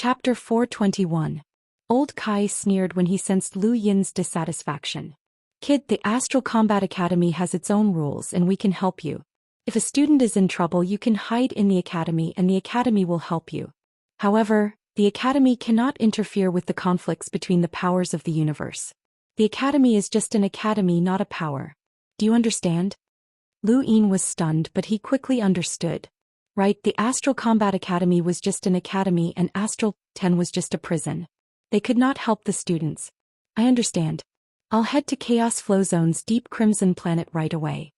Chapter 421. Old Kai sneered when he sensed Lu Yin's dissatisfaction. Kid, the Astral Combat Academy has its own rules and we can help you. If a student is in trouble you can hide in the academy and the academy will help you. However, the academy cannot interfere with the conflicts between the powers of the universe. The academy is just an academy, not a power. Do you understand? Lu Yin was stunned, but he quickly understood. Right, the Astral Combat Academy was just an academy and Astral 10 was just a prison. They could not help the students. I understand. I'll head to Chaos Flow Zone's Deep Crimson Planet right away.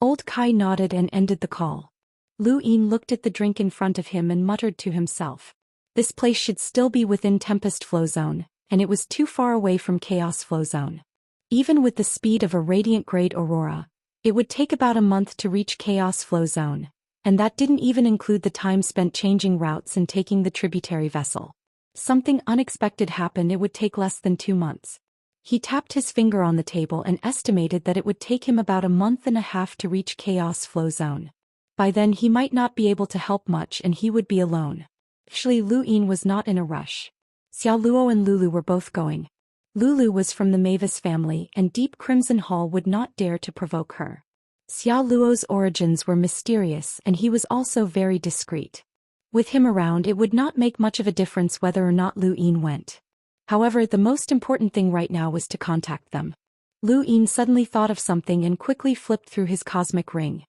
Old Kai nodded and ended the call. Lu Yin looked at the drink in front of him and muttered to himself. This place should still be within Tempest Flow Zone, and it was too far away from Chaos Flow Zone. Even with the speed of a Radiant Grade Aurora, it would take about a month to reach Chaos Flow Zone. And that didn't even include the time spent changing routes and taking the tributary vessel. Something unexpected happened, it would take less than 2 months. He tapped his finger on the table and estimated that it would take him about a month and a half to reach Chaos Flow Zone. By then he might not be able to help much and he would be alone. Actually, Lu Yin was not in a rush. Xiao Luo and Lulu were both going. Lulu was from the Mavis family and Deep Crimson Hall would not dare to provoke her. Xiao Luo's origins were mysterious and he was also very discreet. With him around it would not make much of a difference whether or not Lu Yin went. However, the most important thing right now was to contact them. Lu Yin suddenly thought of something and quickly flipped through his cosmic ring.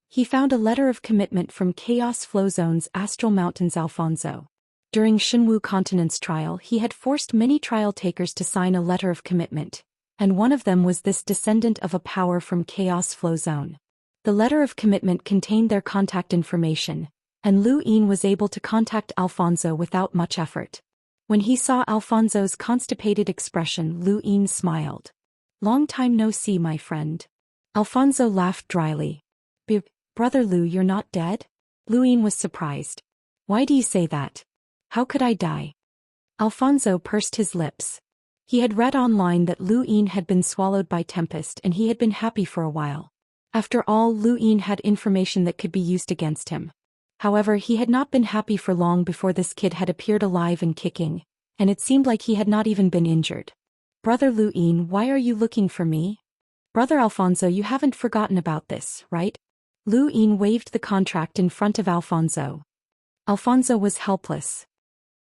He found a letter of commitment from Chaos Flow Zone's Astral Mountains Alfonso. During Shenwu Continent's trial he had forced many trial takers to sign a letter of commitment. And one of them was this descendant of a power from Chaos Flow Zone. The letter of commitment contained their contact information, and Lu Yin was able to contact Alfonso without much effort. When he saw Alfonso's constipated expression, Lu Yin smiled. Long time no see, my friend. Alfonso laughed dryly. Brother Lu, you're not dead? Lu Yin was surprised. Why do you say that? How could I die? Alfonso pursed his lips. He had read online that Lu Yin had been swallowed by Tempest and he had been happy for a while. After all, Lu Yin had information that could be used against him. However, he had not been happy for long before this kid had appeared alive and kicking, and it seemed like he had not even been injured. Brother Lu Yin, why are you looking for me? Brother Alfonso, you haven't forgotten about this, right? Lu Yin waved the contract in front of Alfonso. Alfonso was helpless.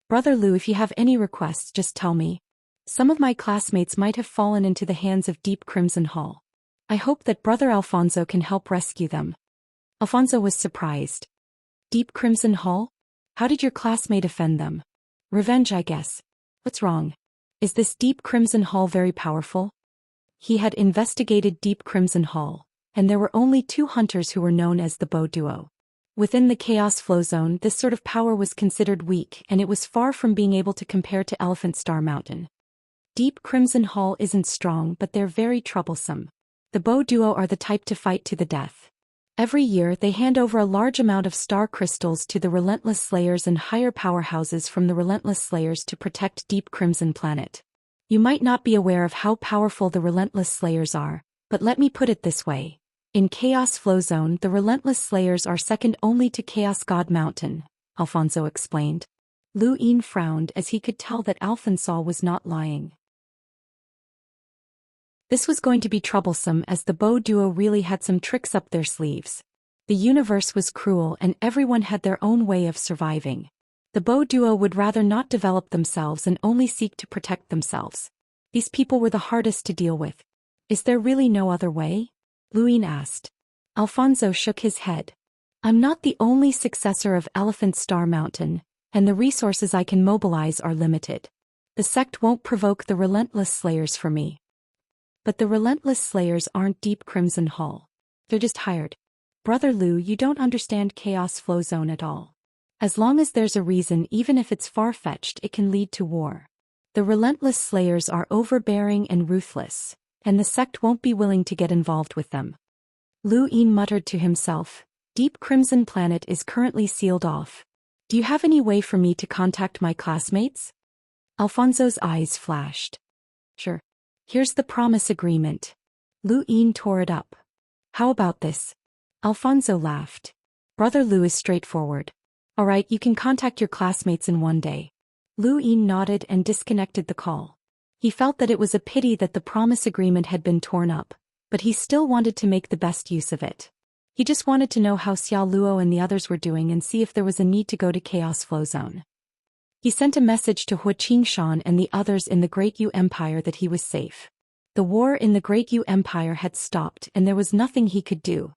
Brother Lu, if you have any requests, just tell me. Some of my classmates might have fallen into the hands of Deep Crimson Hall. I hope that Brother Alfonso can help rescue them. Alfonso was surprised. Deep Crimson Hall? How did your classmate offend them? Revenge, I guess. What's wrong? Is this Deep Crimson Hall very powerful? He had investigated Deep Crimson Hall, and there were only 2 hunters who were known as the Bow Duo. Within the Chaos Flow Zone, this sort of power was considered weak and it was far from being able to compare to Elephant Star Mountain. Deep Crimson Hall isn't strong, but they're very troublesome. The Bow Duo are the type to fight to the death. Every year they hand over a large amount of star crystals to the Relentless Slayers and higher powerhouses from the Relentless Slayers to protect Deep Crimson Planet. You might not be aware of how powerful the Relentless Slayers are, but let me put it this way. In Chaos Flow Zone, the Relentless Slayers are second only to Chaos God Mountain, Alfonso explained. Lu Yin frowned as he could tell that Alfonso was not lying. This was going to be troublesome as the Bow Duo really had some tricks up their sleeves. The universe was cruel and everyone had their own way of surviving. The Bow Duo would rather not develop themselves and only seek to protect themselves. These people were the hardest to deal with. Is there really no other way? Lu Yin asked. Alfonso shook his head. I'm not the only successor of Elephant Star Mountain, and the resources I can mobilize are limited. The sect won't provoke the Relentless Slayers for me. But the Relentless Slayers aren't Deep Crimson Hall. They're just hired. Brother Lu, you don't understand Chaos Flow Zone at all. As long as there's a reason, even if it's far-fetched, it can lead to war. The Relentless Slayers are overbearing and ruthless, and the sect won't be willing to get involved with them. Lu Yin muttered to himself, Deep Crimson Planet is currently sealed off. Do you have any way for me to contact my classmates? Alfonso's eyes flashed. Sure. Here's the promise agreement. Lu Yin tore it up. How about this? Alfonso laughed. Brother Lu is straightforward. Alright, you can contact your classmates in one day. Lu Yin nodded and disconnected the call. He felt that it was a pity that the promise agreement had been torn up, but he still wanted to make the best use of it. He just wanted to know how Xiao Luo and the others were doing and see if there was a need to go to Chaos Flow Zone. He sent a message to Xianxia and the others in the Great Yu Empire that he was safe. The war in the Great Yu Empire had stopped and there was nothing he could do.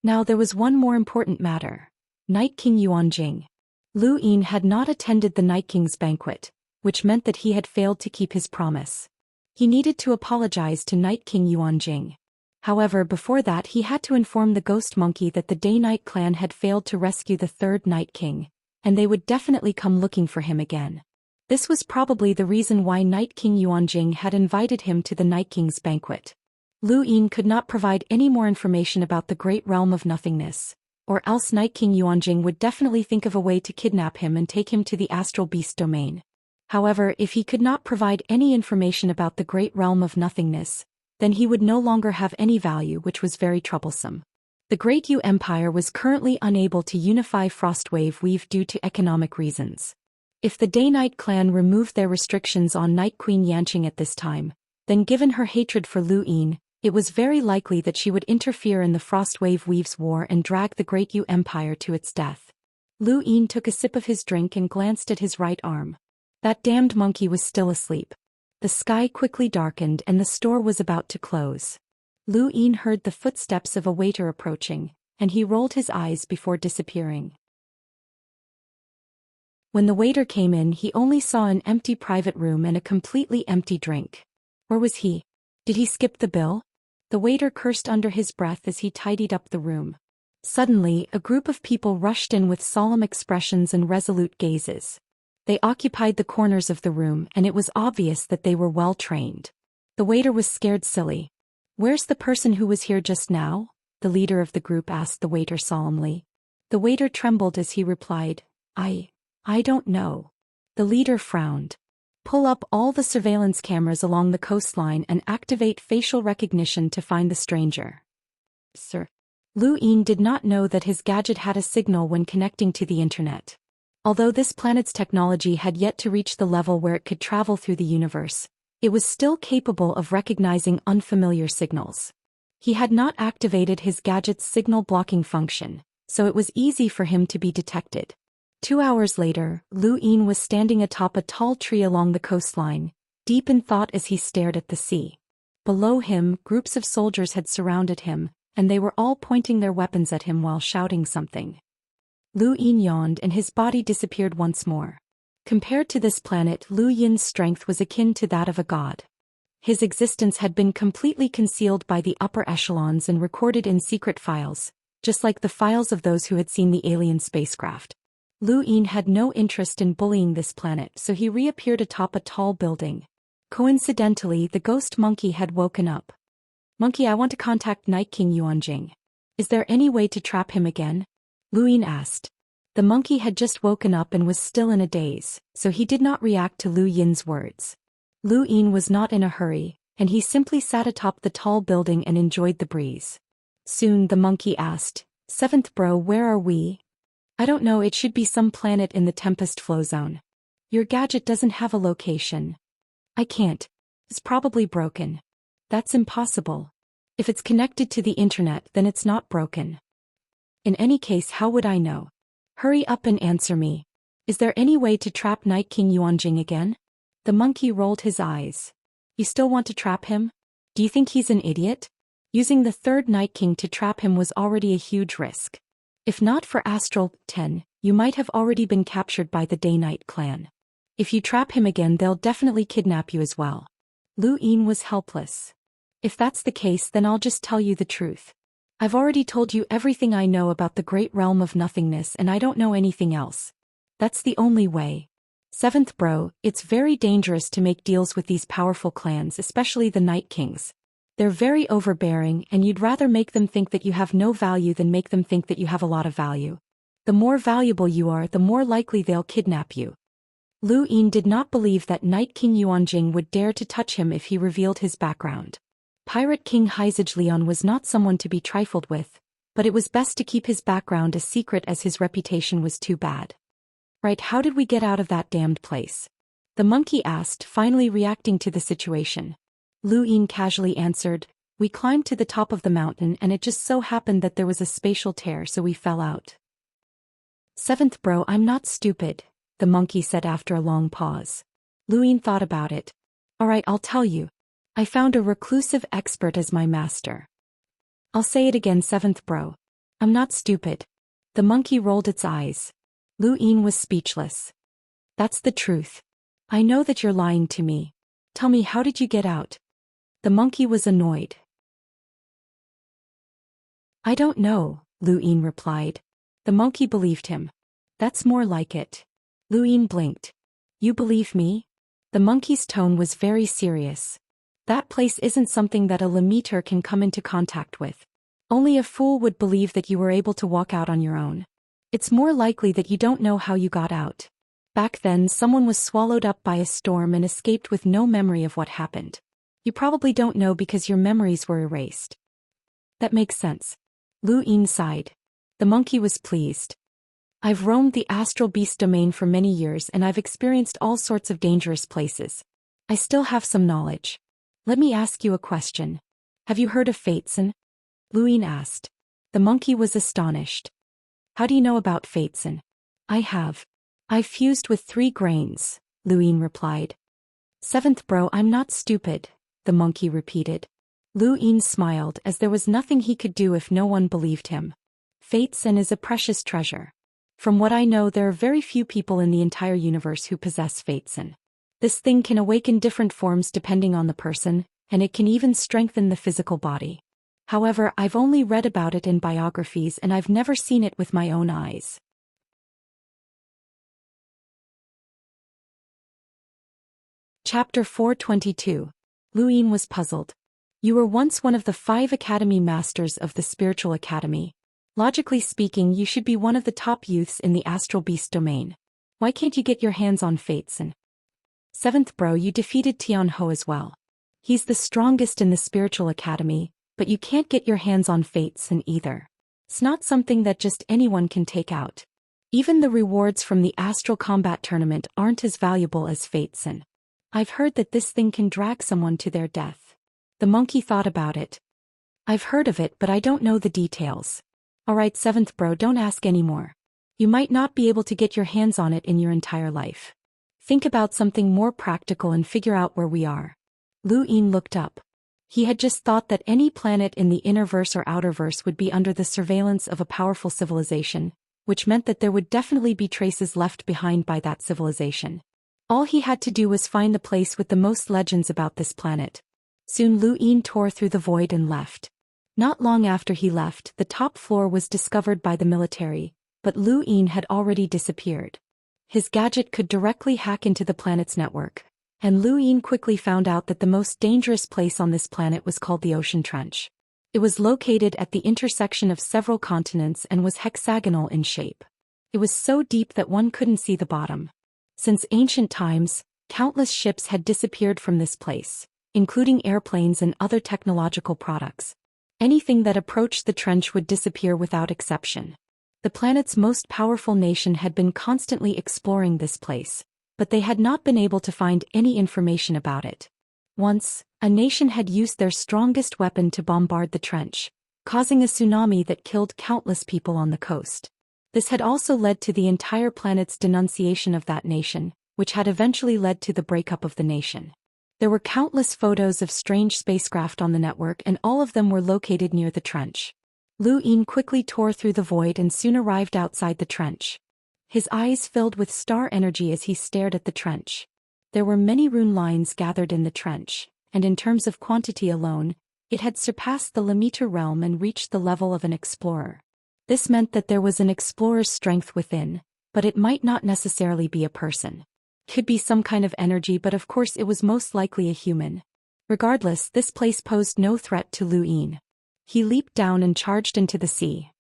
Now there was one more important matter. Night King Yuanjing. Lu Yin had not attended the Night King's banquet, which meant that he had failed to keep his promise. He needed to apologize to Night King Yuanjing. However, before that he had to inform the Ghost Monkey that the Day-Night clan had failed to rescue the third Night King, and they would definitely come looking for him again. This was probably the reason why Night King Yuanjing had invited him to the Night King's banquet. Lu Yin could not provide any more information about the Great Realm of Nothingness, or else Night King Yuanjing would definitely think of a way to kidnap him and take him to the Astral Beast domain. However, if he could not provide any information about the Great Realm of Nothingness, then he would no longer have any value, which was very troublesome. The Great Yu Empire was currently unable to unify Frostwave Weave due to economic reasons. If the Day-Night clan removed their restrictions on Night Queen Yanqing at this time, then given her hatred for Lu Yin, it was very likely that she would interfere in the Frostwave Weave's war and drag the Great Yu Empire to its death. Lu Yin took a sip of his drink and glanced at his right arm. That damned monkey was still asleep. The sky quickly darkened and the store was about to close. Lu Yin heard the footsteps of a waiter approaching, and he rolled his eyes before disappearing. When the waiter came in, he only saw an empty private room and a completely empty drink. Where was he? Did he skip the bill? The waiter cursed under his breath as he tidied up the room. Suddenly, a group of people rushed in with solemn expressions and resolute gazes. They occupied the corners of the room, and it was obvious that they were well trained. The waiter was scared silly. "Where's the person who was here just now?" the leader of the group asked the waiter solemnly. The waiter trembled as he replied, I don't know." The leader frowned. "Pull up all the surveillance cameras along the coastline and activate facial recognition to find the stranger." "Sir." Lu Yin did not know that his gadget had a signal when connecting to the internet. Although this planet's technology had yet to reach the level where it could travel through the universe, it was still capable of recognizing unfamiliar signals. He had not activated his gadget's signal blocking function, so it was easy for him to be detected. 2 hours later, Lu Yin was standing atop a tall tree along the coastline, deep in thought as he stared at the sea. Below him, groups of soldiers had surrounded him, and they were all pointing their weapons at him while shouting something. Lu Yin yawned and his body disappeared once more. Compared to this planet, Lu Yin's strength was akin to that of a god. His existence had been completely concealed by the upper echelons and recorded in secret files, just like the files of those who had seen the alien spacecraft. Lu Yin had no interest in bullying this planet, so he reappeared atop a tall building. Coincidentally, the ghost monkey had woken up. "Monkey, I want to contact Night King Yuanjing. Is there any way to trap him again?" Lu Yin asked. The monkey had just woken up and was still in a daze, so he did not react to Lu Yin's words. Lu Yin was not in a hurry, and he simply sat atop the tall building and enjoyed the breeze. Soon the monkey asked, "Seventh bro, where are we?" "I don't know, it should be some planet in the Tempest Flow Zone." "Your gadget doesn't have a location." "I can't. It's probably broken." "That's impossible. If it's connected to the internet, then it's not broken." "In any case, how would I know? Hurry up and answer me. Is there any way to trap Night King Yuanjing again?" The monkey rolled his eyes. "You still want to trap him? Do you think he's an idiot? Using the third Night King to trap him was already a huge risk. If not for Astral 10, you might have already been captured by the Day-Night clan. If you trap him again, they'll definitely kidnap you as well." Lu Yin was helpless. "If that's the case, then I'll just tell you the truth. I've already told you everything I know about the Great Realm of Nothingness and I don't know anything else. That's the only way. Seventh bro, it's very dangerous to make deals with these powerful clans, especially the Night Kings. They're very overbearing and you'd rather make them think that you have no value than make them think that you have a lot of value. The more valuable you are, the more likely they'll kidnap you." Lu Yin did not believe that Night King Yuanjing would dare to touch him if he revealed his background. Pirate King Heizijlian was not someone to be trifled with, but it was best to keep his background a secret as his reputation was too bad. "Right, how did we get out of that damned place?" The monkey asked, finally reacting to the situation. Lu Yin casually answered, "We climbed to the top of the mountain and it just so happened that there was a spatial tear so we fell out." "Seventh bro, I'm not stupid," the monkey said after a long pause. Lu Yin thought about it. "Alright, I'll tell you. I found a reclusive expert as my master." "I'll say it again, seventh bro. I'm not stupid." The monkey rolled its eyes. Lu Yin was speechless. "That's the truth. I know that you're lying to me. Tell me, how did you get out?" The monkey was annoyed. "I don't know," Lu Yin replied. The monkey believed him. "That's more like it." Lu Yin blinked. "You believe me?" The monkey's tone was very serious. "That place isn't something that a limiter can come into contact with. Only a fool would believe that you were able to walk out on your own. It's more likely that you don't know how you got out. Back then, someone was swallowed up by a storm and escaped with no memory of what happened. You probably don't know because your memories were erased." "That makes sense." Lu Yin sighed. The monkey was pleased. "I've roamed the astral beast domain for many years and I've experienced all sorts of dangerous places. I still have some knowledge. Let me ask you a question. Have you heard of Fateson?" Lu Yin asked. The monkey was astonished. "How do you know about Fateson?" "I have. I've fused with 3 grains, Lu Yin replied. "Seventh bro, I'm not stupid," the monkey repeated. Lu Yin smiled as there was nothing he could do if no one believed him. Fateson is a precious treasure. From what I know, there are very few people in the entire universe who possess Fateson. This thing can awaken different forms depending on the person, and it can even strengthen the physical body. However, I've only read about it in biographies and I've never seen it with my own eyes." Chapter 422. Lu Yin was puzzled. "You were once one of the 5 Academy Masters of the Spiritual Academy. Logically speaking, you should be one of the top youths in the Astral Beast domain. Why can't you get your hands on Fateson?" "Seventh bro, you defeated Tian Ho as well. He's the strongest in the Spiritual Academy, but you can't get your hands on Fateson either. It's not something that just anyone can take out. Even the rewards from the Astral Combat Tournament aren't as valuable as Fateson. I've heard that this thing can drag someone to their death." The monkey thought about it. "I've heard of it, but I don't know the details." "Alright, seventh bro, don't ask anymore. You might not be able to get your hands on it in your entire life. Think about something more practical and figure out where we are." Lu Yin looked up. He had just thought that any planet in the innerverse or outerverse would be under the surveillance of a powerful civilization, which meant that there would definitely be traces left behind by that civilization. All he had to do was find the place with the most legends about this planet. Soon Lu Yin tore through the void and left. Not long after he left, the top floor was discovered by the military, but Lu Yin had already disappeared. His gadget could directly hack into the planet's network, and Lu Yin quickly found out that the most dangerous place on this planet was called the Ocean Trench. It was located at the intersection of several continents and was hexagonal in shape. It was so deep that one couldn't see the bottom. Since ancient times, countless ships had disappeared from this place, including airplanes and other technological products. Anything that approached the trench would disappear without exception. The planet's most powerful nation had been constantly exploring this place, but they had not been able to find any information about it. Once, a nation had used their strongest weapon to bombard the trench, causing a tsunami that killed countless people on the coast. This had also led to the entire planet's denunciation of that nation, which had eventually led to the breakup of the nation. There were countless photos of strange spacecraft on the network and all of them were located near the trench. Lu Yin quickly tore through the void and soon arrived outside the trench. His eyes filled with star energy as he stared at the trench. There were many rune lines gathered in the trench, and in terms of quantity alone, it had surpassed the limiter realm and reached the level of an explorer. This meant that there was an explorer's strength within, but it might not necessarily be a person. Could be some kind of energy, but of course it was most likely a human. Regardless, this place posed no threat to Lu Yin. He leaped down and charged into the sea.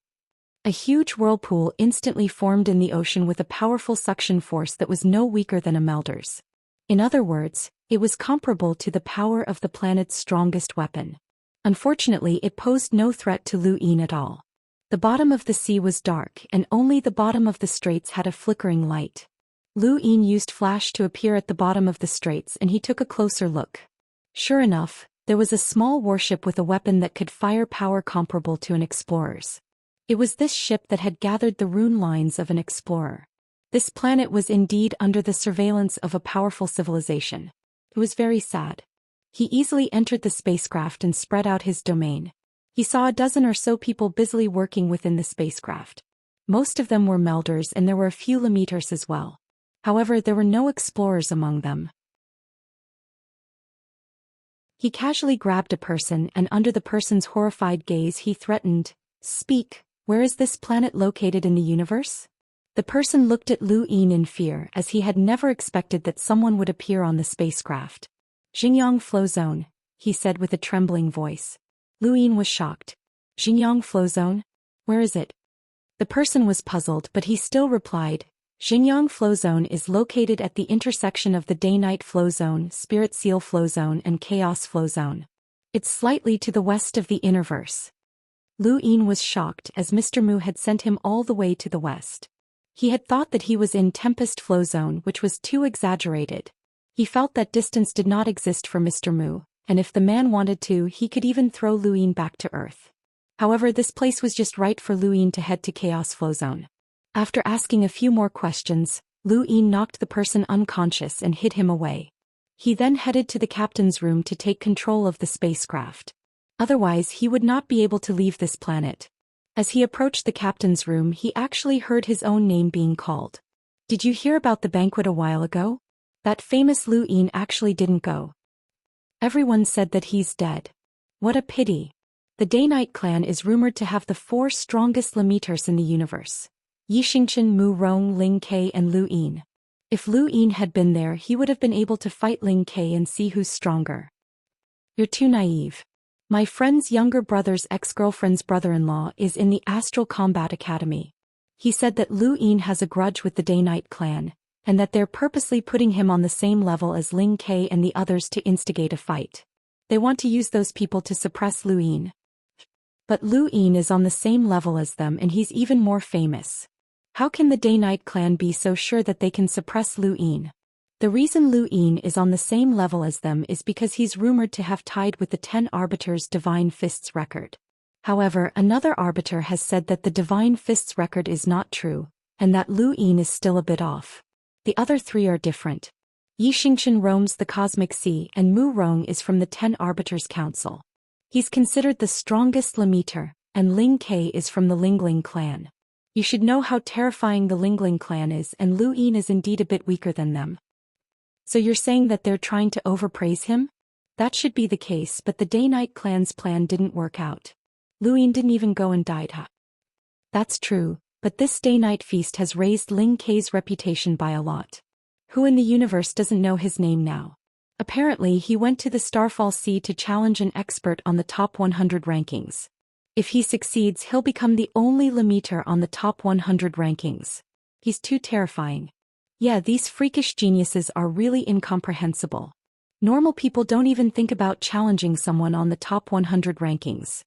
A huge whirlpool instantly formed in the ocean with a powerful suction force that was no weaker than a melder's. In other words, it was comparable to the power of the planet's strongest weapon. Unfortunately, it posed no threat to Lu Yin at all. The bottom of the sea was dark and only the bottom of the straits had a flickering light. Lu Yin used flash to appear at the bottom of the straits and he took a closer look. Sure enough, there was a small warship with a weapon that could fire power comparable to an explorer's. It was this ship that had gathered the rune lines of an explorer. This planet was indeed under the surveillance of a powerful civilization. It was very sad. He easily entered the spacecraft and spread out his domain. He saw a dozen or so people busily working within the spacecraft. Most of them were melders and there were a few limiters as well. However, there were no explorers among them. He casually grabbed a person and under the person's horrified gaze he threatened, "Speak, where is this planet located in the universe?" The person looked at Lu Yin in fear as he had never expected that someone would appear on the spacecraft. "Xinjiang Flow Zone," he said with a trembling voice. Lu Yin was shocked. "Xinjiang Flow Zone? Where is it?" The person was puzzled but he still replied, "Xinjiang Flow Zone is located at the intersection of the Day-Night Flow Zone, Spirit Seal Flow Zone and Chaos Flow Zone. It's slightly to the west of the Innerverse." Lu Yin was shocked as Mr. Mu had sent him all the way to the west. He had thought that he was in Tempest Flow Zone, which was too exaggerated. He felt that distance did not exist for Mr. Mu, and if the man wanted to, he could even throw Lu Yin back to Earth. However, this place was just right for Lu Yin to head to Chaos Flow Zone. After asking a few more questions, Lu Yin knocked the person unconscious and hid him away. He then headed to the captain's room to take control of the spacecraft. Otherwise, he would not be able to leave this planet. As he approached the captain's room, he actually heard his own name being called. "Did you hear about the banquet a while ago? That famous Lu Yin actually didn't go. Everyone said that he's dead. What a pity. The Day-Night clan is rumored to have the 4 strongest limiters in the universe: Yixingchen, Mu Rong, Ling Ke and Lu Yin. If Lu Yin had been there, he would have been able to fight Ling Ke and see who's stronger." "You're too naive. My friend's younger brother's ex-girlfriend's brother-in-law is in the Astral Combat Academy. He said that Lu Yin has a grudge with the Day-Night clan, and that they're purposely putting him on the same level as Ling Ke and the others to instigate a fight. They want to use those people to suppress Lu Yin. But Lu Yin is on the same level as them and he's even more famous. How can the Day-Night clan be so sure that they can suppress Lu Yin? The reason Lu Yin is on the same level as them is because he's rumored to have tied with the 10 Arbiters' Divine Fists record. However, another Arbiter has said that the Divine Fists record is not true, and that Lu Yin is still a bit off. The other 3 are different. Yixingchen roams the Cosmic Sea and Mu Rong is from the 10 Arbiters' Council. He's considered the strongest limiter, and Ling Ke is from the Lingling clan. You should know how terrifying the Lingling clan is, and Lu Yin is indeed a bit weaker than them. So you're saying that they're trying to overpraise him? That should be the case, but the Day-Night clan's plan didn't work out. Lu Yin didn't even go and died, huh? That's true, but this Day-Night feast has raised Ling Ke's reputation by a lot. Who in the universe doesn't know his name now? Apparently he went to the Starfall Sea to challenge an expert on the top 100 rankings. If he succeeds, he'll become the only limiter on the top 100 rankings. He's too terrifying. Yeah, these freakish geniuses are really incomprehensible. Normal people don't even think about challenging someone on the top 100 rankings.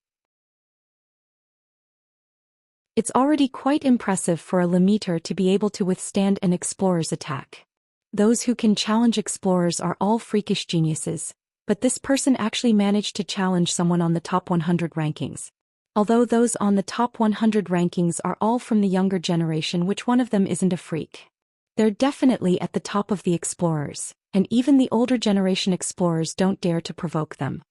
It's already quite impressive for a limiter to be able to withstand an explorer's attack. Those who can challenge explorers are all freakish geniuses, but this person actually managed to challenge someone on the top 100 rankings. Although those on the top 100 rankings are all from the younger generation, which one of them isn't a freak? They're definitely at the top of the explorers, and even the older generation explorers don't dare to provoke them.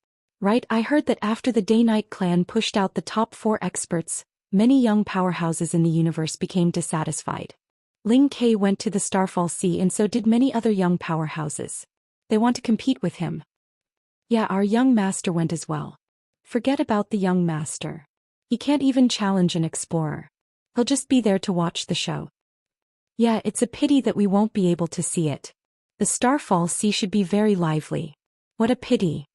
Right, I heard that after the Day-Night clan pushed out the top 4 experts, many young powerhouses in the universe became dissatisfied. Ling Ke went to the Starfall Sea and so did many other young powerhouses. They want to compete with him. Yeah, our young master went as well. Forget about the young master. He can't even challenge an explorer. He'll just be there to watch the show. Yeah, it's a pity that we won't be able to see it. The Starfall Sea should be very lively. What a pity.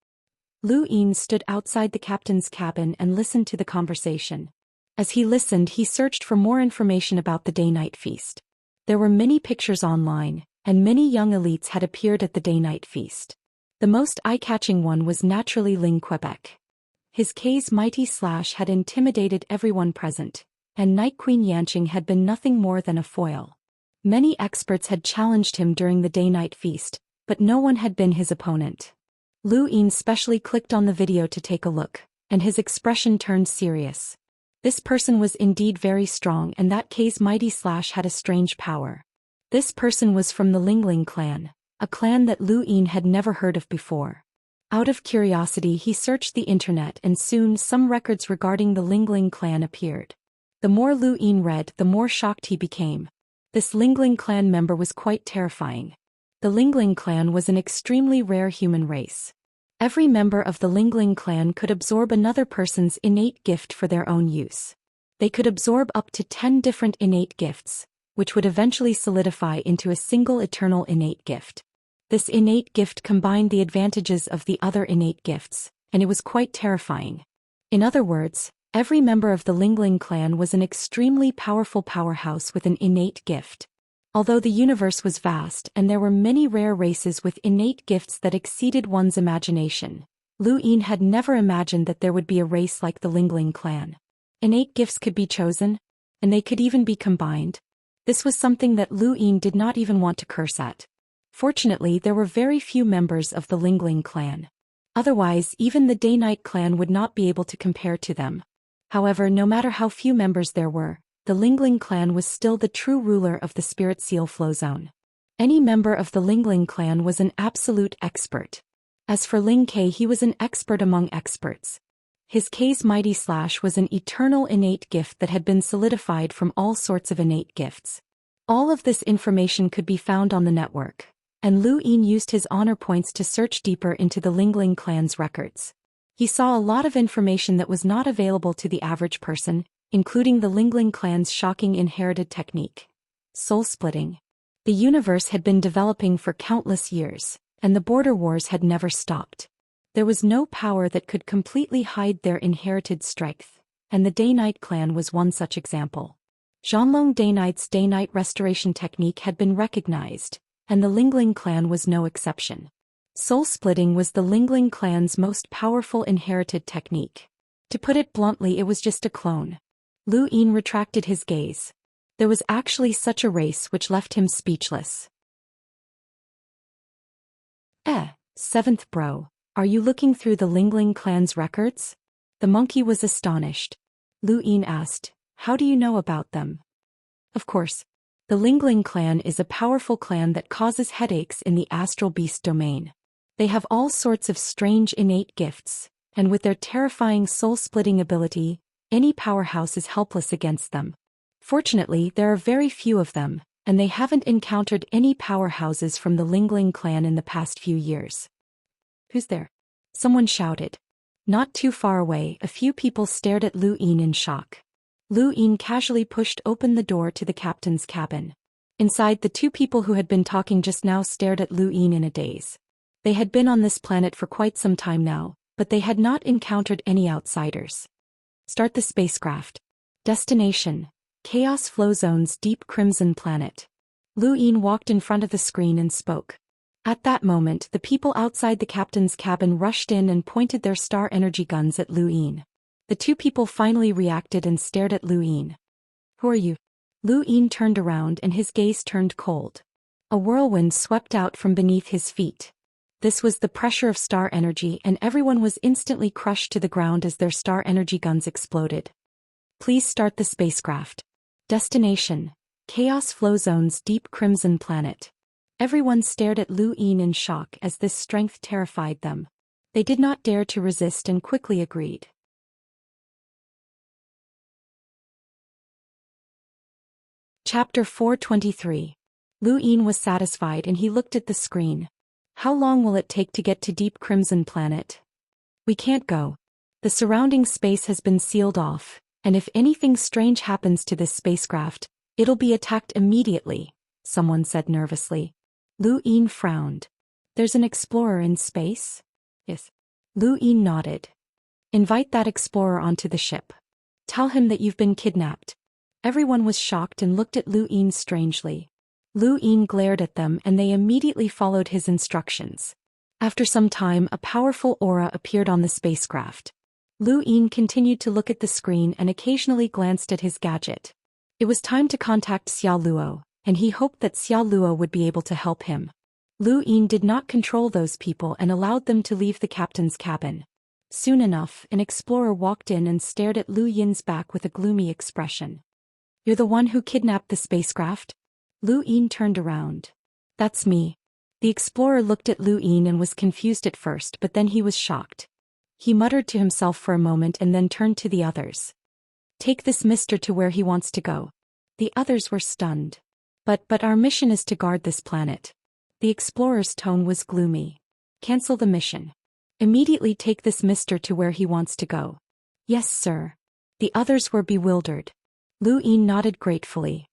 Lu Yin stood outside the captain's cabin and listened to the conversation. As he listened, he searched for more information about the Day-Night feast. There were many pictures online, and many young elites had appeared at the Day-Night feast. The most eye-catching one was naturally Ling Quebec. His K's mighty slash had intimidated everyone present, and Night Queen Yanqing had been nothing more than a foil. Many experts had challenged him during the day-night feast, but no one had been his opponent. Lu Yin specially clicked on the video to take a look, and his expression turned serious. This person was indeed very strong, and that K's mighty slash had a strange power. This person was from the Lingling clan, a clan that Lu Yin had never heard of before. Out of curiosity he searched the internet, and soon some records regarding the Lingling clan appeared. The more Lu Yin read, the more shocked he became. This Lingling clan member was quite terrifying. The Lingling clan was an extremely rare human race. Every member of the Lingling clan could absorb another person's innate gift for their own use. They could absorb up to 10 different innate gifts, which would eventually solidify into a single eternal innate gift. This innate gift combined the advantages of the other innate gifts, and it was quite terrifying. In other words, every member of the Lingling clan was an extremely powerful powerhouse with an innate gift. Although the universe was vast and there were many rare races with innate gifts that exceeded one's imagination, Lu Yin had never imagined that there would be a race like the Lingling clan. Innate gifts could be chosen, and they could even be combined. This was something that Lu Yin did not even want to curse at. Fortunately, there were very few members of the Lingling clan. Otherwise, even the Day-Night clan would not be able to compare to them. However, no matter how few members there were, the Lingling clan was still the true ruler of the Spirit Seal Flow Zone. Any member of the Lingling clan was an absolute expert. As for Ling Ke, he was an expert among experts. His K's mighty slash was an eternal innate gift that had been solidified from all sorts of innate gifts. All of this information could be found on the network, and Lu Yin used his honor points to search deeper into the Lingling clan's records. He saw a lot of information that was not available to the average person, including the Lingling clan's shocking inherited technique, soul splitting. The universe had been developing for countless years, and the border wars had never stopped. There was no power that could completely hide their inherited strength, and the Day-Night clan was one such example. Zhanlong Day-Night's day-night restoration technique had been recognized, and the Lingling clan was no exception. Soul splitting was the Lingling clan's most powerful inherited technique. To put it bluntly, it was just a clone. Lu Yin retracted his gaze. There was actually such a race, which left him speechless. Seventh bro, are you looking through the Lingling clan's records? The monkey was astonished. Lu Yin asked, how do you know about them? Of course. The Lingling clan is a powerful clan that causes headaches in the astral beast domain. They have all sorts of strange innate gifts, and with their terrifying soul-splitting ability, any powerhouse is helpless against them. Fortunately, there are very few of them, and they haven't encountered any powerhouses from the Lingling clan in the past few years. Who's there? Someone shouted. Not too far away, a few people stared at Lu Yin in shock. Lu Yin casually pushed open the door to the captain's cabin. Inside, the two people who had been talking just now stared at Lu Yin in a daze. They had been on this planet for quite some time now, but they had not encountered any outsiders. Start the spacecraft. Destination: Chaos Flow Zone's Deep Crimson Planet. Lu Yin walked in front of the screen and spoke. At that moment, the people outside the captain's cabin rushed in and pointed their star energy guns at Lu Yin. The two people finally reacted and stared at Lu Yin. Who are you? Lu Yin turned around and his gaze turned cold. A whirlwind swept out from beneath his feet. This was the pressure of star energy, and everyone was instantly crushed to the ground as their star energy guns exploded. Please start the spacecraft. Destination: Chaos Flow Zone's Deep Crimson Planet. Everyone stared at Lu Yin in shock as this strength terrified them. They did not dare to resist and quickly agreed. Chapter 423. Lu Yin was satisfied and he looked at the screen. How long will it take to get to Deep Crimson Planet? We can't go. The surrounding space has been sealed off, and if anything strange happens to this spacecraft, it'll be attacked immediately, someone said nervously. Lu Yin frowned. There's an explorer in space? Yes. Lu Yin nodded. Invite that explorer onto the ship. Tell him that you've been kidnapped. Everyone was shocked and looked at Lu Yin strangely. Lu Yin glared at them and they immediately followed his instructions. After some time, a powerful aura appeared on the spacecraft. Lu Yin continued to look at the screen and occasionally glanced at his gadget. It was time to contact Xiao Luo, and he hoped that Xia Luo would be able to help him. Lu Yin did not control those people and allowed them to leave the captain's cabin. Soon enough, an explorer walked in and stared at Lu Yin's back with a gloomy expression. "You're the one who kidnapped the spacecraft?" Lu Yin turned around. "That's me." The explorer looked at Lu Yin and was confused at first, but then he was shocked. He muttered to himself for a moment and then turned to the others. "Take this mister to where he wants to go." The others were stunned. But our mission is to guard this planet." The explorer's tone was gloomy. "Cancel the mission. Immediately take this mister to where he wants to go." "Yes, sir." The others were bewildered. Lu Yin nodded gratefully.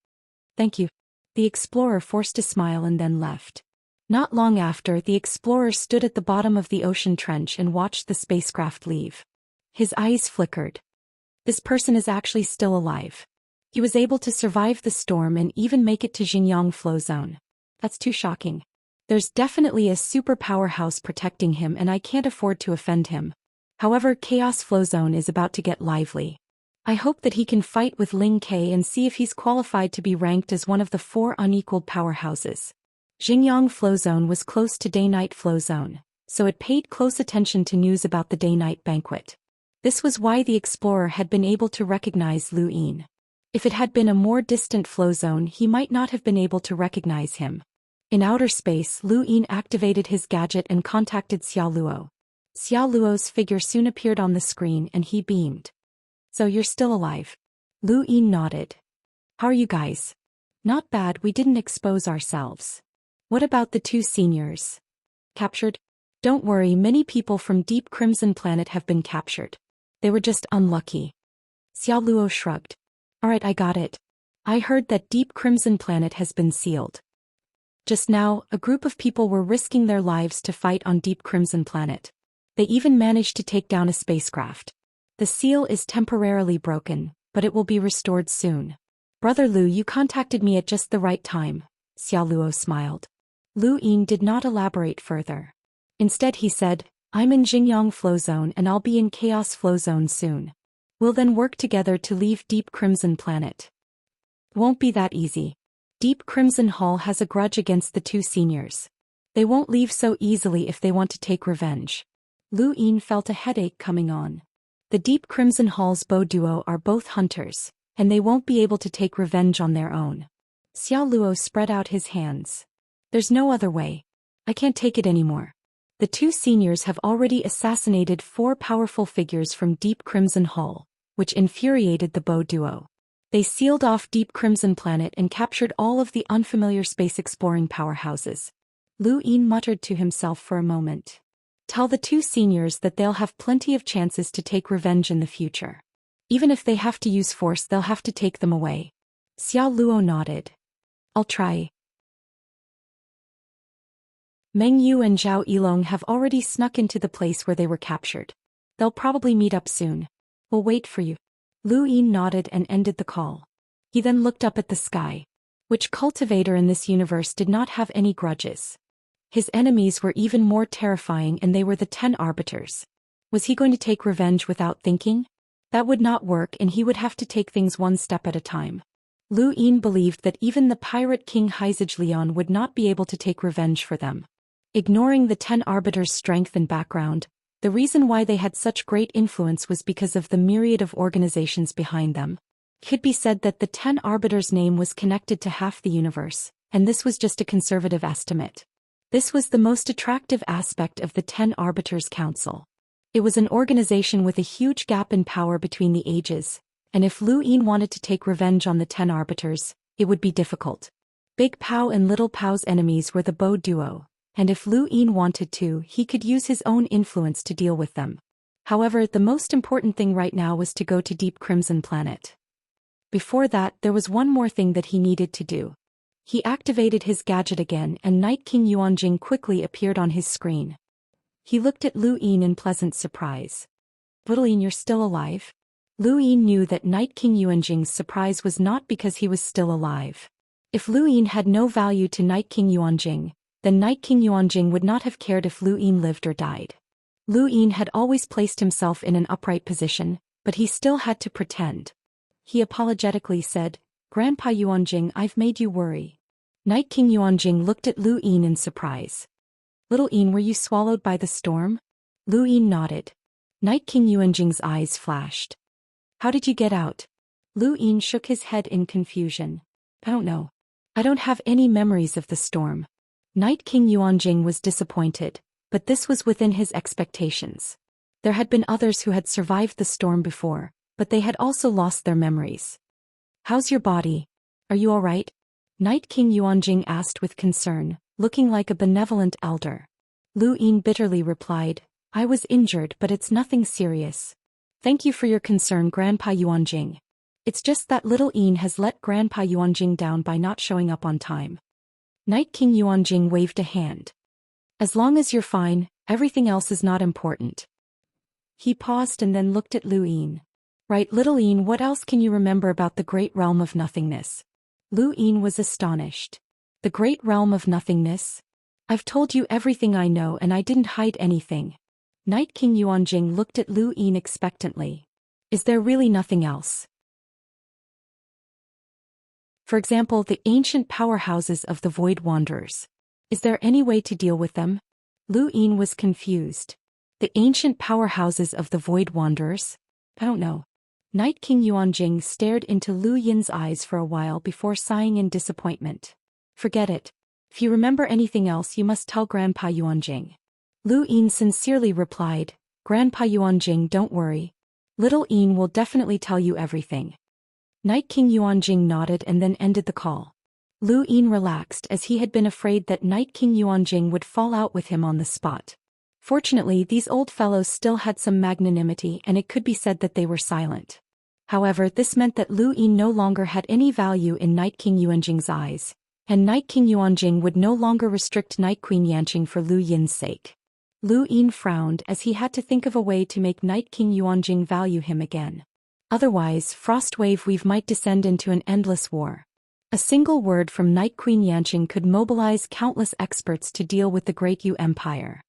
"Thank you." The explorer forced a smile and then left. Not long after, the explorer stood at the bottom of the ocean trench and watched the spacecraft leave. His eyes flickered. This person is actually still alive. He was able to survive the storm and even make it to Xinjiang flow zone. That's too shocking. There's definitely a super powerhouse protecting him and I can't afford to offend him. However, Chaos Flow Zone is about to get lively. I hope that he can fight with Ling Ke and see if he's qualified to be ranked as one of the 4 unequaled powerhouses. Xinjiang Flow Zone was close to Day-Night Flow Zone, so it paid close attention to news about the Day-Night banquet. This was why the explorer had been able to recognize Lu Yin. If it had been a more distant flow zone, he might not have been able to recognize him. In outer space, Lu Yin activated his gadget and contacted Xia Luo. Xia Luo's figure soon appeared on the screen and he beamed. "So you're still alive?" Lu Yin nodded. "How are you guys?" "Not bad, we didn't expose ourselves." "What about the 2 seniors?" "Captured?" "Don't worry, many people from Deep Crimson Planet have been captured. They were just unlucky." Xia Luo shrugged. "Alright, I got it. I heard that Deep Crimson Planet has been sealed. Just now, a group of people were risking their lives to fight on Deep Crimson Planet. They even managed to take down a spacecraft. The seal is temporarily broken, but it will be restored soon. Brother Lu, you contacted me at just the right time." Xia Luo smiled. Lu Yin did not elaborate further. Instead he said, "I'm in Xinjiang Flow Zone and I'll be in Chaos Flow Zone soon. We'll then work together to leave Deep Crimson Planet." "Won't be that easy. Deep Crimson Hall has a grudge against the 2 seniors. They won't leave so easily if they want to take revenge." Lu Yin felt a headache coming on. The Deep Crimson Hall's Bo duo are both hunters, and they won't be able to take revenge on their own. Xia Luo spread out his hands. "There's no other way. I can't take it anymore. The 2 seniors have already assassinated 4 powerful figures from Deep Crimson Hall, which infuriated the Bo duo. They sealed off Deep Crimson Planet and captured all of the unfamiliar space-exploring powerhouses." Lu Yin muttered to himself for a moment. "Tell the 2 seniors that they'll have plenty of chances to take revenge in the future. Even if they have to use force, they'll have to take them away." Xia Luo nodded. "I'll try." Meng Yu and Zhao Yilong have already snuck into the place where they were captured. They'll probably meet up soon. "We'll wait for you." Lu Yin nodded and ended the call. He then looked up at the sky. Which cultivator in this universe did not have any grudges? His enemies were even more terrifying and they were the 10 arbiters. Was he going to take revenge without thinking? That would not work and he would have to take things one step at a time. Lu Yin believed that even the pirate king Heizij Leon would not be able to take revenge for them. Ignoring the 10 arbiters' strength and background, the reason why they had such great influence was because of the myriad of organizations behind them. It could be said that the 10 arbiters' name was connected to half the universe, and this was just a conservative estimate. This was the most attractive aspect of the 10 Arbiters Council. It was an organization with a huge gap in power between the ages, and if Lu Yin wanted to take revenge on the 10 Arbiters, it would be difficult. Big Pao and Little Pao's enemies were the Bo duo, and if Lu Yin wanted to, he could use his own influence to deal with them. However, the most important thing right now was to go to Deep Crimson Planet. Before that, there was one more thing that he needed to do. He activated his gadget again and Night King Yuanjing quickly appeared on his screen. He looked at Lu Yin in pleasant surprise. "Little Yin, you're still alive?" Lu Yin knew that Night King Yuanjing's surprise was not because he was still alive. If Lu Yin had no value to Night King Yuanjing, then Night King Yuanjing would not have cared if Lu Yin lived or died. Lu Yin had always placed himself in an upright position, but he still had to pretend. He apologetically said, "Grandpa Yuanjing, I've made you worry. Night King Yuanjing looked at Lu Yin in surprise. Little Yin, were you swallowed by the storm? Lu Yin nodded. Night King Yuanjing's eyes flashed. How did you get out? Lu Yin shook his head in confusion. I don't know. I don't have any memories of the storm. Night King Yuanjing was disappointed, but this was within his expectations. There had been others who had survived the storm before, but they had also lost their memories. How's your body? Are you all right? Night King Yuanjing asked with concern, looking like a benevolent elder. Lu Yin bitterly replied, I was injured, but it's nothing serious. Thank you for your concern, Grandpa Yuanjing. It's just that little Yin has let Grandpa Yuanjing down by not showing up on time. Night King Yuanjing waved a hand. As long as you're fine, everything else is not important. He paused and then looked at Lu Yin. Right, little Yin, what else can you remember about the great realm of nothingness? Lu Yin was astonished. The great realm of nothingness? I've told you everything I know and I didn't hide anything. Night King Yuanjing looked at Lu Yin expectantly. Is there really nothing else? For example, the ancient powerhouses of the Void Wanderers. Is there any way to deal with them? Lu Yin was confused. The ancient powerhouses of the Void Wanderers? I don't know. Night King Yuanjing stared into Lu Yin's eyes for a while before sighing in disappointment. Forget it. If you remember anything else, you must tell Grandpa Yuanjing. Lu Yin sincerely replied, Grandpa Yuanjing, don't worry. Little Yin will definitely tell you everything. Night King Yuanjing nodded and then ended the call. Lu Yin relaxed as he had been afraid that Night King Yuanjing would fall out with him on the spot. Fortunately, these old fellows still had some magnanimity and it could be said that they were silent. However, this meant that Lu Yin no longer had any value in Night King Yuanjing's eyes, and Night King Yuanjing would no longer restrict Night Queen Yanqing for Lu Yin's sake. Lu Yin frowned as he had to think of a way to make Night King Yuanjing value him again. Otherwise, Frostwave Weave might descend into an endless war. A single word from Night Queen Yanqing could mobilize countless experts to deal with the Great Yu Empire.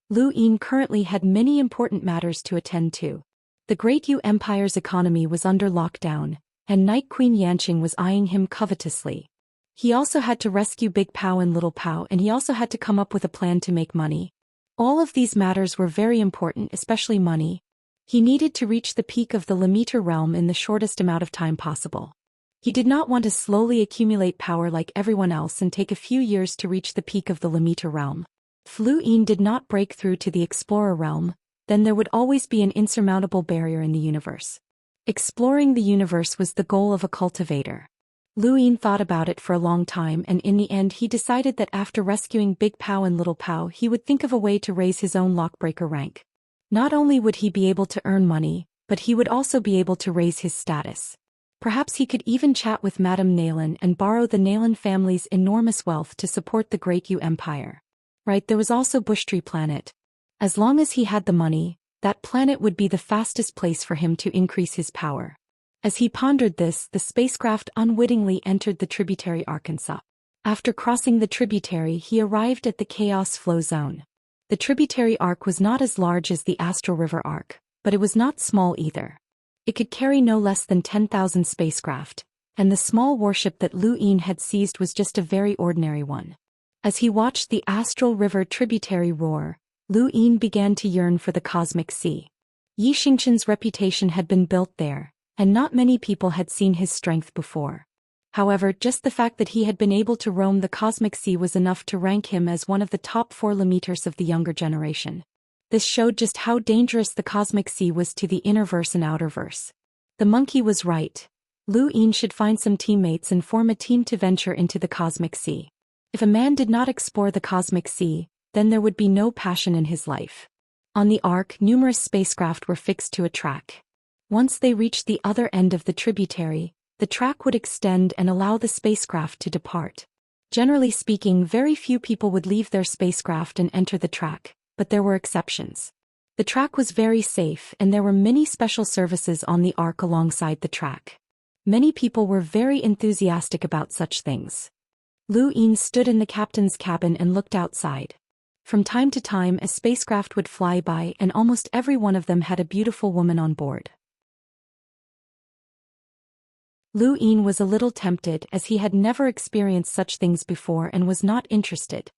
Lu Yin currently had many important matters to attend to. The Great Yu Empire's economy was under lockdown, and Night Queen Yanqing was eyeing him covetously. He also had to rescue Big Pao and Little Pao, and he also had to come up with a plan to make money. All of these matters were very important, especially money. He needed to reach the peak of the Lemiter realm in the shortest amount of time possible. He did not want to slowly accumulate power like everyone else and take a few years to reach the peak of the Lemiter realm. If Lu Yin did not break through to the Explorer realm, then there would always be an insurmountable barrier in the universe. Exploring the universe was the goal of a cultivator. Lu Yin thought about it for a long time, and in the end he decided that after rescuing Big Pao and Little Pao he would think of a way to raise his own lockbreaker rank. Not only would he be able to earn money, but he would also be able to raise his status. Perhaps he could even chat with Madame Nalan and borrow the Nalan family's enormous wealth to support the Great Yu Empire. Right, there was also Bushtree Planet. As long as he had the money, that planet would be the fastest place for him to increase his power. As he pondered this, the spacecraft unwittingly entered the tributary Arkansas. After crossing the tributary, he arrived at the Chaos Flow Zone. The tributary arc was not as large as the Astral River arc, but it was not small either. It could carry no less than 10,000 spacecraft, and the small warship that Lu Yin had seized was just a very ordinary one. As he watched the Astral River tributary roar, Lu Yin began to yearn for the cosmic sea. Yi Xingqian's reputation had been built there, and not many people had seen his strength before. However, just the fact that he had been able to roam the cosmic sea was enough to rank him as one of the top 4 Lemeters of the younger generation. This showed just how dangerous the cosmic sea was to the innerverse and outerverse. The monkey was right. Lu Yin should find some teammates and form a team to venture into the cosmic sea. If a man did not explore the cosmic sea, then there would be no passion in his life. On the Ark, numerous spacecraft were fixed to a track. Once they reached the other end of the tributary, the track would extend and allow the spacecraft to depart. Generally speaking, very few people would leave their spacecraft and enter the track, but there were exceptions. The track was very safe and there were many special services on the Ark alongside the track. Many people were very enthusiastic about such things. Lu Yin stood in the captain's cabin and looked outside. From time to time a spacecraft would fly by and almost every one of them had a beautiful woman on board. Lu Yin was a little tempted as he had never experienced such things before and was not interested.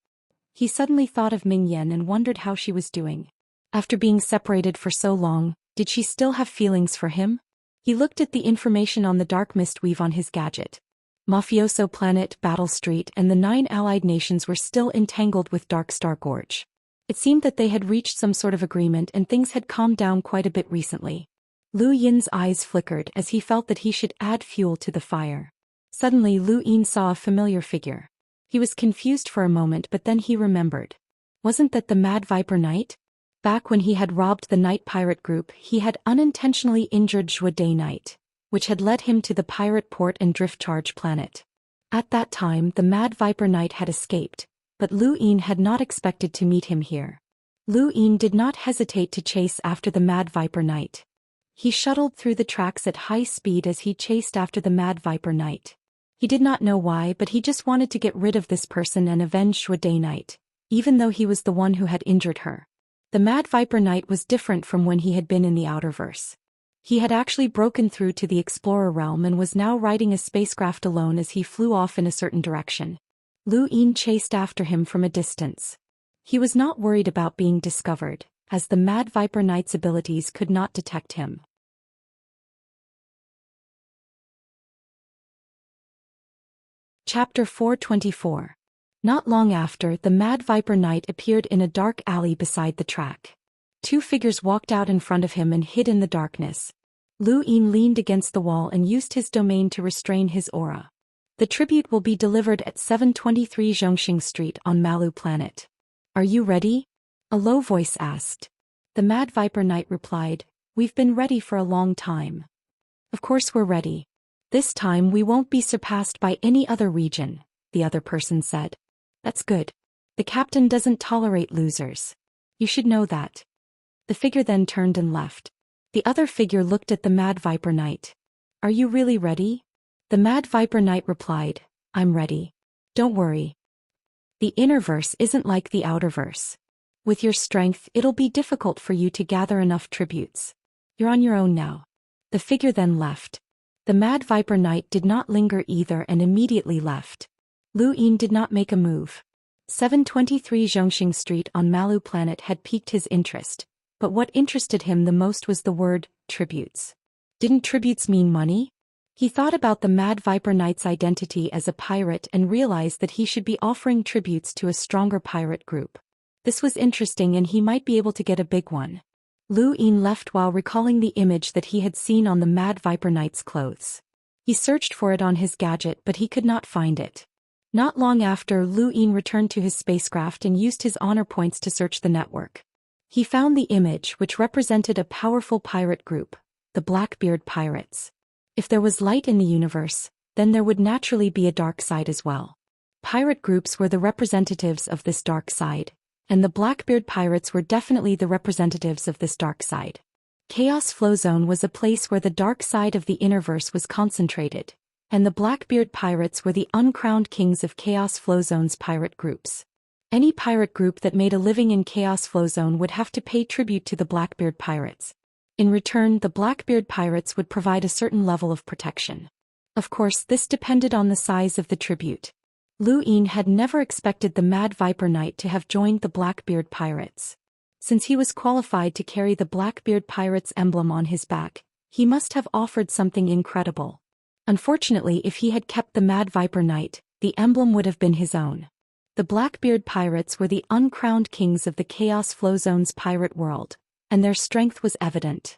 He suddenly thought of Ming Yan and wondered how she was doing. After being separated for so long, did she still have feelings for him? He looked at the information on the dark mist weave on his gadget. Mafioso Planet, Battle Street, and the 9 allied nations were still entangled with Dark Star Gorge. It seemed that they had reached some sort of agreement and things had calmed down quite a bit recently. Lu Yin's eyes flickered as he felt that he should add fuel to the fire. Suddenly Lu Yin saw a familiar figure. He was confused for a moment but then he remembered. Wasn't that the Mad Viper Knight? Back when he had robbed the night pirate group, he had unintentionally injured Zhou Xian, which had led him to the pirate port and drift charge planet. At that time the Mad Viper Knight had escaped, but Lu Yin had not expected to meet him here. Lu Yin did not hesitate to chase after the Mad Viper Knight. He shuttled through the tracks at high speed as he chased after the Mad Viper Knight. He did not know why, but he just wanted to get rid of this person and avenge Zhou Xian, even though he was the one who had injured her. The Mad Viper Knight was different from when he had been in the Outerverse. He had actually broken through to the Explorer realm and was now riding a spacecraft alone as he flew off in a certain direction. Lu Yin chased after him from a distance. He was not worried about being discovered, as the Mad Viper Knight's abilities could not detect him. Chapter 424. Not long after, the Mad Viper Knight appeared in a dark alley beside the track. 2 figures walked out in front of him and hid in the darkness. Lu Yin leaned against the wall and used his domain to restrain his aura. The tribute will be delivered at 723 Zhongxing Street on Malu Planet. Are you ready? A low voice asked. The Mad Viper Knight replied, We've been ready for a long time. Of course we're ready. This time we won't be surpassed by any other region, the other person said. That's good. The captain doesn't tolerate losers. You should know that. The figure then turned and left. The other figure looked at the Mad Viper Knight. Are you really ready? The Mad Viper Knight replied, I'm ready. Don't worry. The Innerverse isn't like the Outerverse. With your strength, it'll be difficult for you to gather enough tributes. You're on your own now. The figure then left. The Mad Viper Knight did not linger either and immediately left. Lu Yin did not make a move. 723 Zhongxing Street on Malu Planet had piqued his interest, but what interested him the most was the word, tributes. Didn't tributes mean money? He thought about the Mad Viper Knight's identity as a pirate and realized that he should be offering tributes to a stronger pirate group. This was interesting and he might be able to get a big one. Lu Yin left while recalling the image that he had seen on the Mad Viper Knight's clothes. He searched for it on his gadget but he could not find it. Not long after, Lu Yin returned to his spacecraft and used his honor points to search the network. He found the image which represented a powerful pirate group, the Blackbeard Pirates. If there was light in the universe, then there would naturally be a dark side as well. Pirate groups were the representatives of this dark side, and the Blackbeard Pirates were definitely the representatives of this dark side. Chaos Flow Zone was a place where the dark side of the Innerverse was concentrated, and the Blackbeard Pirates were the uncrowned kings of Chaos Flow Zone's pirate groups. Any pirate group that made a living in Chaos Flow Zone would have to pay tribute to the Blackbeard Pirates. In return, the Blackbeard Pirates would provide a certain level of protection. Of course, this depended on the size of the tribute. Lu Yin had never expected the Mad Viper Knight to have joined the Blackbeard Pirates. Since he was qualified to carry the Blackbeard Pirates emblem on his back, he must have offered something incredible. Unfortunately, if he had kept the Mad Viper Knight, the emblem would have been his own. The Blackbeard Pirates were the uncrowned kings of the Chaos Flow Zone's pirate world, and their strength was evident.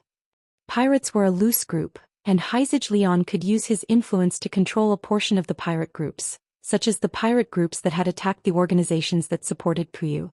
Pirates were a loose group, and Heizij Leon could use his influence to control a portion of the pirate groups, such as the pirate groups that had attacked the organizations that supported Puyu.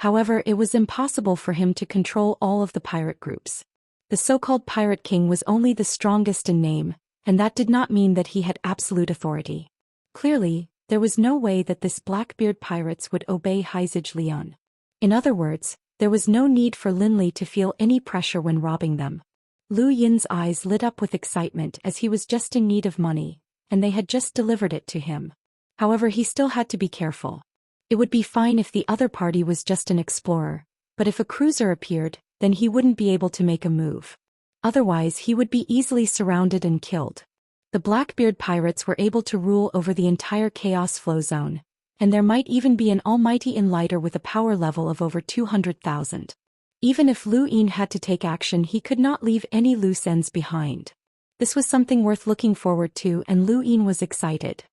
However, it was impossible for him to control all of the pirate groups. The so-called Pirate King was only the strongest in name, and that did not mean that he had absolute authority. Clearly, there was no way that this Blackbeard Pirates would obey Heizij Leon. In other words, there was no need for Linley to feel any pressure when robbing them. Lu Yin's eyes lit up with excitement as he was just in need of money, and they had just delivered it to him. However, he still had to be careful. It would be fine if the other party was just an explorer, but if a cruiser appeared, then he wouldn't be able to make a move. Otherwise, he would be easily surrounded and killed. The Blackbeard pirates were able to rule over the entire Chaos Flow Zone, and there might even be an almighty enlighter with a power level of over 200,000. Even if Lu Yin had to take action, he could not leave any loose ends behind. This was something worth looking forward to, and Lu Yin was excited.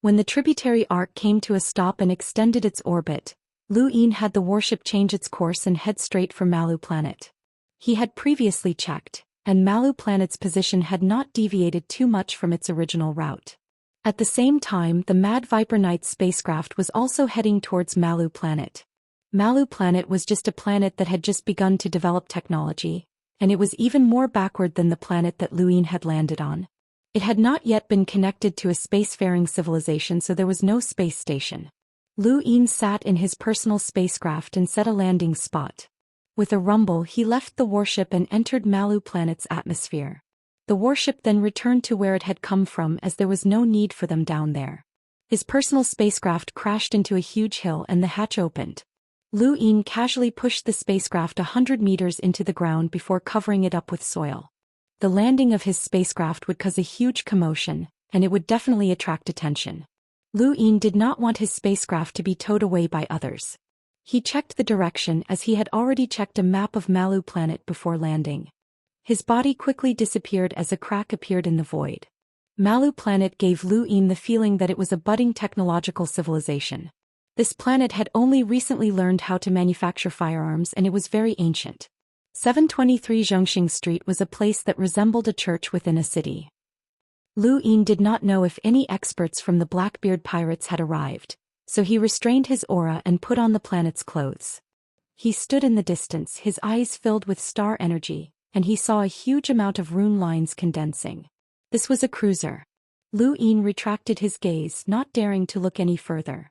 When the tributary arc came to a stop and extended its orbit, Lu Yin had the warship change its course and head straight for Malu Planet. He had previously checked, and Malu Planet's position had not deviated too much from its original route. At the same time, the Mad Viper Knight spacecraft was also heading towards Malu Planet. Malu Planet was just a planet that had just begun to develop technology, and it was even more backward than the planet that Lu Yin had landed on. It had not yet been connected to a spacefaring civilization, so there was no space station. Lu Yin sat in his personal spacecraft and set a landing spot. With a rumble, he left the warship and entered Malu Planet's atmosphere. The warship then returned to where it had come from, as there was no need for them down there. His personal spacecraft crashed into a huge hill and the hatch opened. Lu Yin casually pushed the spacecraft 100 meters into the ground before covering it up with soil. The landing of his spacecraft would cause a huge commotion, and it would definitely attract attention. Lu Yin did not want his spacecraft to be towed away by others. He checked the direction, as he had already checked a map of Malu Planet before landing. His body quickly disappeared as a crack appeared in the void. Malu Planet gave Lu Yin the feeling that it was a budding technological civilization. This planet had only recently learned how to manufacture firearms, and it was very ancient. 723 Zhongxing Street was a place that resembled a church within a city. Lu Yin did not know if any experts from the Blackbeard pirates had arrived, so he restrained his aura and put on the planet's clothes. He stood in the distance, his eyes filled with star energy, and he saw a huge amount of rune lines condensing. This was a cruiser. Lu Yin retracted his gaze, not daring to look any further.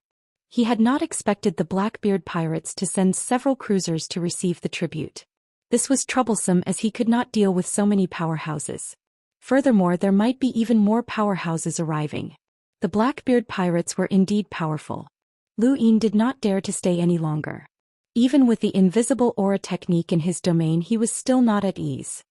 He had not expected the Blackbeard pirates to send several cruisers to receive the tribute. This was troublesome, as he could not deal with so many powerhouses. Furthermore, there might be even more powerhouses arriving. The Blackbeard pirates were indeed powerful. Lu Yin did not dare to stay any longer. Even with the invisible aura technique in his domain, he was still not at ease.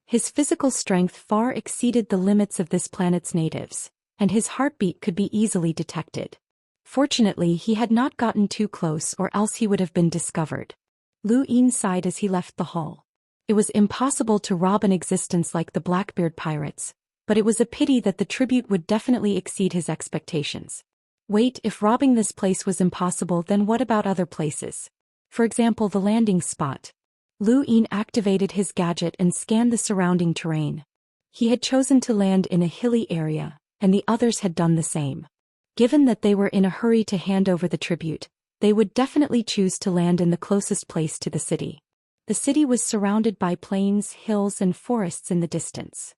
His physical strength far exceeded the limits of this planet's natives, and his heartbeat could be easily detected. Fortunately, he had not gotten too close, or else he would have been discovered. Lu Yin sighed as he left the hull. It was impossible to rob an existence like the Blackbeard pirates, but it was a pity that the tribute would definitely exceed his expectations. Wait, if robbing this place was impossible, then what about other places? For example, the landing spot. Lu Yin activated his gadget and scanned the surrounding terrain. He had chosen to land in a hilly area, and the others had done the same. Given that they were in a hurry to hand over the tribute, they would definitely choose to land in the closest place to the city. The city was surrounded by plains, hills, and forests in the distance.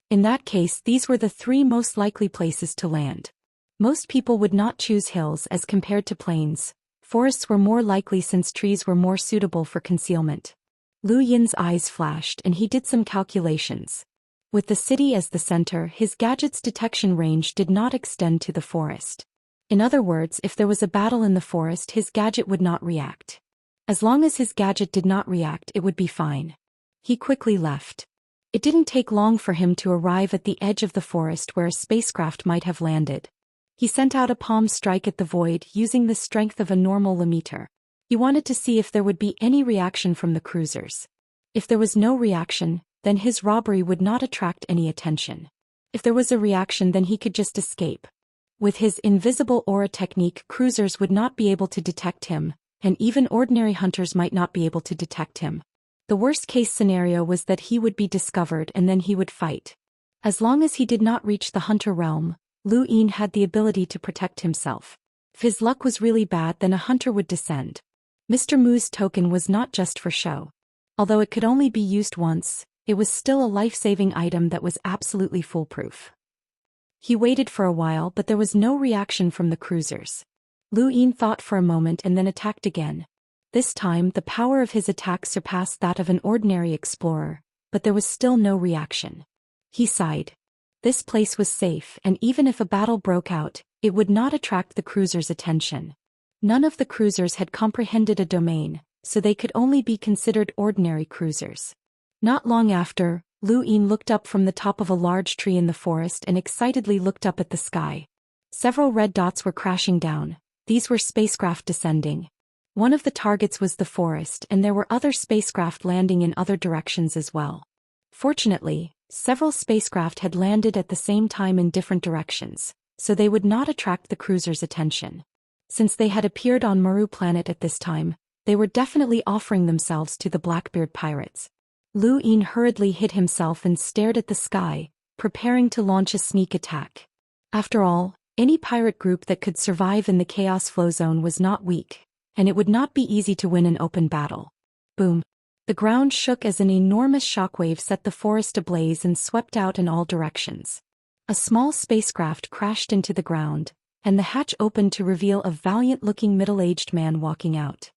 In that case, these were the three most likely places to land. Most people would not choose hills as compared to plains. Forests were more likely since trees were more suitable for concealment. Lu Yin's eyes flashed and he did some calculations. With the city as the center, his gadget's detection range did not extend to the forest. In other words, if there was a battle in the forest, his gadget would not react. As long as his gadget did not react, it would be fine. He quickly left. It didn't take long for him to arrive at the edge of the forest where a spacecraft might have landed. He sent out a palm strike at the void using the strength of a normal limiter. He wanted to see if there would be any reaction from the cruisers. If there was no reaction, then his robbery would not attract any attention. If there was a reaction, then he could just escape. With his invisible aura technique, cruisers would not be able to detect him, and even ordinary hunters might not be able to detect him. The worst-case scenario was that he would be discovered and then he would fight. As long as he did not reach the hunter realm, Lu Yin had the ability to protect himself. If his luck was really bad, then a hunter would descend. Mr. Mu's token was not just for show. Although it could only be used once, it was still a life-saving item that was absolutely foolproof. He waited for a while, but there was no reaction from the cruisers. Lu Yin thought for a moment and then attacked again. This time, the power of his attack surpassed that of an ordinary explorer, but there was still no reaction. He sighed. This place was safe, and even if a battle broke out, it would not attract the cruisers' attention. None of the cruisers had comprehended a domain, so they could only be considered ordinary cruisers. Not long after, Lu Yin looked up from the top of a large tree in the forest and excitedly looked up at the sky. Several red dots were crashing down. These were spacecraft descending. One of the targets was the forest, and there were other spacecraft landing in other directions as well. Fortunately, several spacecraft had landed at the same time in different directions, so they would not attract the cruiser's attention. Since they had appeared on Maru planet at this time, they were definitely offering themselves to the Blackbeard pirates. Lu Yin hurriedly hid himself and stared at the sky, preparing to launch a sneak attack. After all, any pirate group that could survive in the chaos flow zone was not weak, and it would not be easy to win an open battle. Boom! The ground shook as an enormous shockwave set the forest ablaze and swept out in all directions. A small spacecraft crashed into the ground, and the hatch opened to reveal a valiant-looking middle-aged man walking out.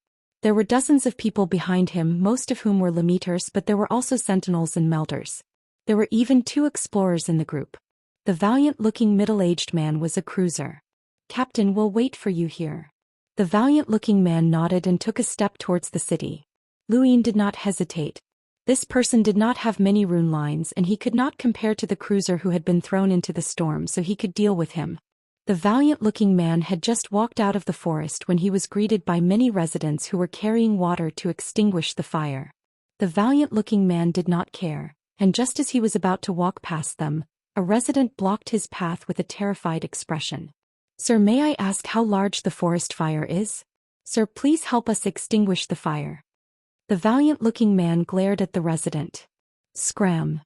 There were dozens of people behind him, most of whom were Limeters, but there were also sentinels and melders. There were even 2 explorers in the group. The valiant-looking middle-aged man was a cruiser. "Captain, we'll wait for you here." The valiant-looking man nodded and took a step towards the city. Lu Yin did not hesitate. This person did not have many rune lines, and he could not compare to the cruiser who had been thrown into the storm, so he could deal with him. The valiant-looking man had just walked out of the forest when he was greeted by many residents who were carrying water to extinguish the fire. The valiant-looking man did not care, and just as he was about to walk past them, a resident blocked his path with a terrified expression. "Sir, may I ask how large the forest fire is? Sir, please help us extinguish the fire." The valiant-looking man glared at the resident. Scram!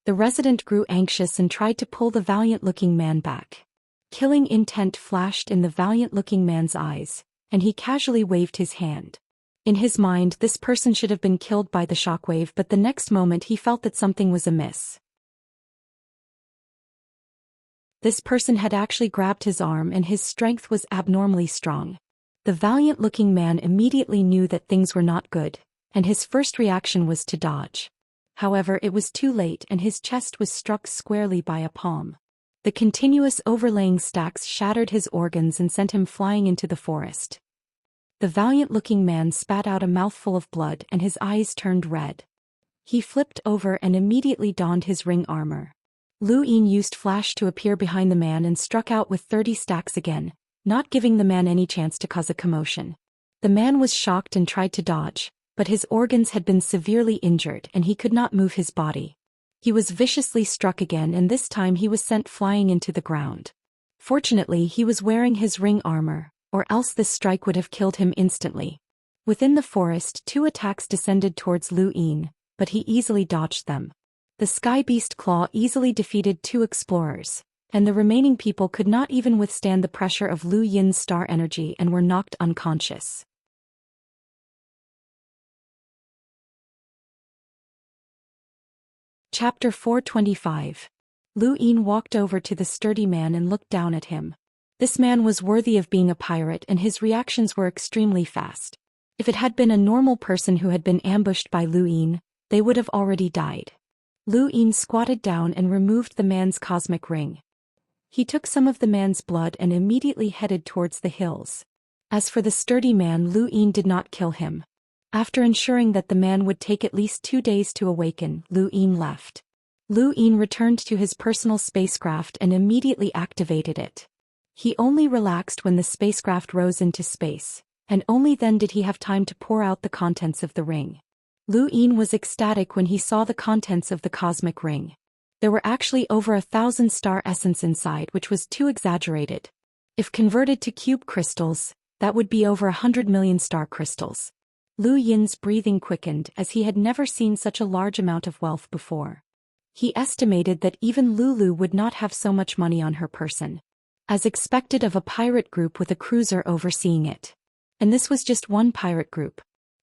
The resident grew anxious and tried to pull the valiant-looking man back. Killing intent flashed in the valiant-looking man's eyes, and he casually waved his hand. In his mind, this person should have been killed by the shockwave, but the next moment he felt that something was amiss. This person had actually grabbed his arm, and his strength was abnormally strong. The valiant-looking man immediately knew that things were not good, and his first reaction was to dodge. However, it was too late, and his chest was struck squarely by a palm. The continuous overlaying stacks shattered his organs and sent him flying into the forest. The valiant-looking man spat out a mouthful of blood, and his eyes turned red. He flipped over and immediately donned his ring armor. Lu Yin used flash to appear behind the man and struck out with 30 stacks again, not giving the man any chance to cause a commotion. The man was shocked and tried to dodge, but his organs had been severely injured and he could not move his body. He was viciously struck again, and this time he was sent flying into the ground. Fortunately, he was wearing his ring armor, or else this strike would have killed him instantly. Within the forest, 2 attacks descended towards Lu Yin, but he easily dodged them. The Sky Beast Claw easily defeated 2 explorers, and the remaining people could not even withstand the pressure of Lu Yin's star energy and were knocked unconscious. Chapter 425. Lu Yin walked over to the sturdy man and looked down at him. This man was worthy of being a pirate, and his reactions were extremely fast. If it had been a normal person who had been ambushed by Lu Yin, they would have already died. Lu Yin squatted down and removed the man's cosmic ring. He took some of the man's blood and immediately headed towards the hills. As for the sturdy man, Lu Yin did not kill him. After ensuring that the man would take at least 2 days to awaken, Lu Yin left. Lu Yin returned to his personal spacecraft and immediately activated it. He only relaxed when the spacecraft rose into space, and only then did he have time to pour out the contents of the ring. Lu Yin was ecstatic when he saw the contents of the cosmic ring. There were actually over 1,000 star essence inside, which was too exaggerated. If converted to cube crystals, that would be over 100 million star crystals. Lu Yin's breathing quickened as he had never seen such a large amount of wealth before. He estimated that even Lulu would not have so much money on her person, as expected of a pirate group with a cruiser overseeing it. And this was just one pirate group.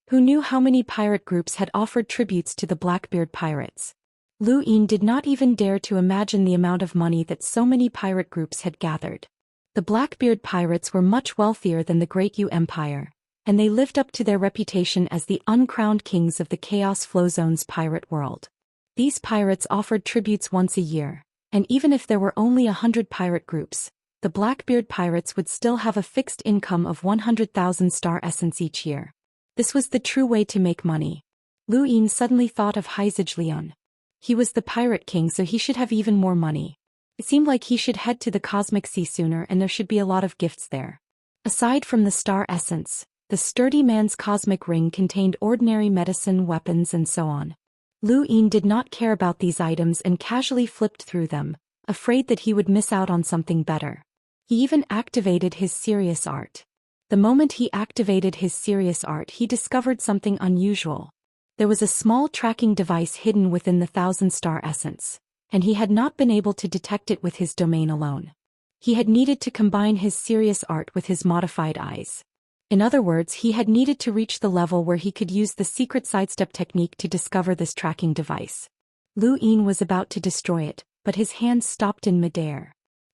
Who knew how many pirate groups had offered tributes to the Blackbeard pirates? Lu Yin did not even dare to imagine the amount of money that so many pirate groups had gathered. The Blackbeard pirates were much wealthier than the Great Yu Empire, and they lived up to their reputation as the uncrowned kings of the Chaos Flow Zone's pirate world. These pirates offered tributes once a year, and even if there were only 100 pirate groups, the Blackbeard pirates would still have a fixed income of 100,000 star essence each year. This was the true way to make money. Lu Yin suddenly thought of Heizij. He was the pirate king, so he should have even more money. It seemed like he should head to the cosmic sea sooner, and there should be a lot of gifts there. Aside from the star essence, the sturdy man's cosmic ring contained ordinary medicine, weapons, and so on. Lu Yin did not care about these items and casually flipped through them, afraid that he would miss out on something better. He even activated his serious art. The moment he activated his serious art, he discovered something unusual. There was a small tracking device hidden within the 1,000-star essence, and he had not been able to detect it with his domain alone. He had needed to combine his serious art with his modified eyes. In other words, he had needed to reach the level where he could use the secret sidestep technique to discover this tracking device. Lu Yin was about to destroy it, but his hands stopped in midair.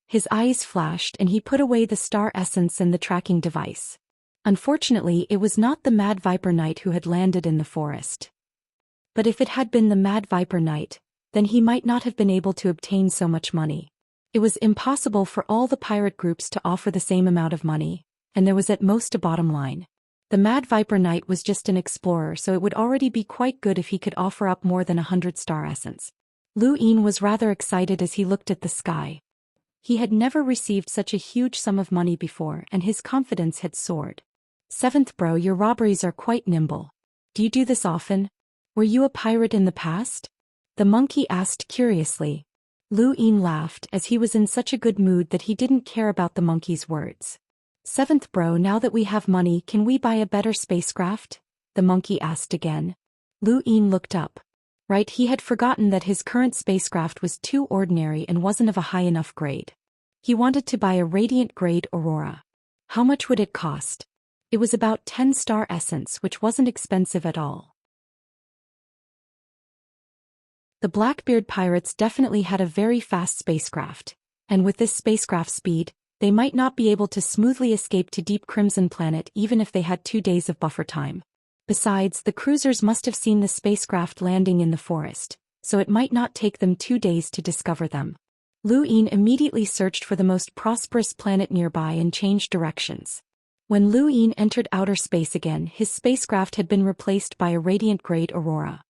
His eyes flashed and he put away the star essence and the tracking device. Unfortunately, it was not the Mad Viper Knight who had landed in the forest. But if it had been the Mad Viper Knight, then he might not have been able to obtain so much money. It was impossible for all the pirate groups to offer the same amount of money, and there was at most a bottom line. The Mad Viper Knight was just an explorer, so it would already be quite good if he could offer up more than 100 star essence. Lu Yin was rather excited as he looked at the sky. He had never received such a huge sum of money before, and his confidence had soared. "Seventh bro, your robberies are quite nimble. Do you do this often? Were you a pirate in the past?" The monkey asked curiously. Lu Yin laughed as he was in such a good mood that he didn't care about the monkey's words. "Seventh bro, now that we have money, can we buy a better spacecraft?" the monkey asked again. Lu Yin looked up. Right, he had forgotten that his current spacecraft was too ordinary and wasn't of a high enough grade. He wanted to buy a radiant grade Aurora. How much would it cost? It was about 10 star essence, which wasn't expensive at all. The Blackbeard pirates definitely had a very fast spacecraft, and with this spacecraft speed, they might not be able to smoothly escape to Deep Crimson Planet even if they had 2 days of buffer time. Besides, the cruisers must have seen the spacecraft landing in the forest, so it might not take them 2 days to discover them. Lu Yin immediately searched for the most prosperous planet nearby and changed directions. When Lu Yin entered outer space again, his spacecraft had been replaced by a radiant-grade Aurora.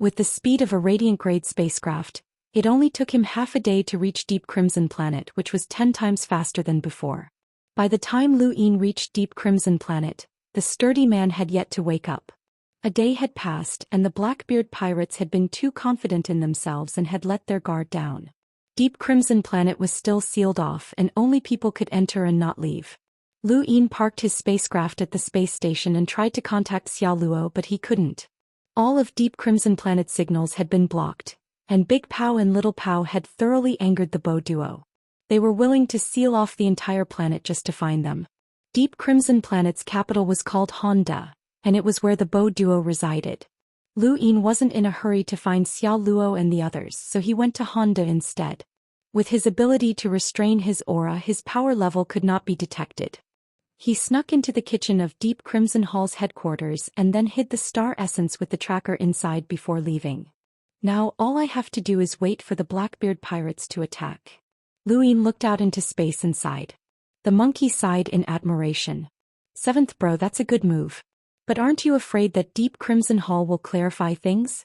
With the speed of a radiant-grade spacecraft, it only took him half a day to reach Deep Crimson Planet, which was 10 times faster than before. By the time Lu Yin reached Deep Crimson Planet, the sturdy man had yet to wake up. A day had passed and the Blackbeard pirates had been too confident in themselves and had let their guard down. Deep Crimson Planet was still sealed off and only people could enter and not leave. Lu Yin parked his spacecraft at the space station and tried to contact Xiao Luo, but he couldn't. All of Deep Crimson Planet's signals had been blocked, and Big Pow and Little Pow had thoroughly angered the Bo duo. They were willing to seal off the entire planet just to find them. Deep Crimson Planet's capital was called Honda, and it was where the Bo duo resided. Lu Yin wasn't in a hurry to find Xiao Luo and the others, so he went to Honda instead. With his ability to restrain his aura, his power level could not be detected. He snuck into the kitchen of Deep Crimson Hall's headquarters and then hid the star essence with the tracker inside before leaving. Now all I have to do is wait for the Blackbeard pirates to attack. Lu Yin looked out into space and sighed. The monkey sighed in admiration. "Seventh bro, that's a good move. But aren't you afraid that Deep Crimson Hall will clarify things?"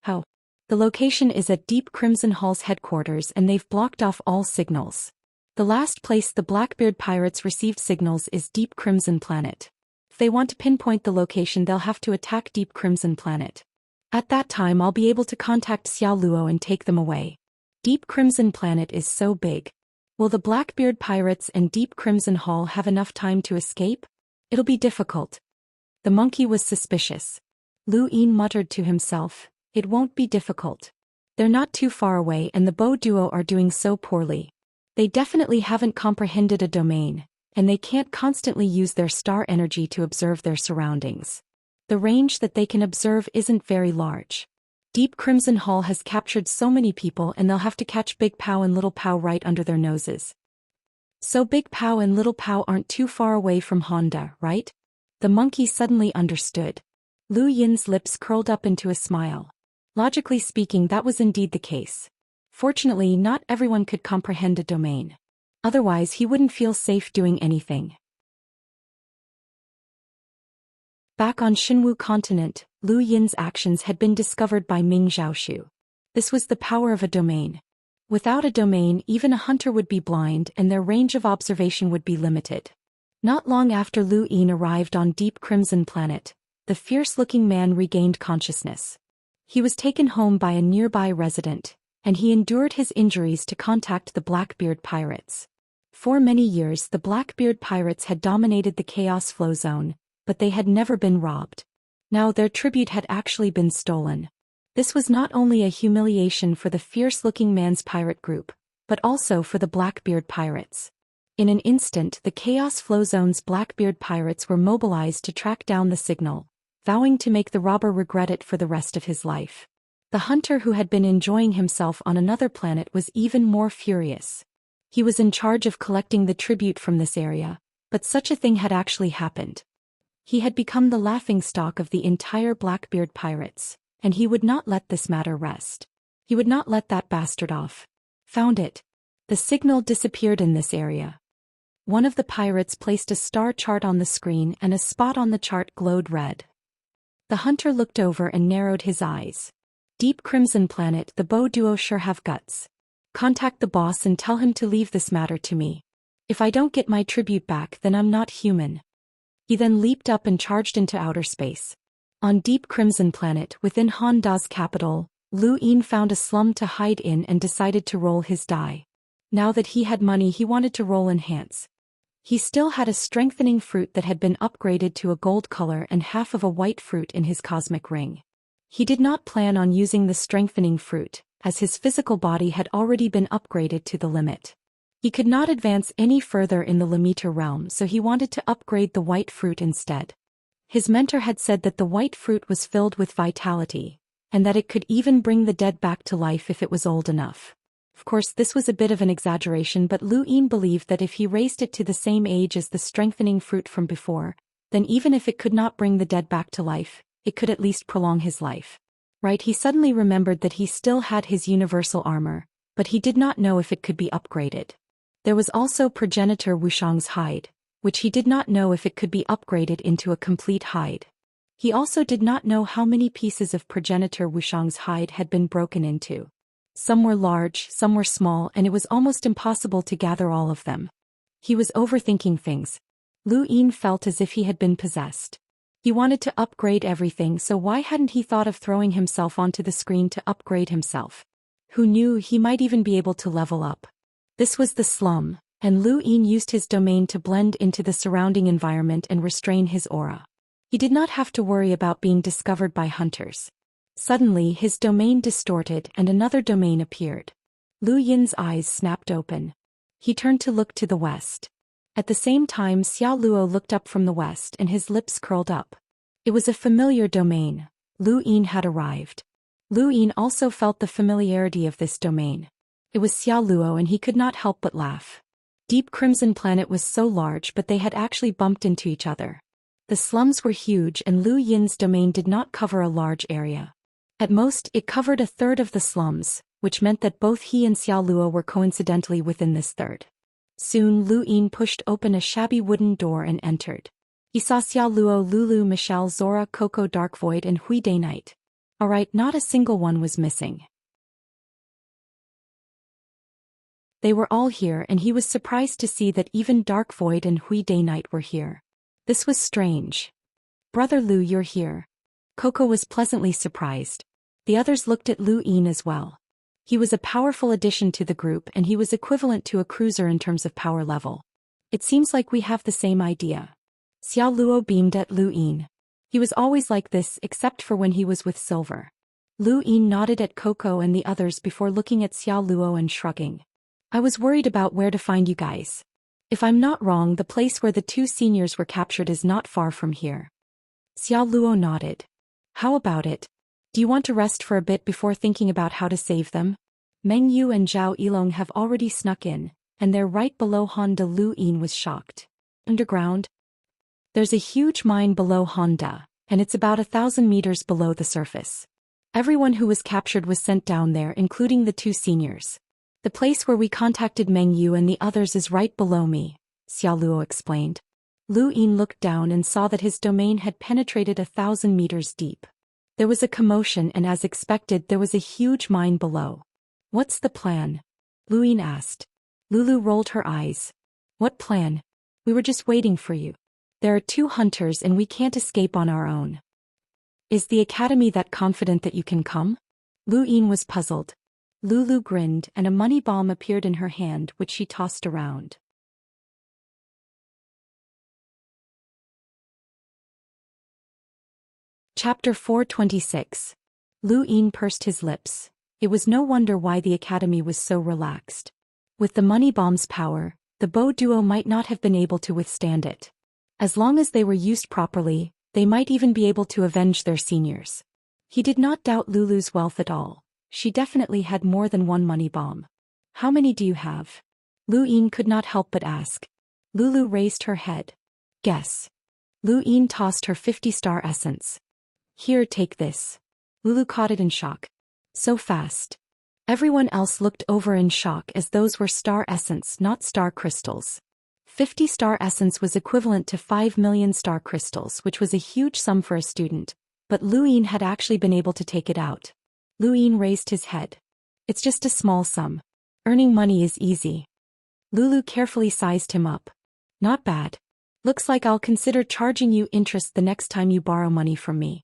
"How?" "The location is at Deep Crimson Hall's headquarters and they've blocked off all signals. The last place the Blackbeard pirates received signals is Deep Crimson Planet. If they want to pinpoint the location, they'll have to attack Deep Crimson Planet. At that time I'll be able to contact Xiao Luo and take them away. Deep Crimson Planet is so big. Will the Blackbeard pirates and Deep Crimson Hall have enough time to escape? It'll be difficult." The monkey was suspicious. Lu Yin muttered to himself, "It won't be difficult. They're not too far away and the Bo duo are doing so poorly. They definitely haven't comprehended a domain, and they can't constantly use their star energy to observe their surroundings. The range that they can observe isn't very large. Deep Crimson Hall has captured so many people and they'll have to catch Big Pow and Little Pow right under their noses. So Big Pow and Little Pow aren't too far away from Honda, right?" The monkey suddenly understood. Lu Yin's lips curled up into a smile. Logically speaking, that was indeed the case. Fortunately, not everyone could comprehend a domain. Otherwise, he wouldn't feel safe doing anything. Back on Xinwu continent, Lu Yin's actions had been discovered by Ming Zhaoshu. This was the power of a domain. Without a domain, even a hunter would be blind and their range of observation would be limited. Not long after Lu Yin arrived on Deep Crimson Planet, the fierce-looking man regained consciousness. He was taken home by a nearby resident, and he endured his injuries to contact the Blackbeard pirates. For many years the Blackbeard pirates had dominated the Chaos Flow Zone, but they had never been robbed. Now their tribute had actually been stolen. This was not only a humiliation for the fierce-looking man's pirate group, but also for the Blackbeard pirates. In an instant the Chaos Flow Zone's Blackbeard pirates were mobilized to track down the signal, vowing to make the robber regret it for the rest of his life. The hunter who had been enjoying himself on another planet was even more furious. He was in charge of collecting the tribute from this area, but such a thing had actually happened. He had become the laughingstock of the entire Blackbeard pirates, and he would not let this matter rest. He would not let that bastard off. Found it. The signal disappeared in this area. One of the pirates placed a star chart on the screen and a spot on the chart glowed red. The hunter looked over and narrowed his eyes. Deep Crimson Planet, the Bo duo sure have guts. Contact the boss and tell him to leave this matter to me. If I don't get my tribute back, then I'm not human. He then leaped up and charged into outer space. On Deep Crimson Planet, within Honda's capital, Lu Yin found a slum to hide in and decided to roll his die. Now that he had money, he wanted to roll enhance. He still had a strengthening fruit that had been upgraded to a gold color and half of a white fruit in his cosmic ring. He did not plan on using the strengthening fruit, as his physical body had already been upgraded to the limit. He could not advance any further in the Limiter realm, so he wanted to upgrade the white fruit instead. His mentor had said that the white fruit was filled with vitality, and that it could even bring the dead back to life if it was old enough. Of course, this was a bit of an exaggeration, but Lu Yin believed that if he raised it to the same age as the strengthening fruit from before, then even if it could not bring the dead back to life, it could at least prolong his life. Right, he suddenly remembered that he still had his universal armor, but he did not know if it could be upgraded. There was also progenitor Wuxiang's hide, which he did not know if it could be upgraded into a complete hide. He also did not know how many pieces of progenitor Wuxiang's hide had been broken into. Some were large, some were small, and it was almost impossible to gather all of them. He was overthinking things. Lu Yin felt as if he had been possessed. He wanted to upgrade everything, so why hadn't he thought of throwing himself onto the screen to upgrade himself? Who knew, he might even be able to level up. This was the slum, and Lu Yin used his domain to blend into the surrounding environment and restrain his aura. He did not have to worry about being discovered by hunters. Suddenly his domain distorted and another domain appeared. Lu Yin's eyes snapped open. He turned to look to the west. At the same time Xiao Luo looked up from the west and his lips curled up. It was a familiar domain. Lu Yin had arrived. Lu Yin also felt the familiarity of this domain. It was Xiao Luo and he could not help but laugh. Deep Crimson Planet was so large, but they had actually bumped into each other. The slums were huge and Lu Yin's domain did not cover a large area. At most, it covered a third of the slums, which meant that both he and Xiao Luo were coincidentally within this third. Soon Lu Yin pushed open a shabby wooden door and entered. He saw Xiao Luo, Lulu, Michelle, Zora, Coco, Dark Void, and Hui Day Night. Alright, not a single one was missing. They were all here, and he was surprised to see that even Dark Void and Hui Day Night were here. This was strange. Brother Lu, you're here. Coco was pleasantly surprised. The others looked at Lu Yin as well. He was a powerful addition to the group and he was equivalent to a cruiser in terms of power level. It seems like we have the same idea. Xiao Luo beamed at Lu Yin. He was always like this except for when he was with Silver. Lu Yin nodded at Coco and the others before looking at Xiao Luo and shrugging. I was worried about where to find you guys. If I'm not wrong, the place where the two seniors were captured is not far from here. Xiao Luo nodded. How about it? Do you want to rest for a bit before thinking about how to save them? Meng Yu and Zhao Yilong have already snuck in, and they're right below Honda. Lu Yin was shocked. Underground? There's a huge mine below Honda, and it's about 1,000 meters below the surface. Everyone who was captured was sent down there, including the two seniors. The place where we contacted Meng Yu and the others is right below me, Xiao Luo explained. Lu Yin looked down and saw that his domain had penetrated 1,000 meters deep. There was a commotion, and as expected there was a huge mine below. "What's the plan?" Lu Yin asked. Lulu rolled her eyes. "What plan? We were just waiting for you. There are 2 hunters and we can't escape on our own." "Is the academy that confident that you can come?" Lu Yin was puzzled. Lulu grinned and a money bomb appeared in her hand, which she tossed around. Chapter 426. Lu Yin pursed his lips. It was no wonder why the academy was so relaxed. With the money bomb's power, the Bo duo might not have been able to withstand it. As long as they were used properly, they might even be able to avenge their seniors. He did not doubt Lulu's wealth at all. She definitely had more than 1 money bomb. "How many do you have?" Lu Yin could not help but ask. Lulu raised her head. "Guess." Lu Yin tossed her 50-star essence. "Here, take this." Lulu caught it in shock. So fast. Everyone else looked over in shock, as those were star essence, not star crystals. 50-star essence was equivalent to 5 million star crystals, which was a huge sum for a student, but Lu Yin had actually been able to take it out. Lu Yin raised his head. "It's just a small sum. Earning money is easy." Lulu carefully sized him up. "Not bad. Looks like I'll consider charging you interest the next time you borrow money from me."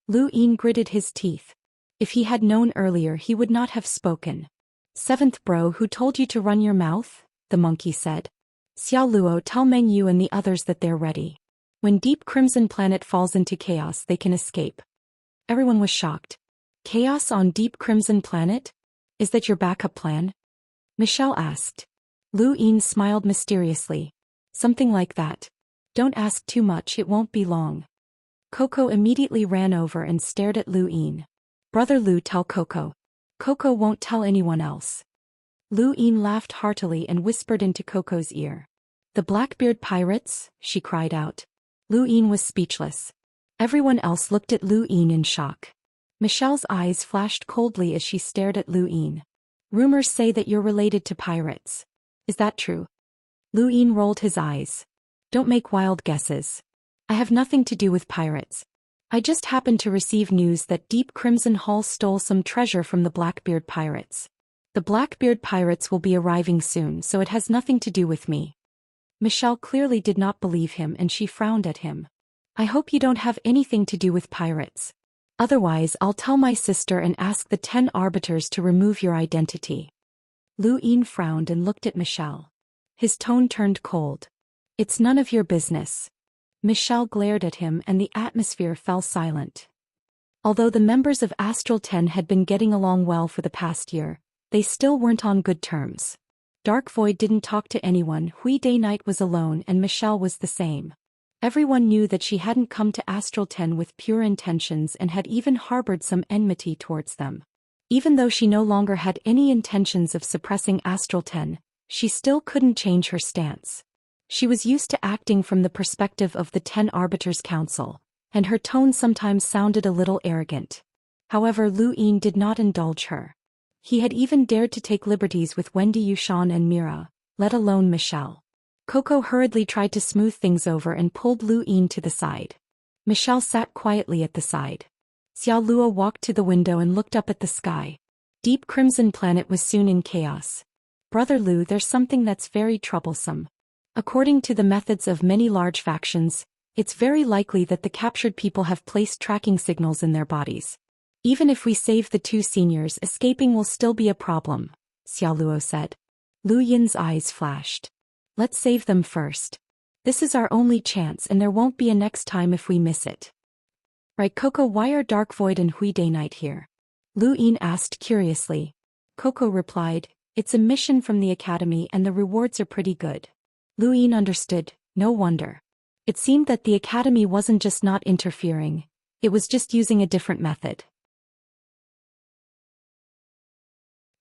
Lu Yin gritted his teeth. If he had known earlier, he would not have spoken. "7th bro, who told you to run your mouth?" the monkey said. "Xiao Luo, tell Meng Yu and the others that they're ready. When Deep Crimson Planet falls into chaos, they can escape." Everyone was shocked. "Chaos on Deep Crimson Planet? Is that your backup plan?" Michelle asked. Lu Yin smiled mysteriously. "Something like that. Don't ask too much, it won't be long." Coco immediately ran over and stared at Lu Yin. "Brother Lu, tell Coco." "Coco won't tell anyone else." Lu Yin laughed heartily and whispered into Coco's ear. "The Blackbeard pirates?" she cried out. Lu Yin was speechless. Everyone else looked at Lu Yin in shock. Michelle's eyes flashed coldly as she stared at Lu Yin. "Rumors say that you're related to pirates. Is that true?" Lu Yin rolled his eyes. "Don't make wild guesses. I have nothing to do with pirates. I just happened to receive news that Deep Crimson Hall stole some treasure from the Blackbeard pirates. The Blackbeard pirates will be arriving soon, so it has nothing to do with me." Michelle clearly did not believe him and she frowned at him. "I hope you don't have anything to do with pirates. Otherwise I'll tell my sister and ask the 10 arbiters to remove your identity." Lu Yin frowned and looked at Michelle. His tone turned cold. "It's none of your business." Michelle glared at him and the atmosphere fell silent. Although the members of Astral 10 had been getting along well for the past year, they still weren't on good terms. Dark Void didn't talk to anyone, Hui Day Night was alone, and Michelle was the same. Everyone knew that she hadn't come to Astral 10 with pure intentions and had even harbored some enmity towards them. Even though she no longer had any intentions of suppressing Astral 10, she still couldn't change her stance. She was used to acting from the perspective of the 10 Arbiters Council, and her tone sometimes sounded a little arrogant. However, Lu Yin did not indulge her. He had even dared to take liberties with Wendy Yushan and Mira, let alone Michelle. Coco hurriedly tried to smooth things over and pulled Lu Yin to the side. Michelle sat quietly at the side. Xiao Luo walked to the window and looked up at the sky. Deep Crimson Planet was soon in chaos. "Brother Lu, there's something that's very troublesome. According to the methods of many large factions, it's very likely that the captured people have placed tracking signals in their bodies. Even if we save the 2 seniors, escaping will still be a problem," Xiao Luo said. Lu Yin's eyes flashed. "Let's save them first. This is our only chance and there won't be a next time if we miss it." "Right, Coco, why are Dark Void and Hui Day Night here?" Lu Yin asked curiously. Coco replied, "It's a mission from the academy and the rewards are pretty good." Lu Yin understood. No wonder. It seemed that the academy wasn't just not interfering, it was just using a different method.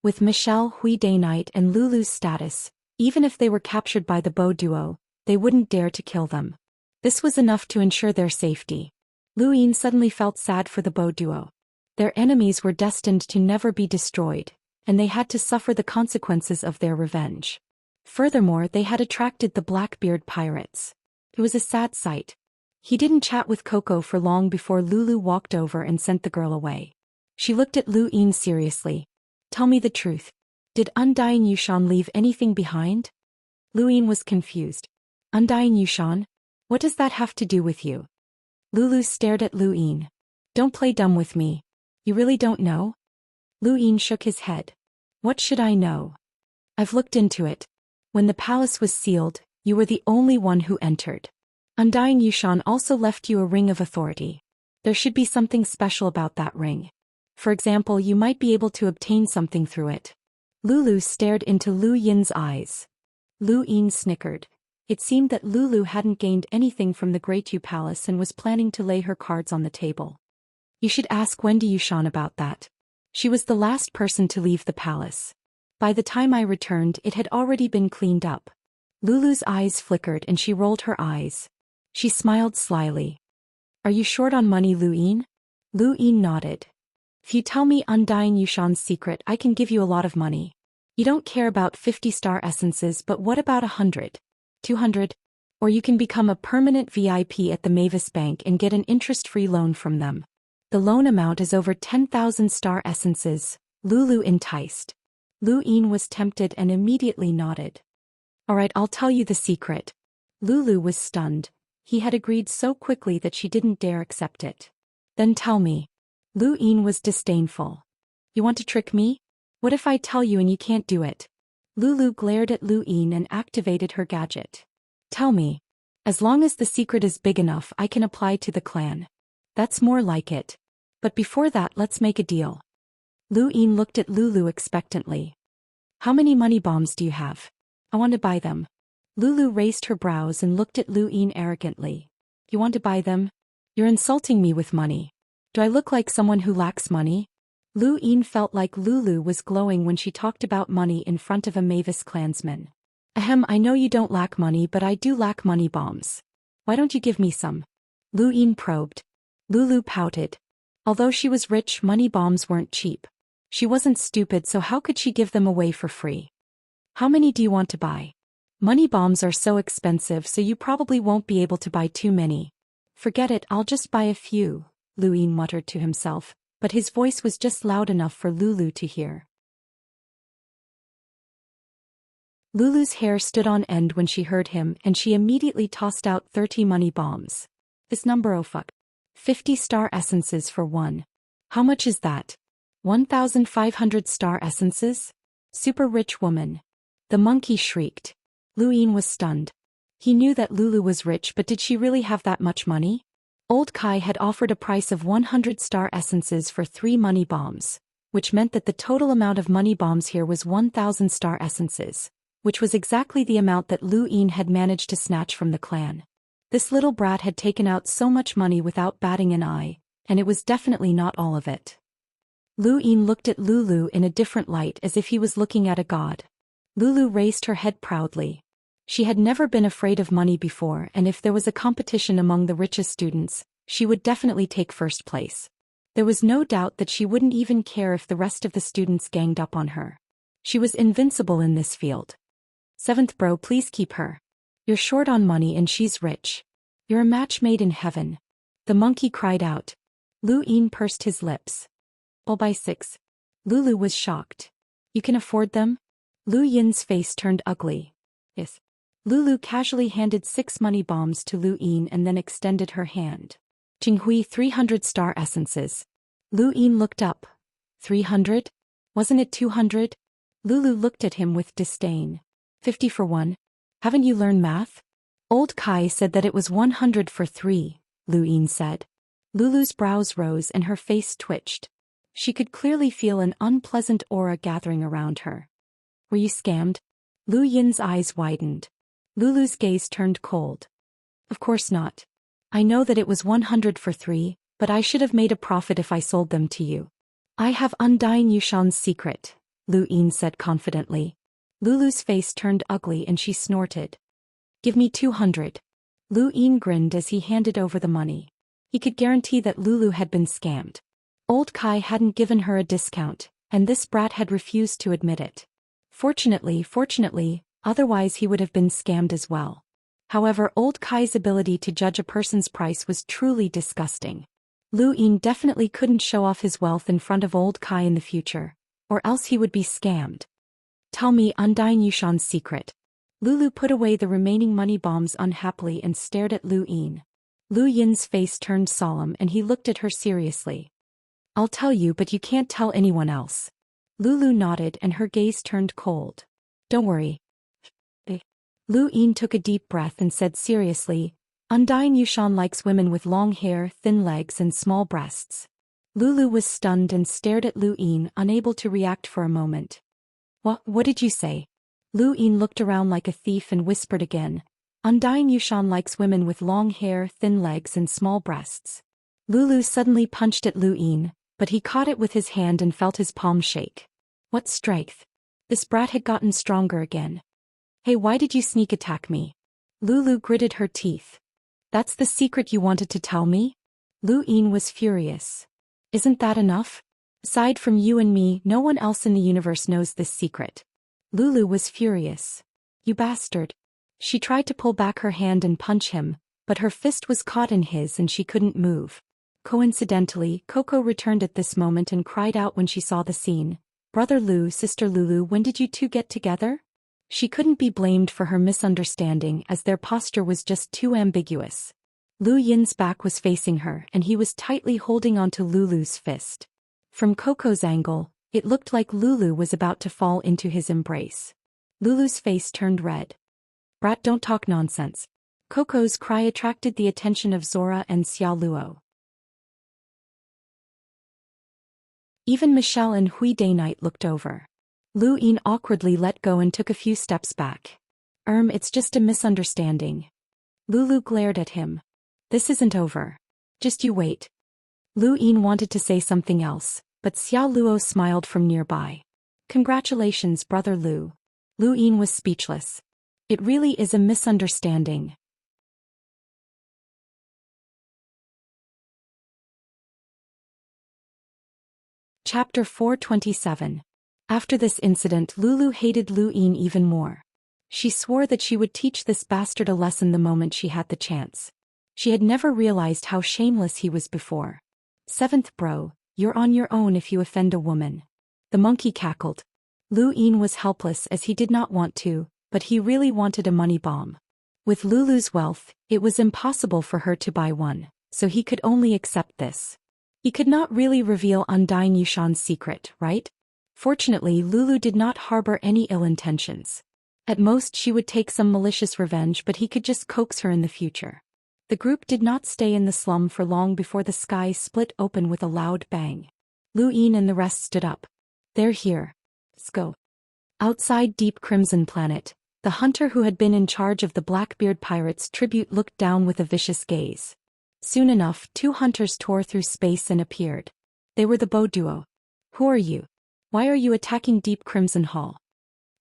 With Michelle, Hui Day Night and Lulu's status, even if they were captured by the Bo duo, they wouldn't dare to kill them. This was enough to ensure their safety. Lu Yin suddenly felt sad for the Bo duo. Their enemies were destined to never be destroyed, and they had to suffer the consequences of their revenge. Furthermore, they had attracted the Blackbeard pirates. It was a sad sight. He didn't chat with Coco for long before Lulu walked over and sent the girl away. She looked at Lu Yin seriously. Tell me the truth. Did Undying Yushan leave anything behind? Lu Yin was confused. Undying Yushan? What does that have to do with you? Lulu stared at Lu Yin. Don't play dumb with me. You really don't know? Lu Yin shook his head. What should I know? I've looked into it. When the palace was sealed, you were the only one who entered. Undying Yushan also left you a ring of authority. There should be something special about that ring. For example, you might be able to obtain something through it. Lulu stared into Lu Yin's eyes. Lu Yin snickered. It seemed that Lulu hadn't gained anything from the Great Yu Palace and was planning to lay her cards on the table. You should ask Wendy Yushan about that. She was the last person to leave the palace. By the time I returned, it had already been cleaned up. Lulu's eyes flickered and she rolled her eyes. She smiled slyly. Are you short on money, Lu Yin? Lu Yin nodded. If you tell me Undying Yushan's secret, I can give you a lot of money. You don't care about 50 star essences, but what about 100? 200? Or you can become a permanent VIP at the Mavis Bank and get an interest-free loan from them. The loan amount is over 10,000 star essences. Lulu enticed. Lu Yin was tempted and immediately nodded. Alright, I'll tell you the secret. Lulu was stunned. He had agreed so quickly that she didn't dare accept it. Then tell me. Lu Yin was disdainful. You want to trick me? What if I tell you and you can't do it? Lulu glared at Lu Yin and activated her gadget. Tell me. As long as the secret is big enough, I can apply to the clan. That's more like it. But before that, let's make a deal. Lu Yin looked at Lulu expectantly. How many money bombs do you have? I want to buy them. Lulu raised her brows and looked at Lu Yin arrogantly. You want to buy them? You're insulting me with money. Do I look like someone who lacks money? Lu Yin felt like Lulu was glowing when she talked about money in front of a Mavis clansman. Ahem, I know you don't lack money, but I do lack money bombs. Why don't you give me some? Lu Yin probed. Lulu pouted. Although she was rich, money bombs weren't cheap. She wasn't stupid, so how could she give them away for free? How many do you want to buy? Money bombs are so expensive, so you probably won't be able to buy too many. Forget it, I'll just buy a few, Lu Yin muttered to himself, but his voice was just loud enough for Lulu to hear. Lulu's hair stood on end when she heard him, and she immediately tossed out 30 money bombs. This number, oh fuck. 50 star essences for one. How much is that? 1,500 star essences? Super rich woman. The monkey shrieked. Lu Yin was stunned. He knew that Lulu was rich, but did she really have that much money? Old Kai had offered a price of 100 star essences for 3 money bombs, which meant that the total amount of money bombs here was 1,000 star essences, which was exactly the amount that Lu Yin had managed to snatch from the clan. This little brat had taken out so much money without batting an eye, and it was definitely not all of it. Lu Yin looked at Lulu in a different light, as if he was looking at a god. Lulu raised her head proudly. She had never been afraid of money before, and if there was a competition among the richest students, she would definitely take first place. There was no doubt that she wouldn't even care if the rest of the students ganged up on her. She was invincible in this field. 7th bro, please keep her. You're short on money and she's rich. You're a match made in heaven. The monkey cried out. Lu Yin pursed his lips. I'll buy 6. Lulu was shocked. You can afford them? Lu Yin's face turned ugly. Yes. Lulu casually handed 6 money bombs to Lu Yin and then extended her hand. Qinghui, 300 star essences. Lu Yin looked up. 300? Wasn't it 200? Lulu looked at him with disdain. 50 for 1? Haven't you learned math? Old Kai said that it was 100 for 3, Lu Yin said. Lulu's brows rose and her face twitched. She could clearly feel an unpleasant aura gathering around her. Were you scammed? Lu Yin's eyes widened. Lulu's gaze turned cold. Of course not. I know that it was 100 for 3, but I should have made a profit if I sold them to you. I have Undying Yushan's secret, Lu Yin said confidently. Lulu's face turned ugly and she snorted. Give me 200. Lu Yin grinned as he handed over the money. He could guarantee that Lulu had been scammed. Old Kai hadn't given her a discount, and this brat had refused to admit it. Fortunately, otherwise he would have been scammed as well. However, old Kai's ability to judge a person's price was truly disgusting. Lu Yin definitely couldn't show off his wealth in front of old Kai in the future, or else he would be scammed. Tell me Undying Yushan's secret. Lulu put away the remaining money bombs unhappily and stared at Lu Yin. Lu Yin's face turned solemn and he looked at her seriously. I'll tell you, but you can't tell anyone else. Lulu nodded and her gaze turned cold. Don't worry. Lu Yin took a deep breath and said seriously, Undying Yushan likes women with long hair, thin legs and small breasts. Lulu was stunned and stared at Lu Yin, unable to react for a moment. What did you say? Lu Yin looked around like a thief and whispered again, Undying Yushan likes women with long hair, thin legs and small breasts. Lulu suddenly punched at Lu Yin, but he caught it with his hand and felt his palm shake. What strength! This brat had gotten stronger again. Hey, why did you sneak attack me? Lulu gritted her teeth. That's the secret you wanted to tell me? Lu Yin was furious. Isn't that enough? Aside from you and me, no one else in the universe knows this secret. Lulu was furious. You bastard. She tried to pull back her hand and punch him, but her fist was caught in his and she couldn't move. Coincidentally, Coco returned at this moment and cried out when she saw the scene. Brother Lu, sister Lulu, when did you two get together? She couldn't be blamed for her misunderstanding as their posture was just too ambiguous. Lu Yin's back was facing her and he was tightly holding onto Lulu's fist. From Coco's angle, it looked like Lulu was about to fall into his embrace. Lulu's face turned red. Brat, don't talk nonsense. Coco's cry attracted the attention of Zora and Xia Luo. Even Michelle and Hui Dayknight looked over. Lu Yin awkwardly let go and took a few steps back. It's just a misunderstanding. Lulu glared at him. This isn't over. Just you wait. Lu Yin wanted to say something else, but Xia Luo smiled from nearby. Congratulations, brother Lu. Lu Yin was speechless. It really is a misunderstanding. Chapter 427. After this incident, Lulu hated Lu Yin even more. She swore that she would teach this bastard a lesson the moment she had the chance. She had never realized how shameless he was before. Seventh bro, you're on your own if you offend a woman. The monkey cackled. Lu Yin was helpless as he did not want to, but he really wanted a money bomb. With Lulu's wealth, it was impossible for her to buy one, so he could only accept this. He could not really reveal Undying Yushan's secret, right? Fortunately, Lulu did not harbor any ill intentions. At most she would take some malicious revenge, but he could just coax her in the future. The group did not stay in the slum for long before the sky split open with a loud bang. Lu Yin and the rest stood up. They're here. Let's go. Outside Deep Crimson Planet, the hunter who had been in charge of the Blackbeard Pirates tribute looked down with a vicious gaze. Soon enough, two hunters tore through space and appeared. They were the Bo duo. Who are you? Why are you attacking Deep Crimson Hall?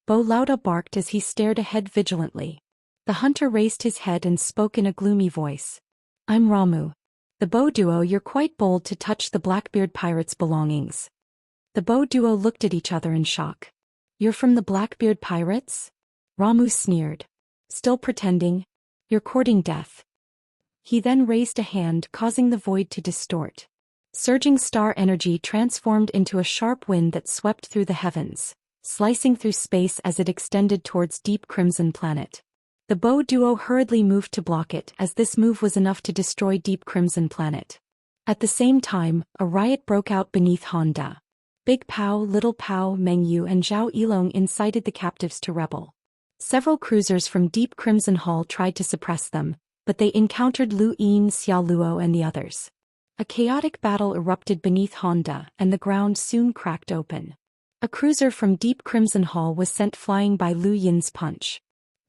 Bo Lauda barked as he stared ahead vigilantly. The hunter raised his head and spoke in a gloomy voice. I'm Ramu. The Bo duo, you're quite bold to touch the Blackbeard Pirates' belongings. The Bo duo looked at each other in shock. You're from the Blackbeard Pirates? Ramu sneered. Still pretending? You're courting death. He then raised a hand, causing the void to distort. Surging star energy transformed into a sharp wind that swept through the heavens, slicing through space as it extended towards Deep Crimson Planet. The Bo duo hurriedly moved to block it, as this move was enough to destroy Deep Crimson Planet. At the same time, a riot broke out beneath Honda. Big Pao, Little Pao, Mengyu and Zhao Yilong incited the captives to rebel. Several cruisers from Deep Crimson Hall tried to suppress them, but they encountered Lu Yin, Xia Luo and the others. A chaotic battle erupted beneath Honda, and the ground soon cracked open. A cruiser from Deep Crimson Hall was sent flying by Lu Yin's punch.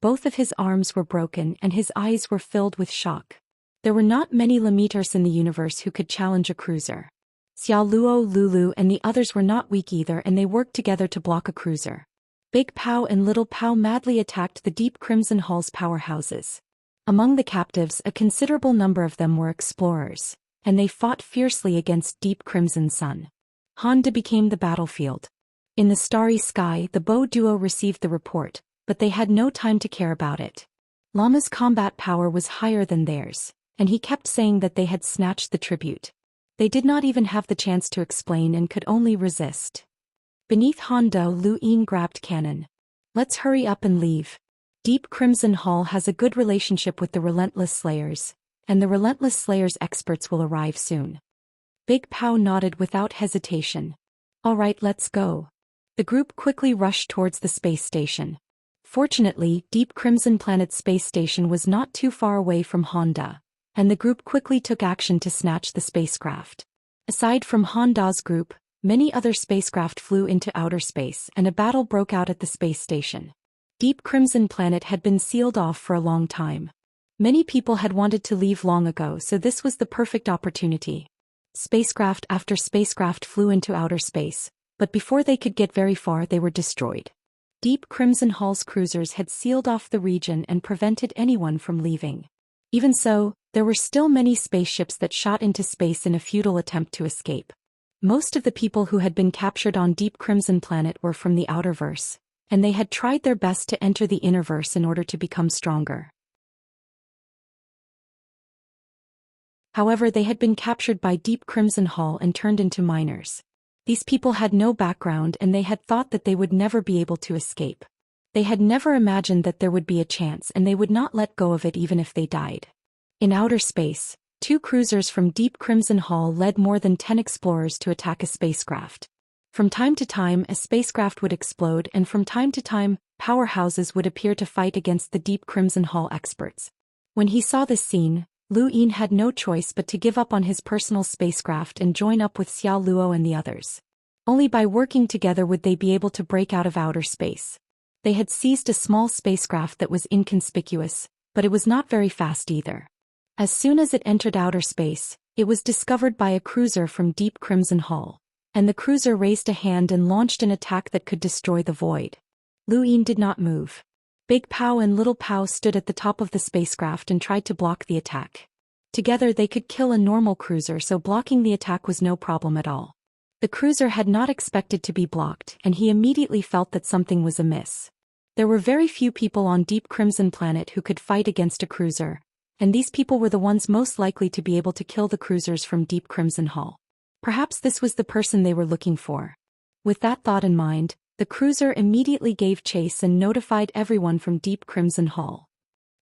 Both of his arms were broken and his eyes were filled with shock. There were not many Limiters in the universe who could challenge a cruiser. Xia Luo, Lulu and the others were not weak either, and they worked together to block a cruiser. Big Pao and Little Pao madly attacked the Deep Crimson Hall's powerhouses. Among the captives, a considerable number of them were explorers, and they fought fiercely against Deep Crimson Sun. Honda became the battlefield. In the starry sky, the Bo duo received the report, but they had no time to care about it. Llama's combat power was higher than theirs, and he kept saying that they had snatched the tribute. They did not even have the chance to explain and could only resist. Beneath Hondo, Lu Yin grabbed Cannon. Let's hurry up and leave. Deep Crimson Hall has a good relationship with the Relentless Slayers, and the Relentless Slayers experts will arrive soon. Big Pow nodded without hesitation. All right, let's go. The group quickly rushed towards the space station. Fortunately, Deep Crimson Planet's space station was not too far away from Honda, and the group quickly took action to snatch the spacecraft. Aside from Honda's group, many other spacecraft flew into outer space and a battle broke out at the space station. Deep Crimson Planet had been sealed off for a long time. Many people had wanted to leave long ago, so this was the perfect opportunity. Spacecraft after spacecraft flew into outer space, but before they could get very far they were destroyed. Deep Crimson Hall's cruisers had sealed off the region and prevented anyone from leaving. Even so, there were still many spaceships that shot into space in a futile attempt to escape. Most of the people who had been captured on Deep Crimson Planet were from the Outerverse, and they had tried their best to enter the Innerverse in order to become stronger. However, they had been captured by Deep Crimson Hall and turned into miners. These people had no background and they had thought that they would never be able to escape. They had never imagined that there would be a chance and they would not let go of it even if they died. In outer space, 2 cruisers from Deep Crimson Hall led more than 10 explorers to attack a spacecraft. From time to time, a spacecraft would explode and from time to time, powerhouses would appear to fight against the Deep Crimson Hall experts. When he saw this scene, Lu Yin had no choice but to give up on his personal spacecraft and join up with Xiao Luo and the others. Only by working together would they be able to break out of outer space. They had seized a small spacecraft that was inconspicuous, but it was not very fast either. As soon as it entered outer space, it was discovered by a cruiser from Deep Crimson Hall, and the cruiser raised a hand and launched an attack that could destroy the void. Lu Yin did not move. Big Pow and Little Pow stood at the top of the spacecraft and tried to block the attack. Together they could kill a normal cruiser, so blocking the attack was no problem at all. The cruiser had not expected to be blocked and he immediately felt that something was amiss. There were very few people on Deep Crimson Planet who could fight against a cruiser, and these people were the ones most likely to be able to kill the cruisers from Deep Crimson Hall. Perhaps this was the person they were looking for. With that thought in mind, the cruiser immediately gave chase and notified everyone from Deep Crimson Hall.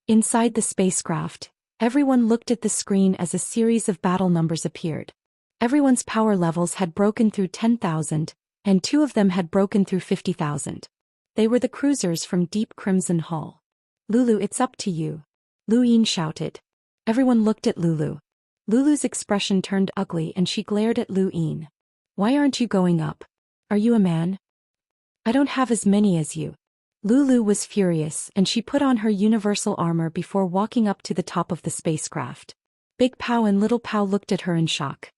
Inside the spacecraft, everyone looked at the screen as a series of battle numbers appeared. Everyone's power levels had broken through 10,000, and 2 of them had broken through 50,000. They were the cruisers from Deep Crimson Hall. Lulu, it's up to you. Lu Yin shouted. Everyone looked at Lulu. Lulu's expression turned ugly and she glared at Lu Yin. Why aren't you going up? Are you a man? I don't have as many as you. Lulu was furious and she put on her universal armor before walking up to the top of the spacecraft. Big Pow and Little Pow looked at her in shock.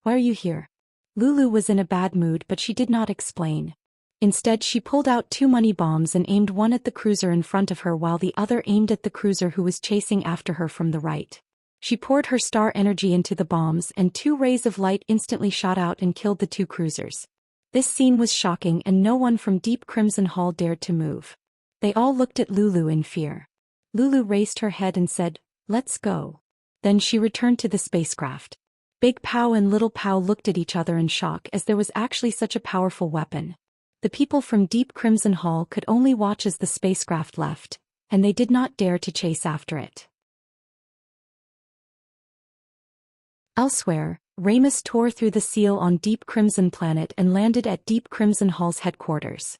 Why are you here? Lulu was in a bad mood but she did not explain. Instead, she pulled out 2 money bombs and aimed one at the cruiser in front of her while the other aimed at the cruiser who was chasing after her from the right. She poured her star energy into the bombs and 2 rays of light instantly shot out and killed the 2 cruisers. This scene was shocking and no one from Deep Crimson Hall dared to move. They all looked at Lulu in fear. Lulu raised her head and said, "Let's go." Then she returned to the spacecraft. Big Pow and Little Pow looked at each other in shock as there was actually such a powerful weapon. The people from Deep Crimson Hall could only watch as the spacecraft left, and they did not dare to chase after it. Elsewhere, Ramus tore through the seal on Deep Crimson Planet and landed at Deep Crimson Hall's headquarters.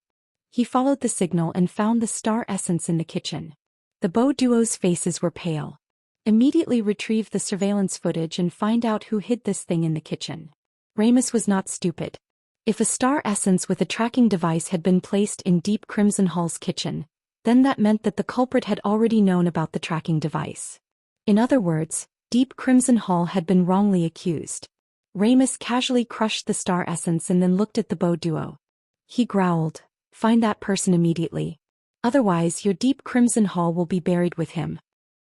He followed the signal and found the star essence in the kitchen. The Bo duo's faces were pale. Immediately retrieve the surveillance footage and find out who hid this thing in the kitchen. Ramus was not stupid. If a star essence with a tracking device had been placed in Deep Crimson Hall's kitchen, then that meant that the culprit had already known about the tracking device. In other words, Deep Crimson Hall had been wrongly accused. Ramus casually crushed the star essence and then looked at the Bo duo. He growled, "Find that person immediately. Otherwise your Deep Crimson Hall will be buried with him."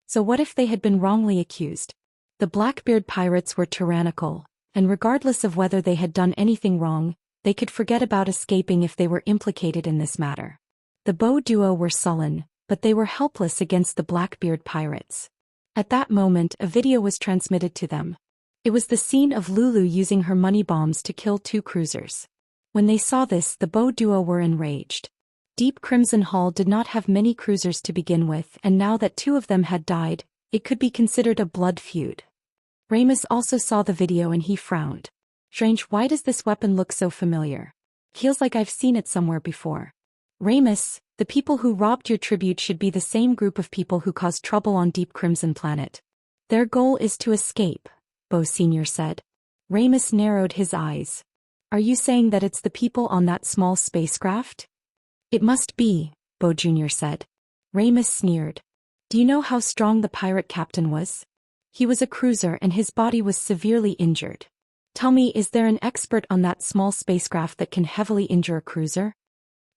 So what if they had been wrongly accused? The Blackbeard pirates were tyrannical, and regardless of whether they had done anything wrong, they could forget about escaping if they were implicated in this matter. The Bo duo were sullen, but they were helpless against the Blackbeard pirates. At that moment, a video was transmitted to them. It was the scene of Lulu using her money bombs to kill 2 cruisers. When they saw this, the Bow duo were enraged. Deep Crimson Hall did not have many cruisers to begin with, and now that 2 of them had died, it could be considered a blood feud. Ramus also saw the video and he frowned. Strange, why does this weapon look so familiar? Feels like I've seen it somewhere before. Ramus, the people who robbed your tribute should be the same group of people who caused trouble on Deep Crimson Planet. Their goal is to escape, Bo Sr. said. Ramus narrowed his eyes. Are you saying that it's the people on that small spacecraft? It must be, Bo Jr. said. Ramus sneered. Do you know how strong the pirate captain was? He was a cruiser and his body was severely injured. Tell me, is there an expert on that small spacecraft that can heavily injure a cruiser?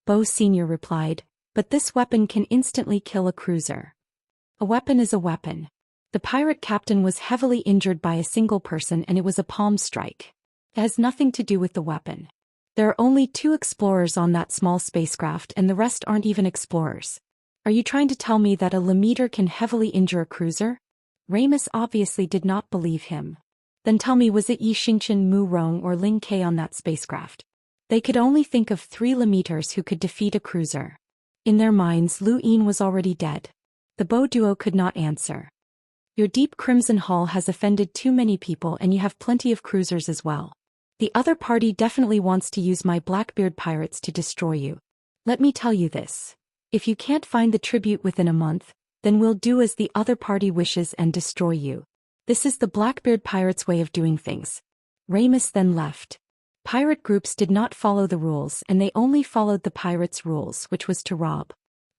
Bo Sr. replied, but this weapon can instantly kill a cruiser. A weapon is a weapon. The pirate captain was heavily injured by a single person and it was a palm strike. It has nothing to do with the weapon. There are only 2 explorers on that small spacecraft and the rest aren't even explorers. Are you trying to tell me that a Lemeter can heavily injure a cruiser? Ramus obviously did not believe him. Then tell me, was it Yi Xingchen, Mu Rong or Ling Ke on that spacecraft? They could only think of 3 Lemeters who could defeat a cruiser. In their minds, Lu Yin was already dead. The Bow duo could not answer. Your Deep Crimson Hall has offended too many people and you have plenty of cruisers as well. The other party definitely wants to use my Blackbeard pirates to destroy you. Let me tell you this. If you can't find the tribute within a month, then we'll do as the other party wishes and destroy you. This is the Blackbeard pirates' way of doing things. Ramus then left. Pirate groups did not follow the rules and they only followed the pirates' rules, which was to rob.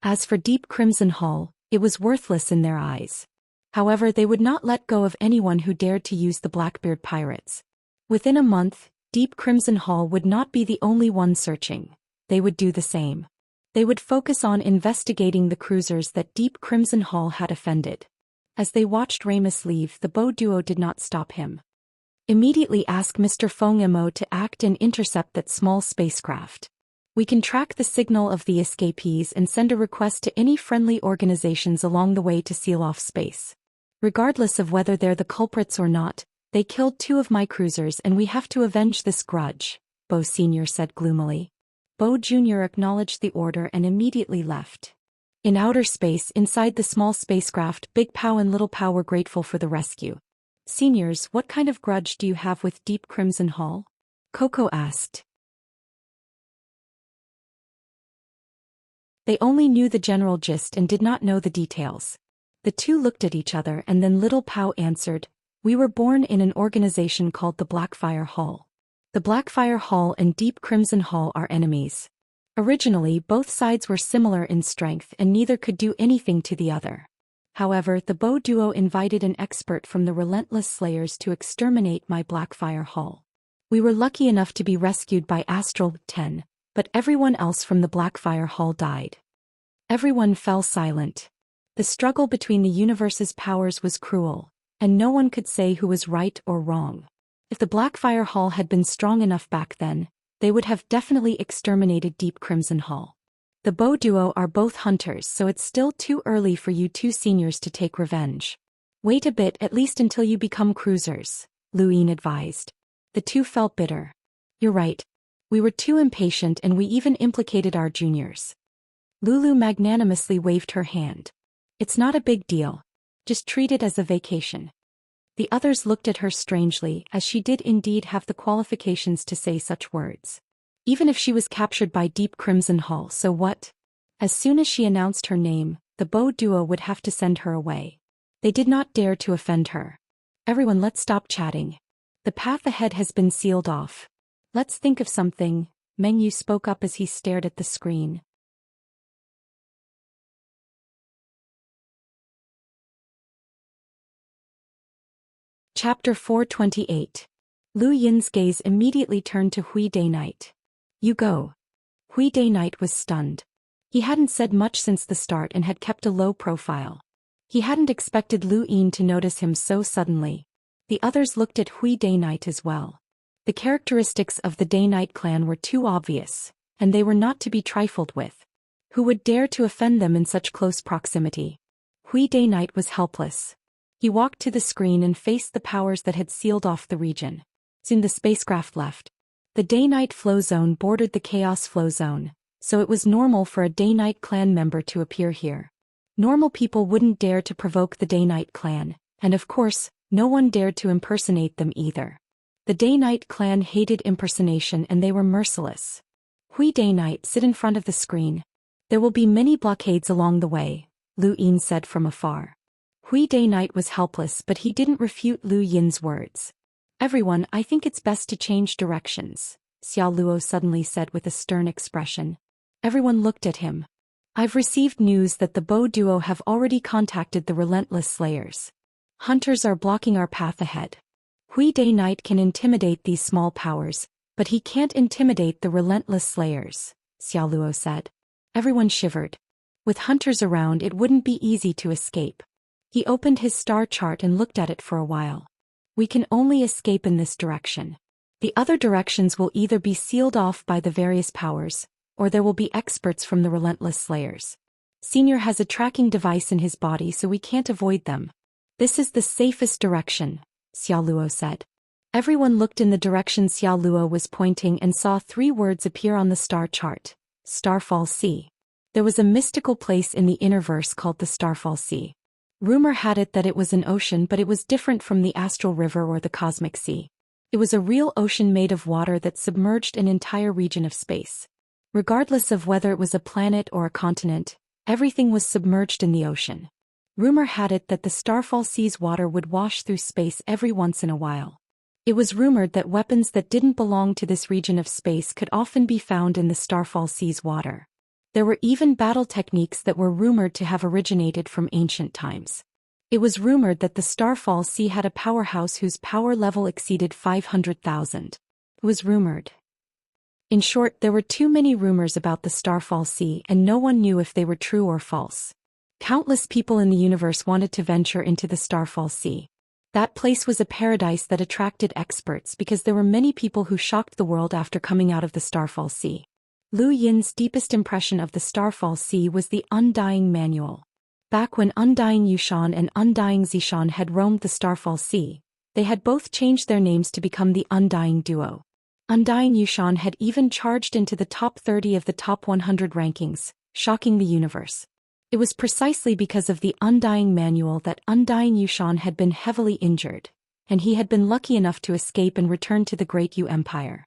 As for Deep Crimson Hall, it was worthless in their eyes. However, they would not let go of anyone who dared to use the Blackbeard pirates. Within a month, Deep Crimson Hall would not be the only one searching. They would do the same. They would focus on investigating the cruisers that Deep Crimson Hall had offended. As they watched Ramus leave, the Bow duo did not stop him. Immediately ask Mr. Feng Mo to act and intercept that small spacecraft. We can track the signal of the escapees and send a request to any friendly organizations along the way to seal off space. Regardless of whether they're the culprits or not, they killed 2 of my cruisers and we have to avenge this grudge, Bo Sr. said gloomily. Bo Jr. acknowledged the order and immediately left. In outer space, inside the small spacecraft, Big Pow and Little Pow were grateful for the rescue. Seniors, what kind of grudge do you have with Deep Crimson Hall? Coco asked. They only knew the general gist and did not know the details. The 2 looked at each other and then Little Pow answered, we were born in an organization called the Blackfire Hall. The Blackfire Hall and Deep Crimson Hall are enemies. Originally, both sides were similar in strength and neither could do anything to the other. However, the Bow duo invited an expert from the Relentless Slayers to exterminate my Blackfire Hall. We were lucky enough to be rescued by Astral 10, but everyone else from the Blackfire Hall died. Everyone fell silent. The struggle between the universe's powers was cruel, and no one could say who was right or wrong. If the Blackfire Hall had been strong enough back then, they would have definitely exterminated Deep Crimson Hall. The Bow duo are both hunters, so it's still too early for you 2 seniors to take revenge. Wait a bit, at least until you become cruisers, Lu Yin advised. The 2 felt bitter. You're right. We were too impatient and we even implicated our juniors. Lulu magnanimously waved her hand. It's not a big deal. Just treat it as a vacation. The others looked at her strangely, as she did indeed have the qualifications to say such words. Even if she was captured by Deep Crimson Hall, so what? As soon as she announced her name, the Bow duo would have to send her away. They did not dare to offend her. Everyone, let's stop chatting. The path ahead has been sealed off. Let's think of something, Meng Yu spoke up as he stared at the screen. Chapter 428. Lu Yin's gaze immediately turned to Hui Day Night. You go. Hui Day Night was stunned. He hadn't said much since the start and had kept a low profile. He hadn't expected Lu Yin to notice him so suddenly. The others looked at Hui Day Night as well. The characteristics of the Day Night clan were too obvious, and they were not to be trifled with. Who would dare to offend them in such close proximity? Hui Day Knight was helpless. He walked to the screen and faced the powers that had sealed off the region. Soon the spacecraft left. The Day-Night flow zone bordered the Chaos flow zone, so it was normal for a Day-Night clan member to appear here. Normal people wouldn't dare to provoke the Day-Night clan, and of course, no one dared to impersonate them either. The Day-Night clan hated impersonation and they were merciless. Hui Day Knight, sit in front of the screen. There will be many blockades along the way, Lu Yin said from afar. Hui Day Knight was helpless, but he didn't refute Lu Yin's words. Everyone, I think it's best to change directions, Xiao Luo suddenly said with a stern expression. Everyone looked at him. I've received news that the Bo duo have already contacted the Relentless Slayers. Hunters are blocking our path ahead. Hui Day Knight can intimidate these small powers, but he can't intimidate the Relentless Slayers, Xiao Luo said. Everyone shivered. With hunters around, it wouldn't be easy to escape. He opened his star chart and looked at it for a while. We can only escape in this direction. The other directions will either be sealed off by the various powers, or there will be experts from the Relentless Slayers. Senior has a tracking device in his body, so we can't avoid them. This is the safest direction, Xiao Luo said. Everyone looked in the direction Xiao Luo was pointing and saw 3 words appear on the star chart. Starfall Sea. There was a mystical place in the Innerverse called the Starfall Sea. Rumor had it that it was an ocean, but it was different from the Astral River or the Cosmic Sea. It was a real ocean made of water that submerged an entire region of space. Regardless of whether it was a planet or a continent, everything was submerged in the ocean. Rumor had it that the Starfall Sea's water would wash through space every once in a while. It was rumored that weapons that didn't belong to this region of space could often be found in the Starfall Sea's water. There were even battle techniques that were rumored to have originated from ancient times. It was rumored that the Starfall Sea had a powerhouse whose power level exceeded 500,000. It was rumored. In short, there were too many rumors about the Starfall Sea and no one knew if they were true or false. Countless people in the universe wanted to venture into the Starfall Sea. That place was a paradise that attracted experts because there were many people who shocked the world after coming out of the Starfall Sea. Lu Yin's deepest impression of the Starfall Sea was the Undying Manual. Back when Undying Yushan and Undying Zishan had roamed the Starfall Sea, they had both changed their names to become the Undying Duo. Undying Yushan had even charged into the top 30 of the top 100 rankings, shocking the universe. It was precisely because of the Undying Manual that Undying Yushan had been heavily injured, and he had been lucky enough to escape and return to the Great Yu Empire.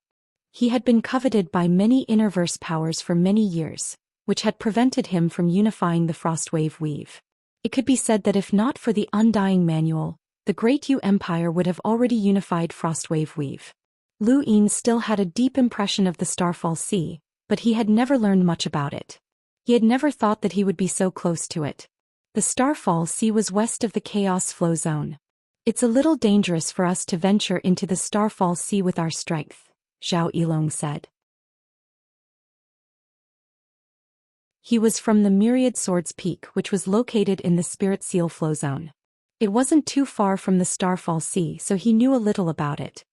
He had been coveted by many Innerverse powers for many years, which had prevented him from unifying the Frostwave Weave. It could be said that if not for the Undying Manual, the Great Yu Empire would have already unified Frostwave Weave. Lu Yin still had a deep impression of the Starfall Sea, but he had never learned much about it. He had never thought that he would be so close to it. The Starfall Sea was west of the Chaos Flow Zone. It's a little dangerous for us to venture into the Starfall Sea with our strength, Zhao Yilong said. He was from the Myriad Swords Peak, which was located in the Spirit Seal Flow Zone. It wasn't too far from the Starfall Sea, so he knew a little about it.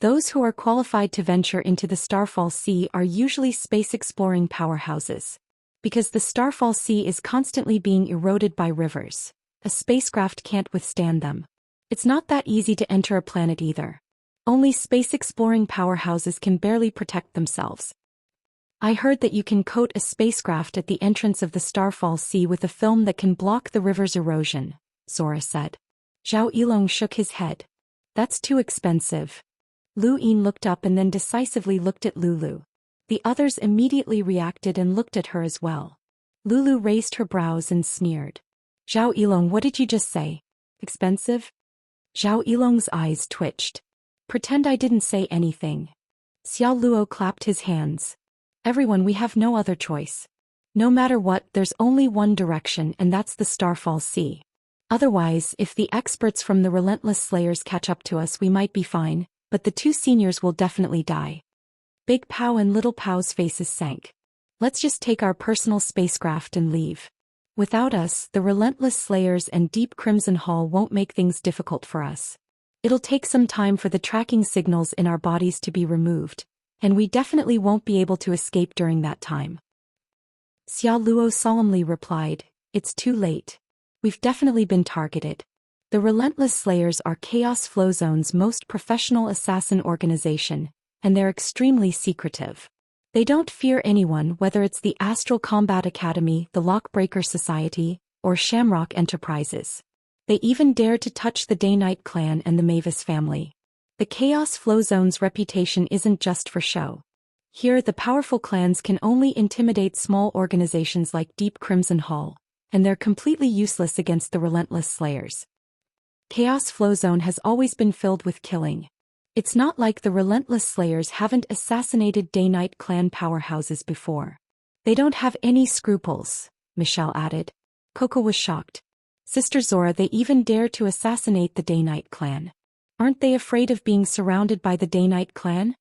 Those who are qualified to venture into the Starfall Sea are usually space-exploring powerhouses. Because the Starfall Sea is constantly being eroded by rivers, a spacecraft can't withstand them. It's not that easy to enter a planet either. Only space-exploring powerhouses can barely protect themselves. I heard that you can coat a spacecraft at the entrance of the Starfall Sea with a film that can block the river's erosion, Zora said. Zhao Yilong shook his head. That's too expensive. Lu Yin looked up and then decisively looked at Lulu. The others immediately reacted and looked at her as well. Lulu raised her brows and sneered. Zhao Yilong, what did you just say? Expensive? Zhao Yilong's eyes twitched. Pretend I didn't say anything. Xiao Luo clapped his hands. Everyone, we have no other choice. No matter what, there's only one direction, and that's the Starfall Sea. Otherwise, if the experts from the Relentless Slayers catch up to us, we might be fine, but the 2 seniors will definitely die. Big Pow and Little Pow's faces sank. Let's just take our personal spacecraft and leave. Without us, the Relentless Slayers and Deep Crimson Hall won't make things difficult for us. It'll take some time for the tracking signals in our bodies to be removed, and we definitely won't be able to escape during that time. Xia Luo solemnly replied, "It's too late. We've definitely been targeted. The Relentless Slayers are Chaos Flow Zone's most professional assassin organization, and they're extremely secretive. They don't fear anyone, whether it's the Astral Combat Academy, the Lockbreaker Society, or Shamrock Enterprises. They even dare to touch the Day-Night clan and the Mavis family. The Chaos Flow Zone's reputation isn't just for show. Here the powerful clans can only intimidate small organizations like Deep Crimson Hall, and they're completely useless against the Relentless Slayers. Chaos Flow Zone has always been filled with killing. It's not like the Relentless Slayers haven't assassinated Day-Night clan powerhouses before. They don't have any scruples," Michelle added. Coco was shocked. "Sister Zora, they even dare to assassinate the Day-Night clan. Aren't they afraid of being surrounded by the Day-Night clan?"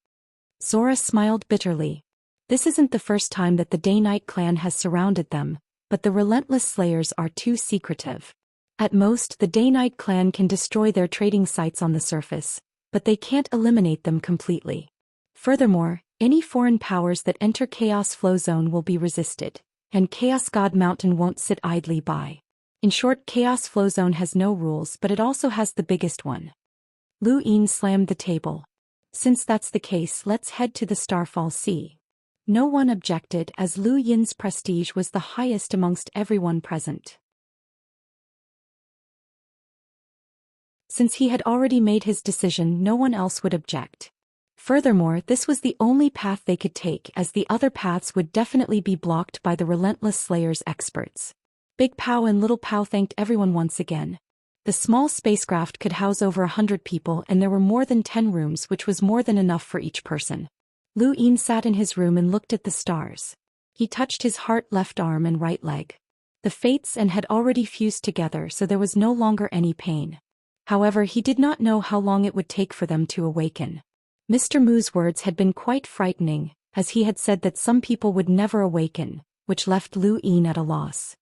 Zora smiled bitterly. This isn't the first time that the Day-Night clan has surrounded them, but the Relentless Slayers are too secretive. At most, the Day-Night clan can destroy their trading sites on the surface, but they can't eliminate them completely. Furthermore, any foreign powers that enter Chaos Flow Zone will be resisted, and Chaos God Mountain won't sit idly by. In short, Chaos Flow Zone has no rules, but it also has the biggest one. Lu Yin slammed the table. "Since that's the case, let's head to the Starfall Sea." No one objected, as Lu Yin's prestige was the highest amongst everyone present. Since he had already made his decision, no one else would object. Furthermore, this was the only path they could take, as the other paths would definitely be blocked by the Relentless Slayers experts. Big Pow and Little Pow thanked everyone once again. The small spacecraft could house over 100 people, and there were more than 10 rooms, which was more than enough for each person. Lu Yin sat in his room and looked at the stars. He touched his heart, left arm and right leg. The fates and had already fused together, so there was no longer any pain. However, he did not know how long it would take for them to awaken. Mr. Mu's words had been quite frightening, as he had said that some people would never awaken, which left Lu Yin at a loss.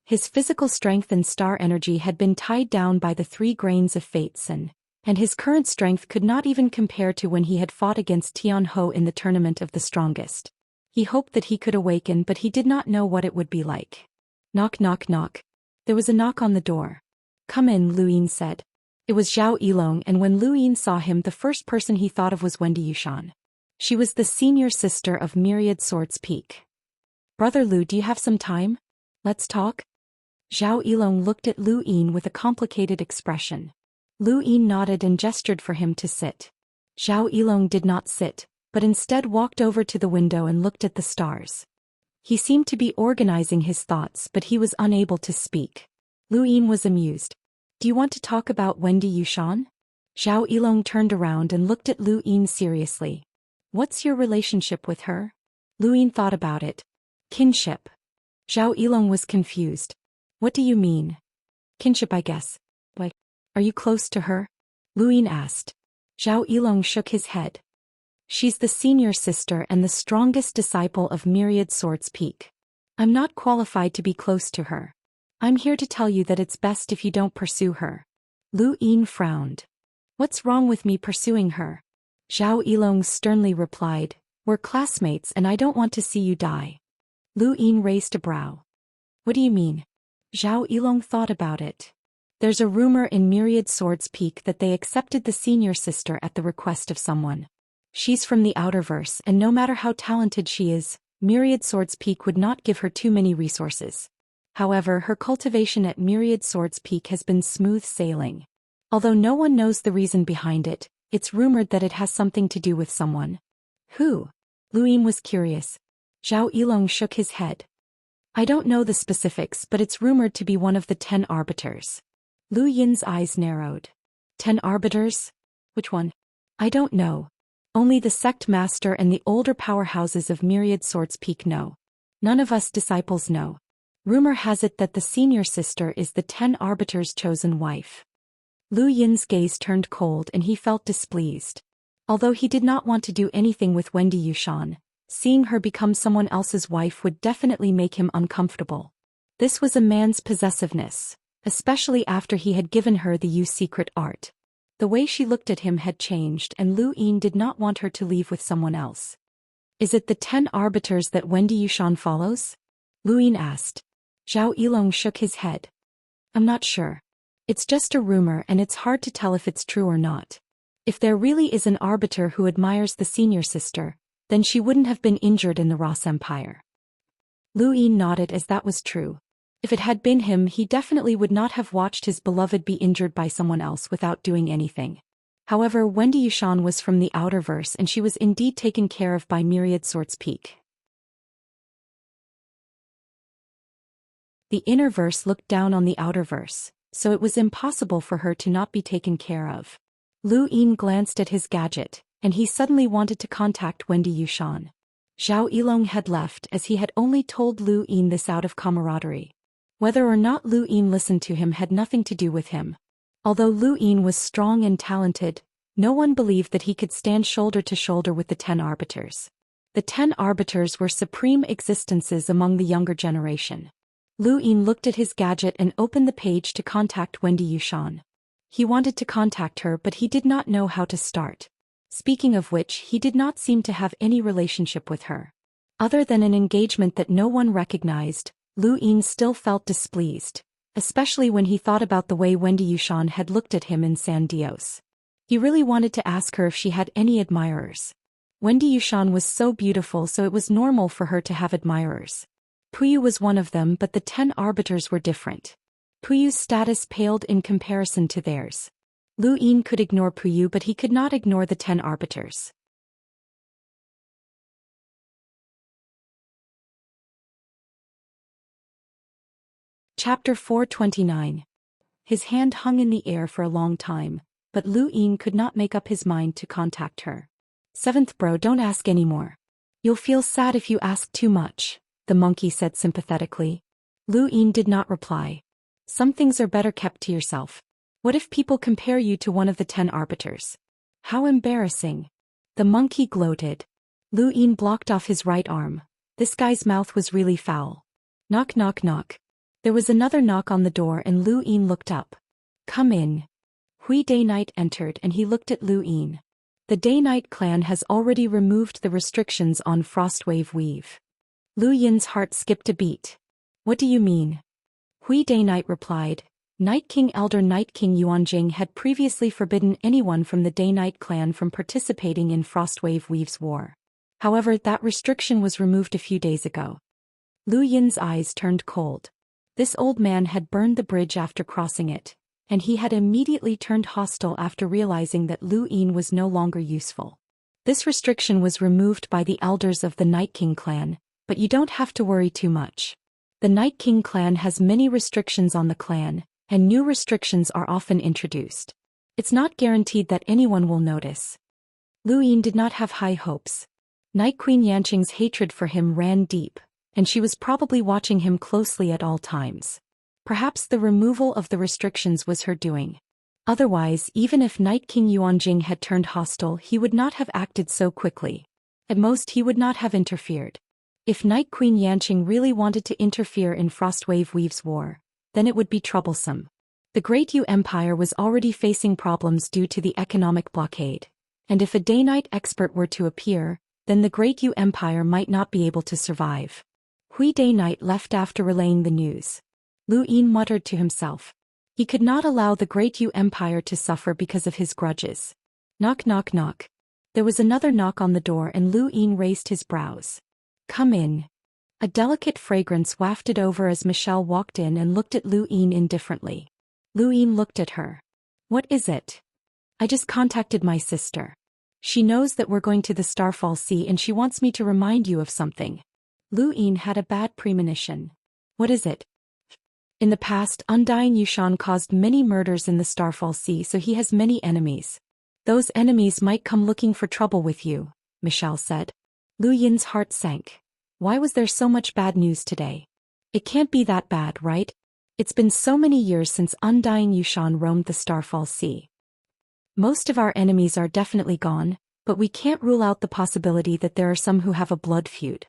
His physical strength and star energy had been tied down by the 3 grains of fates, and his current strength could not even compare to when he had fought against Tian Ho in the Tournament of the Strongest. He hoped that he could awaken, but he did not know what it would be like. Knock, knock, knock. There was a knock on the door. "Come in," Lu Yin said. It was Zhao Yilong, and when Lu Yin saw him, the first person he thought of was Wendy Yushan. She was the senior sister of Myriad Swords Peak. "Brother Lu, do you have some time? Let's talk?" Zhao Yilong looked at Lu Yin with a complicated expression. Lu Yin nodded and gestured for him to sit. Zhao Yilong did not sit, but instead walked over to the window and looked at the stars. He seemed to be organizing his thoughts, but he was unable to speak. Lu Yin was amused. "Do you want to talk about Wendy Yushan?" Zhao Yilong turned around and looked at Lu Yin seriously. "What's your relationship with her?" Lu Yin thought about it. "Kinship." Zhao Yilong was confused. "What do you mean?" "Kinship, I guess. Like, are you close to her?" Lu Yin asked. Zhao Yilong shook his head. "She's the senior sister and the strongest disciple of Myriad Swords Peak. I'm not qualified to be close to her. I'm here to tell you that it's best if you don't pursue her." Lu Yin frowned. "What's wrong with me pursuing her?" Zhao Yilong sternly replied, "We're classmates and I don't want to see you die." Lu Yin raised a brow. "What do you mean?" Zhao Yilong thought about it. "There's a rumor in Myriad Swords Peak that they accepted the senior sister at the request of someone. She's from the Outerverse, and no matter how talented she is, Myriad Swords Peak would not give her too many resources. However, her cultivation at Myriad Swords Peak has been smooth sailing. Although no one knows the reason behind it, it's rumored that it has something to do with someone." "Who?" Lu Yin was curious. Zhao Yilong shook his head. "I don't know the specifics, but it's rumored to be one of the 10 arbiters." Lu Yin's eyes narrowed. 10 arbiters? Which one? "I don't know. Only the sect master and the older powerhouses of Myriad Swords Peak know. None of us disciples know. Rumor has it that the senior sister is the 10 arbiters' chosen wife." Lu Yin's gaze turned cold and he felt displeased. Although he did not want to do anything with Wendy Yushan, seeing her become someone else's wife would definitely make him uncomfortable. This was a man's possessiveness, especially after he had given her the secret art. The way she looked at him had changed, and Lu Yin did not want her to leave with someone else. "Is it the 10 arbiters that Wendy Yushan follows?" Lu Yin asked. Zhao Yilong shook his head. I'm not sure. It's just a rumor and it's hard to tell if it's true or not. If there really is an arbiter who admires the senior sister, then she wouldn't have been injured in the Ross Empire. Lu Yin nodded as that was true. If it had been him, he definitely would not have watched his beloved be injured by someone else without doing anything. However, Wendy Yushan was from the outer verse and she was indeed taken care of by Myriad Swords Peak. The inner verse looked down on the outer verse, so it was impossible for her to not be taken care of. Lu Yin glanced at his gadget, and he suddenly wanted to contact Wendy Yushan. Zhao Yilong had left as he had only told Lu Yin this out of camaraderie. Whether or not Lu Yin listened to him had nothing to do with him. Although Lu Yin was strong and talented, no one believed that he could stand shoulder to shoulder with the 10 arbiters. The 10 arbiters were supreme existences among the younger generation. Lu Yin looked at his gadget and opened the page to contact Wendy Yushan. He wanted to contact her, but he did not know how to start. Speaking of which, he did not seem to have any relationship with her. Other than an engagement that no one recognized, Lu Yin still felt displeased, especially when he thought about the way Wendy Yushan had looked at him in San Dios. He really wanted to ask her if she had any admirers. Wendy Yushan was so beautiful, so it was normal for her to have admirers. Puyu was one of them, but the 10 arbiters were different. Puyu's status paled in comparison to theirs. Lu Yin could ignore Puyu, but he could not ignore the 10 arbiters. Chapter 429. His hand hung in the air for a long time, but Lu Yin could not make up his mind to contact her. Seventh bro, don't ask anymore. You'll feel sad if you ask too much, the monkey said sympathetically. Lu Yin did not reply. Some things are better kept to yourself. What if people compare you to one of the 10 arbiters? How embarrassing. The monkey gloated. Lu Yin blocked off his right arm. This guy's mouth was really foul. Knock knock knock. There was another knock on the door and Lu Yin looked up. Come in. Hui Day Night entered and he looked at Lu Yin. The Day Night clan has already removed the restrictions on Frostwave Weave. Lu Yin's heart skipped a beat. What do you mean? Hui Day Night replied. Night King Elder Night King Yuanjing had previously forbidden anyone from the Day Night clan from participating in Frostwave Weave's war. However, that restriction was removed a few days ago. Lu Yin's eyes turned cold. This old man had burned the bridge after crossing it, and he had immediately turned hostile after realizing that Lu Yin was no longer useful. This restriction was removed by the elders of the Night King clan, but you don't have to worry too much. The Night King clan has many restrictions on the clan, and new restrictions are often introduced. It's not guaranteed that anyone will notice. Lu Yin did not have high hopes. Night Queen Yanqing's hatred for him ran deep, and she was probably watching him closely at all times. Perhaps the removal of the restrictions was her doing. Otherwise, even if Night King Yuanjing had turned hostile, he would not have acted so quickly. At most, he would not have interfered. If Night Queen Yanqing really wanted to interfere in Frostwave Weave's war, then it would be troublesome. The Great Yu Empire was already facing problems due to the economic blockade, and if a day-night expert were to appear, then the Great Yu Empire might not be able to survive. Hui Day Night left after relaying the news. Lu Yin muttered to himself. He could not allow the Great Yu Empire to suffer because of his grudges. Knock knock knock. There was another knock on the door and Lu Yin raised his brows. Come in. A delicate fragrance wafted over as Michelle walked in and looked at Lu Yin indifferently. Lu Yin looked at her. What is it? I just contacted my sister. She knows that we're going to the Starfall Sea and she wants me to remind you of something. Lu Yin had a bad premonition. What is it? In the past, Undying Yushan caused many murders in the Starfall Sea, so he has many enemies. Those enemies might come looking for trouble with you, Michelle said. Lu Yin's heart sank. Why was there so much bad news today? It can't be that bad, right? It's been so many years since Undying Yushan roamed the Starfall Sea. Most of our enemies are definitely gone, but we can't rule out the possibility that there are some who have a blood feud.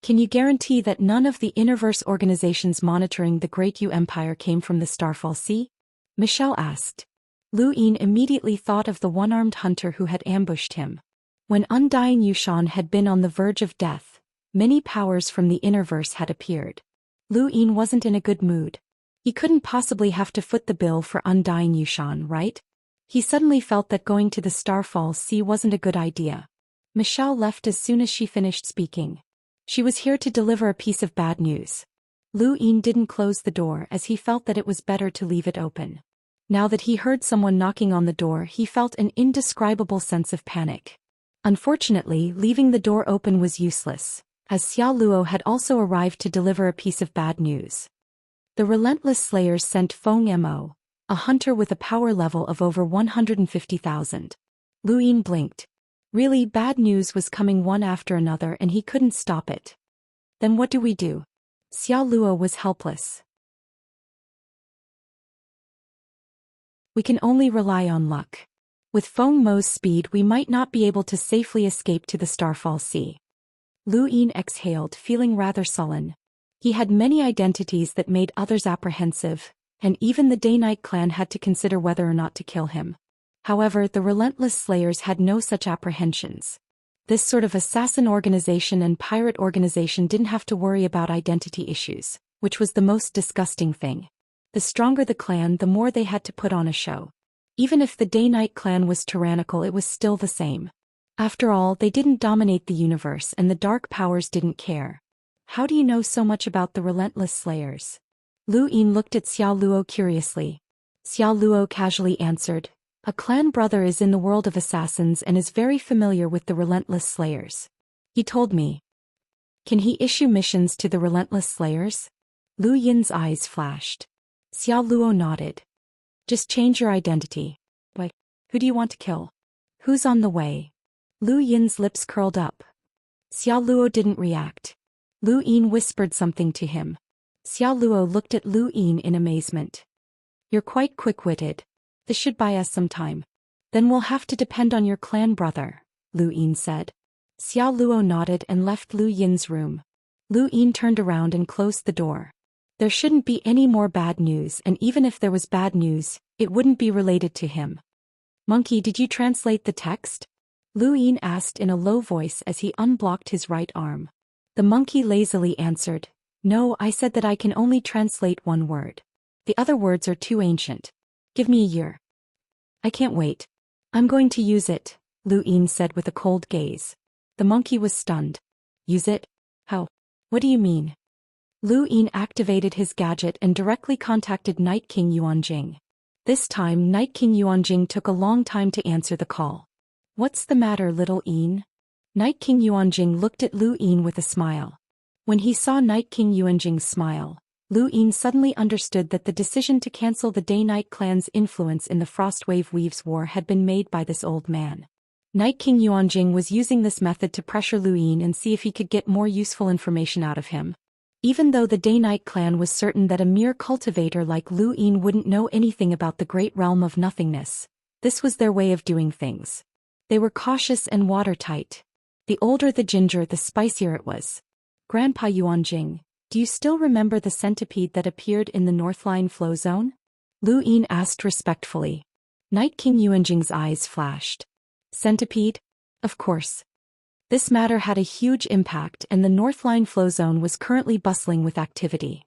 Can you guarantee that none of the Innerverse organizations monitoring the Great Yu Empire came from the Starfall Sea? Michelle asked. Lu Yin immediately thought of the one-armed hunter who had ambushed him. When Undying Yushan had been on the verge of death, many powers from the Innerverse had appeared. Lu Yin wasn't in a good mood. He couldn't possibly have to foot the bill for undying Yushan, right? He suddenly felt that going to the Starfall Sea wasn't a good idea. Michelle left as soon as she finished speaking. She was here to deliver a piece of bad news. Lu Yin didn't close the door as he felt that it was better to leave it open. Now that he heard someone knocking on the door, he felt an indescribable sense of panic. Unfortunately, leaving the door open was useless, as Xiao Luo had also arrived to deliver a piece of bad news. The Relentless Slayers sent Feng Mo, a hunter with a power level of over 150,000. Lu Yin blinked. Really, bad news was coming one after another and he couldn't stop it. Then what do we do? Xiao Luo was helpless. We can only rely on luck. With Feng Mo's speed we might not be able to safely escape to the Starfall Sea. Lu Yin exhaled, feeling rather sullen. He had many identities that made others apprehensive, and even the Day-Night clan had to consider whether or not to kill him. However, the Relentless Slayers had no such apprehensions. This sort of assassin organization and pirate organization didn't have to worry about identity issues, which was the most disgusting thing. The stronger the clan, the more they had to put on a show. Even if the Day-Night clan was tyrannical, it was still the same. After all, they didn't dominate the universe and the dark powers didn't care. How do you know so much about the Relentless Slayers? Lu Yin looked at Xiao Luo curiously. Xiao Luo casually answered, a clan brother is in the world of assassins and is very familiar with the Relentless Slayers. He told me. Can he issue missions to the Relentless Slayers? Lu Yin's eyes flashed. Xiao Luo nodded. Just change your identity. Why? Who do you want to kill? Who's on the way? Lu Yin's lips curled up. Xiao Luo didn't react. Lu Yin whispered something to him. Xiao Luo looked at Lu Yin in amazement. You're quite quick-witted. This should buy us some time. Then we'll have to depend on your clan brother, Lu Yin said. Xiao Luo nodded and left Lu Yin's room. Lu Yin turned around and closed the door. There shouldn't be any more bad news, and even if there was bad news, it wouldn't be related to him. Monkey, did you translate the text? Lu Yin asked in a low voice as he unblocked his right arm. The monkey lazily answered, no, I said that I can only translate one word. The other words are too ancient. Give me a year. I can't wait. I'm going to use it, Lu Yin said with a cold gaze. The monkey was stunned. Use it? How? What do you mean? Lu Yin activated his gadget and directly contacted Night King Yuanjing. This time Night King Yuanjing took a long time to answer the call. What's the matter, little Yin? Night King Yuanjing looked at Lu Yin with a smile. When he saw Night King Yuanjing's smile, Lu Yin suddenly understood that the decision to cancel the Day-Night clan's influence in the Frostwave Weaves War had been made by this old man. Night King Yuanjing was using this method to pressure Lu Yin and see if he could get more useful information out of him. Even though the Day-Night clan was certain that a mere cultivator like Lu Yin wouldn't know anything about the great realm of nothingness, this was their way of doing things. They were cautious and watertight. The older the ginger, the spicier it was. Grandpa Yuanjing, do you still remember the centipede that appeared in the Northline flow zone? Lu Yin asked respectfully. Night King Yuanjing's eyes flashed. Centipede? Of course. This matter had a huge impact and the Northline flow zone was currently bustling with activity.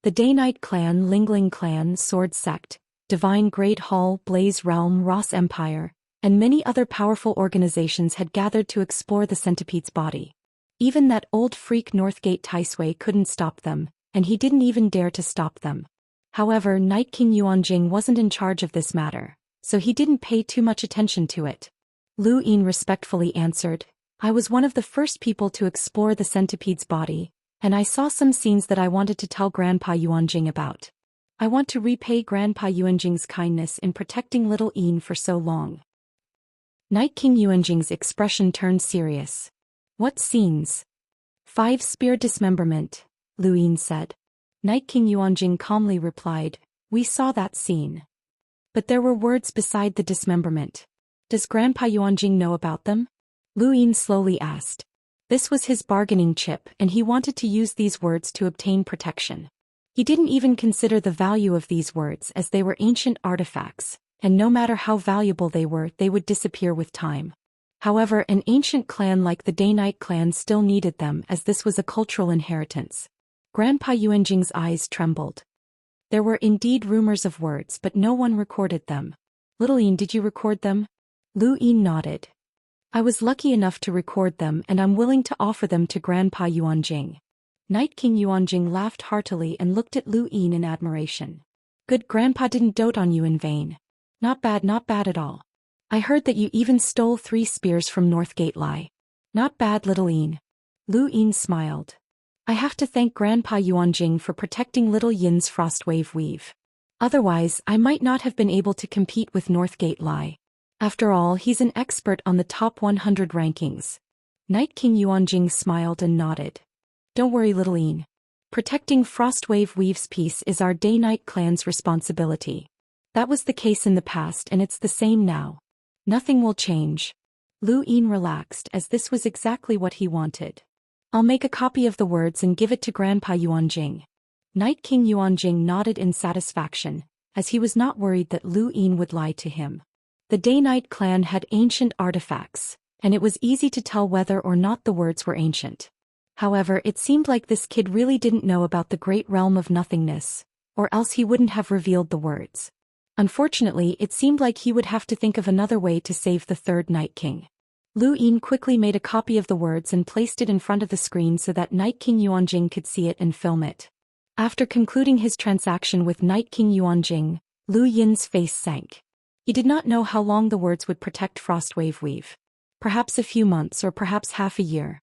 The Day-Night clan, Lingling clan, Sword Sect, Divine Great Hall, Blaze Realm, Ross Empire, and many other powerful organizations had gathered to explore the centipede's body. Even that old freak Northgate Taisui couldn't stop them, and he didn't even dare to stop them. However, Night King Yuanjing wasn't in charge of this matter, so he didn't pay too much attention to it. Lu Yin respectfully answered, I was one of the first people to explore the centipede's body, and I saw some scenes that I wanted to tell Grandpa Yuanjing about. I want to repay Grandpa Yuanjing's kindness in protecting little Yin for so long. Night King Yuanjing's expression turned serious. What scenes? 5 spear dismemberment, Lu Yin said. Night King Yuanjing calmly replied, we saw that scene. But there were words beside the dismemberment. Does Grandpa Yuanjing know about them? Lu Yin slowly asked. This was his bargaining chip and he wanted to use these words to obtain protection. He didn't even consider the value of these words as they were ancient artifacts, and no matter how valuable they were, they would disappear with time. However, an ancient clan like the Daoist clan still needed them as this was a cultural inheritance. Grandpa Yuanjing's eyes trembled. There were indeed rumors of words, but no one recorded them. Little Yin, did you record them? Lu Yin nodded. I was lucky enough to record them and I'm willing to offer them to Grandpa Yuanjing. Night King Yuanjing laughed heartily and looked at Lu Yin in admiration. Good, Grandpa didn't dote on you in vain. Not bad at all. I heard that you even stole 3 spears from Northgate Lai. Not bad, Little Yin. Lu Yin smiled. I have to thank Grandpa Yuanjing for protecting Little Yin's Frostwave Weave. Otherwise, I might not have been able to compete with Northgate Lai. After all, he's an expert on the top 100 rankings. Night King Yuanjing smiled and nodded. Don't worry, Little Yin. Protecting Frostwave Weave's peace is our Daoist clan's responsibility. That was the case in the past and it's the same now. Nothing will change. Lu Yin relaxed as this was exactly what he wanted. I'll make a copy of the words and give it to Grandpa Yuanjing. Night King Yuanjing nodded in satisfaction, as he was not worried that Lu Yin would lie to him. The Daoist clan had ancient artifacts, and it was easy to tell whether or not the words were ancient. However, it seemed like this kid really didn't know about the great realm of nothingness, or else he wouldn't have revealed the words. Unfortunately, it seemed like he would have to think of another way to save the third Night King. Lu Yin quickly made a copy of the words and placed it in front of the screen so that Night King Yuanjing could see it and film it. After concluding his transaction with Night King Yuanjing, Lu Yin's face sank. He did not know how long the words would protect Frostwave Weave. Perhaps a few months or perhaps half a year.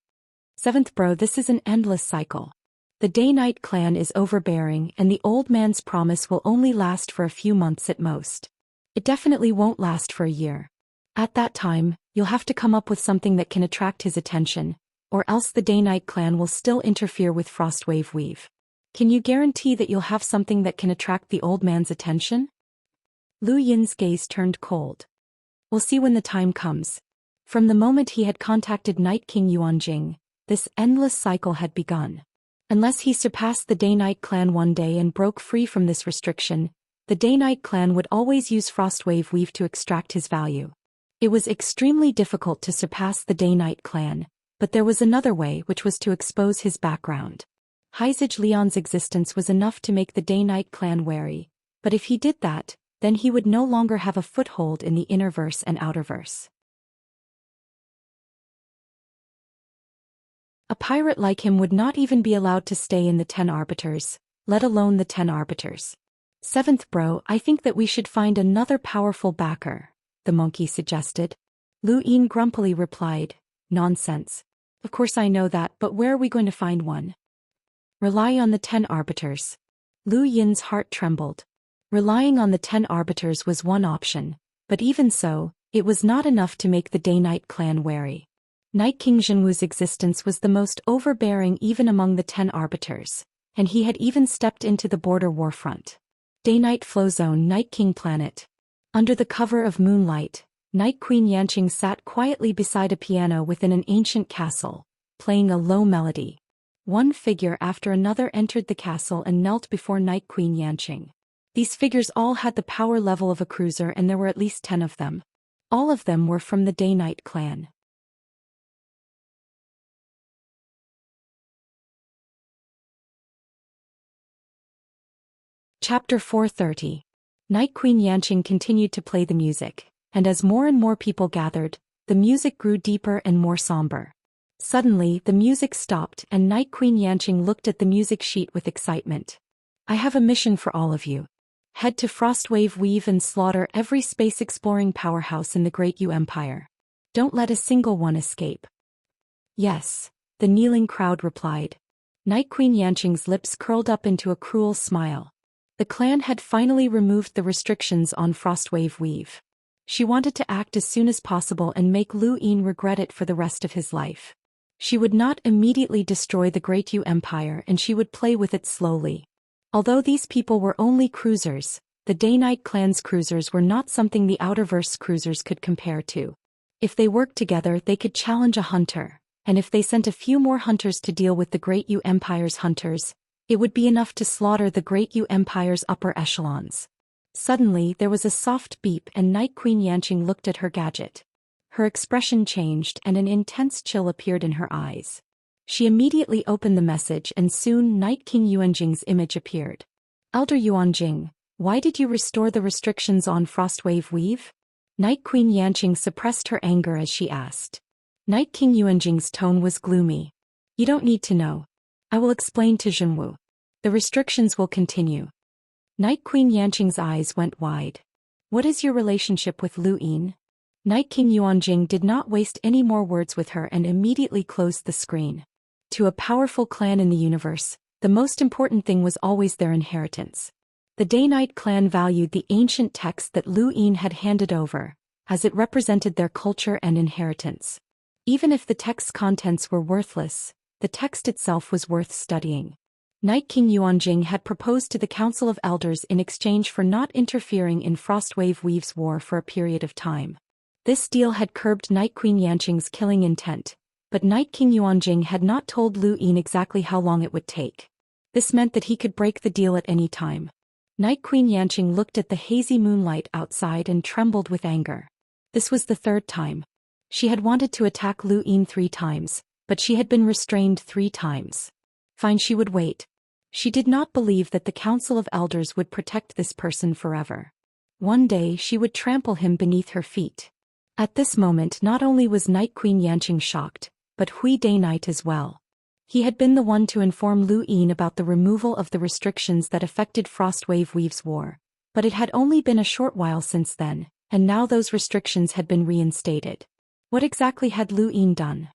7th bro, this is an endless cycle. The Daoist clan is overbearing and the old man's promise will only last for a few months at most. It definitely won't last for a year. At that time, you'll have to come up with something that can attract his attention, or else the Daoist clan will still interfere with Frostwave Weave. Can you guarantee that you'll have something that can attract the old man's attention? Lu Yin's gaze turned cold. We'll see when the time comes. From the moment he had contacted Night King Yuanjing, this endless cycle had begun. Unless he surpassed the Daoist clan one day and broke free from this restriction, the Daoist clan would always use Frostwave Weave to extract his value. It was extremely difficult to surpass the Daoist clan, but there was another way, which was to expose his background. Heizij Lian's existence was enough to make the Daoist clan wary, but if he did that, then he would no longer have a foothold in the innerverse and outerverse. A pirate like him would not even be allowed to stay in the 10 Arbiters, let alone the 10 Arbiters. 7th bro, I think that we should find another powerful backer, the monkey suggested. Lu Yin grumpily replied, nonsense. Of course I know that, but where are we going to find one? Rely on the 10 Arbiters. Lu Yin's heart trembled. Relying on the 10 Arbiters was one option, but even so, it was not enough to make the Daoist clan wary. Night King Zhenwu's existence was the most overbearing even among the 10 Arbiters, and he had even stepped into the border warfront. Daoist Flow Zone, Night King Planet. Under the cover of moonlight, Night Queen Yanqing sat quietly beside a piano within an ancient castle, playing a low melody. One figure after another entered the castle and knelt before Night Queen Yanqing. These figures all had the power level of a cruiser and there were at least 10 of them. All of them were from the Daoist clan. Chapter 430. Night Queen Yanqing continued to play the music, and as more and more people gathered, the music grew deeper and more somber. Suddenly, the music stopped and Night Queen Yanqing looked at the music sheet with excitement. I have a mission for all of you. Head to Frostwave Weave and slaughter every space-exploring powerhouse in the Great Yu Empire. Don't let a single one escape. Yes, the kneeling crowd replied. Night Queen Yanqing's lips curled up into a cruel smile. The clan had finally removed the restrictions on Frostwave Weave. She wanted to act as soon as possible and make Lu Yin regret it for the rest of his life. She would not immediately destroy the Great Yu Empire and she would play with it slowly. Although these people were only cruisers, the Daoist clan's cruisers were not something the Outerverse cruisers could compare to. If they worked together, they could challenge a hunter, and if they sent a few more hunters to deal with the Great Yu Empire's hunters, it would be enough to slaughter the Great Yu Empire's upper echelons. Suddenly, there was a soft beep and Night Queen Yanqing looked at her gadget. Her expression changed and an intense chill appeared in her eyes. She immediately opened the message and soon Night King Yuanjing's image appeared. Elder Yuanjing, why did you restore the restrictions on Frostwave Weave? Night Queen Yanqing suppressed her anger as she asked. Night King Yuanjing's tone was gloomy. You don't need to know. I will explain to Zhenwu. The restrictions will continue. Night Queen Yanqing's eyes went wide. What is your relationship with Lu Yin? Night King Yuanjing did not waste any more words with her and immediately closed the screen. To a powerful clan in the universe, the most important thing was always their inheritance. The Day-Night clan valued the ancient text that Lu Yin had handed over, as it represented their culture and inheritance. Even if the text's contents were worthless, the text itself was worth studying. Night King Yuanjing had proposed to the Council of Elders in exchange for not interfering in Frostwave Weave's war for a period of time. This deal had curbed Night Queen Yanqing's killing intent, but Night King Yuanjing had not told Lu Yin exactly how long it would take. This meant that he could break the deal at any time. Night Queen Yanqing looked at the hazy moonlight outside and trembled with anger. This was the third time. She had wanted to attack Lu Yin 3 times, but she had been restrained 3 times. Fine, she would wait. She did not believe that the Council of Elders would protect this person forever. One day she would trample him beneath her feet. At this moment not only was Night Queen Yanqing shocked, but Hui Day-Night as well. He had been the one to inform Lu Yin about the removal of the restrictions that affected Frostwave Weave's war, but it had only been a short while since then, and now those restrictions had been reinstated. What exactly had Lu Yin done?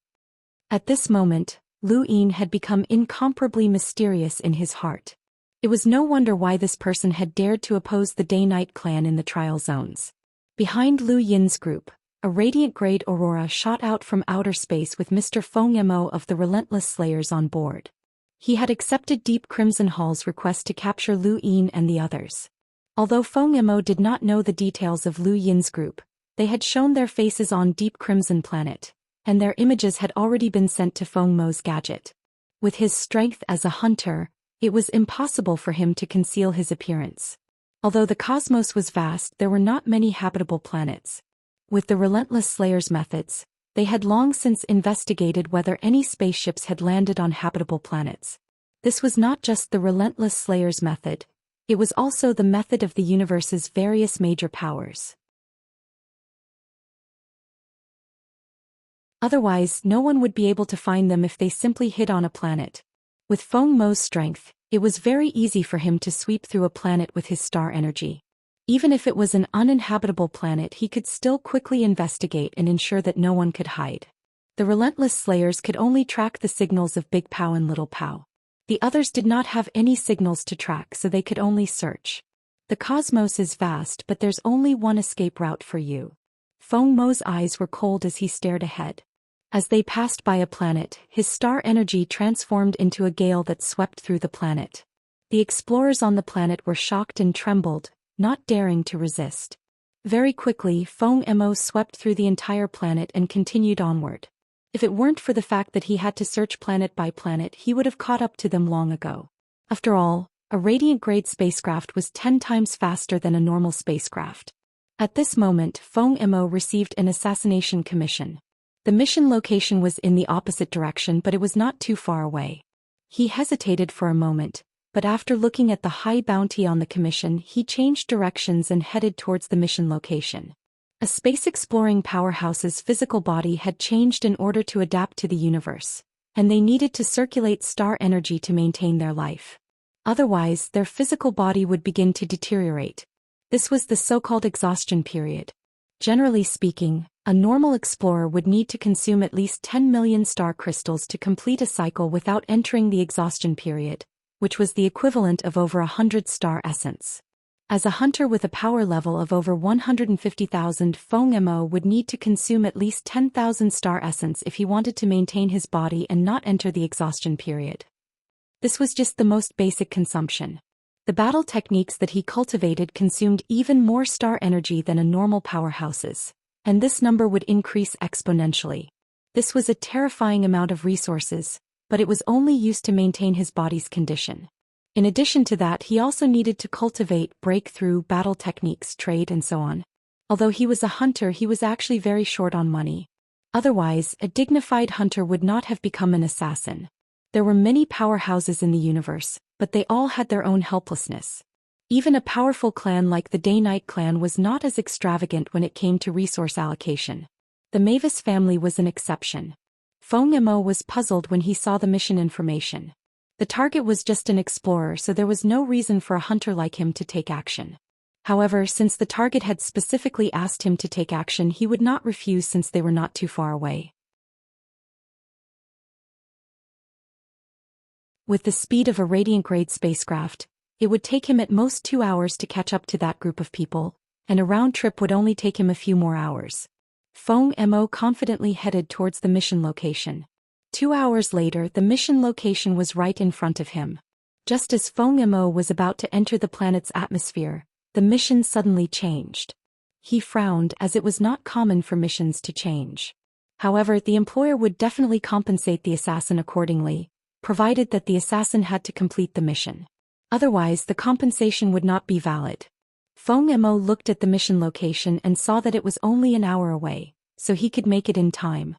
At this moment, Lu Yin had become incomparably mysterious in his heart. It was no wonder why this person had dared to oppose the Day-Night clan in the trial zones. Behind Lu Yin's group, a radiant-grade aurora shot out from outer space with Mr. Feng Mo of the Relentless Slayers on board. He had accepted Deep Crimson Hall's request to capture Lu Yin and the others. Although Feng Mo did not know the details of Lu Yin's group, they had shown their faces on Deep Crimson Planet, and their images had already been sent to Feng Mo's gadget. With his strength as a hunter, it was impossible for him to conceal his appearance. Although the cosmos was vast, there were not many habitable planets. With the Relentless Slayers' methods, they had long since investigated whether any spaceships had landed on habitable planets. This was not just the Relentless Slayers' method, it was also the method of the universe's various major powers. Otherwise, no one would be able to find them if they simply hid on a planet. With Feng Mo's strength, it was very easy for him to sweep through a planet with his star energy. Even if it was an uninhabitable planet, he could still quickly investigate and ensure that no one could hide. The Relentless Slayers could only track the signals of Big Pow and Little Pow. The others did not have any signals to track, so they could only search. The cosmos is vast, but there's only one escape route for you. Feng Mo's eyes were cold as he stared ahead. As they passed by a planet, his star energy transformed into a gale that swept through the planet. The explorers on the planet were shocked and trembled, not daring to resist. Very quickly, Feng Mo swept through the entire planet and continued onward. If it weren't for the fact that he had to search planet by planet, he would have caught up to them long ago. After all, a radiant-grade spacecraft was 10 times faster than a normal spacecraft. At this moment, Feng Mo received an assassination commission. The mission location was in the opposite direction, but it was not too far away. He hesitated for a moment, but after looking at the high bounty on the commission, he changed directions and headed towards the mission location. A space-exploring powerhouse's physical body had changed in order to adapt to the universe, and they needed to circulate star energy to maintain their life. Otherwise, their physical body would begin to deteriorate. This was the so-called exhaustion period. Generally speaking, a normal explorer would need to consume at least 10 million star crystals to complete a cycle without entering the exhaustion period, which was the equivalent of over 100 star essence. As a hunter with a power level of over 150,000, Feng Mo would need to consume at least 10,000 star essence if he wanted to maintain his body and not enter the exhaustion period. This was just the most basic consumption. The battle techniques that he cultivated consumed even more star energy than a normal powerhouse's, and this number would increase exponentially. This was a terrifying amount of resources, but it was only used to maintain his body's condition. In addition to that, he also needed to cultivate breakthrough battle techniques, trade, and so on. Although he was a hunter, he was actually very short on money. Otherwise, a dignified hunter would not have become an assassin. There were many powerhouses in the universe, but they all had their own helplessness. Even a powerful clan like the Day-Night clan was not as extravagant when it came to resource allocation. The Mavis family was an exception. Feng Emo was puzzled when he saw the mission information. The target was just an explorer, so there was no reason for a hunter like him to take action. However, since the target had specifically asked him to take action, he would not refuse since they were not too far away. With the speed of a Radiant-grade spacecraft, it would take him at most 2 hours to catch up to that group of people, and a round trip would only take him a few more hours. Feng Emo confidently headed towards the mission location. 2 hours later, the mission location was right in front of him. Just as Feng Emo was about to enter the planet's atmosphere, the mission suddenly changed. He frowned, as it was not common for missions to change. However, the employer would definitely compensate the assassin accordingly, provided that the assassin had to complete the mission. Otherwise, the compensation would not be valid. Feng Emo looked at the mission location and saw that it was only an hour away, so he could make it in time.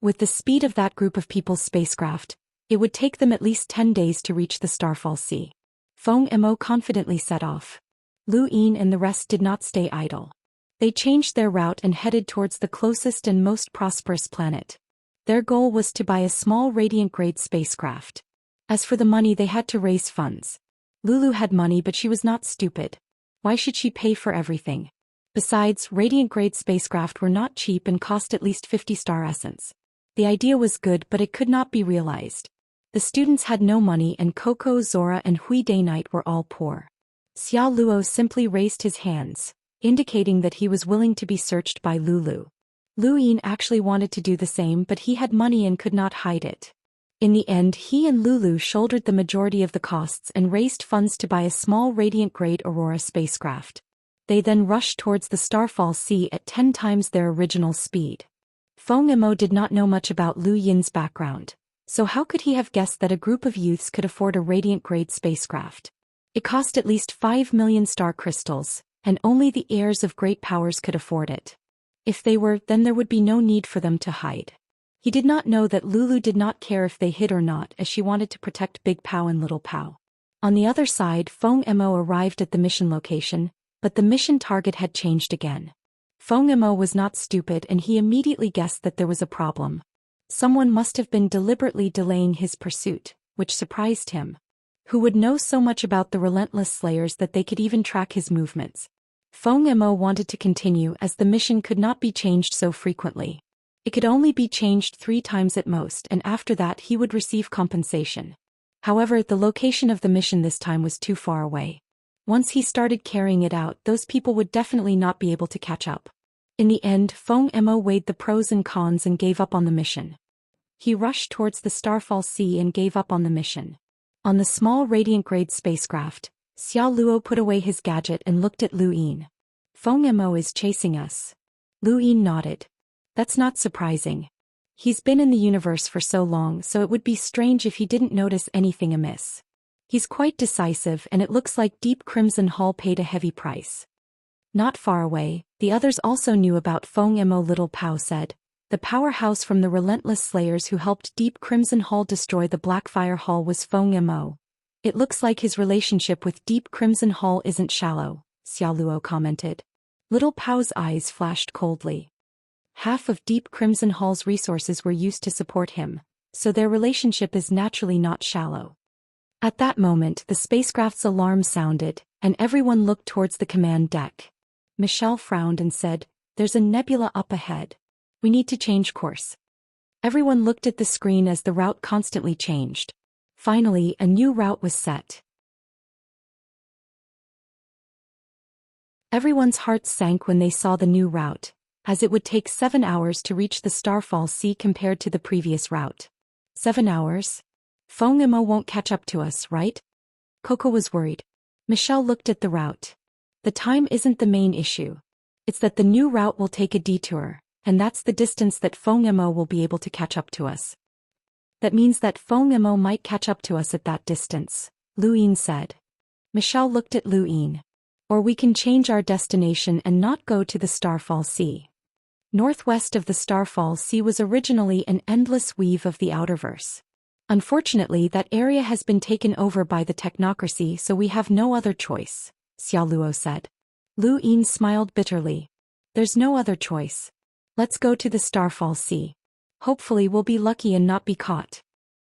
With the speed of that group of people's spacecraft, it would take them at least 10 days to reach the Starfall Sea. Feng Emo confidently set off. Lu Yin and the rest did not stay idle. They changed their route and headed towards the closest and most prosperous planet. Their goal was to buy a small Radiant-grade spacecraft. As for the money, they had to raise funds. Lulu had money, but she was not stupid. Why should she pay for everything? Besides, Radiant-grade spacecraft were not cheap and cost at least 50 star essence. The idea was good, but it could not be realized. The students had no money, and Coco, Zora, and Hui Day-Night were all poor. Xia Luo simply raised his hands, indicating that he was willing to be searched by Lulu. Lu Yin actually wanted to do the same, but he had money and could not hide it. In the end, he and Lulu shouldered the majority of the costs and raised funds to buy a small Radiant-grade Aurora spacecraft. They then rushed towards the Starfall Sea at 10 times their original speed. Feng Emo did not know much about Lu Yin's background, so how could he have guessed that a group of youths could afford a Radiant-grade spacecraft? It cost at least 5 million star crystals, and only the heirs of great powers could afford it. If they were, then there would be no need for them to hide. He did not know that Lulu did not care if they hid or not, as she wanted to protect Big Pow and Little Pow. On the other side, Feng Emo arrived at the mission location, but the mission target had changed again. Feng Emo was not stupid, and he immediately guessed that there was a problem. Someone must have been deliberately delaying his pursuit, which surprised him. Who would know so much about the relentless slayers that they could even track his movements? Feng Emo wanted to continue, as the mission could not be changed so frequently. It could only be changed 3 times at most, and after that he would receive compensation. However, the location of the mission this time was too far away. Once he started carrying it out, those people would definitely not be able to catch up. In the end, Feng Emo weighed the pros and cons and gave up on the mission. He rushed towards the Starfall Sea and gave up on the mission. On the small Radiant-grade spacecraft, Xia Luo put away his gadget and looked at Lu Yin. Feng Emo is chasing us. Lu Yin nodded. That's not surprising. He's been in the universe for so long, so it would be strange if he didn't notice anything amiss. He's quite decisive, and it looks like Deep Crimson Hall paid a heavy price. Not far away, the others also knew about Feng Emo. Little Pow said, the powerhouse from the relentless slayers who helped Deep Crimson Hall destroy the Blackfire Hall was Feng Emo. It looks like his relationship with Deep Crimson Hall isn't shallow, Xia Luo commented. Little Pow's eyes flashed coldly. Half of Deep Crimson Hall's resources were used to support him, so their relationship is naturally not shallow. At that moment, the spacecraft's alarm sounded, and everyone looked towards the command deck. Michelle frowned and said, "There's a nebula up ahead. We need to change course." Everyone looked at the screen as the route constantly changed. Finally, a new route was set. Everyone's hearts sank when they saw the new route, as it would take 7 hours to reach the Starfall Sea compared to the previous route. 7 hours? Feng Emo won't catch up to us, right? Coco was worried. Michelle looked at the route. The time isn't the main issue. It's that the new route will take a detour, and that's the distance that Feng Emo will be able to catch up to us. That means that Feng Emo might catch up to us at that distance, Lu Yin said. Michelle looked at Lu Yin. Or we can change our destination and not go to the Starfall Sea. Northwest of the Starfall Sea was originally an endless weave of the Outerverse. Unfortunately, that area has been taken over by the technocracy, so we have no other choice, Xiaoluo said. Lu Yin smiled bitterly. There's no other choice. Let's go to the Starfall Sea. Hopefully we'll be lucky and not be caught.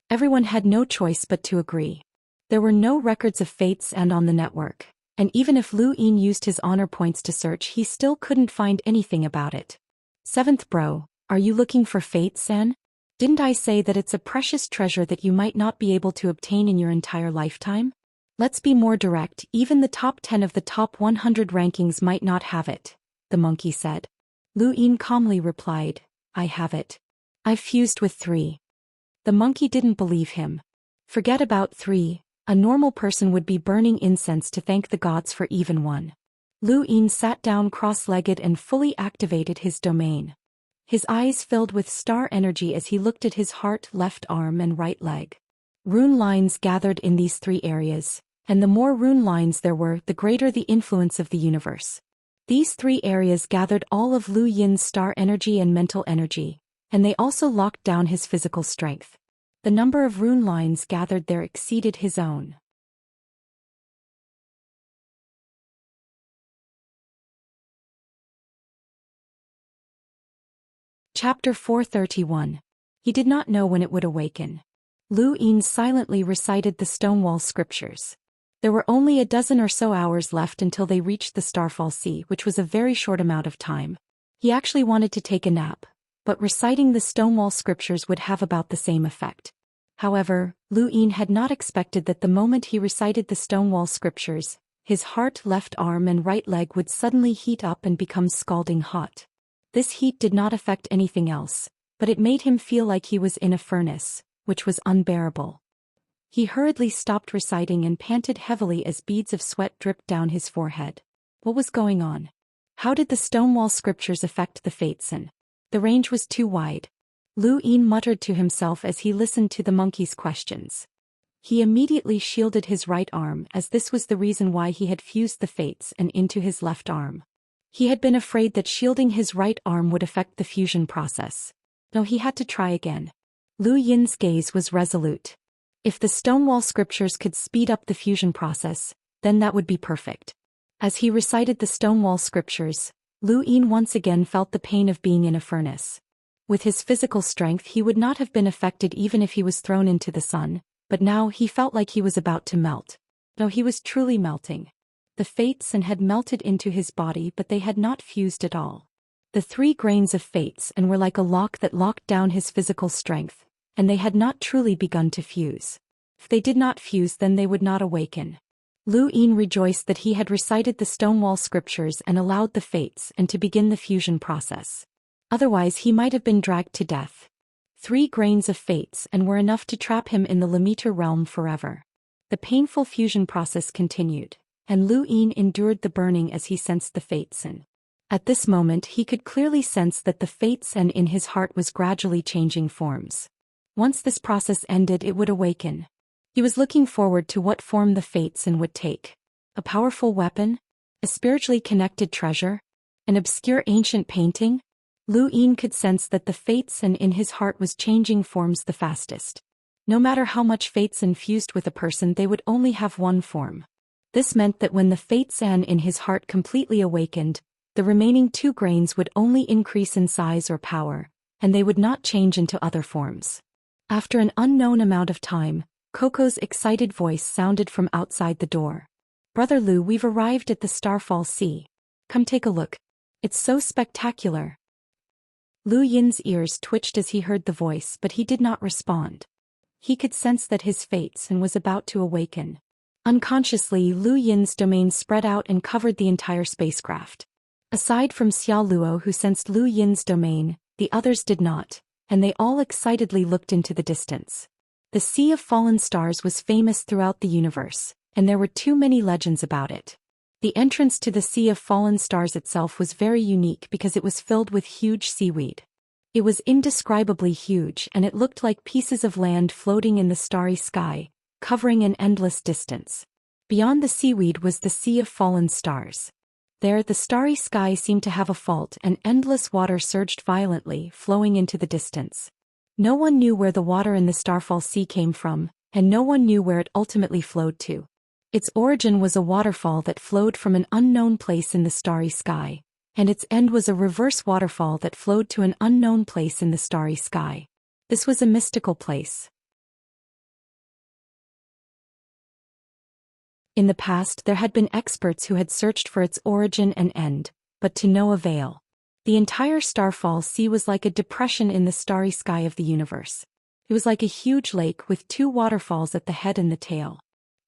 Everyone had no choice but to agree. There were no records of Fates and on the network, and even if Lu Yin used his honor points to search, he still couldn't find anything about it. Seventh bro, are you looking for Fates, An? Didn't I say that it's a precious treasure that you might not be able to obtain in your entire lifetime? Let's be more direct, even the top 10 of the top 100 rankings might not have it, the monkey said. Lu Yin calmly replied, I have it. I've fused with 3. The monkey didn't believe him. Forget about 3, a normal person would be burning incense to thank the gods for even 1. Lu Yin sat down cross-legged and fully activated his domain. His eyes filled with star energy as he looked at his heart, left arm and right leg. Rune lines gathered in these 3 areas, and the more rune lines there were, the greater the influence of the universe. These 3 areas gathered all of Lu Yin's star energy and mental energy, and they also locked down his physical strength. The number of rune lines gathered there exceeded his own. Chapter 431. He did not know when it would awaken. Lu Yin silently recited the Stonewall scriptures. There were only a dozen or so hours left until they reached the Starfall Sea, which was a very short amount of time. He actually wanted to take a nap, but reciting the Stonewall scriptures would have about the same effect. However, Lu Yin had not expected that the moment he recited the Stonewall scriptures, his heart, left arm and right leg would suddenly heat up and become scalding hot. This heat did not affect anything else, but it made him feel like he was in a furnace, which was unbearable. He hurriedly stopped reciting and panted heavily as beads of sweat dripped down his forehead. What was going on? How did the Stonewall scriptures affect the Fateson? The range was too wide. Lu Yin muttered to himself as he listened to the monkey's questions. He immediately shielded his right arm, as this was the reason why he had fused the fates and into his left arm. He had been afraid that shielding his right arm would affect the fusion process. No, he had to try again. Lu Yin's gaze was resolute. If the Stonewall scriptures could speed up the fusion process, then that would be perfect. As he recited the Stonewall scriptures, Lu Yin once again felt the pain of being in a furnace. With his physical strength he would not have been affected even if he was thrown into the sun, but now he felt like he was about to melt. No, he was truly melting. The Fateson had melted into his body, but they had not fused at all. The 3 grains of Fateson were like a lock that locked down his physical strength, and they had not truly begun to fuse. If they did not fuse, then they would not awaken. Lu Yin rejoiced that he had recited the Stonewall scriptures and allowed the Fateson to begin the fusion process. Otherwise he might have been dragged to death. 3 grains of Fateson were enough to trap him in the Limiter realm forever. The painful fusion process continued, and Lu Yin endured the burning as he sensed the Fateson. At this moment he could clearly sense that the Fateson in his heart was gradually changing forms. Once this process ended, it would awaken. He was looking forward to what form the Fateson would take. A powerful weapon? A spiritually connected treasure? An obscure ancient painting? Lu Yin could sense that the Fateson in his heart was changing forms the fastest. No matter how much Fateson fused with a person, they would only have one form. This meant that when the Fateson in his heart completely awakened, the remaining 2 grains would only increase in size or power, and they would not change into other forms. After an unknown amount of time, Coco's excited voice sounded from outside the door. Brother Lu, we've arrived at the Starfall Sea. Come take a look. It's so spectacular. Lu Yin's ears twitched as he heard the voice, but he did not respond. He could sense that his Fateson was about to awaken. Unconsciously, Lu Yin's domain spread out and covered the entire spacecraft. Aside from Xiaoluo, who sensed Lu Yin's domain, the others did not, and they all excitedly looked into the distance. The Sea of Fallen Stars was famous throughout the universe, and there were too many legends about it. The entrance to the Sea of Fallen Stars itself was very unique because it was filled with huge seaweed. It was indescribably huge, and it looked like pieces of land floating in the starry sky, covering an endless distance. Beyond the seaweed was the sea of fallen stars. There, the starry sky seemed to have a fault, and endless water surged violently, flowing into the distance. No one knew where the water in the Starfall Sea came from, and no one knew where it ultimately flowed to. Its origin was a waterfall that flowed from an unknown place in the starry sky, and its end was a reverse waterfall that flowed to an unknown place in the starry sky. This was a mystical place. In the past there had been experts who had searched for its origin and end, but to no avail. The entire Starfall Sea was like a depression in the starry sky of the universe. It was like a huge lake with two waterfalls at the head and the tail.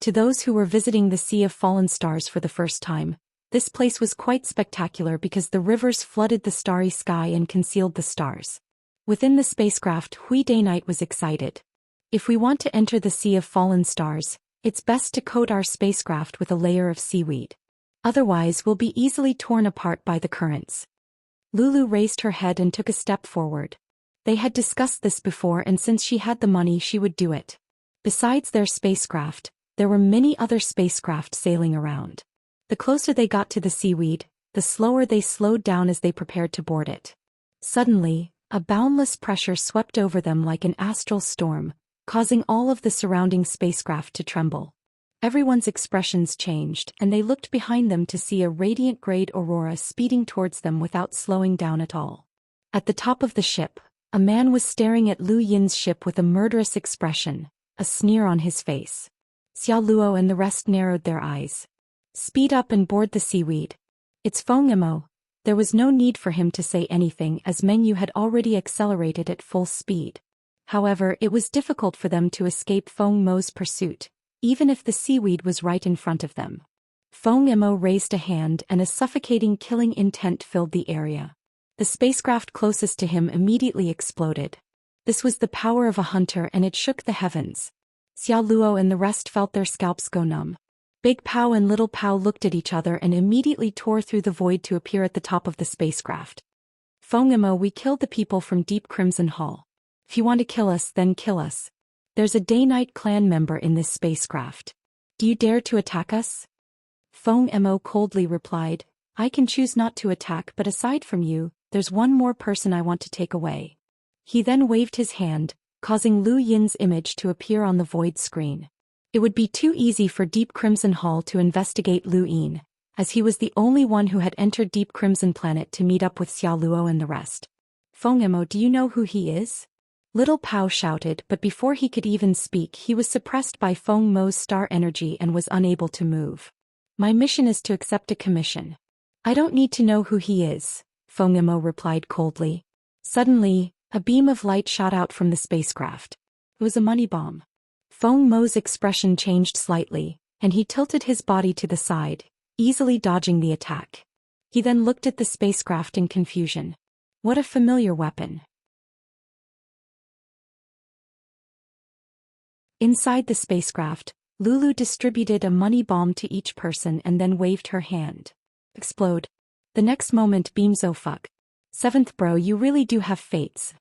To those who were visiting the Sea of Fallen Stars for the first time, this place was quite spectacular because the rivers flooded the starry sky and concealed the stars. Within the spacecraft, Hui Day Night was excited. If we want to enter the Sea of Fallen Stars, it's best to coat our spacecraft with a layer of seaweed. Otherwise, we'll be easily torn apart by the currents. Lulu raised her head and took a step forward. They had discussed this before, and since she had the money, she would do it. Besides their spacecraft, there were many other spacecraft sailing around. The closer they got to the seaweed, the slower they slowed down as they prepared to board it. Suddenly, a boundless pressure swept over them like an astral storm, causing all of the surrounding spacecraft to tremble. Everyone's expressions changed, and they looked behind them to see a radiant grayed aurora speeding towards them without slowing down at all. At the top of the ship, a man was staring at Lu Yin's ship with a murderous expression, a sneer on his face. Xiao Luo and the rest narrowed their eyes. Speed up and board the seaweed. It's Feng Emo. There was no need for him to say anything as Meng Yu had already accelerated at full speed. However, it was difficult for them to escape Feng Mo's pursuit, even if the seaweed was right in front of them. Feng Emo raised a hand and a suffocating killing intent filled the area. The spacecraft closest to him immediately exploded. This was the power of a hunter, and it shook the heavens. Xiao Luo and the rest felt their scalps go numb. Big Pao and Little Pao looked at each other and immediately tore through the void to appear at the top of the spacecraft. Feng Emo, we killed the people from Deep Crimson Hall. If you want to kill us, then kill us. There's a Day-Night clan member in this spacecraft. Do you dare to attack us? Feng Emo coldly replied, I can choose not to attack, but aside from you, there's one more person I want to take away. He then waved his hand, causing Lu Yin's image to appear on the void screen. It would be too easy for Deep Crimson Hall to investigate Lu Yin, as he was the only one who had entered Deep Crimson Planet to meet up with Xiao Luo and the rest. Feng Emo, do you know who he is? Little Pao shouted, but before he could even speak, he was suppressed by Feng Mo's star energy and was unable to move. My mission is to accept a commission. I don't need to know who he is, Feng Emo replied coldly. Suddenly, a beam of light shot out from the spacecraft. It was a money bomb. Feng Mo's expression changed slightly, and he tilted his body to the side, easily dodging the attack. He then looked at the spacecraft in confusion. What a familiar weapon. Inside the spacecraft, Lulu distributed a money bomb to each person and then waved her hand. Explode. The next moment, beams. Oh fuck. Seventh bro, you really do have fates.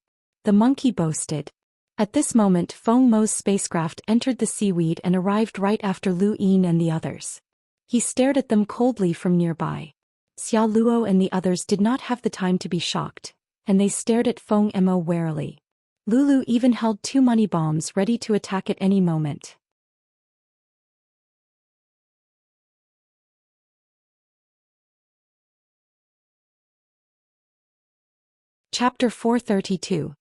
The monkey boasted. At this moment, Feng Mo's spacecraft entered the seaweed and arrived right after Lu Yin and the others. He stared at them coldly from nearby. Xiao Luo and the others did not have the time to be shocked, and they stared at Feng Emo warily. Lulu even held 2 money bombs ready to attack at any moment. Chapter 432.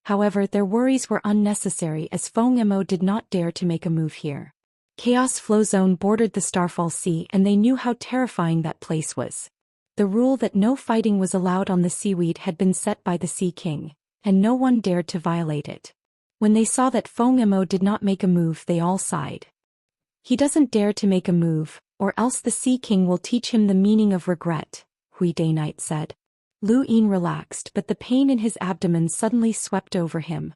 However, their worries were unnecessary as Feng Emo did not dare to make a move here. Chaos Flow Zone bordered the Starfall Sea, and they knew how terrifying that place was. The rule that no fighting was allowed on the seaweed had been set by the Sea King, and no one dared to violate it. When they saw that Feng Emo did not make a move, they all sighed. He doesn't dare to make a move, or else the Sea King will teach him the meaning of regret, Hui Day Night said. Lu Yin relaxed, but the pain in his abdomen suddenly swept over him.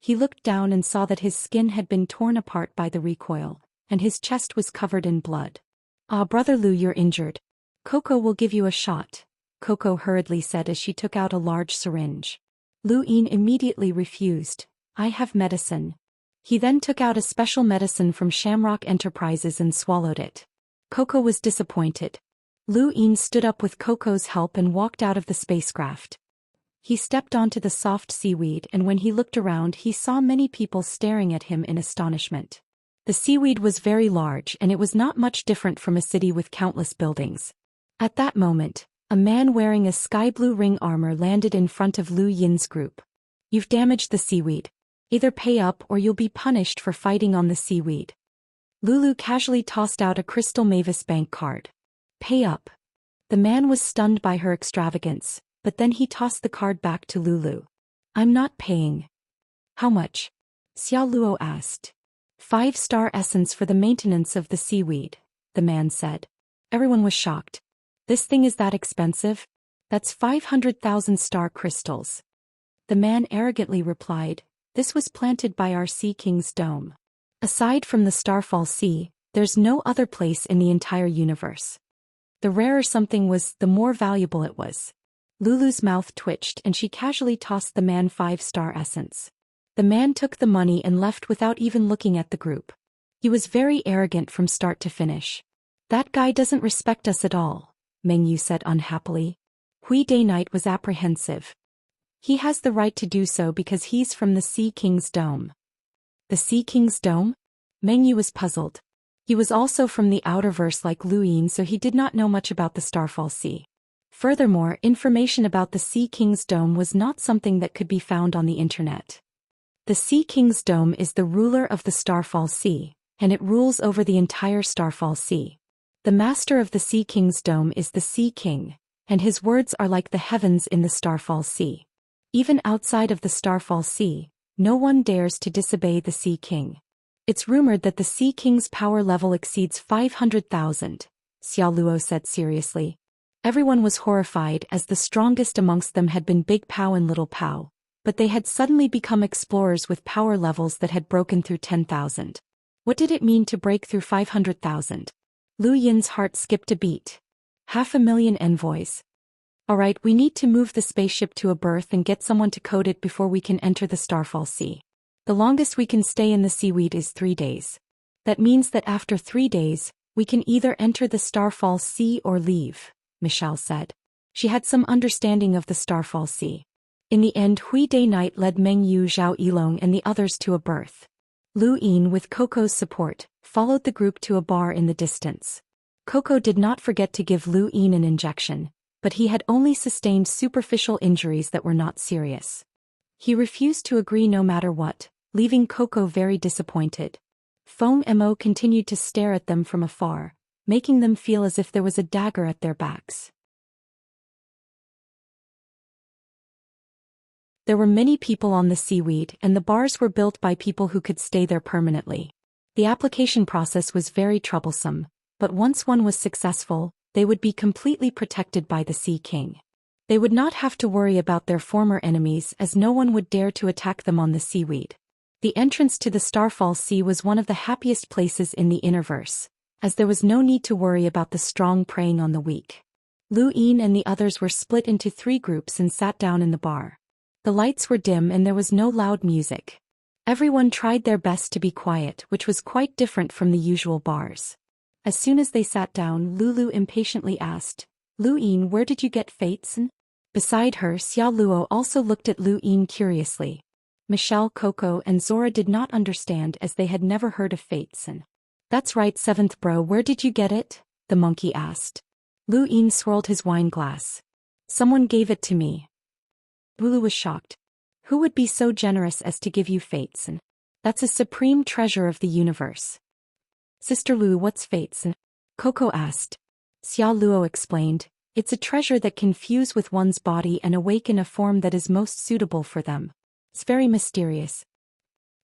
He looked down and saw that his skin had been torn apart by the recoil, and his chest was covered in blood. Ah, brother Lu, you're injured. Coco will give you a shot, Coco hurriedly said as she took out a large syringe. Lu Yin immediately refused. I have medicine. He then took out a special medicine from Shamrock Enterprises and swallowed it. Coco was disappointed. Lu Yin stood up with Coco's help and walked out of the spacecraft. He stepped onto the soft seaweed, and when he looked around he saw many people staring at him in astonishment. The seaweed was very large and it was not much different from a city with countless buildings. At that moment, a man wearing a sky-blue ring armor landed in front of Lu Yin's group. You've damaged the seaweed. Either pay up or you'll be punished for fighting on the seaweed. Lulu casually tossed out a Crystal Mavis Bank card. Pay up. The man was stunned by her extravagance, but then he tossed the card back to Lulu. I'm not paying. How much? Xiao Luo asked. 5-star essence for the maintenance of the seaweed, the man said. Everyone was shocked. This thing is that expensive? That's 500,000 star crystals. The man arrogantly replied, this was planted by our Sea King's dome. Aside from the Starfall Sea, there's no other place in the entire universe. The rarer something was, the more valuable it was. Lulu's mouth twitched and she casually tossed the man 5-star essence. The man took the money and left without even looking at the group. He was very arrogant from start to finish. That guy doesn't respect us at all, Meng Yu said unhappily. Hui Day Knight was apprehensive. He has the right to do so because he's from the Sea King's dome. The Sea King's dome? Meng Yu was puzzled. He was also from the Outerverse like Lu Yin, so he did not know much about the Starfall Sea. Furthermore, information about the Sea King's dome was not something that could be found on the internet. The Sea King's dome is the ruler of the Starfall Sea, and it rules over the entire Starfall Sea. The master of the Sea King's dome is the Sea King, and his words are like the heavens in the Starfall Sea. Even outside of the Starfall Sea, no one dares to disobey the Sea King. It's rumored that the Sea King's power level exceeds 500,000, Xiao Luo said seriously. Everyone was horrified as the strongest amongst them had been Big Pow and Little Pow, but they had suddenly become explorers with power levels that had broken through 10,000. What did it mean to break through 500,000? Lu Yin's heart skipped a beat. 500,000 envoys. Alright, we need to move the spaceship to a berth and get someone to code it before we can enter the Starfall Sea. The longest we can stay in the seaweed is 3 days. That means that after 3 days, we can either enter the Starfall Sea or leave, Michelle said. She had some understanding of the Starfall Sea. In the end, Hui Day Knight led Meng Yu, Zhao Yilong and the others to a berth. Lu Yin, with Coco's support, followed the group to a bar in the distance. Coco did not forget to give Lu Yin an injection, but he had only sustained superficial injuries that were not serious. He refused to agree no matter what, leaving Coco very disappointed. Foam Mo continued to stare at them from afar, making them feel as if there was a dagger at their backs. There were many people on the seaweed, and the bars were built by people who could stay there permanently. The application process was very troublesome, but once one was successful, they would be completely protected by the Sea King. They would not have to worry about their former enemies as no one would dare to attack them on the seaweed. The entrance to the Starfall Sea was one of the happiest places in the Innerverse, as there was no need to worry about the strong preying on the weak. Lu Yin and the others were split into 3 groups and sat down in the bar. The lights were dim and there was no loud music. Everyone tried their best to be quiet, which was quite different from the usual bars. As soon as they sat down, Lulu impatiently asked, Lu Yin, where did you get Fates? Beside her, Xiao Luo also looked at Lu Yin curiously. Michelle, Coco and Zora did not understand as they had never heard of Fates. That's right, 7th bro, where did you get it? The monkey asked. Lu Yin swirled his wine glass. Someone gave it to me. Lulu was shocked. Who would be so generous as to give you Fates? That's a supreme treasure of the universe. Sister Lu, what's Fates? Coco asked. Xiao Luo explained, it's a treasure that can fuse with one's body and awaken a form that is most suitable for them. It's very mysterious.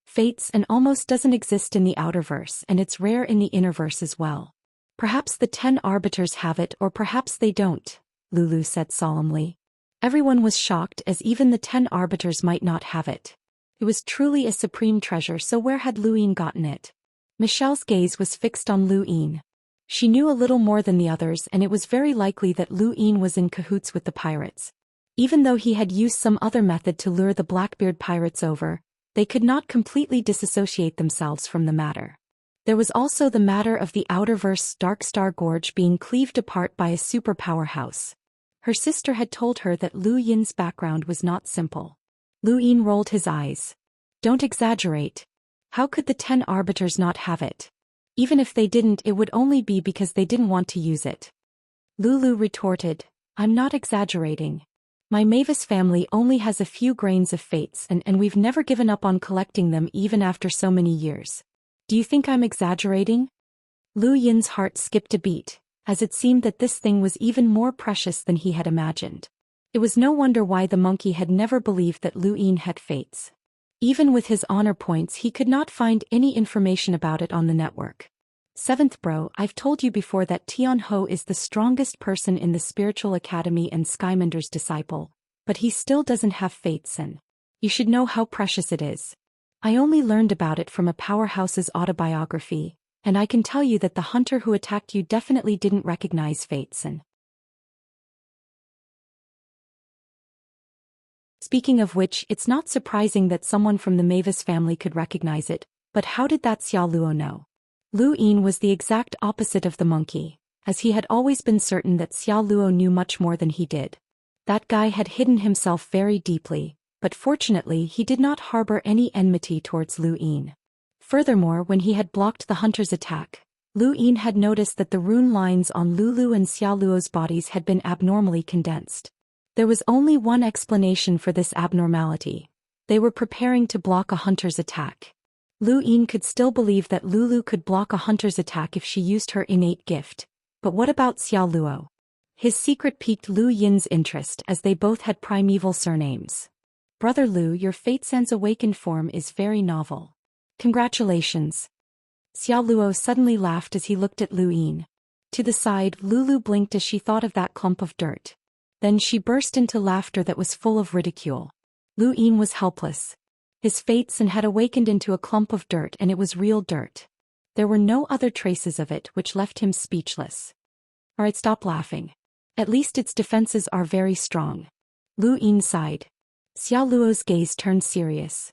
Fates and almost doesn't exist in the Outerverse, and it's rare in the Innerverse as well. Perhaps the 10 arbiters have it, or perhaps they don't, Lulu said solemnly. Everyone was shocked as even the 10 arbiters might not have it. It was truly a supreme treasure, so where had Lu Yin gotten it? Michelle's gaze was fixed on Lu Yin. She knew a little more than the others, and it was very likely that Lu Yin was in cahoots with the pirates. Even though he had used some other method to lure the Blackbeard pirates over, They could not completely disassociate themselves from the matter. There was also the matter of the Outerverse Dark Star Gorge being cleaved apart by a superpower house. Her sister had told her that Lu Yin's background was not simple. Lu Yin rolled his eyes. Don't exaggerate. How could the 10 arbiters not have it? Even if they didn't, it would only be because they didn't want to use it. Lulu retorted, I'm not exaggerating. My Mavis family only has a few grains of fates and we've never given up on collecting them even after so many years. Do you think I'm exaggerating? Lu Yin's heart skipped a beat, as it seemed that this thing was even more precious than he had imagined. It was no wonder why the monkey had never believed that Lu Yin had fates. Even with his honor points, he could not find any information about it on the network. 7th bro, I've told you before that Tian Ho is the strongest person in the spiritual academy and Skymander's disciple, but he still doesn't have fates and you should know how precious it is. I only learned about it from a powerhouse's autobiography, and I can tell you that the hunter who attacked you definitely didn't recognize fates and speaking of which, it's not surprising that someone from the Mavis family could recognize it, but how did that Xiao Luo know? Lu Yin was the exact opposite of the monkey, as he had always been certain that Xiao Luo knew much more than he did. That guy had hidden himself very deeply, but fortunately he did not harbor any enmity towards Lu Yin. Furthermore, when he had blocked the hunter's attack, Lu Yin had noticed that the rune lines on Lulu and Xiao Luo's bodies had been abnormally condensed. There was only one explanation for this abnormality. They were preparing to block a hunter's attack. Lu Yin could still believe that Lulu could block a hunter's attack if she used her innate gift. But what about Xiao Luo? His secret piqued Lu Yin's interest as they both had primeval surnames. Brother Lu, your Fate Sense awakened form is very novel. Congratulations. Xiao Luo suddenly laughed as he looked at Lu Yin. To the side, Lulu blinked as she thought of that clump of dirt. Then she burst into laughter that was full of ridicule. Lu Yin was helpless. His fates and had awakened into a clump of dirt, and it was real dirt. There were no other traces of it, which left him speechless. Alright, stop laughing. At least its defenses are very strong. Lu Yin sighed. Xiao Luo's gaze turned serious.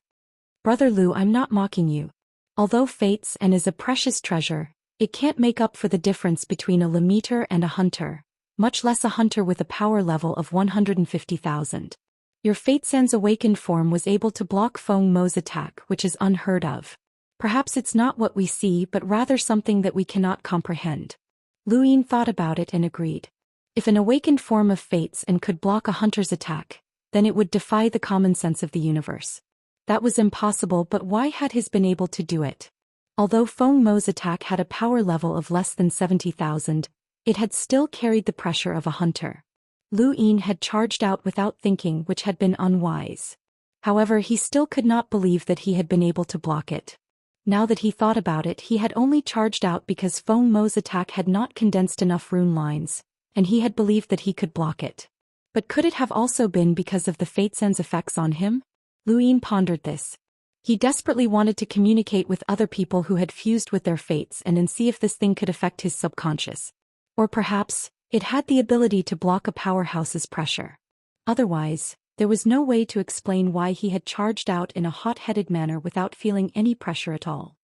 Brother Lu, I'm not mocking you. Although fates and is a precious treasure, it can't make up for the difference between a limiter and a hunter, much less a hunter with a power level of 150,000. Your Fate Sense awakened form was able to block Feng Mo's attack, which is unheard of. Perhaps it's not what we see but rather something that we cannot comprehend. Lu Yin thought about it and agreed. If an awakened form of fates and could block a hunter's attack, then it would defy the common sense of the universe. That was impossible, but why had his been able to do it? Although Feng Mo's attack had a power level of less than 70,000, it had still carried the pressure of a hunter. Lu Yin had charged out without thinking, which had been unwise. However, he still could not believe that he had been able to block it. Now that he thought about it, he had only charged out because Feng Mo's attack had not condensed enough rune lines, and he had believed that he could block it. But could it have also been because of the Fate Sense effects on him? Lu Yin pondered this. He desperately wanted to communicate with other people who had fused with their fates and see if this thing could affect his subconscious. Or perhaps, it had the ability to block a powerhouse's pressure. Otherwise, there was no way to explain why he had charged out in a hot-headed manner without feeling any pressure at all.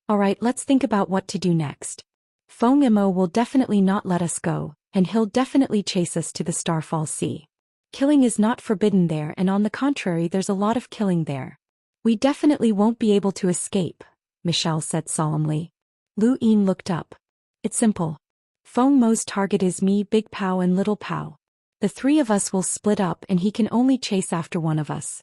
Alright, let's think about what to do next. Feng Mo will definitely not let us go, and he'll definitely chase us to the Starfall Sea. Killing is not forbidden there, and on the contrary, there's a lot of killing there. We definitely won't be able to escape, Michelle said solemnly. Lu Yin looked up. It's simple. Feng Mo's target is me, Big Pow and Little Pow. The three of us will split up and he can only chase after one of us.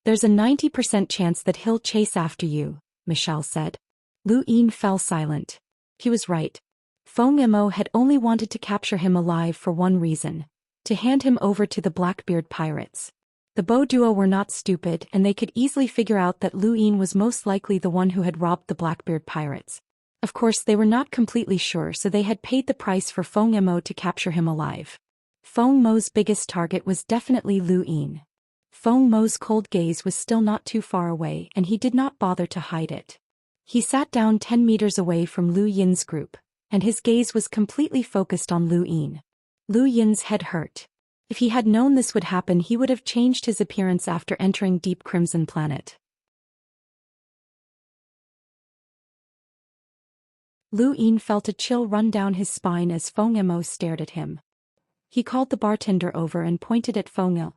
There's a 90% chance that he'll chase after you, Michelle said. Lu Yin fell silent. He was right. Feng Mo had only wanted to capture him alive for one reason: to hand him over to the Blackbeard pirates. The Bo duo were not stupid, and they could easily figure out that Lu Yin was most likely the one who had robbed the Blackbeard pirates. Of course, they were not completely sure, so they had paid the price for Feng Mo to capture him alive. Feng Mo's biggest target was definitely Lu Yin. Feng Mo's cold gaze was still not too far away, and he did not bother to hide it. He sat down 10 meters away from Lu Yin's group, and his gaze was completely focused on Lu Yin. Lu Yin's head hurt. If he had known this would happen, he would have changed his appearance after entering Deep Crimson Planet. Lu Yin felt a chill run down his spine as Feng Mo stared at him. He called the bartender over and pointed at Feng Mo.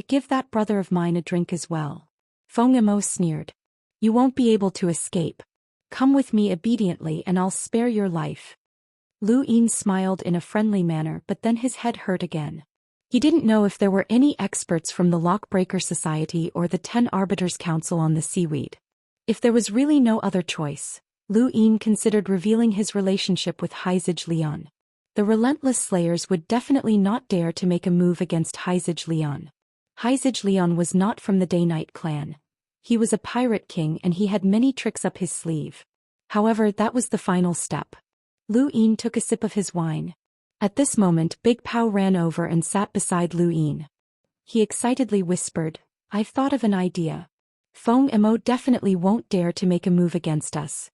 Give that brother of mine a drink as well. Feng Mo sneered. You won't be able to escape. Come with me obediently and I'll spare your life. Lu Yin smiled in a friendly manner, but then his head hurt again. He didn't know if there were any experts from the Lockbreaker Society or the 10 Arbiters Council on the seaweed. If there was really no other choice, Lu Yin considered revealing his relationship with Haizij Lian. The relentless slayers would definitely not dare to make a move against Haizij Lian. Haizij Lian was not from the Day-Night clan. He was a pirate king and he had many tricks up his sleeve. However, that was the final step. Lu Yin took a sip of his wine. At this moment, Big Pao ran over and sat beside Lu Yin. He excitedly whispered, I've thought of an idea. Feng Mo definitely won't dare to make a move against us.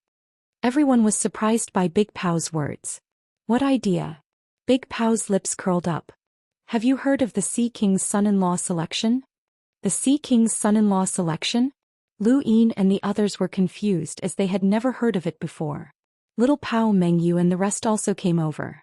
Everyone was surprised by Big Pao's words. What idea? Big Pao's lips curled up. Have you heard of the Sea King's son-in-law selection? The Sea King's son-in-law selection? Lu Yin and the others were confused as they had never heard of it before. Little Pao Mengyu and the rest also came over.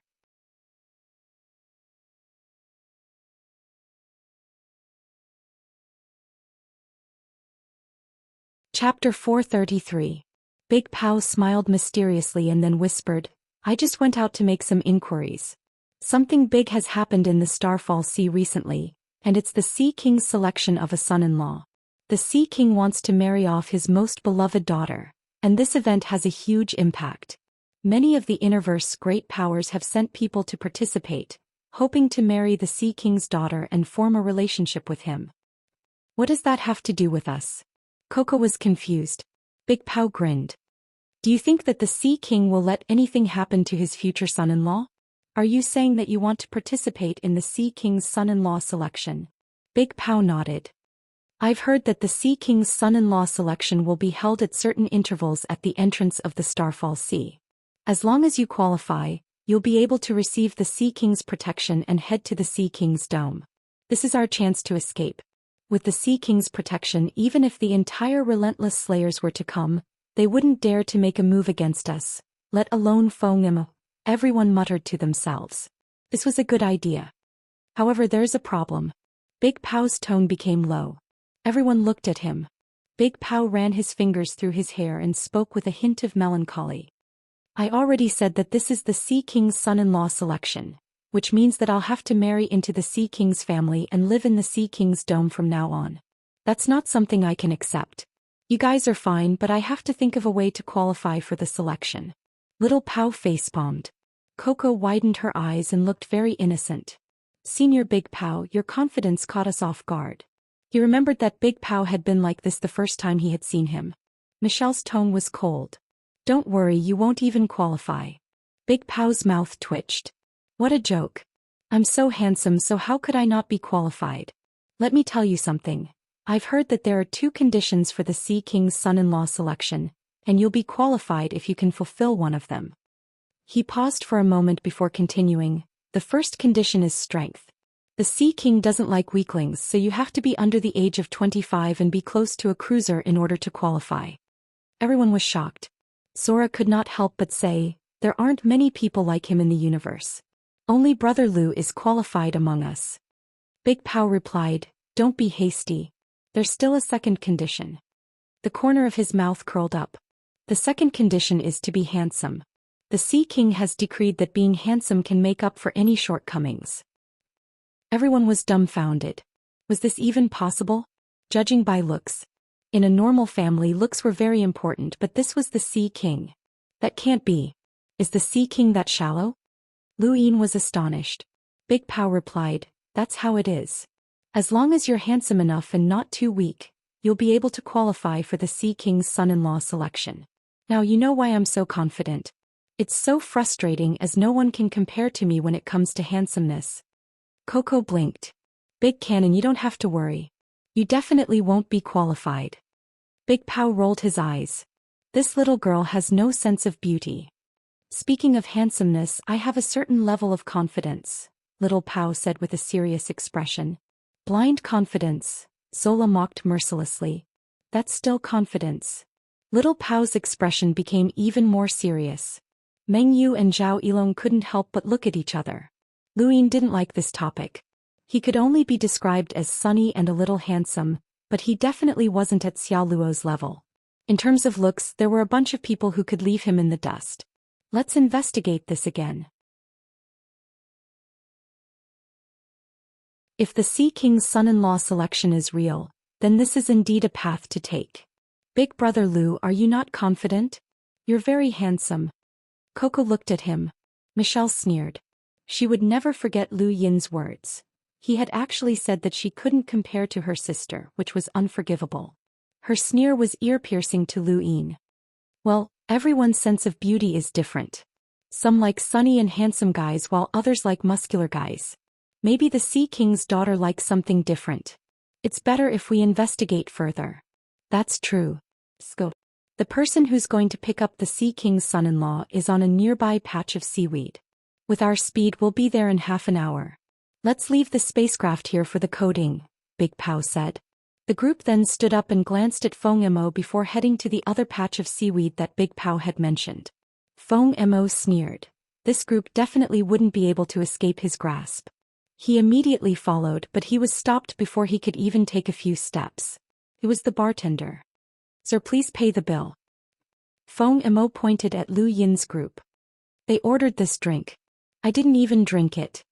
Chapter 433. Big Pao smiled mysteriously and then whispered, I just went out to make some inquiries. Something big has happened in the Starfall Sea recently, and it's the Sea King's selection of a son-in-law. The Sea King wants to marry off his most beloved daughter, and this event has a huge impact. Many of the Innerverse great powers have sent people to participate, hoping to marry the Sea King's daughter and form a relationship with him. What does that have to do with us? Coco was confused. Big Pao grinned. Do you think that the Sea King will let anything happen to his future son-in-law? Are you saying that you want to participate in the Sea King's son-in-law selection? Big Pao nodded. I've heard that the Sea King's son-in-law selection will be held at certain intervals at the entrance of the Starfall Sea. As long as you qualify, you'll be able to receive the Sea King's protection and head to the Sea King's dome. This is our chance to escape. With the Sea King's protection, even if the entire relentless slayers were to come, they wouldn't dare to make a move against us, let alone Feng Mo. Everyone muttered to themselves. This was a good idea. However, there's a problem. Big Pao's tone became low. Everyone looked at him. Big Pao ran his fingers through his hair and spoke with a hint of melancholy. I already said that this is the Sea King's son-in-law selection, which means that I'll have to marry into the Sea King's family and live in the Sea King's dome from now on. That's not something I can accept. You guys are fine, but I have to think of a way to qualify for the selection. Little Pao facepalmed. Coco widened her eyes and looked very innocent. Senior Big Pao, your confidence caught us off guard. He remembered that Big Pao had been like this the first time he had seen him. Michelle's tone was cold. Don't worry, you won't even qualify. Big Pao's mouth twitched. What a joke. I'm so handsome, so how could I not be qualified? Let me tell you something. I've heard that there are 2 conditions for the Sea King's son-in-law selection, and you'll be qualified if you can fulfill one of them. He paused for a moment before continuing. The first condition is strength. The Sea King doesn't like weaklings, so you have to be under the age of 25 and be close to a cruiser in order to qualify. Everyone was shocked. Sora could not help but say, there aren't many people like him in the universe. Only Brother Lu is qualified among us. Big Pao replied, don't be hasty. There's still a second condition. The corner of his mouth curled up. The second condition is to be handsome. The Sea King has decreed that being handsome can make up for any shortcomings. Everyone was dumbfounded. Was this even possible? Judging by looks. In a normal family, looks were very important, but this was the Sea King. That can't be. Is the Sea King that shallow? Lu Yin was astonished. Big Pao replied, that's how it is. As long as you're handsome enough and not too weak, you'll be able to qualify for the Sea King's son-in-law selection. Now you know why I'm so confident. It's so frustrating as no one can compare to me when it comes to handsomeness. Coco blinked. Big Cannon, you don't have to worry. You definitely won't be qualified. Big Pao rolled his eyes. This little girl has no sense of beauty. Speaking of handsomeness, I have a certain level of confidence, Little Pao said with a serious expression. Blind confidence, Zola mocked mercilessly. That's still confidence. Little Pao's expression became even more serious. Meng Yu and Zhao Yilong couldn't help but look at each other. Lu Yin didn't like this topic. He could only be described as sunny and a little handsome, but he definitely wasn't at Xiao Luo's level. In terms of looks, there were a bunch of people who could leave him in the dust. Let's investigate this again. If the Sea King's son-in-law selection is real, then this is indeed a path to take. Big brother Lu, are you not confident? You're very handsome. Coco looked at him. Michelle sneered. She would never forget Lu Yin's words. He had actually said that she couldn't compare to her sister, which was unforgivable. Her sneer was ear-piercing to Lu Yin. Well, everyone's sense of beauty is different. Some like sunny and handsome guys while others like muscular guys. Maybe the Sea King's daughter likes something different. It's better if we investigate further. That's true. Scope. The person who's going to pick up the Sea King's son-in-law is on a nearby patch of seaweed. With our speed, we'll be there in half an hour. Let's leave the spacecraft here for the coding, Big Pao said. The group then stood up and glanced at Feng Mo before heading to the other patch of seaweed that Big Pao had mentioned. Feng Mo sneered. This group definitely wouldn't be able to escape his grasp. He immediately followed, but he was stopped before he could even take a few steps. It was the bartender. Sir, please pay the bill. Feng Mo pointed at Lu Yin's group. They ordered this drink. I didn't even drink it.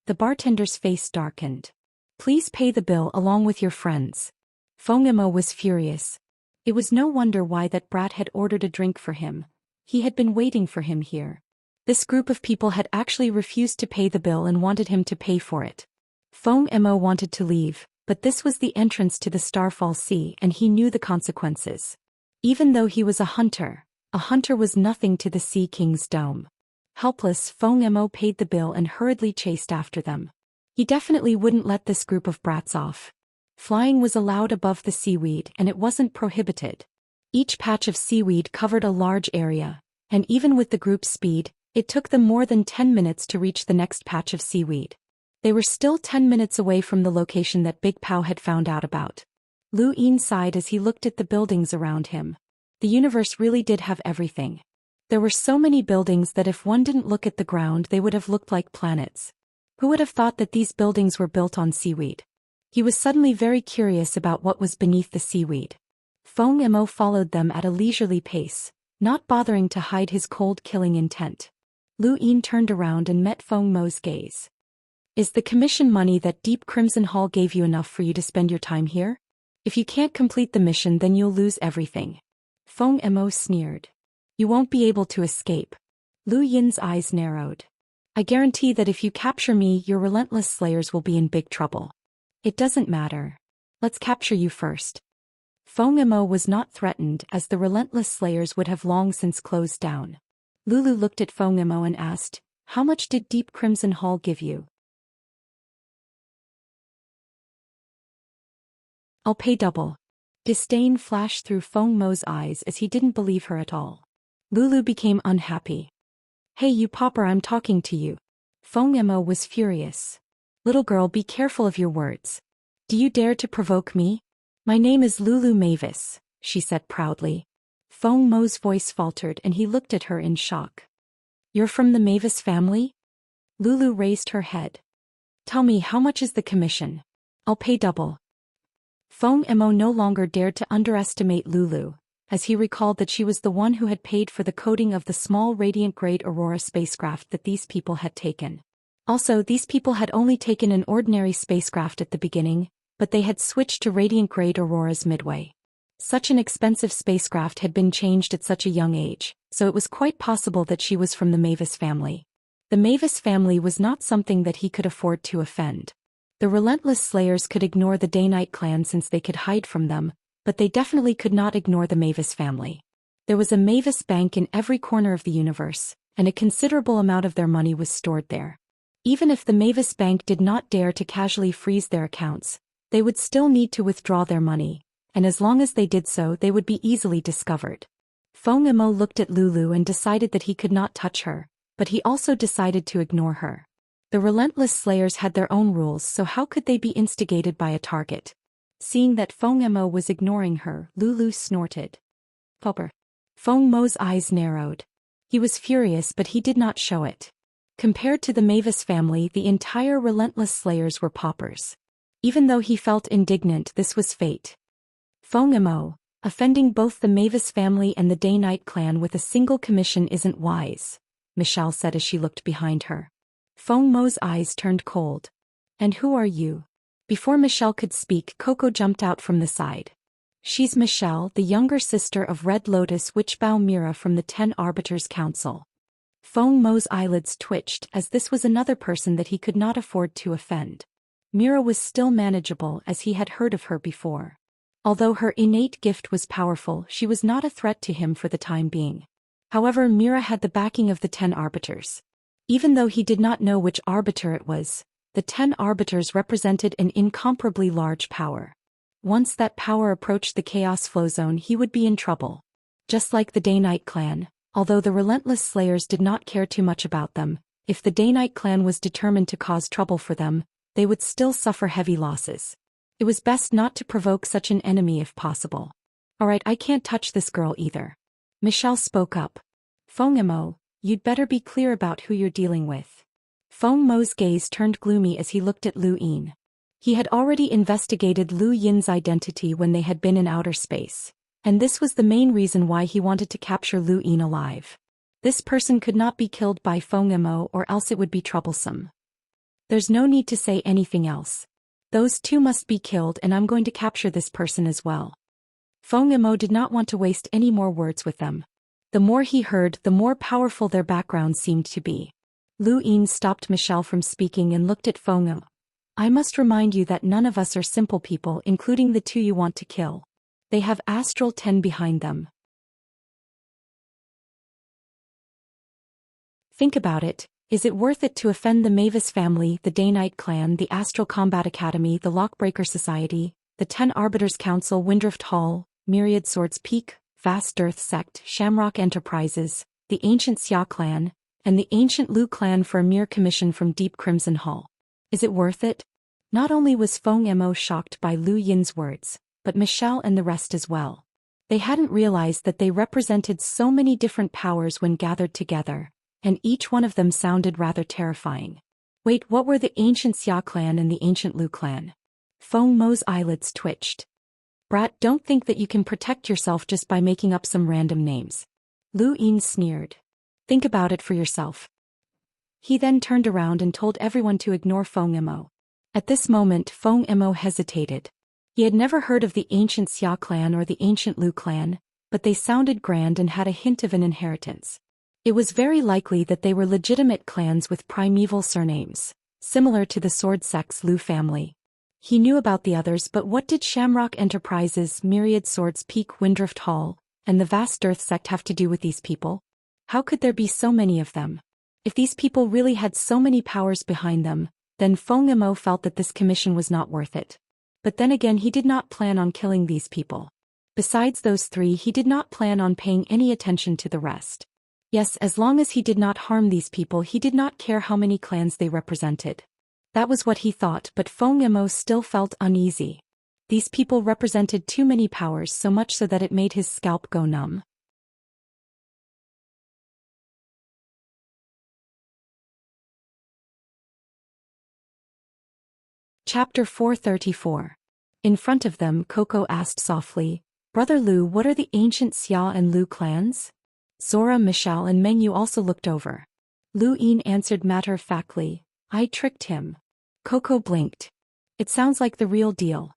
The bartender's face darkened. Please pay the bill along with your friends. Feng Mo was furious. It was no wonder why that brat had ordered a drink for him. He had been waiting for him here. This group of people had actually refused to pay the bill and wanted him to pay for it. Feng Mo wanted to leave, but this was the entrance to the Starfall Sea and he knew the consequences. Even though he was a hunter was nothing to the Sea King's dome. Helpless, Feng Mo paid the bill and hurriedly chased after them. He definitely wouldn't let this group of brats off. Flying was allowed above the seaweed and it wasn't prohibited. Each patch of seaweed covered a large area, and even with the group's speed, it took them more than 10 minutes to reach the next patch of seaweed. They were still 10 minutes away from the location that Big Pao had found out about. Lu Yin sighed as he looked at the buildings around him. The universe really did have everything. There were so many buildings that if one didn't look at the ground they would have looked like planets. Who would have thought that these buildings were built on seaweed? He was suddenly very curious about what was beneath the seaweed. Feng Mo followed them at a leisurely pace, not bothering to hide his cold-killing intent. Lu Yin turned around and met Feng Mo's gaze. Is the commission money that Deep Crimson Hall gave you enough for you to spend your time here? If you can't complete the mission then you'll lose everything. Feng Mo sneered. You won't be able to escape. Lu Yin's eyes narrowed. I guarantee that if you capture me, your relentless slayers will be in big trouble. It doesn't matter. Let's capture you first. Feng Mo was not threatened as the relentless slayers would have long since closed down. Lulu looked at Feng Mo and asked, how much did Deep Crimson Hall give you? I'll pay double. Disdain flashed through Feng Mo's eyes as he didn't believe her at all. Lulu became unhappy. Hey you pauper, I'm talking to you. Feng Mo was furious. Little girl, be careful of your words. Do you dare to provoke me? My name is Lulu Mavis, she said proudly. Feng Mo's voice faltered and he looked at her in shock. You're from the Mavis family? Lulu raised her head. Tell me, how much is the commission? I'll pay double. Feng Mo no longer dared to underestimate Lulu, as he recalled that she was the one who had paid for the coding of the small radiant-grade Aurora spacecraft that these people had taken. Also, these people had only taken an ordinary spacecraft at the beginning, but they had switched to radiant-grade Auroras midway. Such an expensive spacecraft had been changed at such a young age, so it was quite possible that she was from the Mavis family. The Mavis family was not something that he could afford to offend. The relentless slayers could ignore the Day-Night clan since they could hide from them, but they definitely could not ignore the Mavis family. There was a Mavis bank in every corner of the universe, and a considerable amount of their money was stored there. Even if the Mavis bank did not dare to casually freeze their accounts, they would still need to withdraw their money, and as long as they did so they would be easily discovered. Feng Mo looked at Lulu and decided that he could not touch her, but he also decided to ignore her. The relentless slayers had their own rules, so how could they be instigated by a target? Seeing that Feng Mo was ignoring her, Lulu snorted. Popper. Feng Mo's eyes narrowed. He was furious, but he did not show it. Compared to the Mavis family, the entire relentless slayers were paupers. Even though he felt indignant, this was fate. Feng Mo, offending both the Mavis family and the Day-Night clan with a single commission isn't wise, Michelle said as she looked behind her. Feng Mo's eyes turned cold. And who are you? Before Michelle could speak, Coco jumped out from the side. She's Michelle, the younger sister of Red Lotus Witchbow Mira from the 10 Arbiters Council. Feng Mo's eyelids twitched, as this was another person that he could not afford to offend. Mira was still manageable, as he had heard of her before. Although her innate gift was powerful, she was not a threat to him for the time being. However, Mira had the backing of the 10 Arbiters. Even though he did not know which Arbiter it was, the 10 Arbiters represented an incomparably large power. Once that power approached the Chaos Flow Zone, he would be in trouble. Just like the Day-Night clan, although the relentless slayers did not care too much about them, if the Day-Night clan was determined to cause trouble for them, they would still suffer heavy losses. It was best not to provoke such an enemy if possible. Alright, I can't touch this girl either. Michelle spoke up. Feng Mo, you'd better be clear about who you're dealing with. Feng Mo's gaze turned gloomy as he looked at Lu Yin. He had already investigated Lu Yin's identity when they had been in outer space, and this was the main reason why he wanted to capture Lu Yin alive. This person could not be killed by Feng Mo, or else it would be troublesome. There's no need to say anything else. Those two must be killed, and I'm going to capture this person as well. Feng Mo did not want to waste any more words with them. The more he heard, the more powerful their background seemed to be. Lu Yin stopped Michelle from speaking and looked at Feng Mo. I must remind you that none of us are simple people, including the two you want to kill. They have Astral 10 behind them. Think about it. Is it worth it to offend the Mavis family, the Day-Night clan, the Astral Combat Academy, the Lockbreaker Society, the 10 Arbiters Council, Windrift Hall, Myriad Swords Peak, Vast Earth Sect, Shamrock Enterprises, the Ancient Xia clan, and the Ancient Lu clan for a mere commission from Deep Crimson Hall? Is it worth it? Not only was Feng Mo shocked by Lu Yin's words, but Michelle and the rest as well. They hadn't realized that they represented so many different powers when gathered together, and each one of them sounded rather terrifying. Wait, what were the Ancient Xia clan and the Ancient Lu clan? Feng Mo's eyelids twitched. Brat, don't think that you can protect yourself just by making up some random names. Lu Yin sneered. Think about it for yourself. He then turned around and told everyone to ignore Feng Mo. At this moment, Feng Mo hesitated. He had never heard of the Ancient Xia clan or the Ancient Lu clan, but they sounded grand and had a hint of an inheritance. It was very likely that they were legitimate clans with primeval surnames, similar to the Sword Sect's Lu family. He knew about the others, but what did Shamrock Enterprises, Myriad Swords Peak, Windrift Hall, and the Vast Earth Sect have to do with these people? How could there be so many of them? If these people really had so many powers behind them, then Feng Mo felt that this commission was not worth it. But then again, he did not plan on killing these people. Besides those three, he did not plan on paying any attention to the rest. Yes, as long as he did not harm these people, he did not care how many clans they represented. That was what he thought, but Feng Mo still felt uneasy. These people represented too many powers, so much so that it made his scalp go numb. Chapter 434. In front of them, Coco asked softly, Brother Lu, what are the Ancient Xia and Lu clans? Zora, Michelle, and Mengyu also looked over. Lu Yin answered matter-of-factly, I tricked him. Coco blinked. It sounds like the real deal.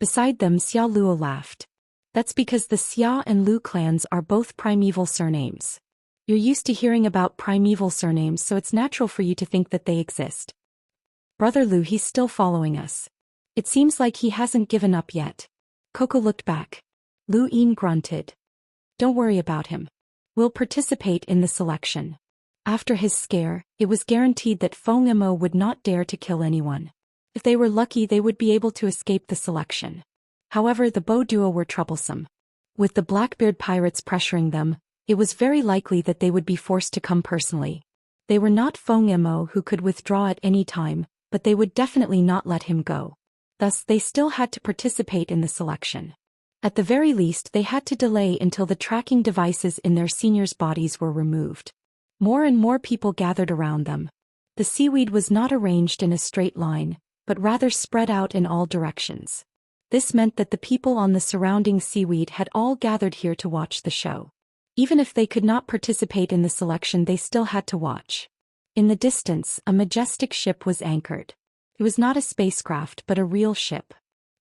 Beside them, Xia Luo laughed. That's because the Xia and Lu clans are both primeval surnames. You're used to hearing about primeval surnames, so it's natural for you to think that they exist. Brother Lu, he's still following us. It seems like he hasn't given up yet. Coco looked back. Lu Yin grunted. Don't worry about him. We'll participate in the selection. After his scare, it was guaranteed that Feng Mo would not dare to kill anyone. If they were lucky, they would be able to escape the selection. However, the Bo duo were troublesome. With the Blackbeard pirates pressuring them, it was very likely that they would be forced to come personally. They were not Feng Mo who could withdraw at any time, but they would definitely not let him go. Thus, they still had to participate in the selection. At the very least, they had to delay until the tracking devices in their seniors' bodies were removed. More and more people gathered around them. The seaweed was not arranged in a straight line, but rather spread out in all directions. This meant that the people on the surrounding seaweed had all gathered here to watch the show. Even if they could not participate in the selection, they still had to watch. In the distance, a majestic ship was anchored. It was not a spacecraft but a real ship.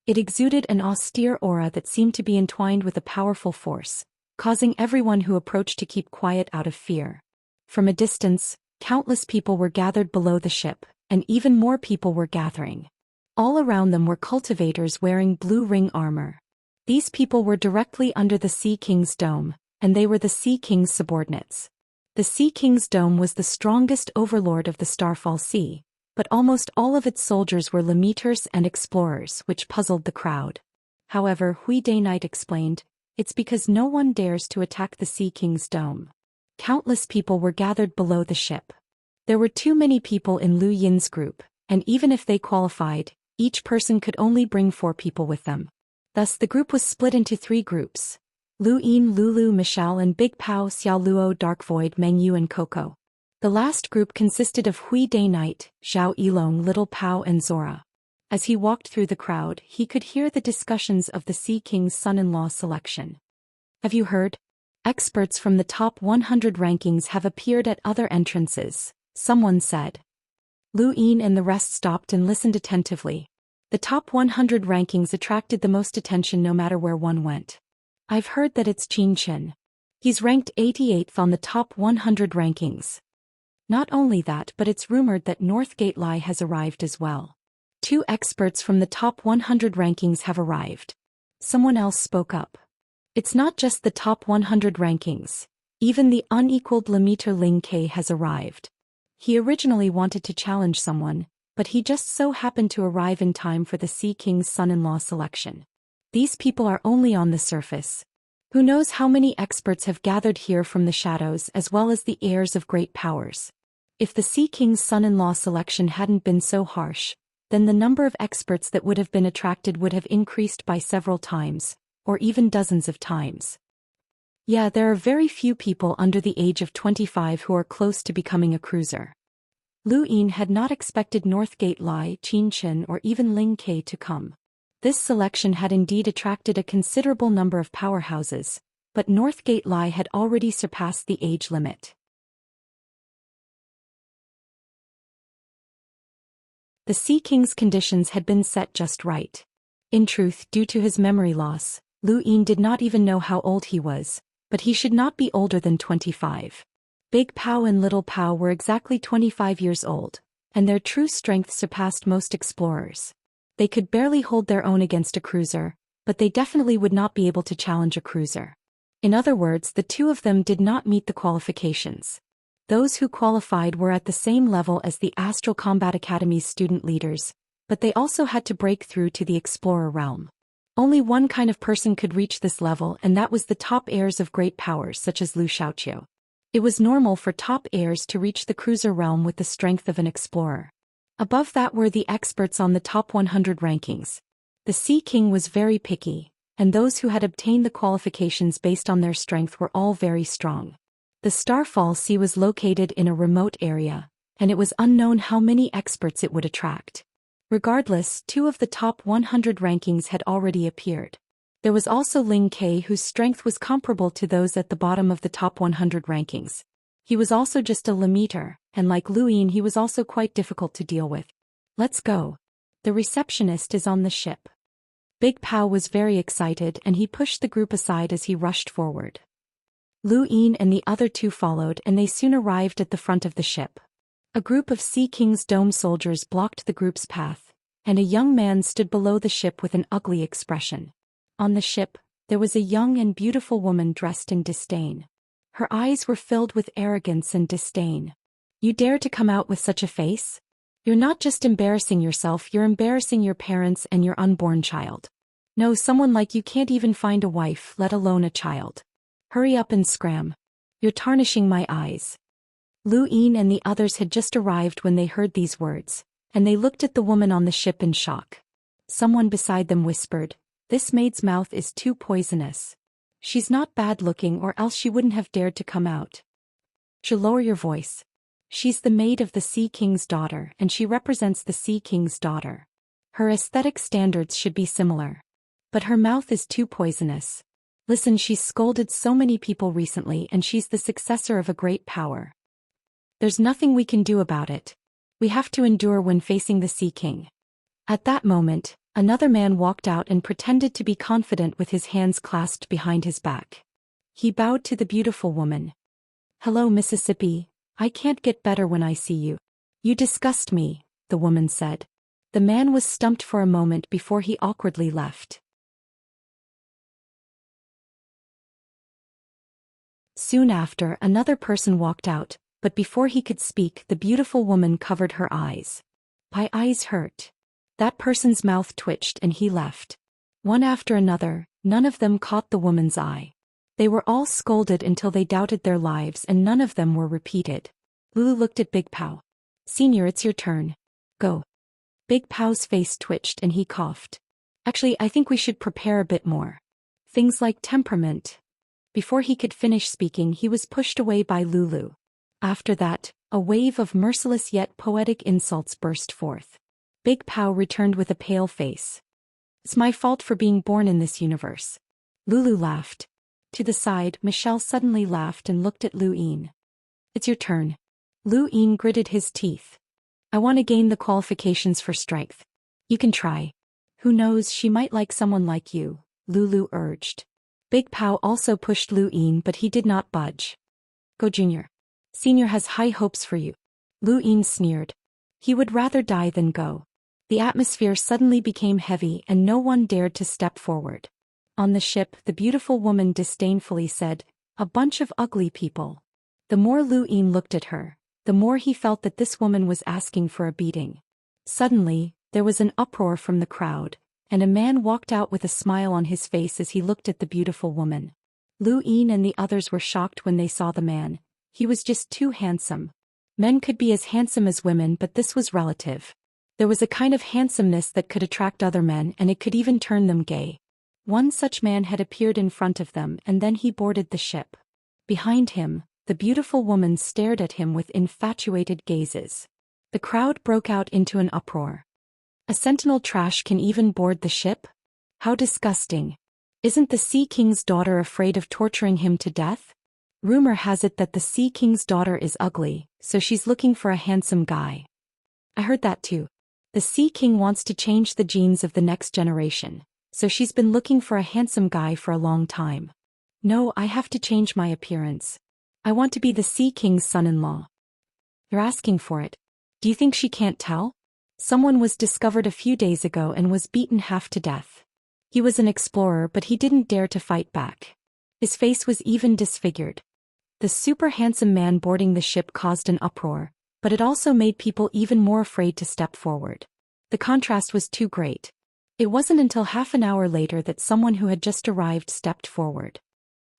It exuded an austere aura that seemed to be entwined with a powerful force, causing everyone who approached to keep quiet out of fear. From a distance, countless people were gathered below the ship, and even more people were gathering. All around them were cultivators wearing blue ring armor. These people were directly under the Sea King's dome, and they were the Sea King's subordinates. The Sea King's dome was the strongest overlord of the Starfall Sea, but almost all of its soldiers were limiters and explorers, which puzzled the crowd. However, Hui Day Knight explained, it's because no one dares to attack the Sea King's dome. Countless people were gathered below the ship. There were too many people in Lu Yin's group, and even if they qualified, each person could only bring 4 people with them. Thus the group was split into 3 groups. Lu Yin, Lulu, Michelle, and Big Pao, Xiao Luo, Dark Void, Meng Yu, and Coco. The last group consisted of Hui Day Knight, Zhao Yilong, Little Pao, and Zora. As he walked through the crowd, he could hear the discussions of the Sea King's son-in-law selection. Have you heard? Experts from the top 100 rankings have appeared at other entrances, someone said. Lu Yin and the rest stopped and listened attentively. The top 100 rankings attracted the most attention no matter where one went. I've heard that it's Xianxia. He's ranked 88th on the top 100 rankings. Not only that, but it's rumored that Northgate Lai has arrived as well. 2 experts from the top 100 rankings have arrived. Someone else spoke up. It's not just the top 100 rankings. Even the unequaled Limiter Ling Ke has arrived. He originally wanted to challenge someone, but he just so happened to arrive in time for the Sea King's son-in-law selection. These people are only on the surface. Who knows how many experts have gathered here from the shadows as well as the heirs of great powers. If the Sea King's son-in-law selection hadn't been so harsh, then the number of experts that would have been attracted would have increased by several times, or even dozens of times. Yeah, there are very few people under the age of 25 who are close to becoming a cruiser. Lu Yin had not expected Northgate Lai, Qianxia, or even Ling Ke to come. This selection had indeed attracted a considerable number of powerhouses, but Northgate Lai had already surpassed the age limit. The Sea King's conditions had been set just right. In truth, due to his memory loss, Lu Yin did not even know how old he was, but he should not be older than 25. Big Pao and Little Pao were exactly 25 years old, and their true strength surpassed most explorers. They could barely hold their own against a cruiser, but they definitely would not be able to challenge a cruiser. In other words, the 2 of them did not meet the qualifications. Those who qualified were at the same level as the Astral Combat Academy's student leaders, but they also had to break through to the explorer realm. Only one kind of person could reach this level, and that was the top heirs of great powers such as Lu Xiaoqiu. It was normal for top heirs to reach the cruiser realm with the strength of an explorer. Above that were the experts on the top 100 rankings. The Sea King was very picky, and those who had obtained the qualifications based on their strength were all very strong. The Starfall Sea was located in a remote area, and it was unknown how many experts it would attract. Regardless, 2 of the top 100 rankings had already appeared. There was also Ling Ke, whose strength was comparable to those at the bottom of the top 100 rankings. He was also just a limiter, and like Lu Yin, he was also quite difficult to deal with. Let's go. The receptionist is on the ship. Big Pao was very excited and he pushed the group aside as he rushed forward. Lu Yin and the other 2 followed, and they soon arrived at the front of the ship. A group of Sea King's dome soldiers blocked the group's path, and a young man stood below the ship with an ugly expression. On the ship, there was a young and beautiful woman dressed in disdain. Her eyes were filled with arrogance and disdain. You dare to come out with such a face? You're not just embarrassing yourself, you're embarrassing your parents and your unborn child. No, someone like you can't even find a wife, let alone a child. Hurry up and scram. You're tarnishing my eyes. Lu Yin and the others had just arrived when they heard these words, and they looked at the woman on the ship in shock. Someone beside them whispered, "This maid's mouth is too poisonous. She's not bad looking, or else she wouldn't have dared to come out." Lower your voice. She's the maid of the Sea King's daughter and she represents the Sea King's daughter. Her aesthetic standards should be similar. But her mouth is too poisonous. Listen, she's scolded so many people recently and she's the successor of a great power. There's nothing we can do about it. We have to endure when facing the Sea King. At that moment, another man walked out and pretended to be confident with his hands clasped behind his back. He bowed to the beautiful woman. Hello, Mississippi. I can't get better when I see you. You disgust me, the woman said. The man was stumped for a moment before he awkwardly left. Soon after, another person walked out, but before he could speak, the beautiful woman covered her eyes. My eyes hurt. That person's mouth twitched and he left. One after another, none of them caught the woman's eye. They were all scolded until they doubted their lives and none of them were repeated. Lulu looked at Big Pow. Senior, it's your turn. Go. Big Pow's face twitched and he coughed. Actually, I think we should prepare a bit more. Things like temperament. Before he could finish speaking, he was pushed away by Lulu. After that, a wave of merciless yet poetic insults burst forth. Big Pow returned with a pale face. It's my fault for being born in this universe. Lulu laughed. To the side, Michelle suddenly laughed and looked at Lu Yin. It's your turn. Lu Yin gritted his teeth. I want to gain the qualifications for strength. You can try. Who knows, she might like someone like you, Lulu urged. Big Pow also pushed Lu Yin but he did not budge. Go Junior. Senior has high hopes for you. Lu Yin sneered. He would rather die than go. The atmosphere suddenly became heavy and no one dared to step forward. On the ship, the beautiful woman disdainfully said, a bunch of ugly people. The more Lu Yin looked at her, the more he felt that this woman was asking for a beating. Suddenly, there was an uproar from the crowd, and a man walked out with a smile on his face as he looked at the beautiful woman. Lu Yin and the others were shocked when they saw the man. He was just too handsome. Men could be as handsome as women, but this was relative. There was a kind of handsomeness that could attract other men and it could even turn them gay. One such man had appeared in front of them and then he boarded the ship. Behind him, the beautiful woman stared at him with infatuated gazes. The crowd broke out into an uproar. A sentinel trash can even board the ship? How disgusting. Isn't the Sea King's daughter afraid of torturing him to death? Rumor has it that the Sea King's daughter is ugly, so she's looking for a handsome guy. I heard that too. The Sea King wants to change the genes of the next generation, so she's been looking for a handsome guy for a long time. No, I have to change my appearance. I want to be the Sea King's son-in-law. You're asking for it. Do you think she can't tell? Someone was discovered a few days ago and was beaten half to death. He was an explorer but he didn't dare to fight back. His face was even disfigured. The super handsome man boarding the ship caused an uproar, but it also made people even more afraid to step forward. The contrast was too great. It wasn't until half an hour later that someone who had just arrived stepped forward.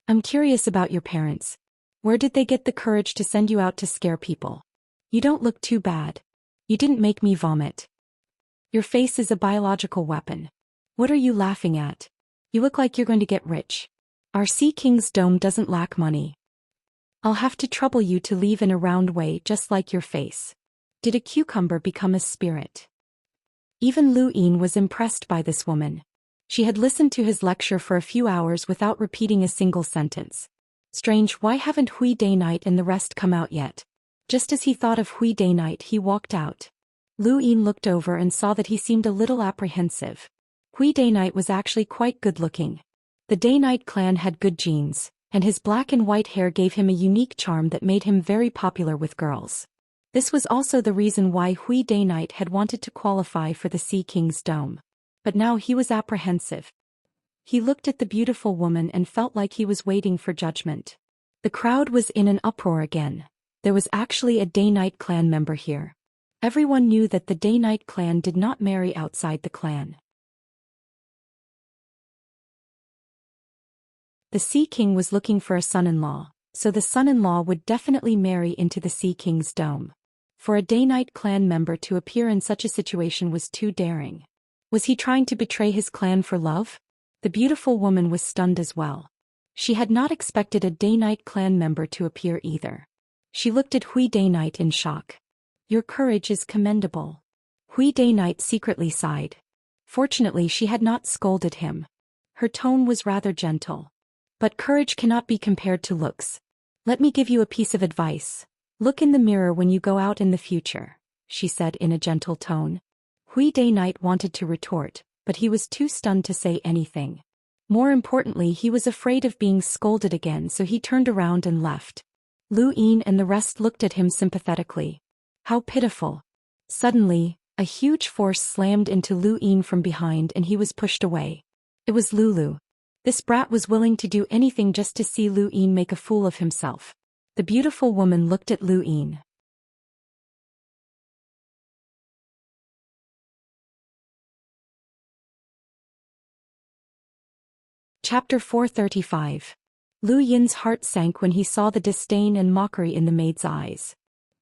I'm curious about your parents. Where did they get the courage to send you out to scare people? You don't look too bad. You didn't make me vomit. Your face is a biological weapon. What are you laughing at? You look like you're going to get rich. Our Sea King's dome doesn't lack money. I'll have to trouble you to leave in a round way just like your face. Did a cucumber become a spirit? Even Lu Yin was impressed by this woman. She had listened to his lecture for a few hours without repeating a single sentence. Strange, why haven't Hui Day Night and the rest come out yet? Just as he thought of Hui Day Night, he walked out. Lu Yin looked over and saw that he seemed a little apprehensive. Hui Day Night was actually quite good-looking. The Day Night clan had good genes, and his black and white hair gave him a unique charm that made him very popular with girls. This was also the reason why Hui Day Night had wanted to qualify for the Sea King's dome. But now he was apprehensive. He looked at the beautiful woman and felt like he was waiting for judgment. The crowd was in an uproar again. There was actually a Day Night clan member here. Everyone knew that the Day Night clan did not marry outside the clan. The Sea King was looking for a son-in-law, so the son-in-law would definitely marry into the Sea King's dome. For a Day Night clan member to appear in such a situation was too daring. Was he trying to betray his clan for love? The beautiful woman was stunned as well. She had not expected a Day Night clan member to appear either. She looked at Hui Day Night in shock. Your courage is commendable. Hui Day Night secretly sighed. Fortunately she had not scolded him. Her tone was rather gentle. But courage cannot be compared to looks. Let me give you a piece of advice. Look in the mirror when you go out in the future, she said in a gentle tone. Hui Day Night wanted to retort, but he was too stunned to say anything. More importantly, he was afraid of being scolded again, so he turned around and left. Lu Yin and the rest looked at him sympathetically. How pitiful. Suddenly, a huge force slammed into Lu Yin from behind and he was pushed away. It was Lulu. This brat was willing to do anything just to see Lu Yin make a fool of himself. The beautiful woman looked at Lu Yin. Chapter 435. Lu Yin's heart sank when he saw the disdain and mockery in the maid's eyes.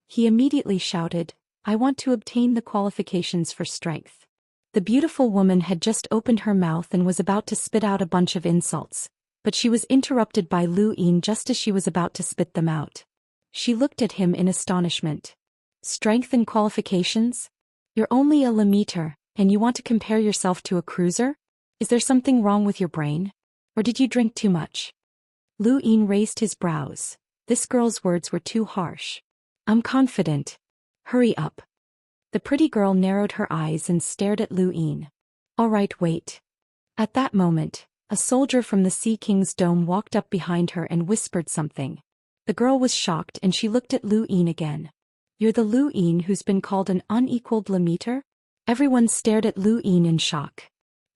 He immediately shouted, I want to obtain the qualifications for strength. The beautiful woman had just opened her mouth and was about to spit out a bunch of insults, but she was interrupted by Lu Yin just as she was about to spit them out. She looked at him in astonishment. Strength and qualifications? You're only a Lemeter, and you want to compare yourself to a cruiser? Is there something wrong with your brain? Or did you drink too much? Lu Yin raised his brows. This girl's words were too harsh. I'm confident. Hurry up. The pretty girl narrowed her eyes and stared at Lu Yin. All right, wait. At that moment, a soldier from the Sea King's dome walked up behind her and whispered something. The girl was shocked and she looked at Lu Yin again. You're the Lu Yin who's been called an unequaled Lemeter? Everyone stared at Lu Yin in shock.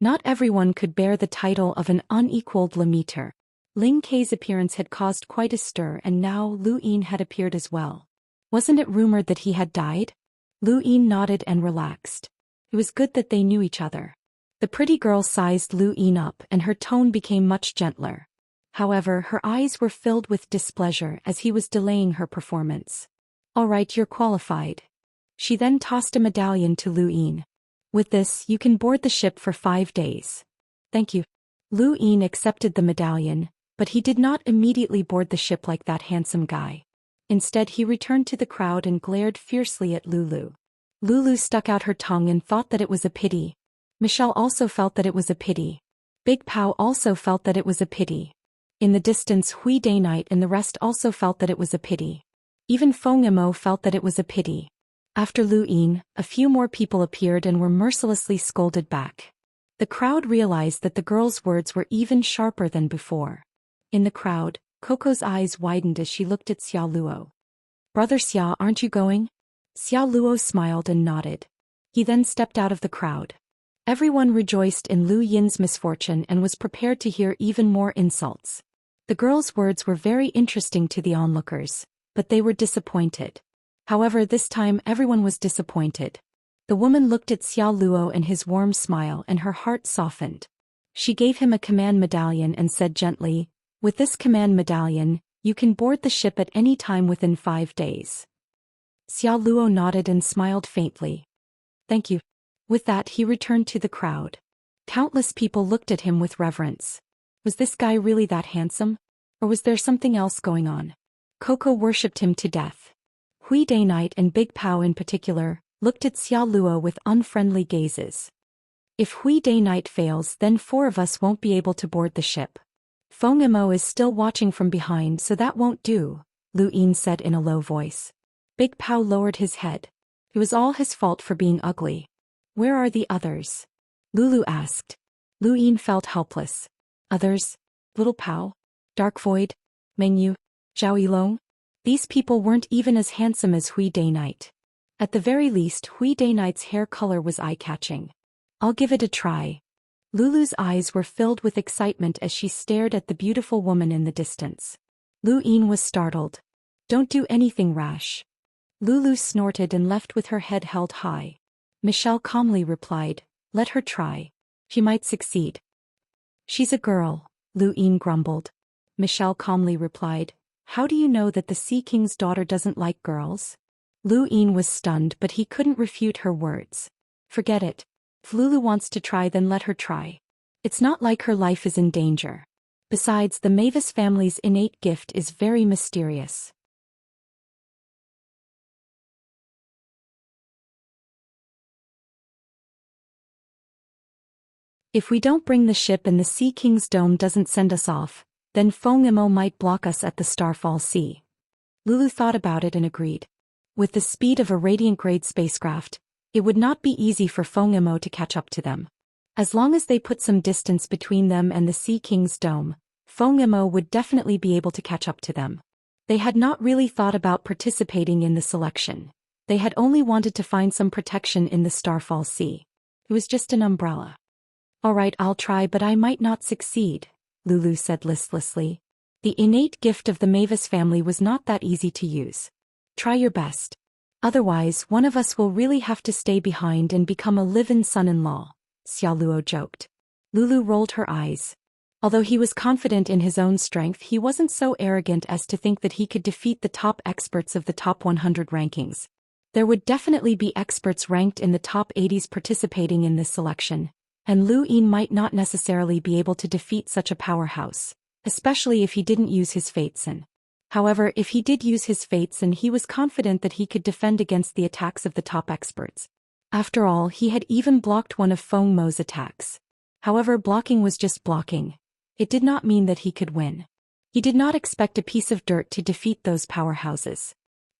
Not everyone could bear the title of an unequaled Lemeter. Ling Kei's appearance had caused quite a stir and now Lu Yin had appeared as well. Wasn't it rumored that he had died? Lu Yin nodded and relaxed. It was good that they knew each other. The pretty girl sized Lu Yin up and her tone became much gentler. However, her eyes were filled with displeasure as he was delaying her performance. All right, you're qualified. She then tossed a medallion to Lu Yin. With this, you can board the ship for 5 days. Thank you. Lu Yin accepted the medallion, but he did not immediately board the ship like that handsome guy. Instead he returned to the crowd and glared fiercely at Lulu. Lulu stuck out her tongue and thought that it was a pity. Michelle also felt that it was a pity. Big Pao also felt that it was a pity. In the distance Hui Day Night and the rest also felt that it was a pity. Even Feng Emo felt that it was a pity. After Lu Yin, a few more people appeared and were mercilessly scolded back. The crowd realized that the girl's words were even sharper than before. In the crowd, Coco's eyes widened as she looked at Xia Luo. Brother Xia, aren't you going? Xia Luo smiled and nodded. He then stepped out of the crowd. Everyone rejoiced in Lu Yin's misfortune and was prepared to hear even more insults. The girl's words were very interesting to the onlookers, but they were disappointed. However, this time everyone was disappointed. The woman looked at Xia Luo and his warm smile and her heart softened. She gave him a command medallion and said gently, with this command medallion, you can board the ship at any time within 5 days. Xia Luo nodded and smiled faintly. Thank you. With that he returned to the crowd. Countless people looked at him with reverence. Was this guy really that handsome? Or was there something else going on? Coco worshipped him to death. Hui Day Night and Big Pao in particular, looked at Xia Luo with unfriendly gazes. If Hui Day Night fails, then 4 of us won't be able to board the ship. Feng Emo is still watching from behind, so that won't do, Lu Yin said in a low voice. Big Pao lowered his head. It was all his fault for being ugly. Where are the others? Lulu asked. Lu Yin felt helpless. Others? Little Pao? Dark Void? Mengyu? Zhao Yilong? These people weren't even as handsome as Hui Day Night. At the very least, Hui Day Night's hair color was eye-catching. I'll give it a try. Lulu's eyes were filled with excitement as she stared at the beautiful woman in the distance. Lu Yin was startled. Don't do anything rash. Lulu snorted and left with her head held high. Michelle calmly replied, let her try. She might succeed. She's a girl, Lu Yin grumbled. Michelle calmly replied, how do you know that the Sea King's daughter doesn't like girls? Lu Yin was stunned, but he couldn't refute her words. Forget it. If Lulu wants to try, then let her try. It's not like her life is in danger. Besides, the Mavis family's innate gift is very mysterious. If we don't bring the ship and the Sea King's dome doesn't send us off, then Feng Imo might block us at the Starfall Sea. Lulu thought about it and agreed. With the speed of a Radiant-grade spacecraft, it would not be easy for Feng Imo to catch up to them. As long as they put some distance between them and the Sea King's dome, Feng Imo would definitely be able to catch up to them. They had not really thought about participating in the selection. They had only wanted to find some protection in the Starfall Sea. It was just an umbrella. Alright, I'll try, but I might not succeed, Lulu said listlessly. The innate gift of the Mavis family was not that easy to use. Try your best. Otherwise, one of us will really have to stay behind and become a live-in son-in-law, Xiaoluo joked. Lulu rolled her eyes. Although he was confident in his own strength, he wasn't so arrogant as to think that he could defeat the top experts of the top 100 rankings. There would definitely be experts ranked in the top 80s participating in this selection, and Lu Yin might not necessarily be able to defeat such a powerhouse, especially if he didn't use his Fatesin. However, if he did use his Fatesin, he was confident that he could defend against the attacks of the top experts. After all, he had even blocked one of Feng Mo's attacks. However, blocking was just blocking. It did not mean that he could win. He did not expect a piece of dirt to defeat those powerhouses.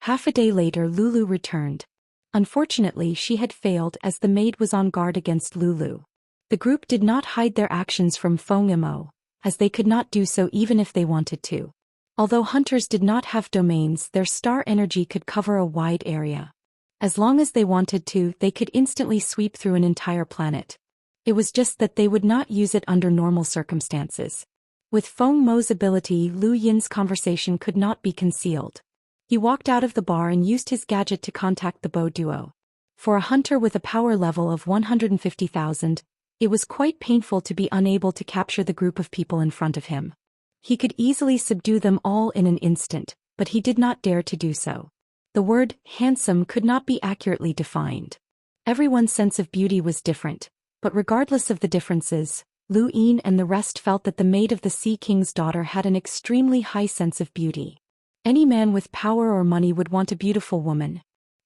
Half a day later, Lulu returned. Unfortunately, she had failed as the maid was on guard against Lulu. The group did not hide their actions from Feng Imo, as they could not do so even if they wanted to. Although hunters did not have domains, their star energy could cover a wide area. As long as they wanted to, they could instantly sweep through an entire planet. It was just that they would not use it under normal circumstances. With Feng Mo's ability, Lu Yin's conversation could not be concealed. He walked out of the bar and used his gadget to contact the Bo duo. For a hunter with a power level of 150,000, it was quite painful to be unable to capture the group of people in front of him. He could easily subdue them all in an instant, but he did not dare to do so. The word handsome could not be accurately defined. Everyone's sense of beauty was different, but regardless of the differences, Lu Yin and the rest felt that the maid of the Sea King's daughter had an extremely high sense of beauty. Any man with power or money would want a beautiful woman.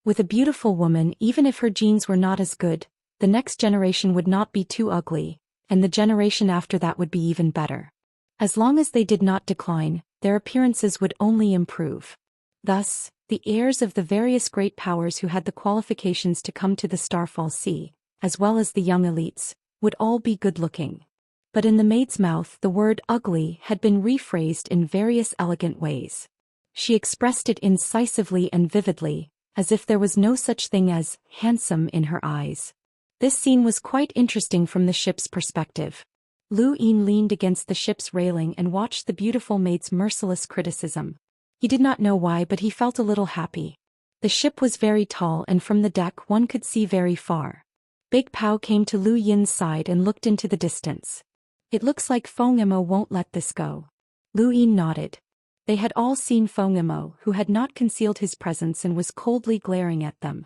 With a beautiful woman, even if her genes were not as good, the next generation would not be too ugly, and the generation after that would be even better. As long as they did not decline, their appearances would only improve. Thus, the heirs of the various great powers who had the qualifications to come to the Starfall Sea, as well as the young elites, would all be good-looking. But in the maid's mouth, the word ugly had been rephrased in various elegant ways. She expressed it incisively and vividly, as if there was no such thing as handsome in her eyes. This scene was quite interesting from the ship's perspective. Lu Yin leaned against the ship's railing and watched the beautiful maid's merciless criticism. He did not know why, but he felt a little happy. The ship was very tall and from the deck one could see very far. Big Pao came to Lu Yin's side and looked into the distance. It looks like Feng Imo won't let this go. Lu Yin nodded. They had all seen Feng Imo, who had not concealed his presence and was coldly glaring at them.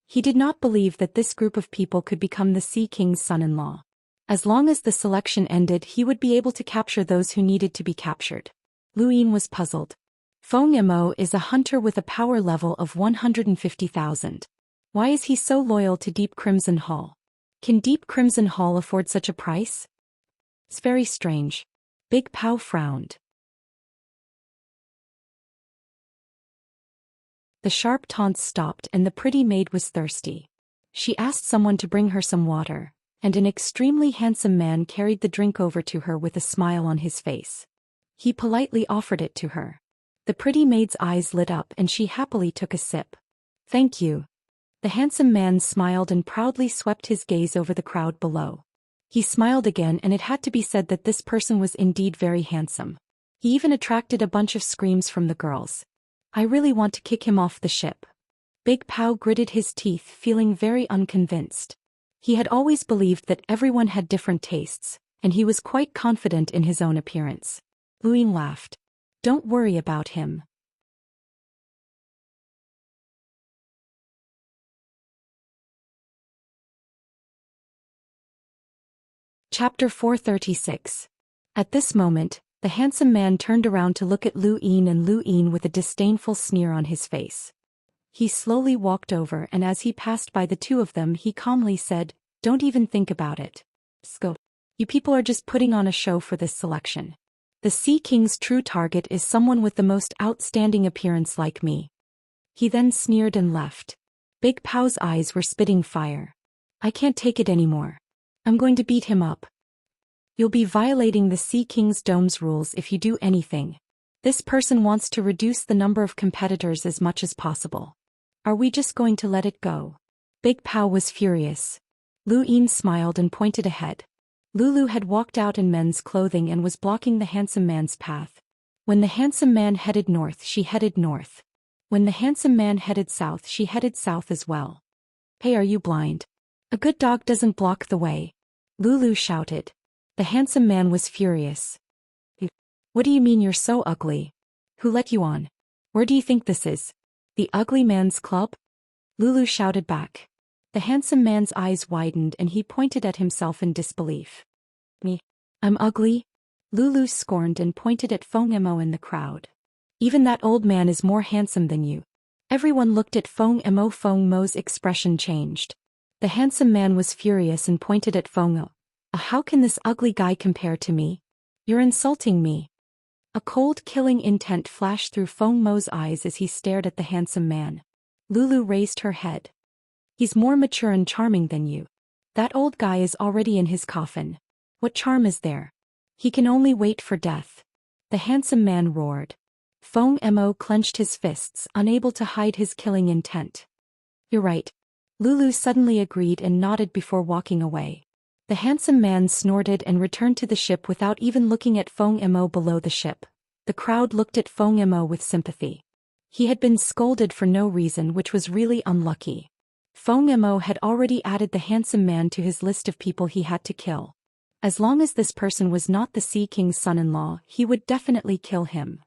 He did not believe that this group of people could become the Sea King's son-in-law. As long as the selection ended, he would be able to capture those who needed to be captured. Lu Yin was puzzled. Feng Imo is a hunter with a power level of 150,000. Why is he so loyal to Deep Crimson Hall? Can Deep Crimson Hall afford such a price? It's very strange. Big Pao frowned. The sharp taunts stopped and the pretty maid was thirsty. She asked someone to bring her some water, and an extremely handsome man carried the drink over to her with a smile on his face. He politely offered it to her. The pretty maid's eyes lit up and she happily took a sip. Thank you. The handsome man smiled and proudly swept his gaze over the crowd below. He smiled again, and it had to be said that this person was indeed very handsome. He even attracted a bunch of screams from the girls. I really want to kick him off the ship. Big Pao gritted his teeth, feeling very unconvinced. He had always believed that everyone had different tastes, and he was quite confident in his own appearance. Lu Yin laughed. Don't worry about him. Chapter 436. At this moment, the handsome man turned around to look at Lu Yin, and Lu Yin with a disdainful sneer on his face. He slowly walked over, and as he passed by the two of them, he calmly said, "Don't even think about it. Go." You people are just putting on a show for this selection. The Sea King's true target is someone with the most outstanding appearance like me. He then sneered and left. Big Pow's eyes were spitting fire. I can't take it anymore. I'm going to beat him up. You'll be violating the Sea King's dome's rules if you do anything. This person wants to reduce the number of competitors as much as possible. Are we just going to let it go? Big Pow was furious. Lu Yin smiled and pointed ahead. Lulu had walked out in men's clothing and was blocking the handsome man's path. When the handsome man headed north, she headed north. When the handsome man headed south, she headed south as well. Hey, are you blind? A good dog doesn't block the way. Lulu shouted. The handsome man was furious. What do you mean you're so ugly? Who let you on? Where do you think this is? The ugly man's club? Lulu shouted back. The handsome man's eyes widened and he pointed at himself in disbelief. Me? I'm ugly? Lulu scorned and pointed at Feng Mo in the crowd. Even that old man is more handsome than you. Everyone looked at Feng Mo. Feng Mo's expression changed. The handsome man was furious and pointed at Feng Mo. How can this ugly guy compare to me? You're insulting me. A cold, killing intent flashed through Feng Mo's eyes as he stared at the handsome man. Lulu raised her head. He's more mature and charming than you. That old guy is already in his coffin. What charm is there? He can only wait for death. The handsome man roared. Feng Mo clenched his fists, unable to hide his killing intent. You're right. Lulu suddenly agreed and nodded before walking away. The handsome man snorted and returned to the ship without even looking at Feng Mo below the ship. The crowd looked at Feng Mo with sympathy. He had been scolded for no reason, which was really unlucky. Feng Mo had already added the handsome man to his list of people he had to kill. As long as this person was not the Sea King's son-in-law, he would definitely kill him.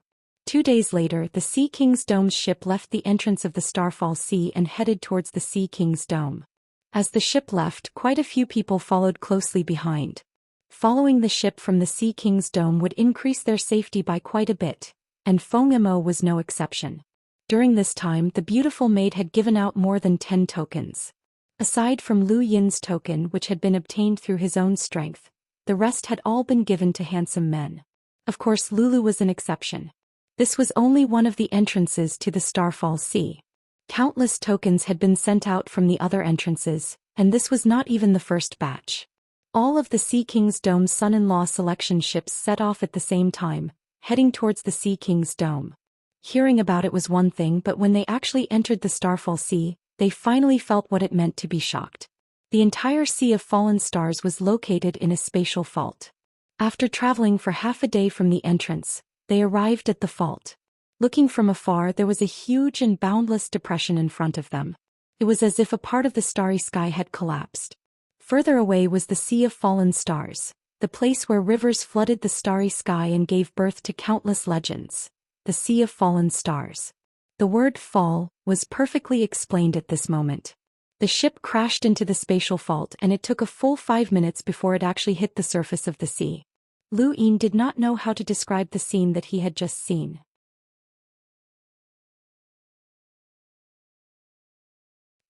2 days later, the Sea King's dome's ship left the entrance of the Starfall Sea and headed towards the Sea King's dome. As the ship left, quite a few people followed closely behind. Following the ship from the Sea King's dome would increase their safety by quite a bit, and Feng Mo was no exception. During this time, the beautiful maid had given out more than 10 tokens. Aside from Lu Yin's token, which had been obtained through his own strength, the rest had all been given to handsome men. Of course, Lulu was an exception. This was only one of the entrances to the Starfall Sea. Countless tokens had been sent out from the other entrances, and this was not even the first batch. All of the Sea King's Dome's son-in-law selection ships set off at the same time, heading towards the Sea King's Dome. Hearing about it was one thing, but when they actually entered the Starfall Sea, they finally felt what it meant to be shocked. The entire Sea of Fallen Stars was located in a spatial fault. After traveling for half a day from the entrance, they arrived at the fault. Looking from afar, there was a huge and boundless depression in front of them. It was as if a part of the starry sky had collapsed. Further away was the Sea of Fallen Stars, the place where rivers flooded the starry sky and gave birth to countless legends. The Sea of Fallen Stars. The word fall was perfectly explained at this moment. The ship crashed into the spatial fault and it took a full 5 minutes before it actually hit the surface of the sea. Lu Yin did not know how to describe the scene that he had just seen.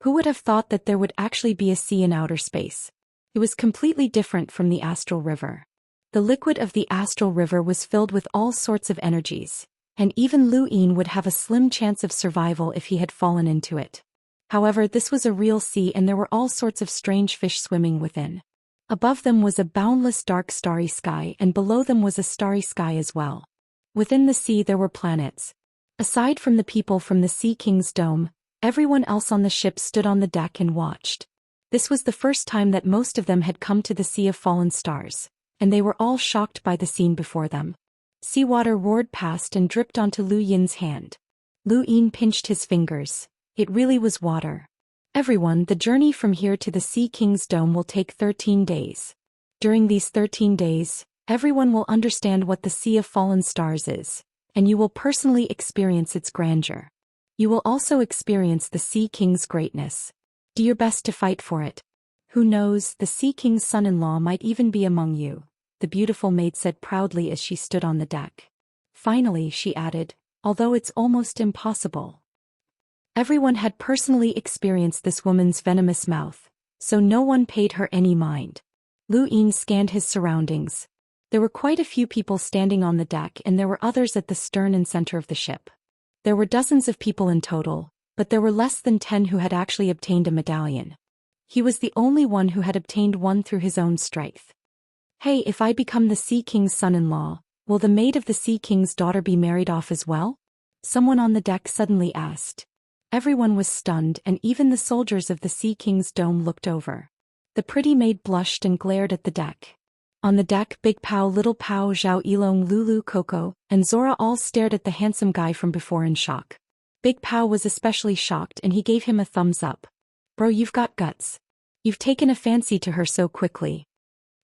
Who would have thought that there would actually be a sea in outer space? It was completely different from the astral river. The liquid of the astral river was filled with all sorts of energies, and even Lu Yin would have a slim chance of survival if he had fallen into it. However, this was a real sea and there were all sorts of strange fish swimming within. Above them was a boundless dark starry sky and below them was a starry sky as well. Within the sea there were planets. Aside from the people from the Sea King's Dome, everyone else on the ship stood on the deck and watched. This was the first time that most of them had come to the Sea of Fallen Stars, and they were all shocked by the scene before them. Seawater roared past and dripped onto Lu Yin's hand. Lu Yin pinched his fingers. It really was water. Everyone, the journey from here to the Sea King's Dome will take 13 days. During these 13 days, everyone will understand what the Sea of Fallen Stars is, and you will personally experience its grandeur. You will also experience the Sea King's greatness. Do your best to fight for it. Who knows, the Sea King's son-in-law might even be among you, the beautiful maid said proudly as she stood on the deck. Finally, she added, although it's almost impossible. Everyone had personally experienced this woman's venomous mouth, so no one paid her any mind. Lu Yin scanned his surroundings. There were quite a few people standing on the deck and there were others at the stern and center of the ship. There were dozens of people in total, but there were less than 10 who had actually obtained a medallion. He was the only one who had obtained one through his own strength. Hey, if I become the Sea King's son-in-law, will the maid of the Sea King's daughter be married off as well? Someone on the deck suddenly asked. Everyone was stunned and even the soldiers of the Sea King's dome looked over. The pretty maid blushed and glared at the deck. On the deck, Big Pao, Little Pao, Zhao Yilong, Lulu, Coco, and Zora all stared at the handsome guy from before in shock. Big Pao was especially shocked and he gave him a thumbs up. Bro, you've got guts. You've taken a fancy to her so quickly.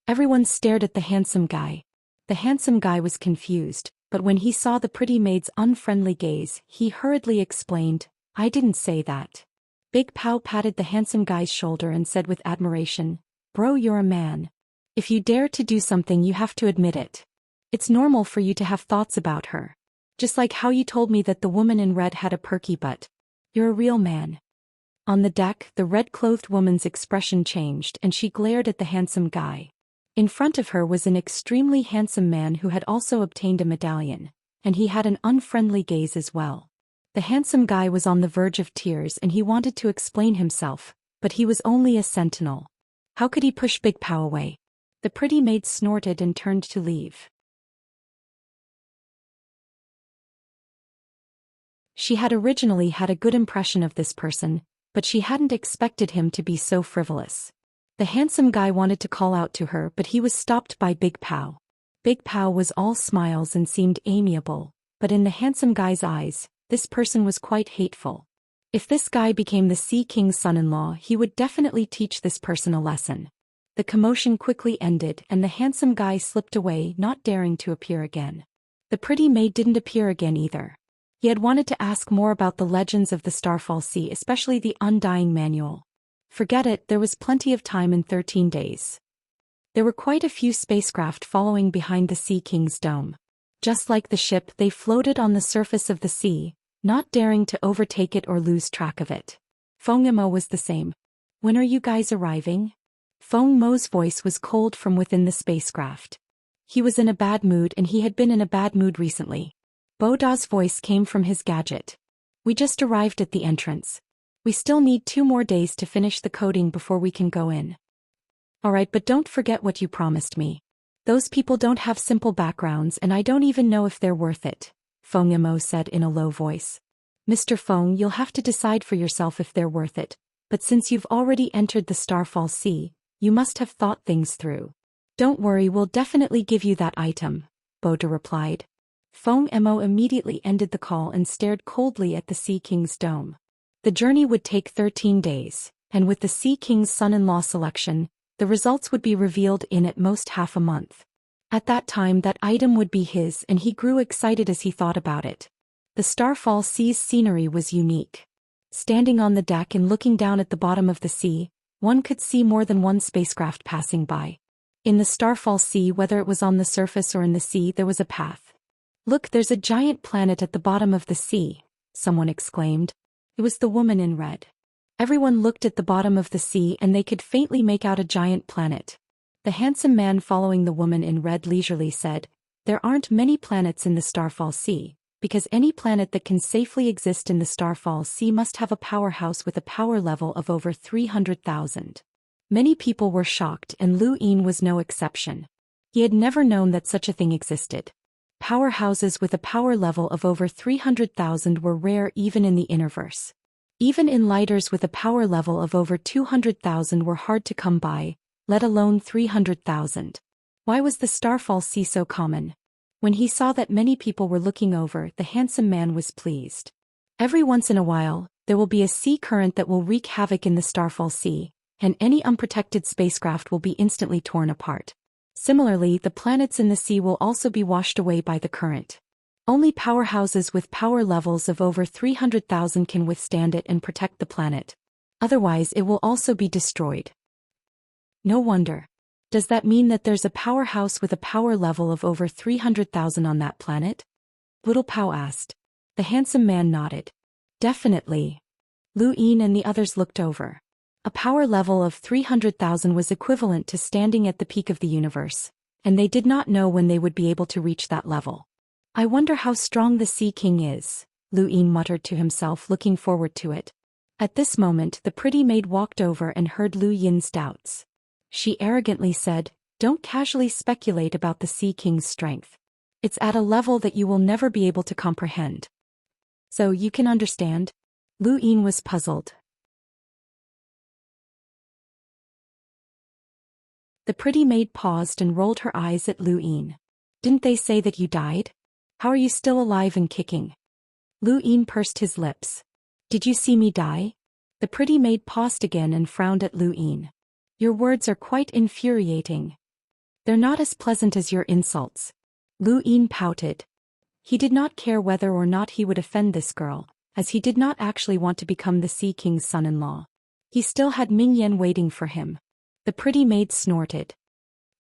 Everyone stared at the handsome guy. The handsome guy was confused, but when he saw the pretty maid's unfriendly gaze, he hurriedly explained, I didn't say that. Big Pao patted the handsome guy's shoulder and said with admiration, Bro, you're a man. If you dare to do something you have to admit it. It's normal for you to have thoughts about her. Just like how you told me that the woman in red had a perky butt. You're a real man. On the deck, the red-clothed woman's expression changed and she glared at the handsome guy. In front of her was an extremely handsome man who had also obtained a medallion, and he had an unfriendly gaze as well. The handsome guy was on the verge of tears and he wanted to explain himself, but he was only a sentinel. How could he push Big Pao away? The pretty maid snorted and turned to leave. She had originally had a good impression of this person, but she hadn't expected him to be so frivolous. The handsome guy wanted to call out to her but he was stopped by Big Pao. Big Pao was all smiles and seemed amiable, but in the handsome guy's eyes, this person was quite hateful. If this guy became the Sea King's son-in-law, he would definitely teach this person a lesson. The commotion quickly ended and the handsome guy slipped away, not daring to appear again. The pretty maid didn't appear again either. He had wanted to ask more about the legends of the Starfall Sea, especially the Undying Manual. Forget it, there was plenty of time in 13 days. There were quite a few spacecraft following behind the Sea King's dome. Just like the ship, they floated on the surface of the sea, not daring to overtake it or lose track of it. Feng Mo was the same. When are you guys arriving? Feng Mo's voice was cold from within the spacecraft. He was in a bad mood and he had been in a bad mood recently. Bo Da's voice came from his gadget. We just arrived at the entrance. We still need 2 more days to finish the coding before we can go in. Alright, but don't forget what you promised me. Those people don't have simple backgrounds and I don't even know if they're worth it, Feng Mo said in a low voice. Mr. Feng, you'll have to decide for yourself if they're worth it, but since you've already entered the Starfall Sea, you must have thought things through. Don't worry, we'll definitely give you that item, Boda replied. Feng Mo immediately ended the call and stared coldly at the Sea King's dome. The journey would take 13 days, and with the Sea King's son-in-law selection, the results would be revealed in at most half a month. At that time that item would be his and he grew excited as he thought about it. The Starfall Sea's scenery was unique. Standing on the deck and looking down at the bottom of the sea, one could see more than one spacecraft passing by. In the Starfall Sea, whether it was on the surface or in the sea, there was a path. Look, there's a giant planet at the bottom of the sea, someone exclaimed. It was the woman in red. Everyone looked at the bottom of the sea and they could faintly make out a giant planet. The handsome man following the woman in red leisurely said, There aren't many planets in the Starfall Sea, because any planet that can safely exist in the Starfall Sea must have a powerhouse with a power level of over 300,000. Many people were shocked and Lu Yin was no exception. He had never known that such a thing existed. Powerhouses with a power level of over 300,000 were rare even in the Innerverse. Even in lighters with a power level of over 200,000 were hard to come by, let alone 300,000. Why was the Starfall Sea so common? When he saw that many people were looking over, the handsome man was pleased. Every once in a while, there will be a sea current that will wreak havoc in the Starfall Sea, and any unprotected spacecraft will be instantly torn apart. Similarly, the planets in the sea will also be washed away by the current. Only powerhouses with power levels of over 300,000 can withstand it and protect the planet. Otherwise, it will also be destroyed. No wonder. Does that mean that there's a powerhouse with a power level of over 300,000 on that planet? Little Pao asked. The handsome man nodded. Definitely. Lu Yin and the others looked over. A power level of 300,000 was equivalent to standing at the peak of the universe, and they did not know when they would be able to reach that level. I wonder how strong the Sea King is, Lu Yin muttered to himself, looking forward to it. At this moment the pretty maid walked over and heard Lu Yin's doubts. She arrogantly said, "Don't casually speculate about the Sea King's strength. It's at a level that you will never be able to comprehend." "So you can understand?" Lu Yin was puzzled. The pretty maid paused and rolled her eyes at Lu Yin. "Didn't they say that you died? How are you still alive and kicking?" Lu Yin pursed his lips. "Did you see me die?" The pretty maid paused again and frowned at Lu Yin. "Your words are quite infuriating. They're not as pleasant as your insults." Lu Yin pouted. He did not care whether or not he would offend this girl, as he did not actually want to become the Sea King's son-in-law. He still had Ming Yan waiting for him. The pretty maid snorted.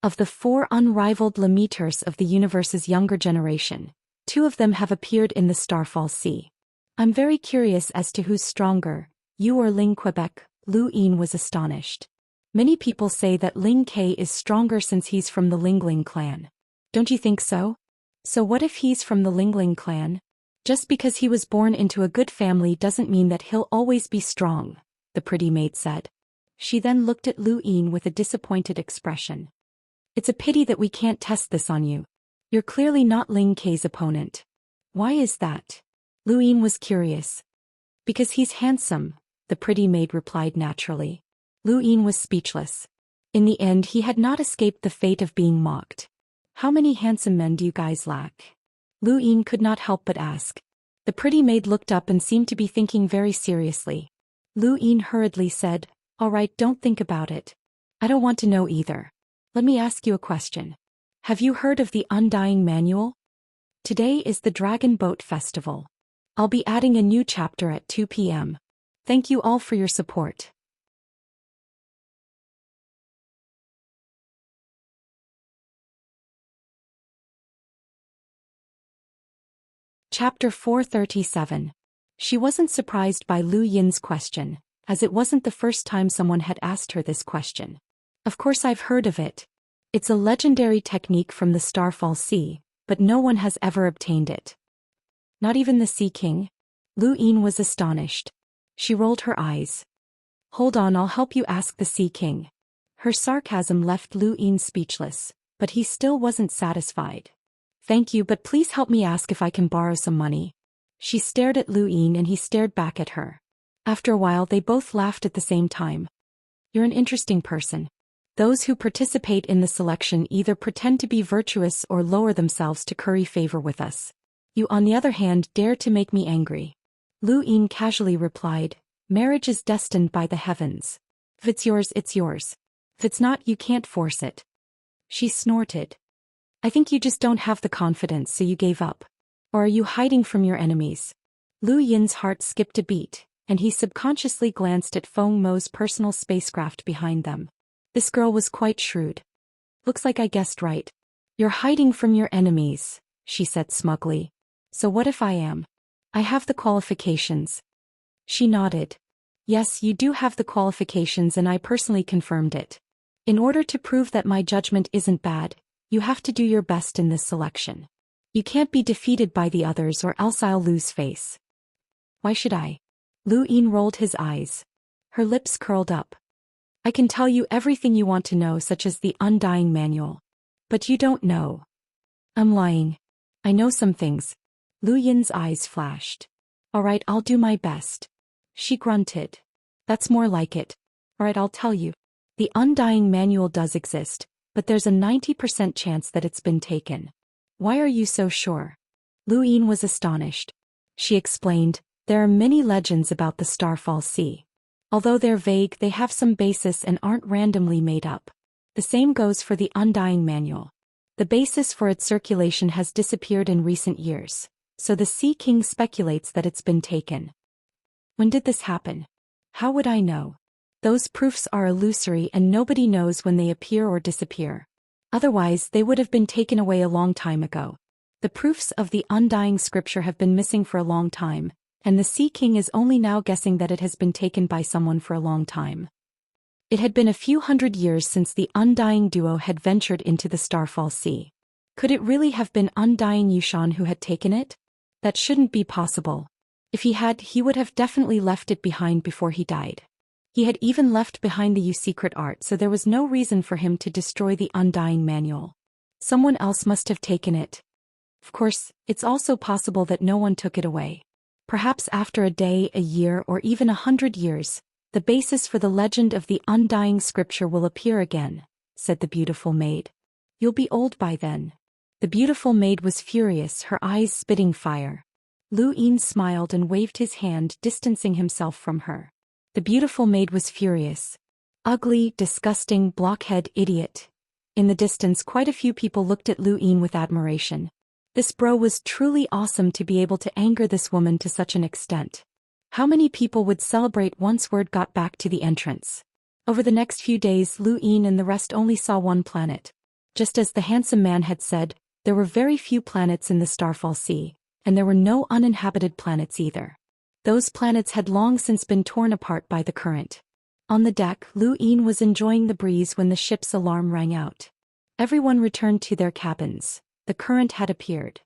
"Of the 4 unrivaled Lemeters of the universe's younger generation, 2 of them have appeared in the Starfall Sea. I'm very curious as to who's stronger, you or Ling Quebec." Lu Yin was astonished. "Many people say that Ling Ke is stronger since he's from the Lingling clan. Don't you think so?" "So what if he's from the Lingling clan? Just because he was born into a good family doesn't mean that he'll always be strong," the pretty maid said. She then looked at Lu Yin with a disappointed expression. "It's a pity that we can't test this on you. You're clearly not Ling Ke's opponent." "Why is that?" Lu Yin was curious. "Because he's handsome," the pretty maid replied naturally. Lu Yin was speechless. In the end he had not escaped the fate of being mocked. "How many handsome men do you guys lack?" Lu Yin could not help but ask. The pretty maid looked up and seemed to be thinking very seriously. Lu Yin hurriedly said, "All right, don't think about it. I don't want to know either. Let me ask you a question. Have you heard of the Undying Manual? Today is the Dragon Boat Festival. I'll be adding a new chapter at 2 p.m. Thank you all for your support." Chapter 437. She wasn't surprised by Lu Yin's question, as it wasn't the first time someone had asked her this question. "Of course I've heard of it. It's a legendary technique from the Starfall Sea, but no one has ever obtained it." "Not even the Sea King?" Lu Yin was astonished. She rolled her eyes. "Hold on, I'll help you ask the Sea King." Her sarcasm left Lu Yin speechless, but he still wasn't satisfied. "Thank you, but please help me ask if I can borrow some money." She stared at Lu Yin and he stared back at her. After a while they both laughed at the same time. "You're an interesting person. Those who participate in the selection either pretend to be virtuous or lower themselves to curry favor with us. You, on the other hand, dare to make me angry." Lu Yin casually replied, "Marriage is destined by the heavens. If it's yours, it's yours. If it's not, you can't force it." She snorted. "I think you just don't have the confidence, so you gave up. Or are you hiding from your enemies?" Lu Yin's heart skipped a beat, and he subconsciously glanced at Feng Mo's personal spacecraft behind them. This girl was quite shrewd. "Looks like I guessed right. You're hiding from your enemies," she said smugly. "So what if I am? I have the qualifications." She nodded. "Yes, you do have the qualifications and I personally confirmed it. In order to prove that my judgment isn't bad, you have to do your best in this selection. You can't be defeated by the others or else I'll lose face." "Why should I?" Lu Yin rolled his eyes. Her lips curled up. "I can tell you everything you want to know, such as the Undying Manual. But you don't know." "I'm lying. I know some things." Lu Yin's eyes flashed. "All right, I'll do my best." She grunted. "That's more like it. All right, I'll tell you. The Undying Manual does exist, but there's a 90% chance that it's been taken." "Why are you so sure?" Lu Yin was astonished. She explained, "There are many legends about the Starfall Sea. Although they're vague, they have some basis and aren't randomly made up. The same goes for the Undying Manual. The basis for its circulation has disappeared in recent years, so the Sea King speculates that it's been taken." "When did this happen?" "How would I know? Those proofs are illusory and nobody knows when they appear or disappear. Otherwise, they would have been taken away a long time ago. The proofs of the Undying Scripture have been missing for a long time, and the Sea King is only now guessing that it has been taken by someone for a long time. It had been a few hundred years since the Undying duo had ventured into the Starfall Sea. Could it really have been Undying Zhou Xian who had taken it? That shouldn't be possible. If he had, he would have definitely left it behind before he died. He had even left behind the secret art, so there was no reason for him to destroy the Undying manual. Someone else must have taken it. Of course, it's also possible that no one took it away. Perhaps after a day, a year, or even 100 years, the basis for the legend of the Undying scripture will appear again, said the beautiful maid. You'll be old by then. The beautiful maid was furious, her eyes spitting fire. Lu Yin smiled and waved his hand, distancing himself from her. The beautiful maid was furious. Ugly, disgusting, blockhead, idiot. In the distance, quite a few people looked at Lu Yin with admiration. This bro was truly awesome to be able to anger this woman to such an extent. How many people would celebrate once word got back to the entrance? Over the next few days, Lu Yin and the rest only saw one planet. Just as the handsome man had said, there were very few planets in the Starfall Sea, and there were no uninhabited planets either. Those planets had long since been torn apart by the current. On the deck, Lu Yin was enjoying the breeze when the ship's alarm rang out. Everyone returned to their cabins. The current had appeared.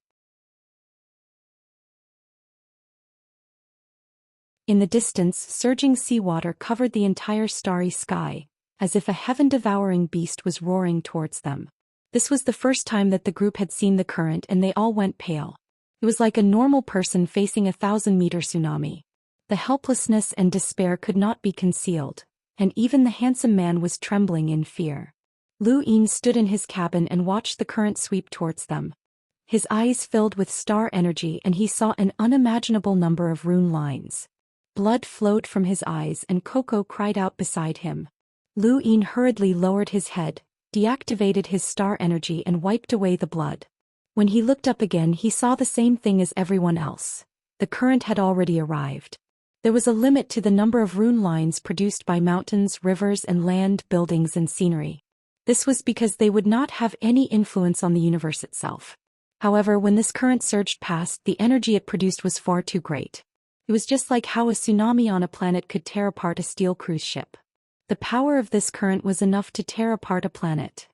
In the distance, surging seawater covered the entire starry sky, as if a heaven-devouring beast was roaring towards them. This was the first time that the group had seen the current, and they all went pale. It was like a normal person facing a 1,000-meter tsunami. The helplessness and despair could not be concealed, and even the handsome man was trembling in fear. Lu Yin stood in his cabin and watched the current sweep towards them. His eyes filled with star energy, and he saw an unimaginable number of rune lines. Blood flowed from his eyes, and Coco cried out beside him. Lu Yin hurriedly lowered his head, deactivated his star energy, and wiped away the blood. When he looked up again, he saw the same thing as everyone else. The current had already arrived. There was a limit to the number of rune lines produced by mountains, rivers, and land, buildings, and scenery. This was because they would not have any influence on the universe itself. However, when this current surged past, the energy it produced was far too great. It was just like how a tsunami on a planet could tear apart a steel cruise ship. The power of this current was enough to tear apart a planet.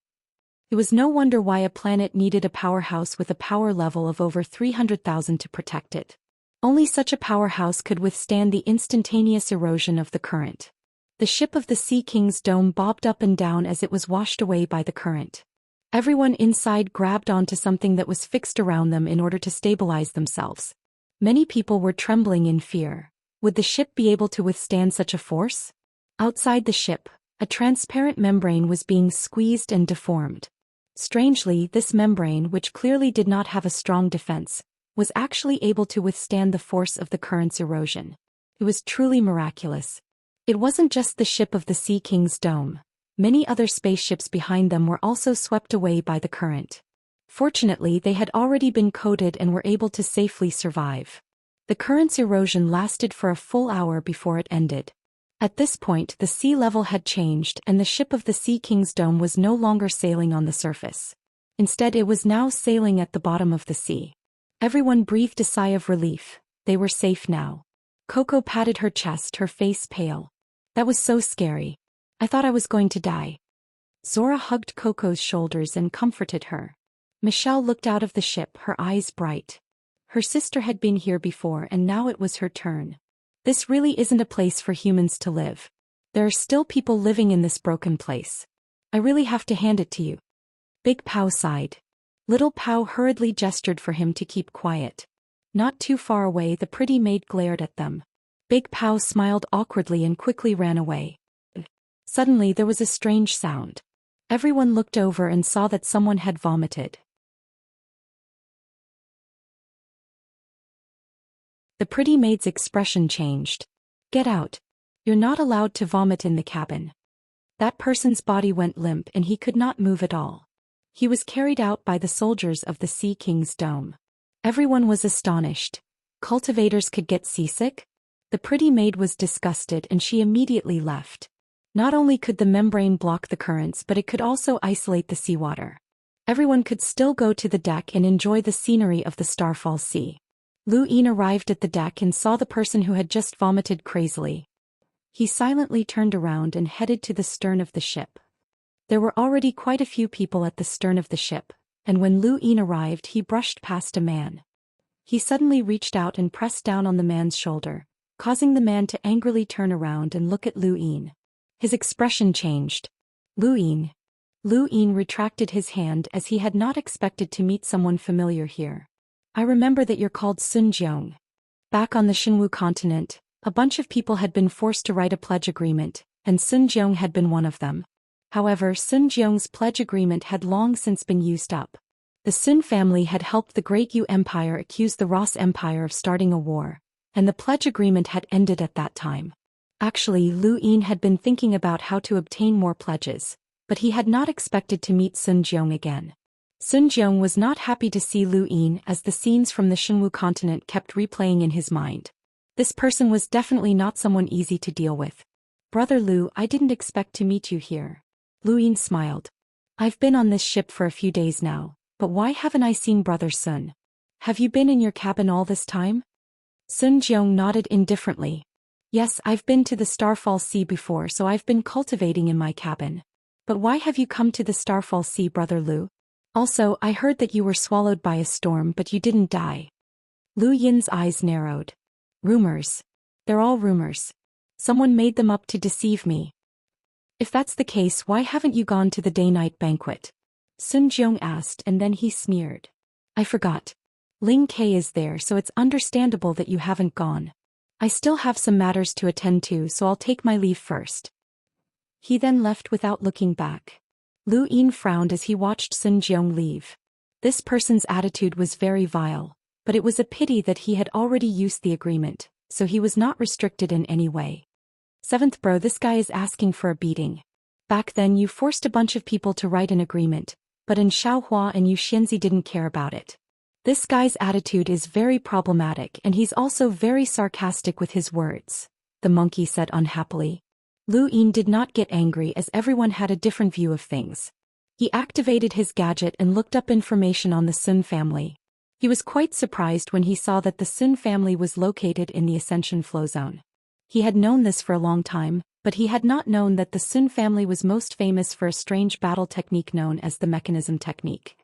It was no wonder why a planet needed a powerhouse with a power level of over 300,000 to protect it. Only such a powerhouse could withstand the instantaneous erosion of the current. The ship of the Sea King's dome bobbed up and down as it was washed away by the current. Everyone inside grabbed onto something that was fixed around them in order to stabilize themselves. Many people were trembling in fear. Would the ship be able to withstand such a force? Outside the ship, a transparent membrane was being squeezed and deformed. Strangely, this membrane, which clearly did not have a strong defense, was actually able to withstand the force of the current's erosion. It was truly miraculous. It wasn't just the ship of the Sea King's dome. Many other spaceships behind them were also swept away by the current. Fortunately, they had already been coated and were able to safely survive. The current's erosion lasted for a full hour before it ended. At this point, the sea level had changed, and the ship of the Sea King's dome was no longer sailing on the surface. Instead, it was now sailing at the bottom of the sea. Everyone breathed a sigh of relief. They were safe now. Coco patted her chest, her face pale. That was so scary. I thought I was going to die. Zora hugged Coco's shoulders and comforted her. Michelle looked out of the ship, her eyes bright. Her sister had been here before, and now it was her turn. This really isn't a place for humans to live. There are still people living in this broken place. I really have to hand it to you. Big Pao sighed. Little Pao hurriedly gestured for him to keep quiet. Not too far away, the pretty maid glared at them. Big Pao smiled awkwardly and quickly ran away. Suddenly there was a strange sound. Everyone looked over and saw that someone had vomited. The pretty maid's expression changed. Get out. You're not allowed to vomit in the cabin. That person's body went limp and he could not move at all. He was carried out by the soldiers of the Sea King's dome. Everyone was astonished. Cultivators could get seasick? The pretty maid was disgusted and she immediately left. Not only could the membrane block the currents, but it could also isolate the seawater. Everyone could still go to the deck and enjoy the scenery of the Starfall Sea. Lu Yin arrived at the deck and saw the person who had just vomited crazily. He silently turned around and headed to the stern of the ship. There were already quite a few people at the stern of the ship, and when Lu Yin arrived he brushed past a man. He suddenly reached out and pressed down on the man's shoulder, causing the man to angrily turn around and look at Lu Yin. His expression changed. Lu Yin. Lu Yin retracted his hand as he had not expected to meet someone familiar here. I remember that you're called Sun Jiong. Back on the Xinwu continent, a bunch of people had been forced to write a pledge agreement, and Sun Jiong had been one of them. However, Sun Jiong's pledge agreement had long since been used up. The Sun family had helped the Great Yu Empire accuse the Ross Empire of starting a war, and the pledge agreement had ended at that time. Actually, Lu Yin had been thinking about how to obtain more pledges, but he had not expected to meet Sun Jiong again. Sun Jiong was not happy to see Lu Yin as the scenes from the Xinwu continent kept replaying in his mind. This person was definitely not someone easy to deal with. Brother Lu, I didn't expect to meet you here. Lu Yin smiled. I've been on this ship for a few days now, but why haven't I seen Brother Sun? Have you been in your cabin all this time? Sun Jiong nodded indifferently. Yes, I've been to the Starfall Sea before, so I've been cultivating in my cabin. But why have you come to the Starfall Sea, Brother Lu? Also, I heard that you were swallowed by a storm but you didn't die. Lu Yin's eyes narrowed. Rumors. They're all rumors. Someone made them up to deceive me. If that's the case, why haven't you gone to the day-night banquet? Sun Jiong asked, and then he sneered. I forgot. Ling Ke is there, so it's understandable that you haven't gone. I still have some matters to attend to, so I'll take my leave first. He then left without looking back. Lu Yin frowned as he watched Sun Jiong leave. This person's attitude was very vile, but it was a pity that he had already used the agreement, so he was not restricted in any way. Seventh bro, this guy is asking for a beating. Back then you forced a bunch of people to write an agreement, but in Xiaohua and Yu Xianxia didn't care about it. This guy's attitude is very problematic and he's also very sarcastic with his words, the monkey said unhappily. Lu Yin did not get angry as everyone had a different view of things. He activated his gadget and looked up information on the Sun family. He was quite surprised when he saw that the Sun family was located in the Ascension Flow Zone. He had known this for a long time, but he had not known that the Sun family was most famous for a strange battle technique known as the mechanism technique.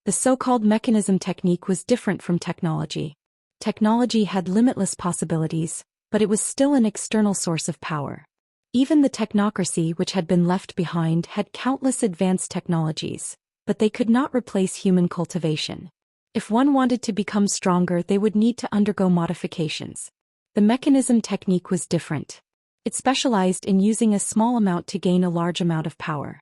The so-called mechanism technique was different from technology. Technology had limitless possibilities, but it was still an external source of power. Even the technocracy which had been left behind had countless advanced technologies, but they could not replace human cultivation. If one wanted to become stronger, they would need to undergo modifications. The mechanism technique was different. It specialized in using a small amount to gain a large amount of power.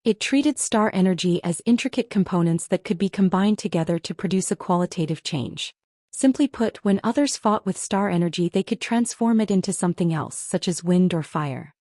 It treated star energy as intricate components that could be combined together to produce a qualitative change. Simply put, when others fought with star energy, they could transform it into something else, such as wind or fire.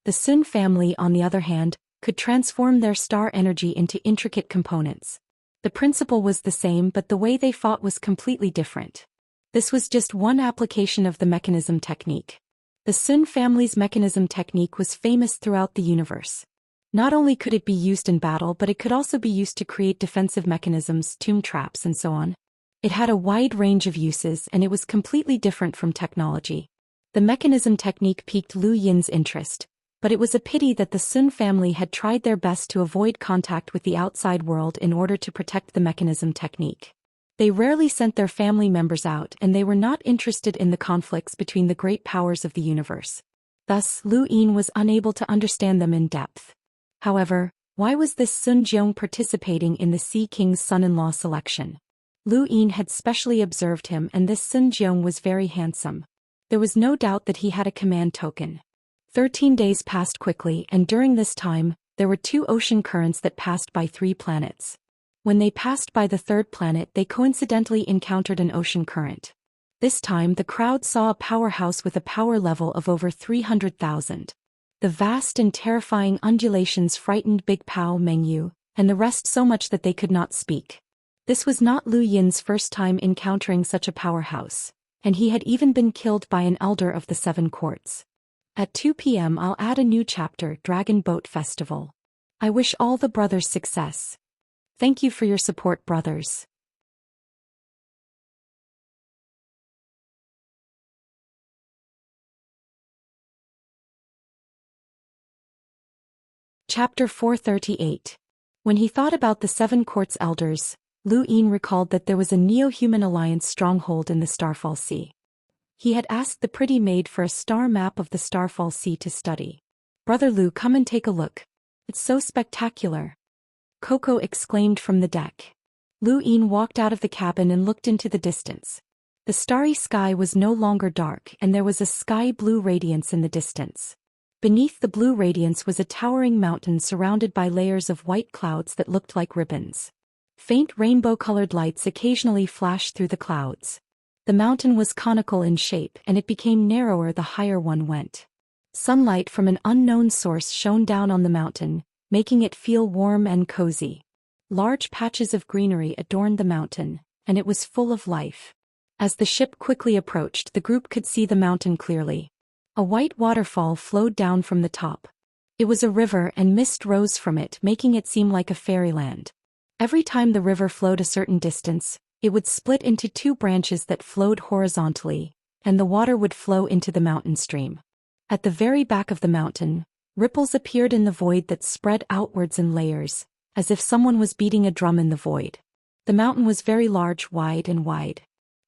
The Sun family, on the other hand, could transform their star energy into intricate components. The principle was the same, but the way they fought was completely different. This was just one application of the mechanism technique. The Sun family's mechanism technique was famous throughout the universe. Not only could it be used in battle, but it could also be used to create defensive mechanisms, tomb traps, and so on. It had a wide range of uses and it was completely different from technology. The mechanism technique piqued Lu Yin's interest, but it was a pity that the Sun family had tried their best to avoid contact with the outside world in order to protect the mechanism technique. They rarely sent their family members out and they were not interested in the conflicts between the great powers of the universe. Thus, Lu Yin was unable to understand them in depth. However, why was this Sun Jiong participating in the Sea King's son-in-law selection? Lu Yin had specially observed him, and this Sun Jiong was very handsome. There was no doubt that he had a command token. 13 days passed quickly, and during this time, there were 2 ocean currents that passed by 3 planets. When they passed by the 3rd planet, they coincidentally encountered an ocean current. This time, the crowd saw a powerhouse with a power level of over 300,000. The vast and terrifying undulations frightened Big Pao Mengyu, and the rest so much that they could not speak. This was not Lu Yin's first time encountering such a powerhouse, and he had even been killed by an elder of the 7 courts. At 2 p.m. I'll add a new chapter, Dragon Boat Festival. I wish all the brothers success. Thank you for your support, brothers. Chapter 438. When he thought about the 7 Court's elders, Lu Yin recalled that there was a Neo-Human Alliance stronghold in the Starfall Sea. He had asked the pretty maid for a star map of the Starfall Sea to study. "Brother Lu, come and take a look. It's so spectacular," Coco exclaimed from the deck. Lu Yin walked out of the cabin and looked into the distance. The starry sky was no longer dark and there was a sky-blue radiance in the distance. Beneath the blue radiance was a towering mountain surrounded by layers of white clouds that looked like ribbons. Faint rainbow-colored lights occasionally flashed through the clouds. The mountain was conical in shape and it became narrower the higher one went. Sunlight from an unknown source shone down on the mountain, making it feel warm and cozy. Large patches of greenery adorned the mountain, and it was full of life. As the ship quickly approached, the group could see the mountain clearly. A white waterfall flowed down from the top. It was a river and mist rose from it, making it seem like a fairyland. Every time the river flowed a certain distance, it would split into 2 branches that flowed horizontally, and the water would flow into the mountain stream. At the very back of the mountain, ripples appeared in the void that spread outwards in layers, as if someone was beating a drum in the void. The mountain was very large, wide and wide.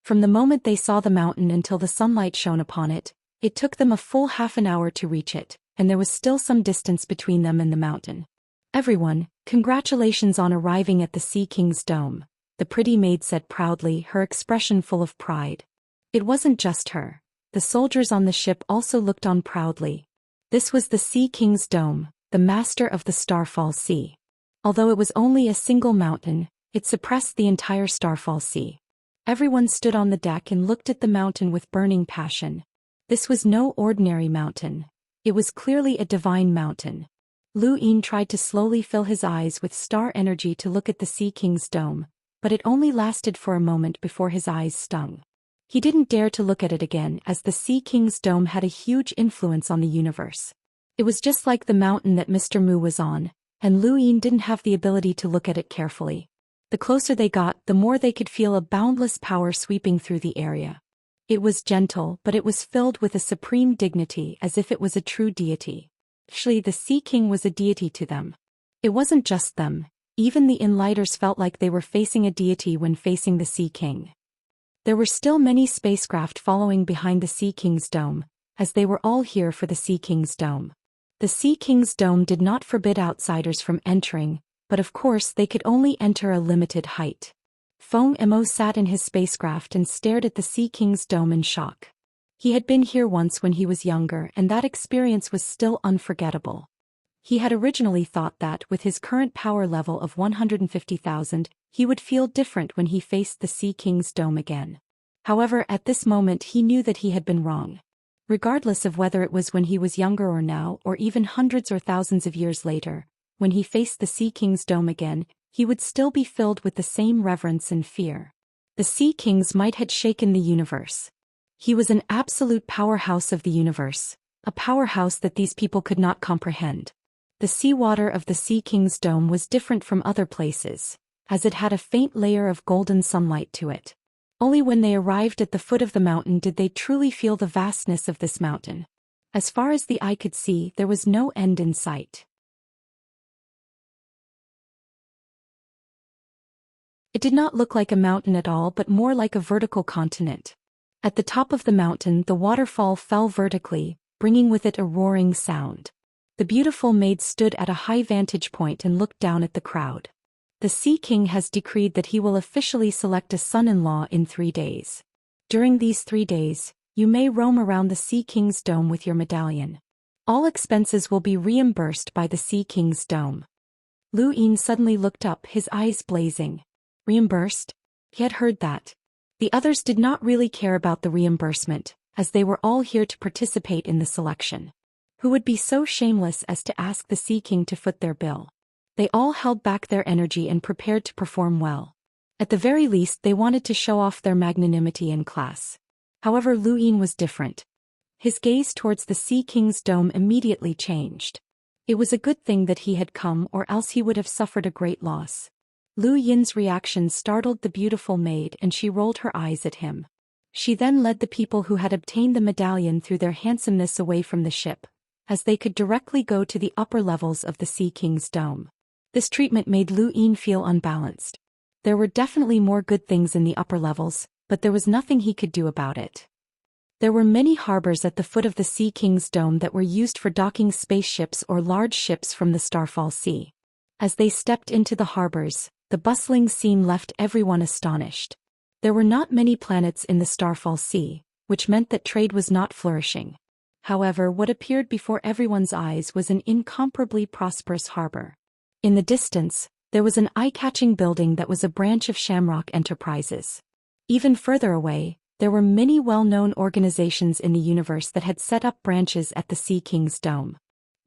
From the moment they saw the mountain until the sunlight shone upon it, it took them a full half an hour to reach it, and there was still some distance between them and the mountain. "Everyone, congratulations on arriving at the Sea King's dome," the pretty maid said proudly, her expression full of pride. It wasn't just her. The soldiers on the ship also looked on proudly. This was the Sea King's dome, the master of the Starfall Sea. Although it was only a single mountain, it suppressed the entire Starfall Sea. Everyone stood on the deck and looked at the mountain with burning passion. This was no ordinary mountain. It was clearly a divine mountain. Lu Yin tried to slowly fill his eyes with star energy to look at the Sea King's dome, but it only lasted for a moment before his eyes stung. He didn't dare to look at it again as the Sea King's dome had a huge influence on the universe. It was just like the mountain that Mr. Mu was on, and Lu Yin didn't have the ability to look at it carefully. The closer they got, the more they could feel a boundless power sweeping through the area. It was gentle, but it was filled with a supreme dignity as if it was a true deity. Actually, the Sea King was a deity to them. It wasn't just them, even the Inlighters felt like they were facing a deity when facing the Sea King. There were still many spacecraft following behind the Sea King's dome, as they were all here for the Sea King's dome. The Sea King's dome did not forbid outsiders from entering, but of course they could only enter a limited height. Feng Mo sat in his spacecraft and stared at the Sea King's dome in shock. He had been here once when he was younger and that experience was still unforgettable. He had originally thought that, with his current power level of 150,000, he would feel different when he faced the Sea King's dome again. However, at this moment he knew that he had been wrong. Regardless of whether it was when he was younger or now, or even hundreds or thousands of years later, when he faced the Sea King's dome again, he would still be filled with the same reverence and fear. The Sea King's might had shaken the universe. He was an absolute powerhouse of the universe, a powerhouse that these people could not comprehend. The seawater of the Sea King's dome was different from other places, as it had a faint layer of golden sunlight to it. Only when they arrived at the foot of the mountain did they truly feel the vastness of this mountain. As far as the eye could see, there was no end in sight. It did not look like a mountain at all, but more like a vertical continent. At the top of the mountain, the waterfall fell vertically, bringing with it a roaring sound. The beautiful maid stood at a high vantage point and looked down at the crowd. The Sea King has decreed that he will officially select a son-in-law in 3 days. During these 3 days, you may roam around the Sea King's dome with your medallion. All expenses will be reimbursed by the Sea King's dome. Lu Yin suddenly looked up, his eyes blazing. Reimbursed? He had heard that. The others did not really care about the reimbursement, as they were all here to participate in the selection. Who would be so shameless as to ask the Sea King to foot their bill? They all held back their energy and prepared to perform well. At the very least, they wanted to show off their magnanimity and class. However, Lu Yin was different. His gaze towards the Sea King's dome immediately changed. It was a good thing that he had come, or else he would have suffered a great loss. Lu Yin's reaction startled the beautiful maid and she rolled her eyes at him. She then led the people who had obtained the medallion through their handsomeness away from the ship, as they could directly go to the upper levels of the Sea King's dome. This treatment made Lu Yin feel unbalanced. There were definitely more good things in the upper levels, but there was nothing he could do about it. There were many harbors at the foot of the Sea King's dome that were used for docking spaceships or large ships from the Starfall Sea. As they stepped into the harbors, the bustling scene left everyone astonished. There were not many planets in the Starfall Sea, which meant that trade was not flourishing. However, what appeared before everyone's eyes was an incomparably prosperous harbor. In the distance, there was an eye-catching building that was a branch of Shamrock Enterprises. Even further away, there were many well-known organizations in the universe that had set up branches at the Sea King's dome.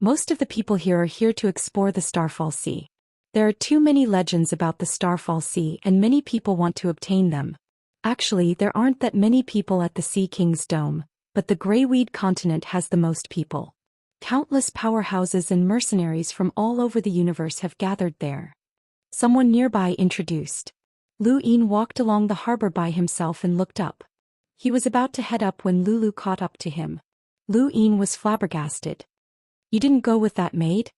Most of the people here are here to explore the Starfall Sea. There are too many legends about the Starfall Sea and many people want to obtain them. Actually, there aren't that many people at the Sea King's dome, but the Greyweed continent has the most people. Countless powerhouses and mercenaries from all over the universe have gathered there. Someone nearby introduced. Lu Yin walked along the harbor by himself and looked up. He was about to head up when Lulu caught up to him. Lu Yin was flabbergasted. "You didn't go with that maid?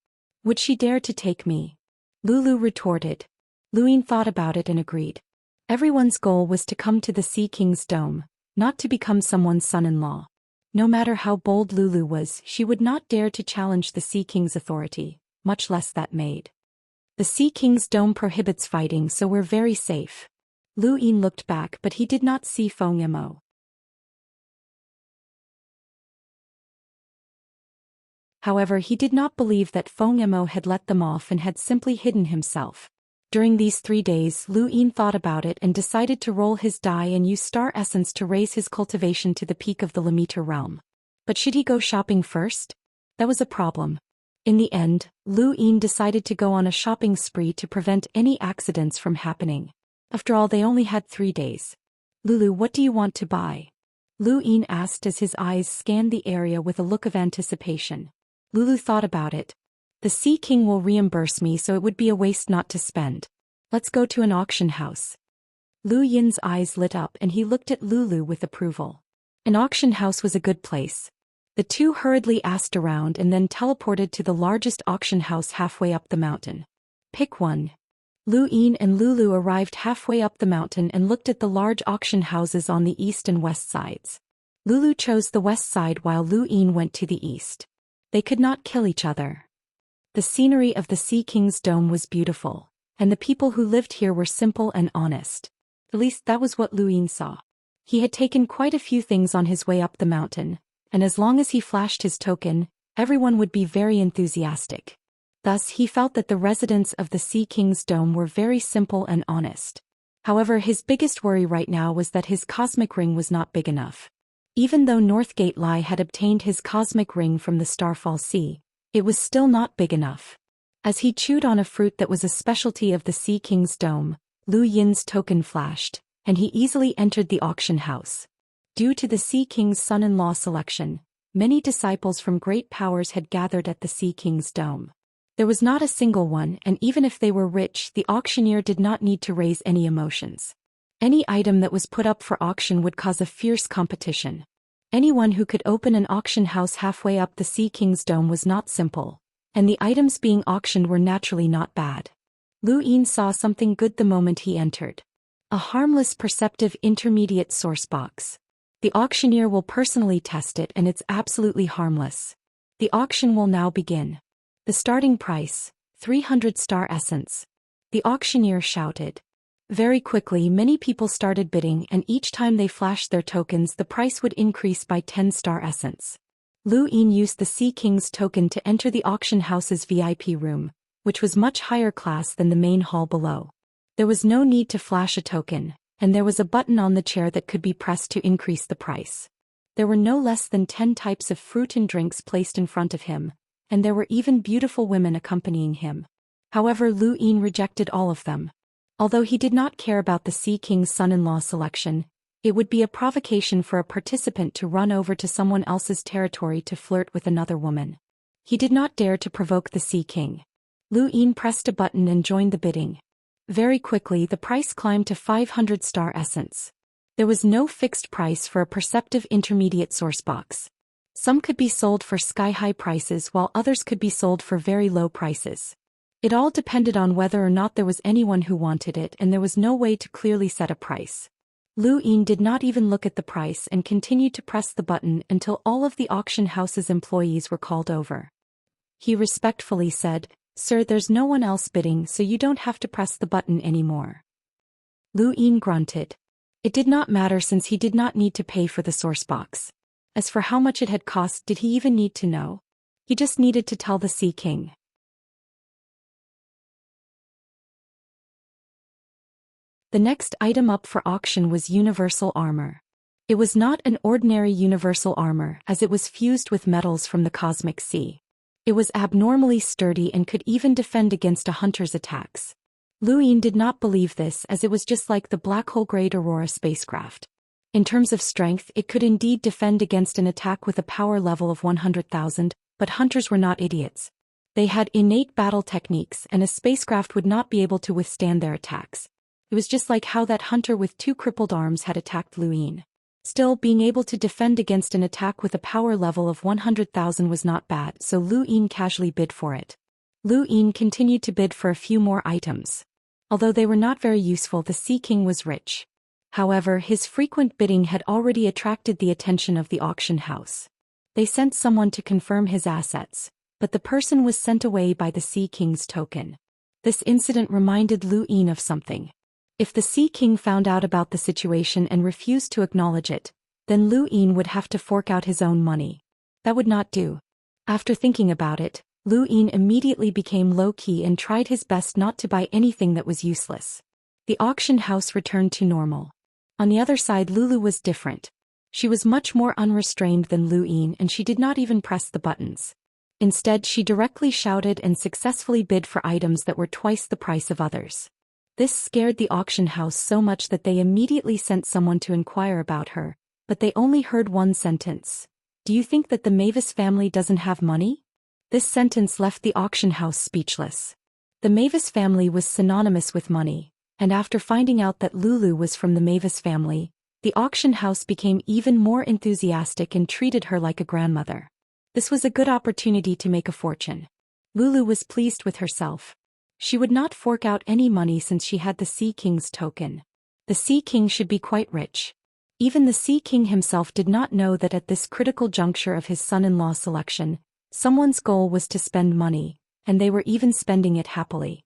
Would she dare to take me?" Lulu retorted. Lu Yin thought about it and agreed. Everyone's goal was to come to the Sea King's dome, not to become someone's son-in-law. No matter how bold Lulu was, she would not dare to challenge the Sea King's authority, much less that maid. "The Sea King's dome prohibits fighting, so we're very safe." Lu Yin looked back, but he did not see Feng Yamo. However, he did not believe that Feng Yamo had let them off and had simply hidden himself. During these 3 days, Lu Yin thought about it and decided to roll his die and use star essence to raise his cultivation to the peak of the Limiter realm. But should he go shopping first? That was a problem. In the end, Lu Yin decided to go on a shopping spree to prevent any accidents from happening. After all, they only had 3 days. "Lulu, what do you want to buy?" Lu Yin asked as his eyes scanned the area with a look of anticipation. Lulu thought about it. "The Sea King will reimburse me, so it would be a waste not to spend. Let's go to an auction house." Lu Yin's eyes lit up and he looked at Lulu with approval. An auction house was a good place. The two hurriedly asked around and then teleported to the largest auction house halfway up the mountain. "Pick one." Lu Yin and Lulu arrived halfway up the mountain and looked at the large auction houses on the east and west sides. Lulu chose the west side while Lu Yin went to the east. They could not kill each other. The scenery of the Sea King's dome was beautiful, and the people who lived here were simple and honest. At least that was what Lu Yin saw. He had taken quite a few things on his way up the mountain, and as long as he flashed his token, everyone would be very enthusiastic. Thus he felt that the residents of the Sea King's dome were very simple and honest. However, his biggest worry right now was that his cosmic ring was not big enough. Even though Northgate Lai had obtained his cosmic ring from the Starfall Sea, it was still not big enough. As he chewed on a fruit that was a specialty of the Sea King's dome, Lu Yin's token flashed, and he easily entered the auction house. Due to the Sea King's son-in-law selection, many disciples from great powers had gathered at the Sea King's dome. There was not a single one, and even if they were rich, the auctioneer did not need to raise any emotions. Any item that was put up for auction would cause a fierce competition. Anyone who could open an auction house halfway up the Sea King's dome was not simple, and the items being auctioned were naturally not bad. Lu Yin saw something good the moment he entered. A harmless perceptive intermediate source box. The auctioneer will personally test it and it's absolutely harmless. The auction will now begin. The starting price, 300 star essence. The auctioneer shouted. Very quickly many people started bidding and each time they flashed their tokens the price would increase by 10 star essence. Lu Yin used the Sea King's token to enter the auction house's VIP room, which was much higher class than the main hall below. There was no need to flash a token, and there was a button on the chair that could be pressed to increase the price. There were no less than 10 types of fruit and drinks placed in front of him, and there were even beautiful women accompanying him. However, Lu Yin rejected all of them. Although he did not care about the Sea King's son-in-law selection, it would be a provocation for a participant to run over to someone else's territory to flirt with another woman. He did not dare to provoke the Sea King. Lu Yin pressed a button and joined the bidding. Very quickly the price climbed to 500 star essence. There was no fixed price for a perceptive intermediate source box. Some could be sold for sky-high prices while others could be sold for very low prices. It all depended on whether or not there was anyone who wanted it, and there was no way to clearly set a price. Lu Yin did not even look at the price and continued to press the button until all of the auction house's employees were called over. He respectfully said, "Sir, there's no one else bidding, so you don't have to press the button anymore." Lu Yin grunted. It did not matter since he did not need to pay for the source box. As for how much it had cost, did he even need to know? He just needed to tell the Sea King. The next item up for auction was universal armor. It was not an ordinary universal armor, as it was fused with metals from the cosmic sea. It was abnormally sturdy and could even defend against a hunter's attacks. Lu Yin did not believe this, as it was just like the black hole-grade Aurora spacecraft. In terms of strength, it could indeed defend against an attack with a power level of 100,000, but hunters were not idiots. They had innate battle techniques, and a spacecraft would not be able to withstand their attacks. It was just like how that hunter with 2 crippled arms had attacked Lu Yin. Still, being able to defend against an attack with a power level of 100,000 was not bad, so Lu Yin casually bid for it. Lu Yin continued to bid for a few more items. Although they were not very useful, the Sea King was rich. However, his frequent bidding had already attracted the attention of the auction house. They sent someone to confirm his assets, but the person was sent away by the Sea King's token. This incident reminded Lu Yin of something. If the Sea King found out about the situation and refused to acknowledge it, then Lu Yin would have to fork out his own money. That would not do. After thinking about it, Lu Yin immediately became low-key and tried his best not to buy anything that was useless. The auction house returned to normal. On the other side, Lulu was different. She was much more unrestrained than Lu Yin, and she did not even press the buttons. Instead, she directly shouted and successfully bid for items that were twice the price of others. This scared the auction house so much that they immediately sent someone to inquire about her, but they only heard one sentence. "Do you think that the Mavis family doesn't have money?" This sentence left the auction house speechless. The Mavis family was synonymous with money, and after finding out that Lulu was from the Mavis family, the auction house became even more enthusiastic and treated her like a grandmother. This was a good opportunity to make a fortune. Lulu was pleased with herself. She would not fork out any money since she had the Sea King's token. The Sea King should be quite rich. Even the Sea King himself did not know that at this critical juncture of his son-in-law selection, someone's goal was to spend money, and they were even spending it happily.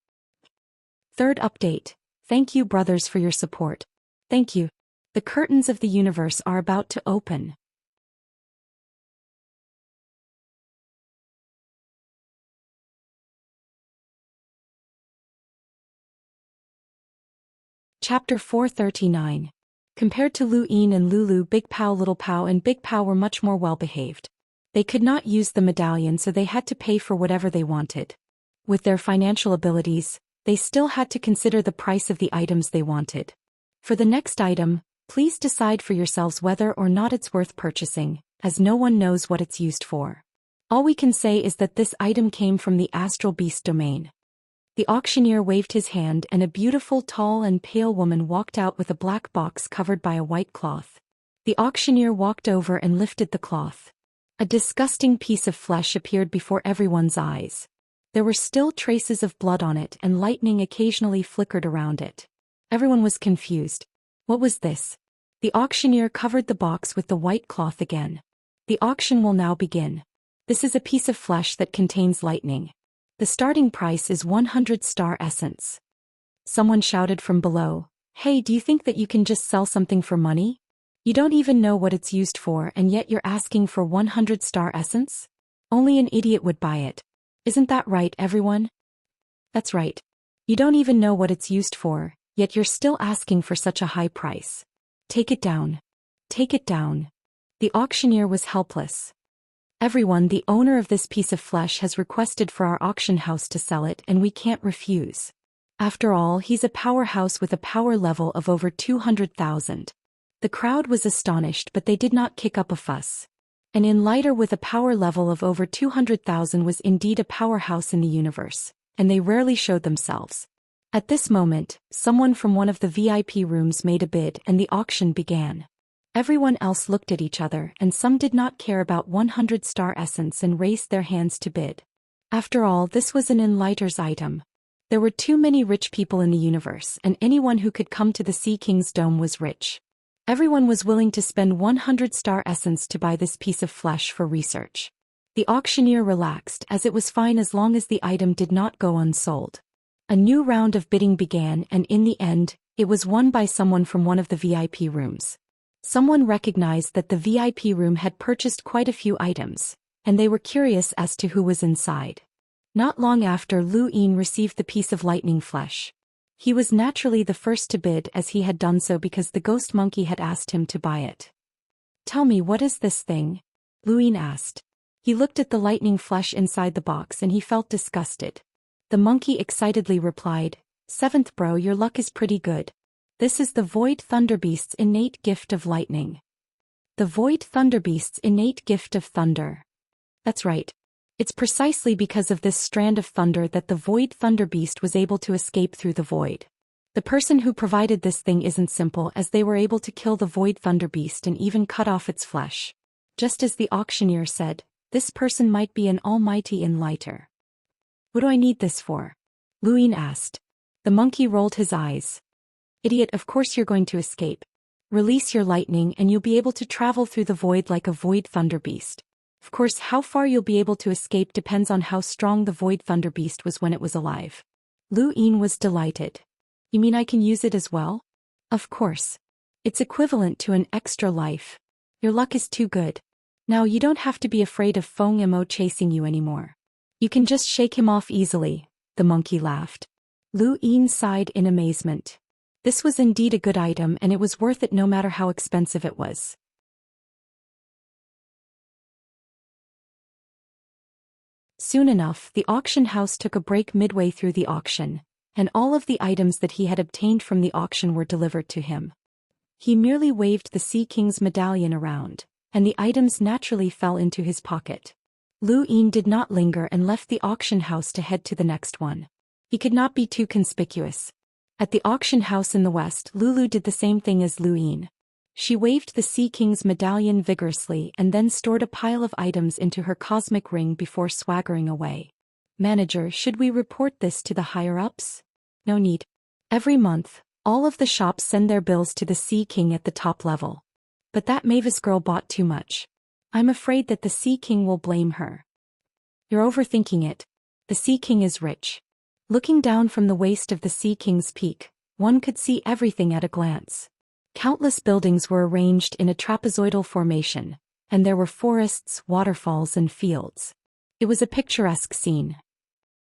Third update. Thank you, brothers, for your support. Thank you. The curtains of the universe are about to open. Chapter 439. Compared to Lu Yin and Lulu, Big Pao, Little Pao and Big Pao were much more well-behaved. They could not use the medallion, so they had to pay for whatever they wanted. With their financial abilities, they still had to consider the price of the items they wanted. For the next item, please decide for yourselves whether or not it's worth purchasing, as no one knows what it's used for. All we can say is that this item came from the Astral Beast domain. The auctioneer waved his hand, and a beautiful, tall and pale woman walked out with a black box covered by a white cloth. The auctioneer walked over and lifted the cloth. A disgusting piece of flesh appeared before everyone's eyes. There were still traces of blood on it, and lightning occasionally flickered around it. Everyone was confused. What was this? The auctioneer covered the box with the white cloth again. The auction will now begin. This is a piece of flesh that contains lightning. The starting price is 100 star essence. Someone shouted from below, "Hey, do you think that you can just sell something for money? You don't even know what it's used for, and yet you're asking for 100 star essence? Only an idiot would buy it. Isn't that right, everyone?" That's right. You don't even know what it's used for, yet you're still asking for such a high price. Take it down. Take it down. The auctioneer was helpless. "Everyone, the owner of this piece of flesh has requested for our auction house to sell it, and we can't refuse. After all, he's a powerhouse with a power level of over 200,000. The crowd was astonished, but they did not kick up a fuss. An enlighter with a power level of over 200,000 was indeed a powerhouse in the universe, and they rarely showed themselves. At this moment, someone from one of the VIP rooms made a bid, and the auction began. Everyone else looked at each other, and some did not care about 100 star essence and raised their hands to bid. After all, this was an enlightener's item. There were too many rich people in the universe, and anyone who could come to the Sea King's dome was rich. Everyone was willing to spend 100 star essence to buy this piece of flesh for research. The auctioneer relaxed, as it was fine as long as the item did not go unsold. A new round of bidding began, and in the end, it was won by someone from one of the VIP rooms. Someone recognized that the VIP room had purchased quite a few items, and they were curious as to who was inside. Not long after, Lu Yin received the piece of lightning flesh. He was naturally the first to bid, as he had done so because the ghost monkey had asked him to buy it. "Tell me, what is this thing?" Lu Yin asked. He looked at the lightning flesh inside the box and he felt disgusted. The monkey excitedly replied, "Seventh bro, your luck is pretty good. This is the Void Thunderbeast's innate gift of lightning." The Void Thunderbeast's innate gift of thunder. That's right. It's precisely because of this strand of thunder that the Void Thunderbeast was able to escape through the void. The person who provided this thing isn't simple, as they were able to kill the Void Thunderbeast and even cut off its flesh. Just as the auctioneer said, this person might be an almighty enlightener. "What do I need this for?" Lu Yin asked. The monkey rolled his eyes. "Idiot, of course you're going to escape. Release your lightning and you'll be able to travel through the void like a Void Thunderbeast. Of course, how far you'll be able to escape depends on how strong the Void Thunderbeast was when it was alive." Lu Yin was delighted. "You mean I can use it as well?" "Of course. It's equivalent to an extra life. Your luck is too good. Now you don't have to be afraid of Feng Mo chasing you anymore. You can just shake him off easily," the monkey laughed. Lu Yin sighed in amazement. This was indeed a good item, and it was worth it no matter how expensive it was. Soon enough, the auction house took a break midway through the auction, and all of the items that he had obtained from the auction were delivered to him. He merely waved the Sea King's medallion around, and the items naturally fell into his pocket. Lu Yin did not linger and left the auction house to head to the next one. He could not be too conspicuous. At the auction house in the west, Lulu did the same thing as Lu Yin. She waved the Sea King's medallion vigorously and then stored a pile of items into her cosmic ring before swaggering away. "Manager, should we report this to the higher-ups?" "No need. Every month, all of the shops send their bills to the Sea King at the top level. But that Mavis girl bought too much. I'm afraid that the Sea King will blame her." "You're overthinking it. The Sea King is rich." Looking down from the waist of the Sea King's peak, one could see everything at a glance. Countless buildings were arranged in a trapezoidal formation, and there were forests, waterfalls, and fields. It was a picturesque scene.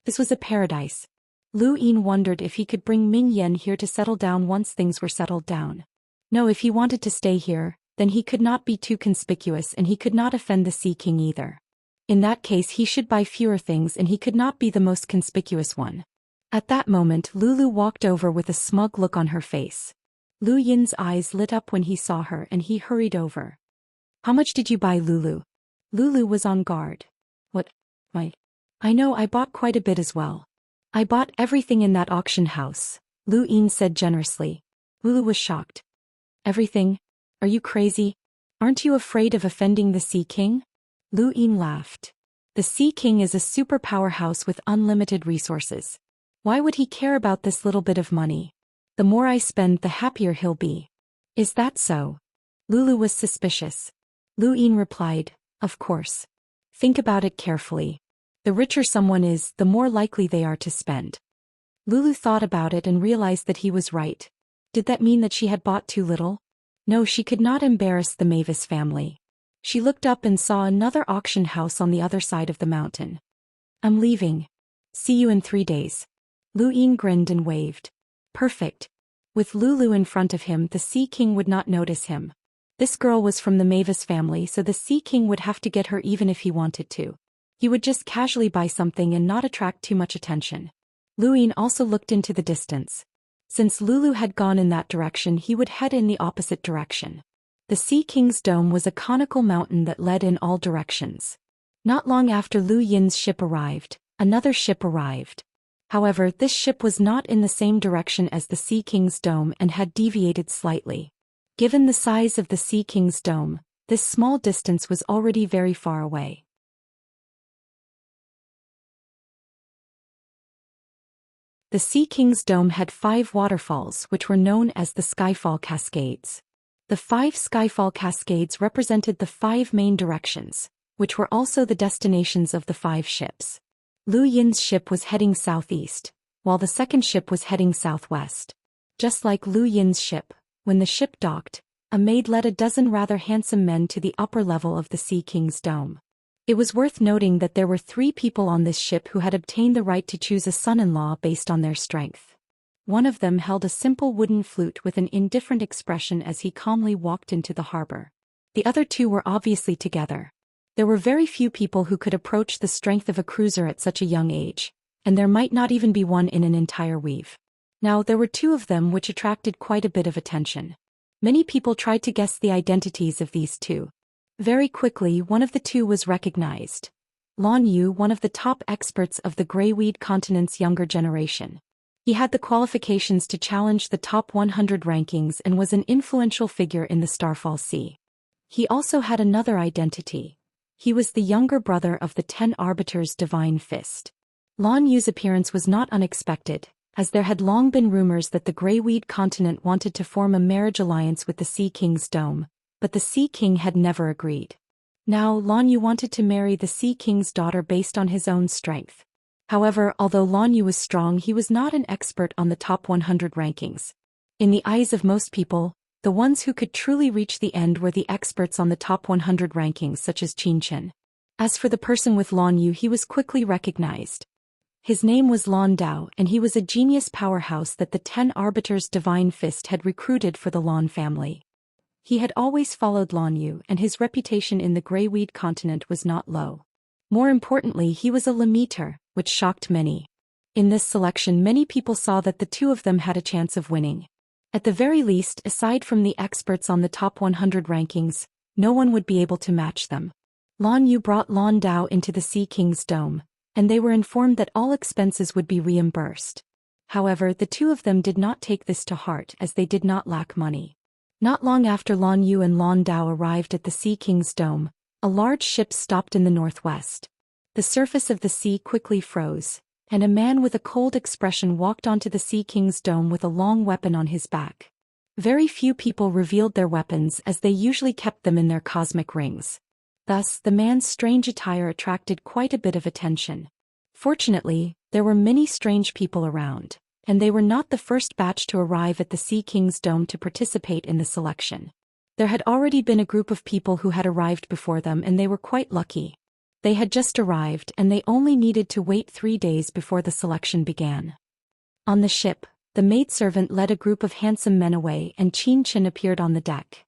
This was a paradise. Lu Yin wondered if he could bring Ming Yen here to settle down once things were settled down. No, if he wanted to stay here, then he could not be too conspicuous and he could not offend the Sea King either. In that case, he should buy fewer things and he could not be the most conspicuous one. At that moment, Lulu walked over with a smug look on her face. Lu Yin's eyes lit up when he saw her and he hurried over. "How much did you buy, Lulu?" Lulu was on guard. "What? I know, I bought quite a bit as well. I bought everything in that auction house," Lu Yin said generously. Lulu was shocked. "Everything? Are you crazy? Aren't you afraid of offending the Sea King?" Lu Yin laughed. "The Sea King is a super powerhouse with unlimited resources. Why would he care about this little bit of money? The more I spend, the happier he'll be." "Is that so?" Lulu was suspicious. Lu Yin replied, "Of course. Think about it carefully. The richer someone is, the more likely they are to spend." Lulu thought about it and realized that he was right. Did that mean that she had bought too little? No, she could not embarrass the Mavis family. She looked up and saw another auction house on the other side of the mountain. "I'm leaving. See you in 3 days." Lu Yin grinned and waved. Perfect. With Lulu in front of him, the Sea King would not notice him. This girl was from the Mavis family, so the Sea King would have to get her even if he wanted to. He would just casually buy something and not attract too much attention. Lu Yin also looked into the distance. Since Lulu had gone in that direction, he would head in the opposite direction. The Sea King's dome was a conical mountain that led in all directions. Not long after Lu Yin's ship arrived, another ship arrived. However, this ship was not in the same direction as the Sea King's dome and had deviated slightly. Given the size of the Sea King's dome, this small distance was already very far away. The Sea King's dome had 5 waterfalls which were known as the Skyfall Cascades. The 5 Skyfall Cascades represented the 5 main directions, which were also the destinations of the 5 ships. Lu Yin's ship was heading southeast, while the second ship was heading southwest. Just like Lu Yin's ship, when the ship docked, a maid led a dozen rather handsome men to the upper level of the Sea King's dome. It was worth noting that there were 3 people on this ship who had obtained the right to choose a son-in-law based on their strength. One of them held a simple wooden flute with an indifferent expression as he calmly walked into the harbor. The other 2 were obviously together. There were very few people who could approach the strength of a cruiser at such a young age, and there might not even be one in an entire weave. Now there were 2 of them which attracted quite a bit of attention. Many people tried to guess the identities of these 2. Very quickly one of the 2 was recognized. Lan Yu, one of the top experts of the Greyweed continent's younger generation. He had the qualifications to challenge the top 100 rankings and was an influential figure in the Starfall Sea. He also had another identity. He was the younger brother of the 10 Arbiters' Divine Fist. Lan Yu's appearance was not unexpected, as there had long been rumors that the Greyweed continent wanted to form a marriage alliance with the Sea King's dome, but the Sea King had never agreed. Now Lan Yu wanted to marry the Sea King's daughter based on his own strength. However, although Lan Yu was strong, he was not an expert on the top 100 rankings. In the eyes of most people, the ones who could truly reach the end were the experts on the top 100 rankings such as Xianxia. As for the person with Lan Yu, he was quickly recognized. His name was Lan Dao, and he was a genius powerhouse that the 10 Arbiters' Divine Fist had recruited for the Lan family. He had always followed Lan Yu, and his reputation in the Greyweed continent was not low. More importantly, he was a Limiter, which shocked many. In this selection, many people saw that the 2 of them had a chance of winning. At the very least, aside from the experts on the top 100 rankings, no one would be able to match them. Lan Yu brought Lan Dao into the Sea King's dome, and they were informed that all expenses would be reimbursed. However, the 2 of them did not take this to heart as they did not lack money. Not long after Lan Yu and Lan Dao arrived at the Sea King's dome, a large ship stopped in the northwest. The surface of the sea quickly froze, and a man with a cold expression walked onto the Sea King's dome with a long weapon on his back. Very few people revealed their weapons as they usually kept them in their cosmic rings. Thus, the man's strange attire attracted quite a bit of attention. Fortunately, there were many strange people around, and they were not the first batch to arrive at the Sea King's dome to participate in the selection. There had already been a group of people who had arrived before them, and they were quite lucky. They had just arrived and they only needed to wait 3 days before the selection began. On the ship, the maidservant led a group of handsome men away and Xianxia appeared on the deck.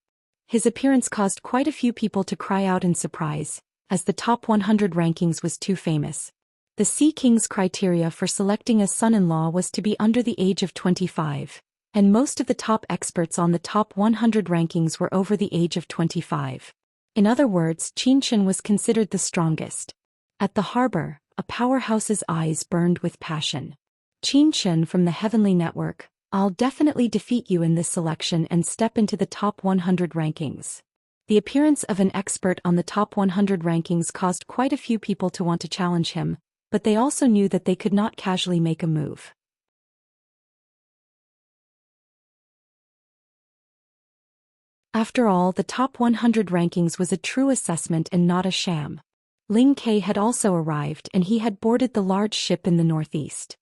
His appearance caused quite a few people to cry out in surprise, as the top 100 rankings was too famous. The Sea King's criteria for selecting a son-in-law was to be under the age of 25, and most of the top experts on the top 100 rankings were over the age of 25. In other words, Xianxia was considered the strongest. At the harbor, a powerhouse's eyes burned with passion. Xianxia from the Heavenly Network, I'll definitely defeat you in this selection and step into the top 100 rankings. The appearance of an expert on the top 100 rankings caused quite a few people to want to challenge him, but they also knew that they could not casually make a move. After all, the top 100 rankings was a true assessment and not a sham. Ling Ke had also arrived and he had boarded the large ship in the northeast.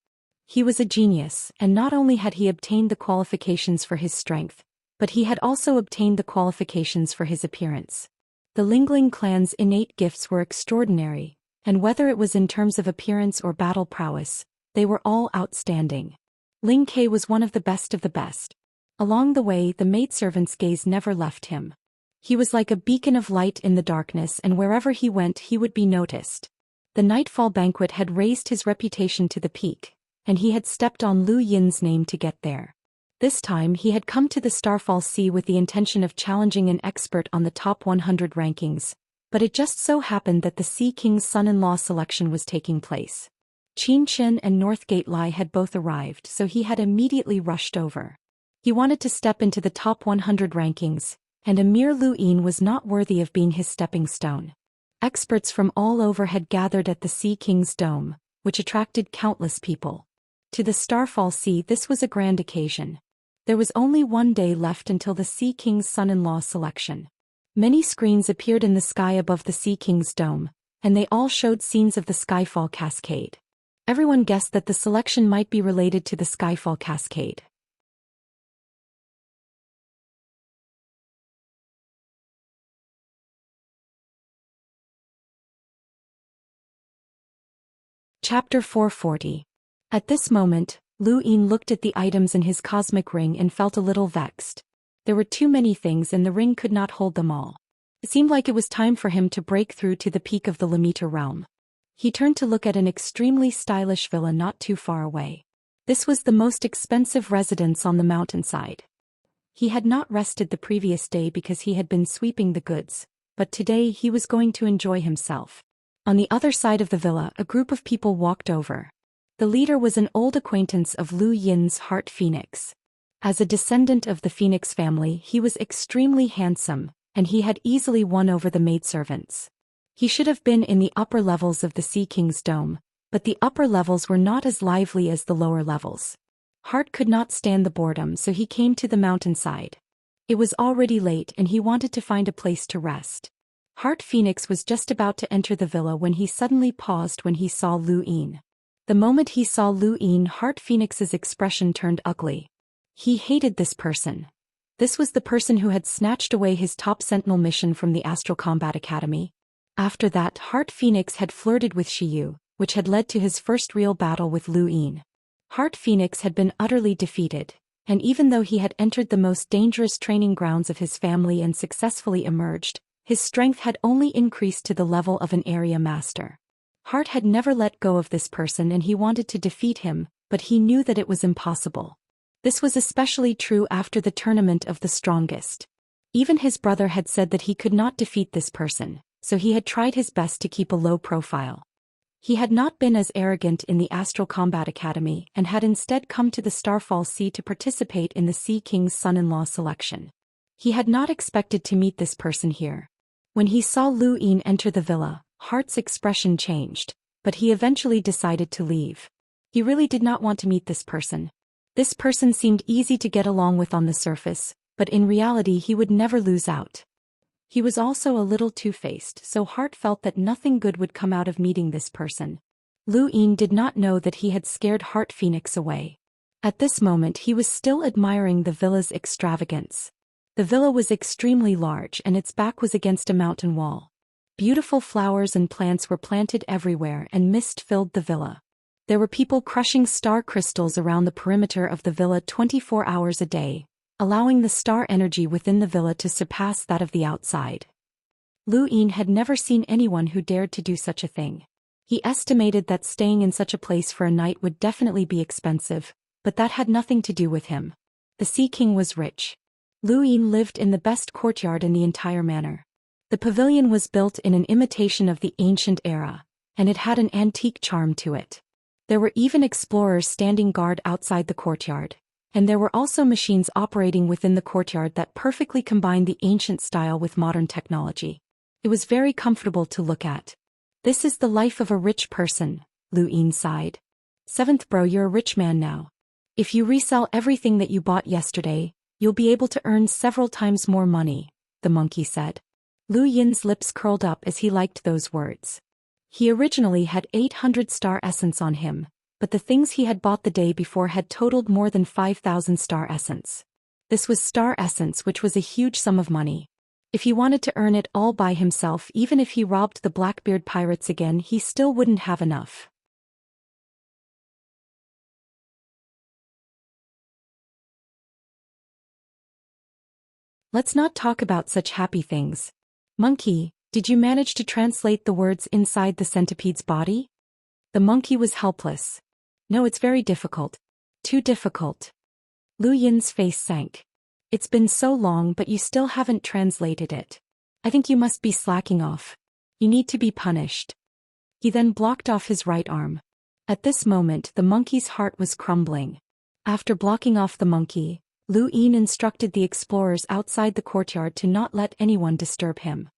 He was a genius, and not only had he obtained the qualifications for his strength, but he had also obtained the qualifications for his appearance. The Lingling clan's innate gifts were extraordinary, and whether it was in terms of appearance or battle prowess, they were all outstanding. Ling Ke was one of the best of the best. Along the way, the maidservant's gaze never left him. He was like a beacon of light in the darkness, and wherever he went he would be noticed. The Nightfall banquet had raised his reputation to the peak, and he had stepped on Lu Yin's name to get there. This time he had come to the Starfall Sea with the intention of challenging an expert on the top 100 rankings, but it just so happened that the Sea King's son-in-law selection was taking place. Xianxia and Northgate Lai had both arrived, so he had immediately rushed over. He wanted to step into the top 100 rankings, and a mere Lu Yin was not worthy of being his stepping stone. Experts from all over had gathered at the Sea King's dome, which attracted countless people. To the Starfall Sea, this was a grand occasion. There was only one day left until the Sea King's son-in-law selection. Many screens appeared in the sky above the Sea King's dome, and they all showed scenes of the Skyfall Cascade. Everyone guessed that the selection might be related to the Skyfall Cascade. Chapter 440. At this moment, Lu Yin looked at the items in his cosmic ring and felt a little vexed. There were too many things and the ring could not hold them all. It seemed like it was time for him to break through to the peak of the Lamita realm. He turned to look at an extremely stylish villa not too far away. This was the most expensive residence on the mountainside. He had not rested the previous day because he had been sweeping the goods, but today he was going to enjoy himself. On the other side of the villa, a group of people walked over. The leader was an old acquaintance of Lu Yin's Heart Phoenix. As a descendant of the Phoenix family, he was extremely handsome, and he had easily won over the maidservants. He should have been in the upper levels of the Sea King's dome, but the upper levels were not as lively as the lower levels. Heart could not stand the boredom, so he came to the mountainside. It was already late and he wanted to find a place to rest. Heart Phoenix was just about to enter the villa when he suddenly paused when he saw Lu Yin. The moment he saw Lu Yin, Heart Phoenix's expression turned ugly. He hated this person. This was the person who had snatched away his top sentinel mission from the Astral Combat Academy. After that, Heart Phoenix had flirted with Xiyu, which had led to his first real battle with Lu Yin. Heart Phoenix had been utterly defeated, and even though he had entered the most dangerous training grounds of his family and successfully emerged, his strength had only increased to the level of an area master. Heart had never let go of this person and he wanted to defeat him, but he knew that it was impossible. This was especially true after the tournament of the strongest. Even his brother had said that he could not defeat this person, so he had tried his best to keep a low profile. He had not been as arrogant in the Astral Combat Academy and had instead come to the Starfall Sea to participate in the Sea King's son-in-law selection. He had not expected to meet this person here. When he saw Lu Yin enter the villa, Heart's expression changed, but he eventually decided to leave. He really did not want to meet this person. This person seemed easy to get along with on the surface, but in reality he would never lose out. He was also a little two-faced, so Heart felt that nothing good would come out of meeting this person. Lu Yin did not know that he had scared Heart Phoenix away. At this moment he was still admiring the villa's extravagance. The villa was extremely large and its back was against a mountain wall. Beautiful flowers and plants were planted everywhere and mist filled the villa. There were people crushing star crystals around the perimeter of the villa 24 hours a day, allowing the star energy within the villa to surpass that of the outside. Lu Yin had never seen anyone who dared to do such a thing. He estimated that staying in such a place for a night would definitely be expensive, but that had nothing to do with him. The Sea King was rich. Lu Yin lived in the best courtyard in the entire manor. The pavilion was built in an imitation of the ancient era, and it had an antique charm to it. There were even explorers standing guard outside the courtyard, and there were also machines operating within the courtyard that perfectly combined the ancient style with modern technology. It was very comfortable to look at. This is the life of a rich person, Lu Yin sighed. Seventh bro, you're a rich man now. If you resell everything that you bought yesterday, you'll be able to earn several times more money, the monkey said. Lu Yin's lips curled up as he liked those words. He originally had 800 star essence on him, but the things he had bought the day before had totaled more than 5,000 star essence. This was star essence, which was a huge sum of money. If he wanted to earn it all by himself, even if he robbed the Blackbeard pirates again, he still wouldn't have enough. Let's not talk about such happy things. Monkey, did you manage to translate the words inside the centipede's body? The monkey was helpless. No, it's very difficult. Too difficult. Lu Yin's face sank. It's been so long, but you still haven't translated it. I think you must be slacking off. You need to be punished. He then blocked off his right arm. At this moment, the monkey's heart was crumbling. After blocking off the monkey, Lu Yin instructed the explorers outside the courtyard to not let anyone disturb him.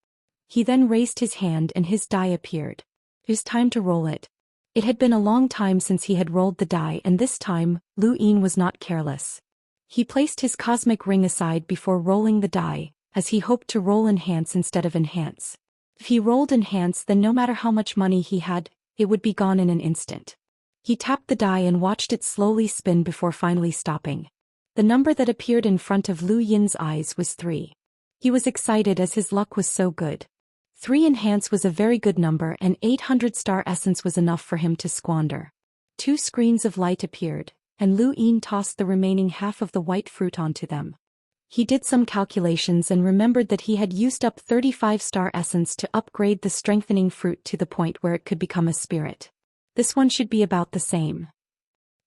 He then raised his hand and his die appeared. It was time to roll it. It had been a long time since he had rolled the die, and this time, Lu Yin was not careless. He placed his cosmic ring aside before rolling the die, as he hoped to roll enhance instead of enhance. If he rolled enhance, then no matter how much money he had, it would be gone in an instant. He tapped the die and watched it slowly spin before finally stopping. The number that appeared in front of Lu Yin's eyes was 3. He was excited as his luck was so good. 3 enhance was a very good number, and 800 star essence was enough for him to squander. 2 screens of light appeared, and Lu Yin tossed the remaining half of the white fruit onto them. He did some calculations and remembered that he had used up 35 star essence to upgrade the strengthening fruit to the point where it could become a spirit. This one should be about the same.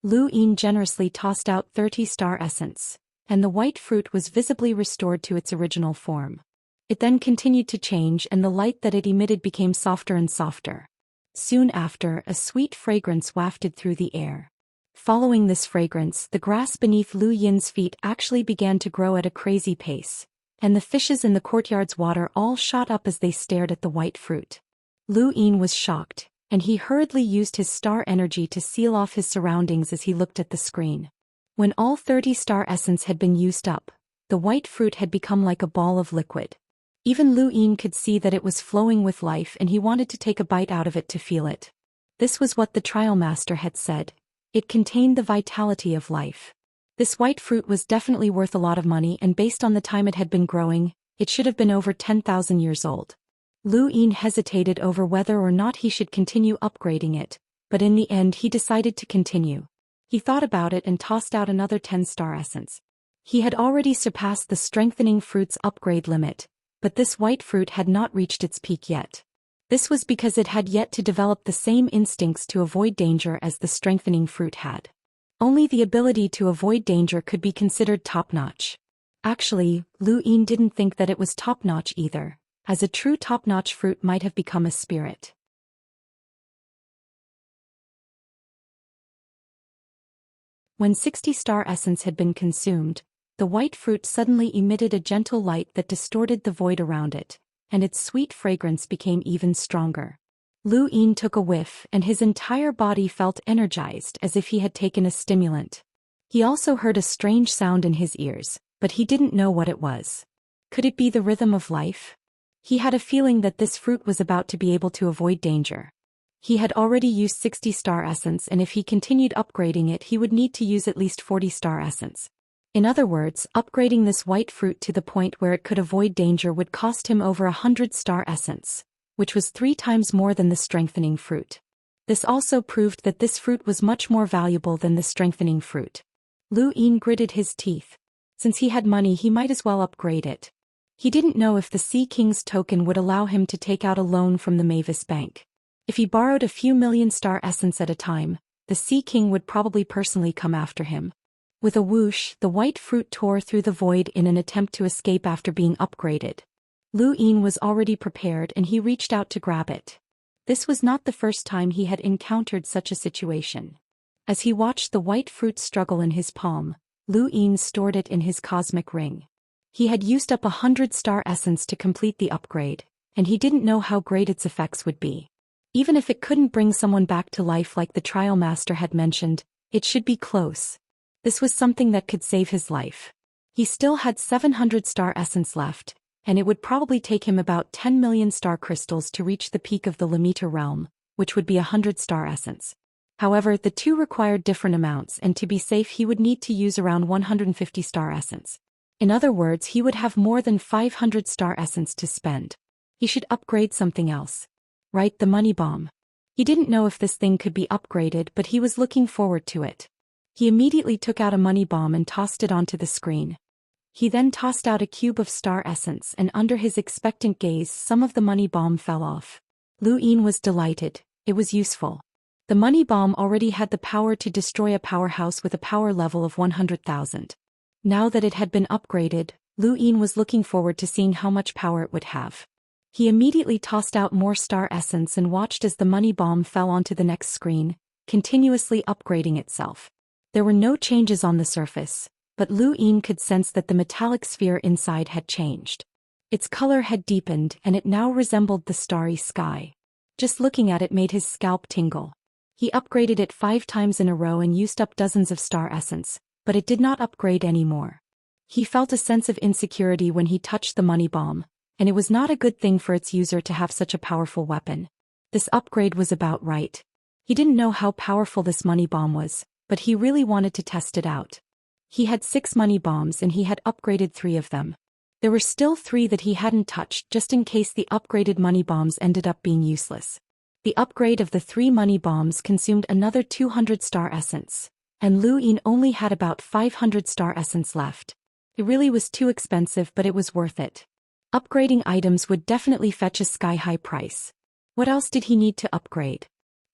Lu Yin generously tossed out 30 star essence, and the white fruit was visibly restored to its original form. It then continued to change, and the light that it emitted became softer and softer. Soon after, a sweet fragrance wafted through the air. Following this fragrance, the grass beneath Lu Yin's feet actually began to grow at a crazy pace, and the fishes in the courtyard's water all shot up as they stared at the white fruit. Lu Yin was shocked, and he hurriedly used his star energy to seal off his surroundings as he looked at the screen. When all 30 star essence had been used up, the white fruit had become like a ball of liquid. Even Lu Yin could see that it was flowing with life, and he wanted to take a bite out of it to feel it. This was what the trial master had said. It contained the vitality of life. This white fruit was definitely worth a lot of money, and based on the time it had been growing, it should have been over 10,000 years old. Lu Yin hesitated over whether or not he should continue upgrading it, but in the end he decided to continue. He thought about it and tossed out another 10 star essence. He had already surpassed the strengthening fruit's upgrade limit, but this white fruit had not reached its peak yet. This was because it had yet to develop the same instincts to avoid danger as the strengthening fruit had. Only the ability to avoid danger could be considered top-notch. Actually, Lu Yin didn't think that it was top-notch either, as a true top-notch fruit might have become a spirit. When 60 star essence had been consumed, the white fruit suddenly emitted a gentle light that distorted the void around it, and its sweet fragrance became even stronger. Lu Yin took a whiff, and his entire body felt energized as if he had taken a stimulant. He also heard a strange sound in his ears, but he didn't know what it was. Could it be the rhythm of life? He had a feeling that this fruit was about to be able to avoid danger. He had already used 60 star essence, and if he continued upgrading it, he would need to use at least 40 star essence. In other words, upgrading this white fruit to the point where it could avoid danger would cost him over 100 star essence, which was 3 times more than the strengthening fruit. This also proved that this fruit was much more valuable than the strengthening fruit. Lu Yin gritted his teeth. Since he had money, he might as well upgrade it. He didn't know if the Sea King's token would allow him to take out a loan from the Mavis Bank. If he borrowed a few million star essence at a time, the Sea King would probably personally come after him. With a whoosh, the white fruit tore through the void in an attempt to escape after being upgraded. Lu Yin was already prepared, and he reached out to grab it. This was not the first time he had encountered such a situation. As he watched the white fruit struggle in his palm, Lu Yin stored it in his cosmic ring. He had used up 100 star essence to complete the upgrade, and he didn't know how great its effects would be. Even if it couldn't bring someone back to life like the trial master had mentioned, it should be close. This was something that could save his life. He still had 700 star essence left, and it would probably take him about 10 million star crystals to reach the peak of the Limiter realm, which would be 100 star essence. However, the two required different amounts, and to be safe he would need to use around 150 star essence. In other words, he would have more than 500 star essence to spend. He should upgrade something else. Right, the money bomb. He didn't know if this thing could be upgraded, but he was looking forward to it. He immediately took out a money bomb and tossed it onto the screen. He then tossed out a cube of star essence, and under his expectant gaze some of the money bomb fell off. Lu Yin was delighted. It was useful. The money bomb already had the power to destroy a powerhouse with a power level of 100,000. Now that it had been upgraded, Lu Yin was looking forward to seeing how much power it would have. He immediately tossed out more star essence and watched as the money bomb fell onto the next screen, continuously upgrading itself. There were no changes on the surface, but Lu Yin could sense that the metallic sphere inside had changed. Its color had deepened and it now resembled the starry sky. Just looking at it made his scalp tingle. He upgraded it 5 times in a row and used up dozens of star essence, but it did not upgrade anymore. He felt a sense of insecurity when he touched the money bomb, and it was not a good thing for its user to have such a powerful weapon. This upgrade was about right. He didn't know how powerful this money bomb was, but he really wanted to test it out. He had 6 money bombs and he had upgraded 3 of them. There were still 3 that he hadn't touched just in case the upgraded money bombs ended up being useless. The upgrade of the 3 money bombs consumed another 200 star essence, and Lu Yin only had about 500 star essence left. It really was too expensive, but it was worth it. Upgrading items would definitely fetch a sky-high price. What else did he need to upgrade?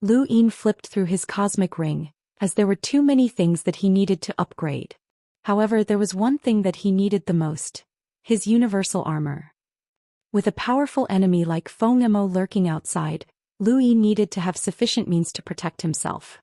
Lu Yin flipped through his cosmic ring, as there were too many things that he needed to upgrade. However, there was one thing that he needed the most: his universal armor. With a powerful enemy like Feng Emo lurking outside, Lu Yin needed to have sufficient means to protect himself.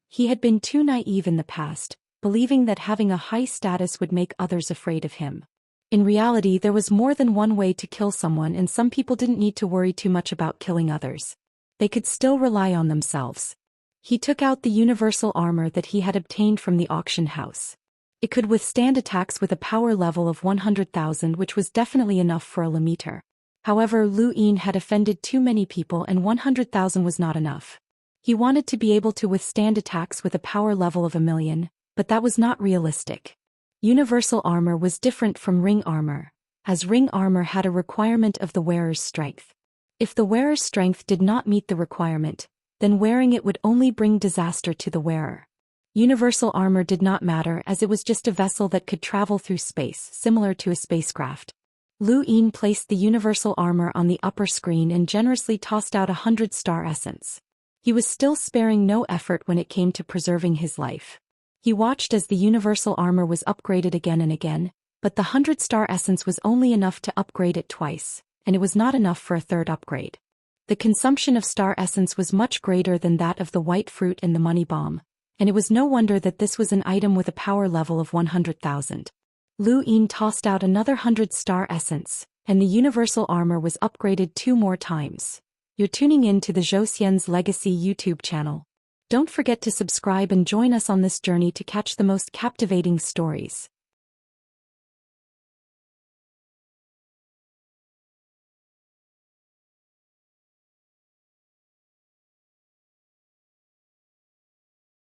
He had been too naive in the past, believing that having a high status would make others afraid of him. In reality, there was more than one way to kill someone, and some people didn't need to worry too much about killing others. They could still rely on themselves. He took out the universal armor that he had obtained from the auction house. It could withstand attacks with a power level of 100,000, which was definitely enough for a Lemiter. However, Lu Yin had offended too many people and 100,000 was not enough. He wanted to be able to withstand attacks with a power level of 1,000,000, but that was not realistic. Universal armor was different from ring armor, as ring armor had a requirement of the wearer's strength. If the wearer's strength did not meet the requirement, then wearing it would only bring disaster to the wearer. Universal armor did not matter, as it was just a vessel that could travel through space, similar to a spacecraft. Lu Yin placed the universal armor on the upper screen and generously tossed out 100 star essence. He was still sparing no effort when it came to preserving his life. He watched as the universal armor was upgraded again and again, but the 100 star essence was only enough to upgrade it twice, and it was not enough for a third upgrade. The consumption of star essence was much greater than that of the white fruit and the money bomb, and it was no wonder that this was an item with a power level of 100,000. Lu Yin tossed out another 100 star essence, and the universal armor was upgraded 2 more times. You're tuning in to the Zhou Xian's Legacy YouTube channel. Don't forget to subscribe and join us on this journey to catch the most captivating stories.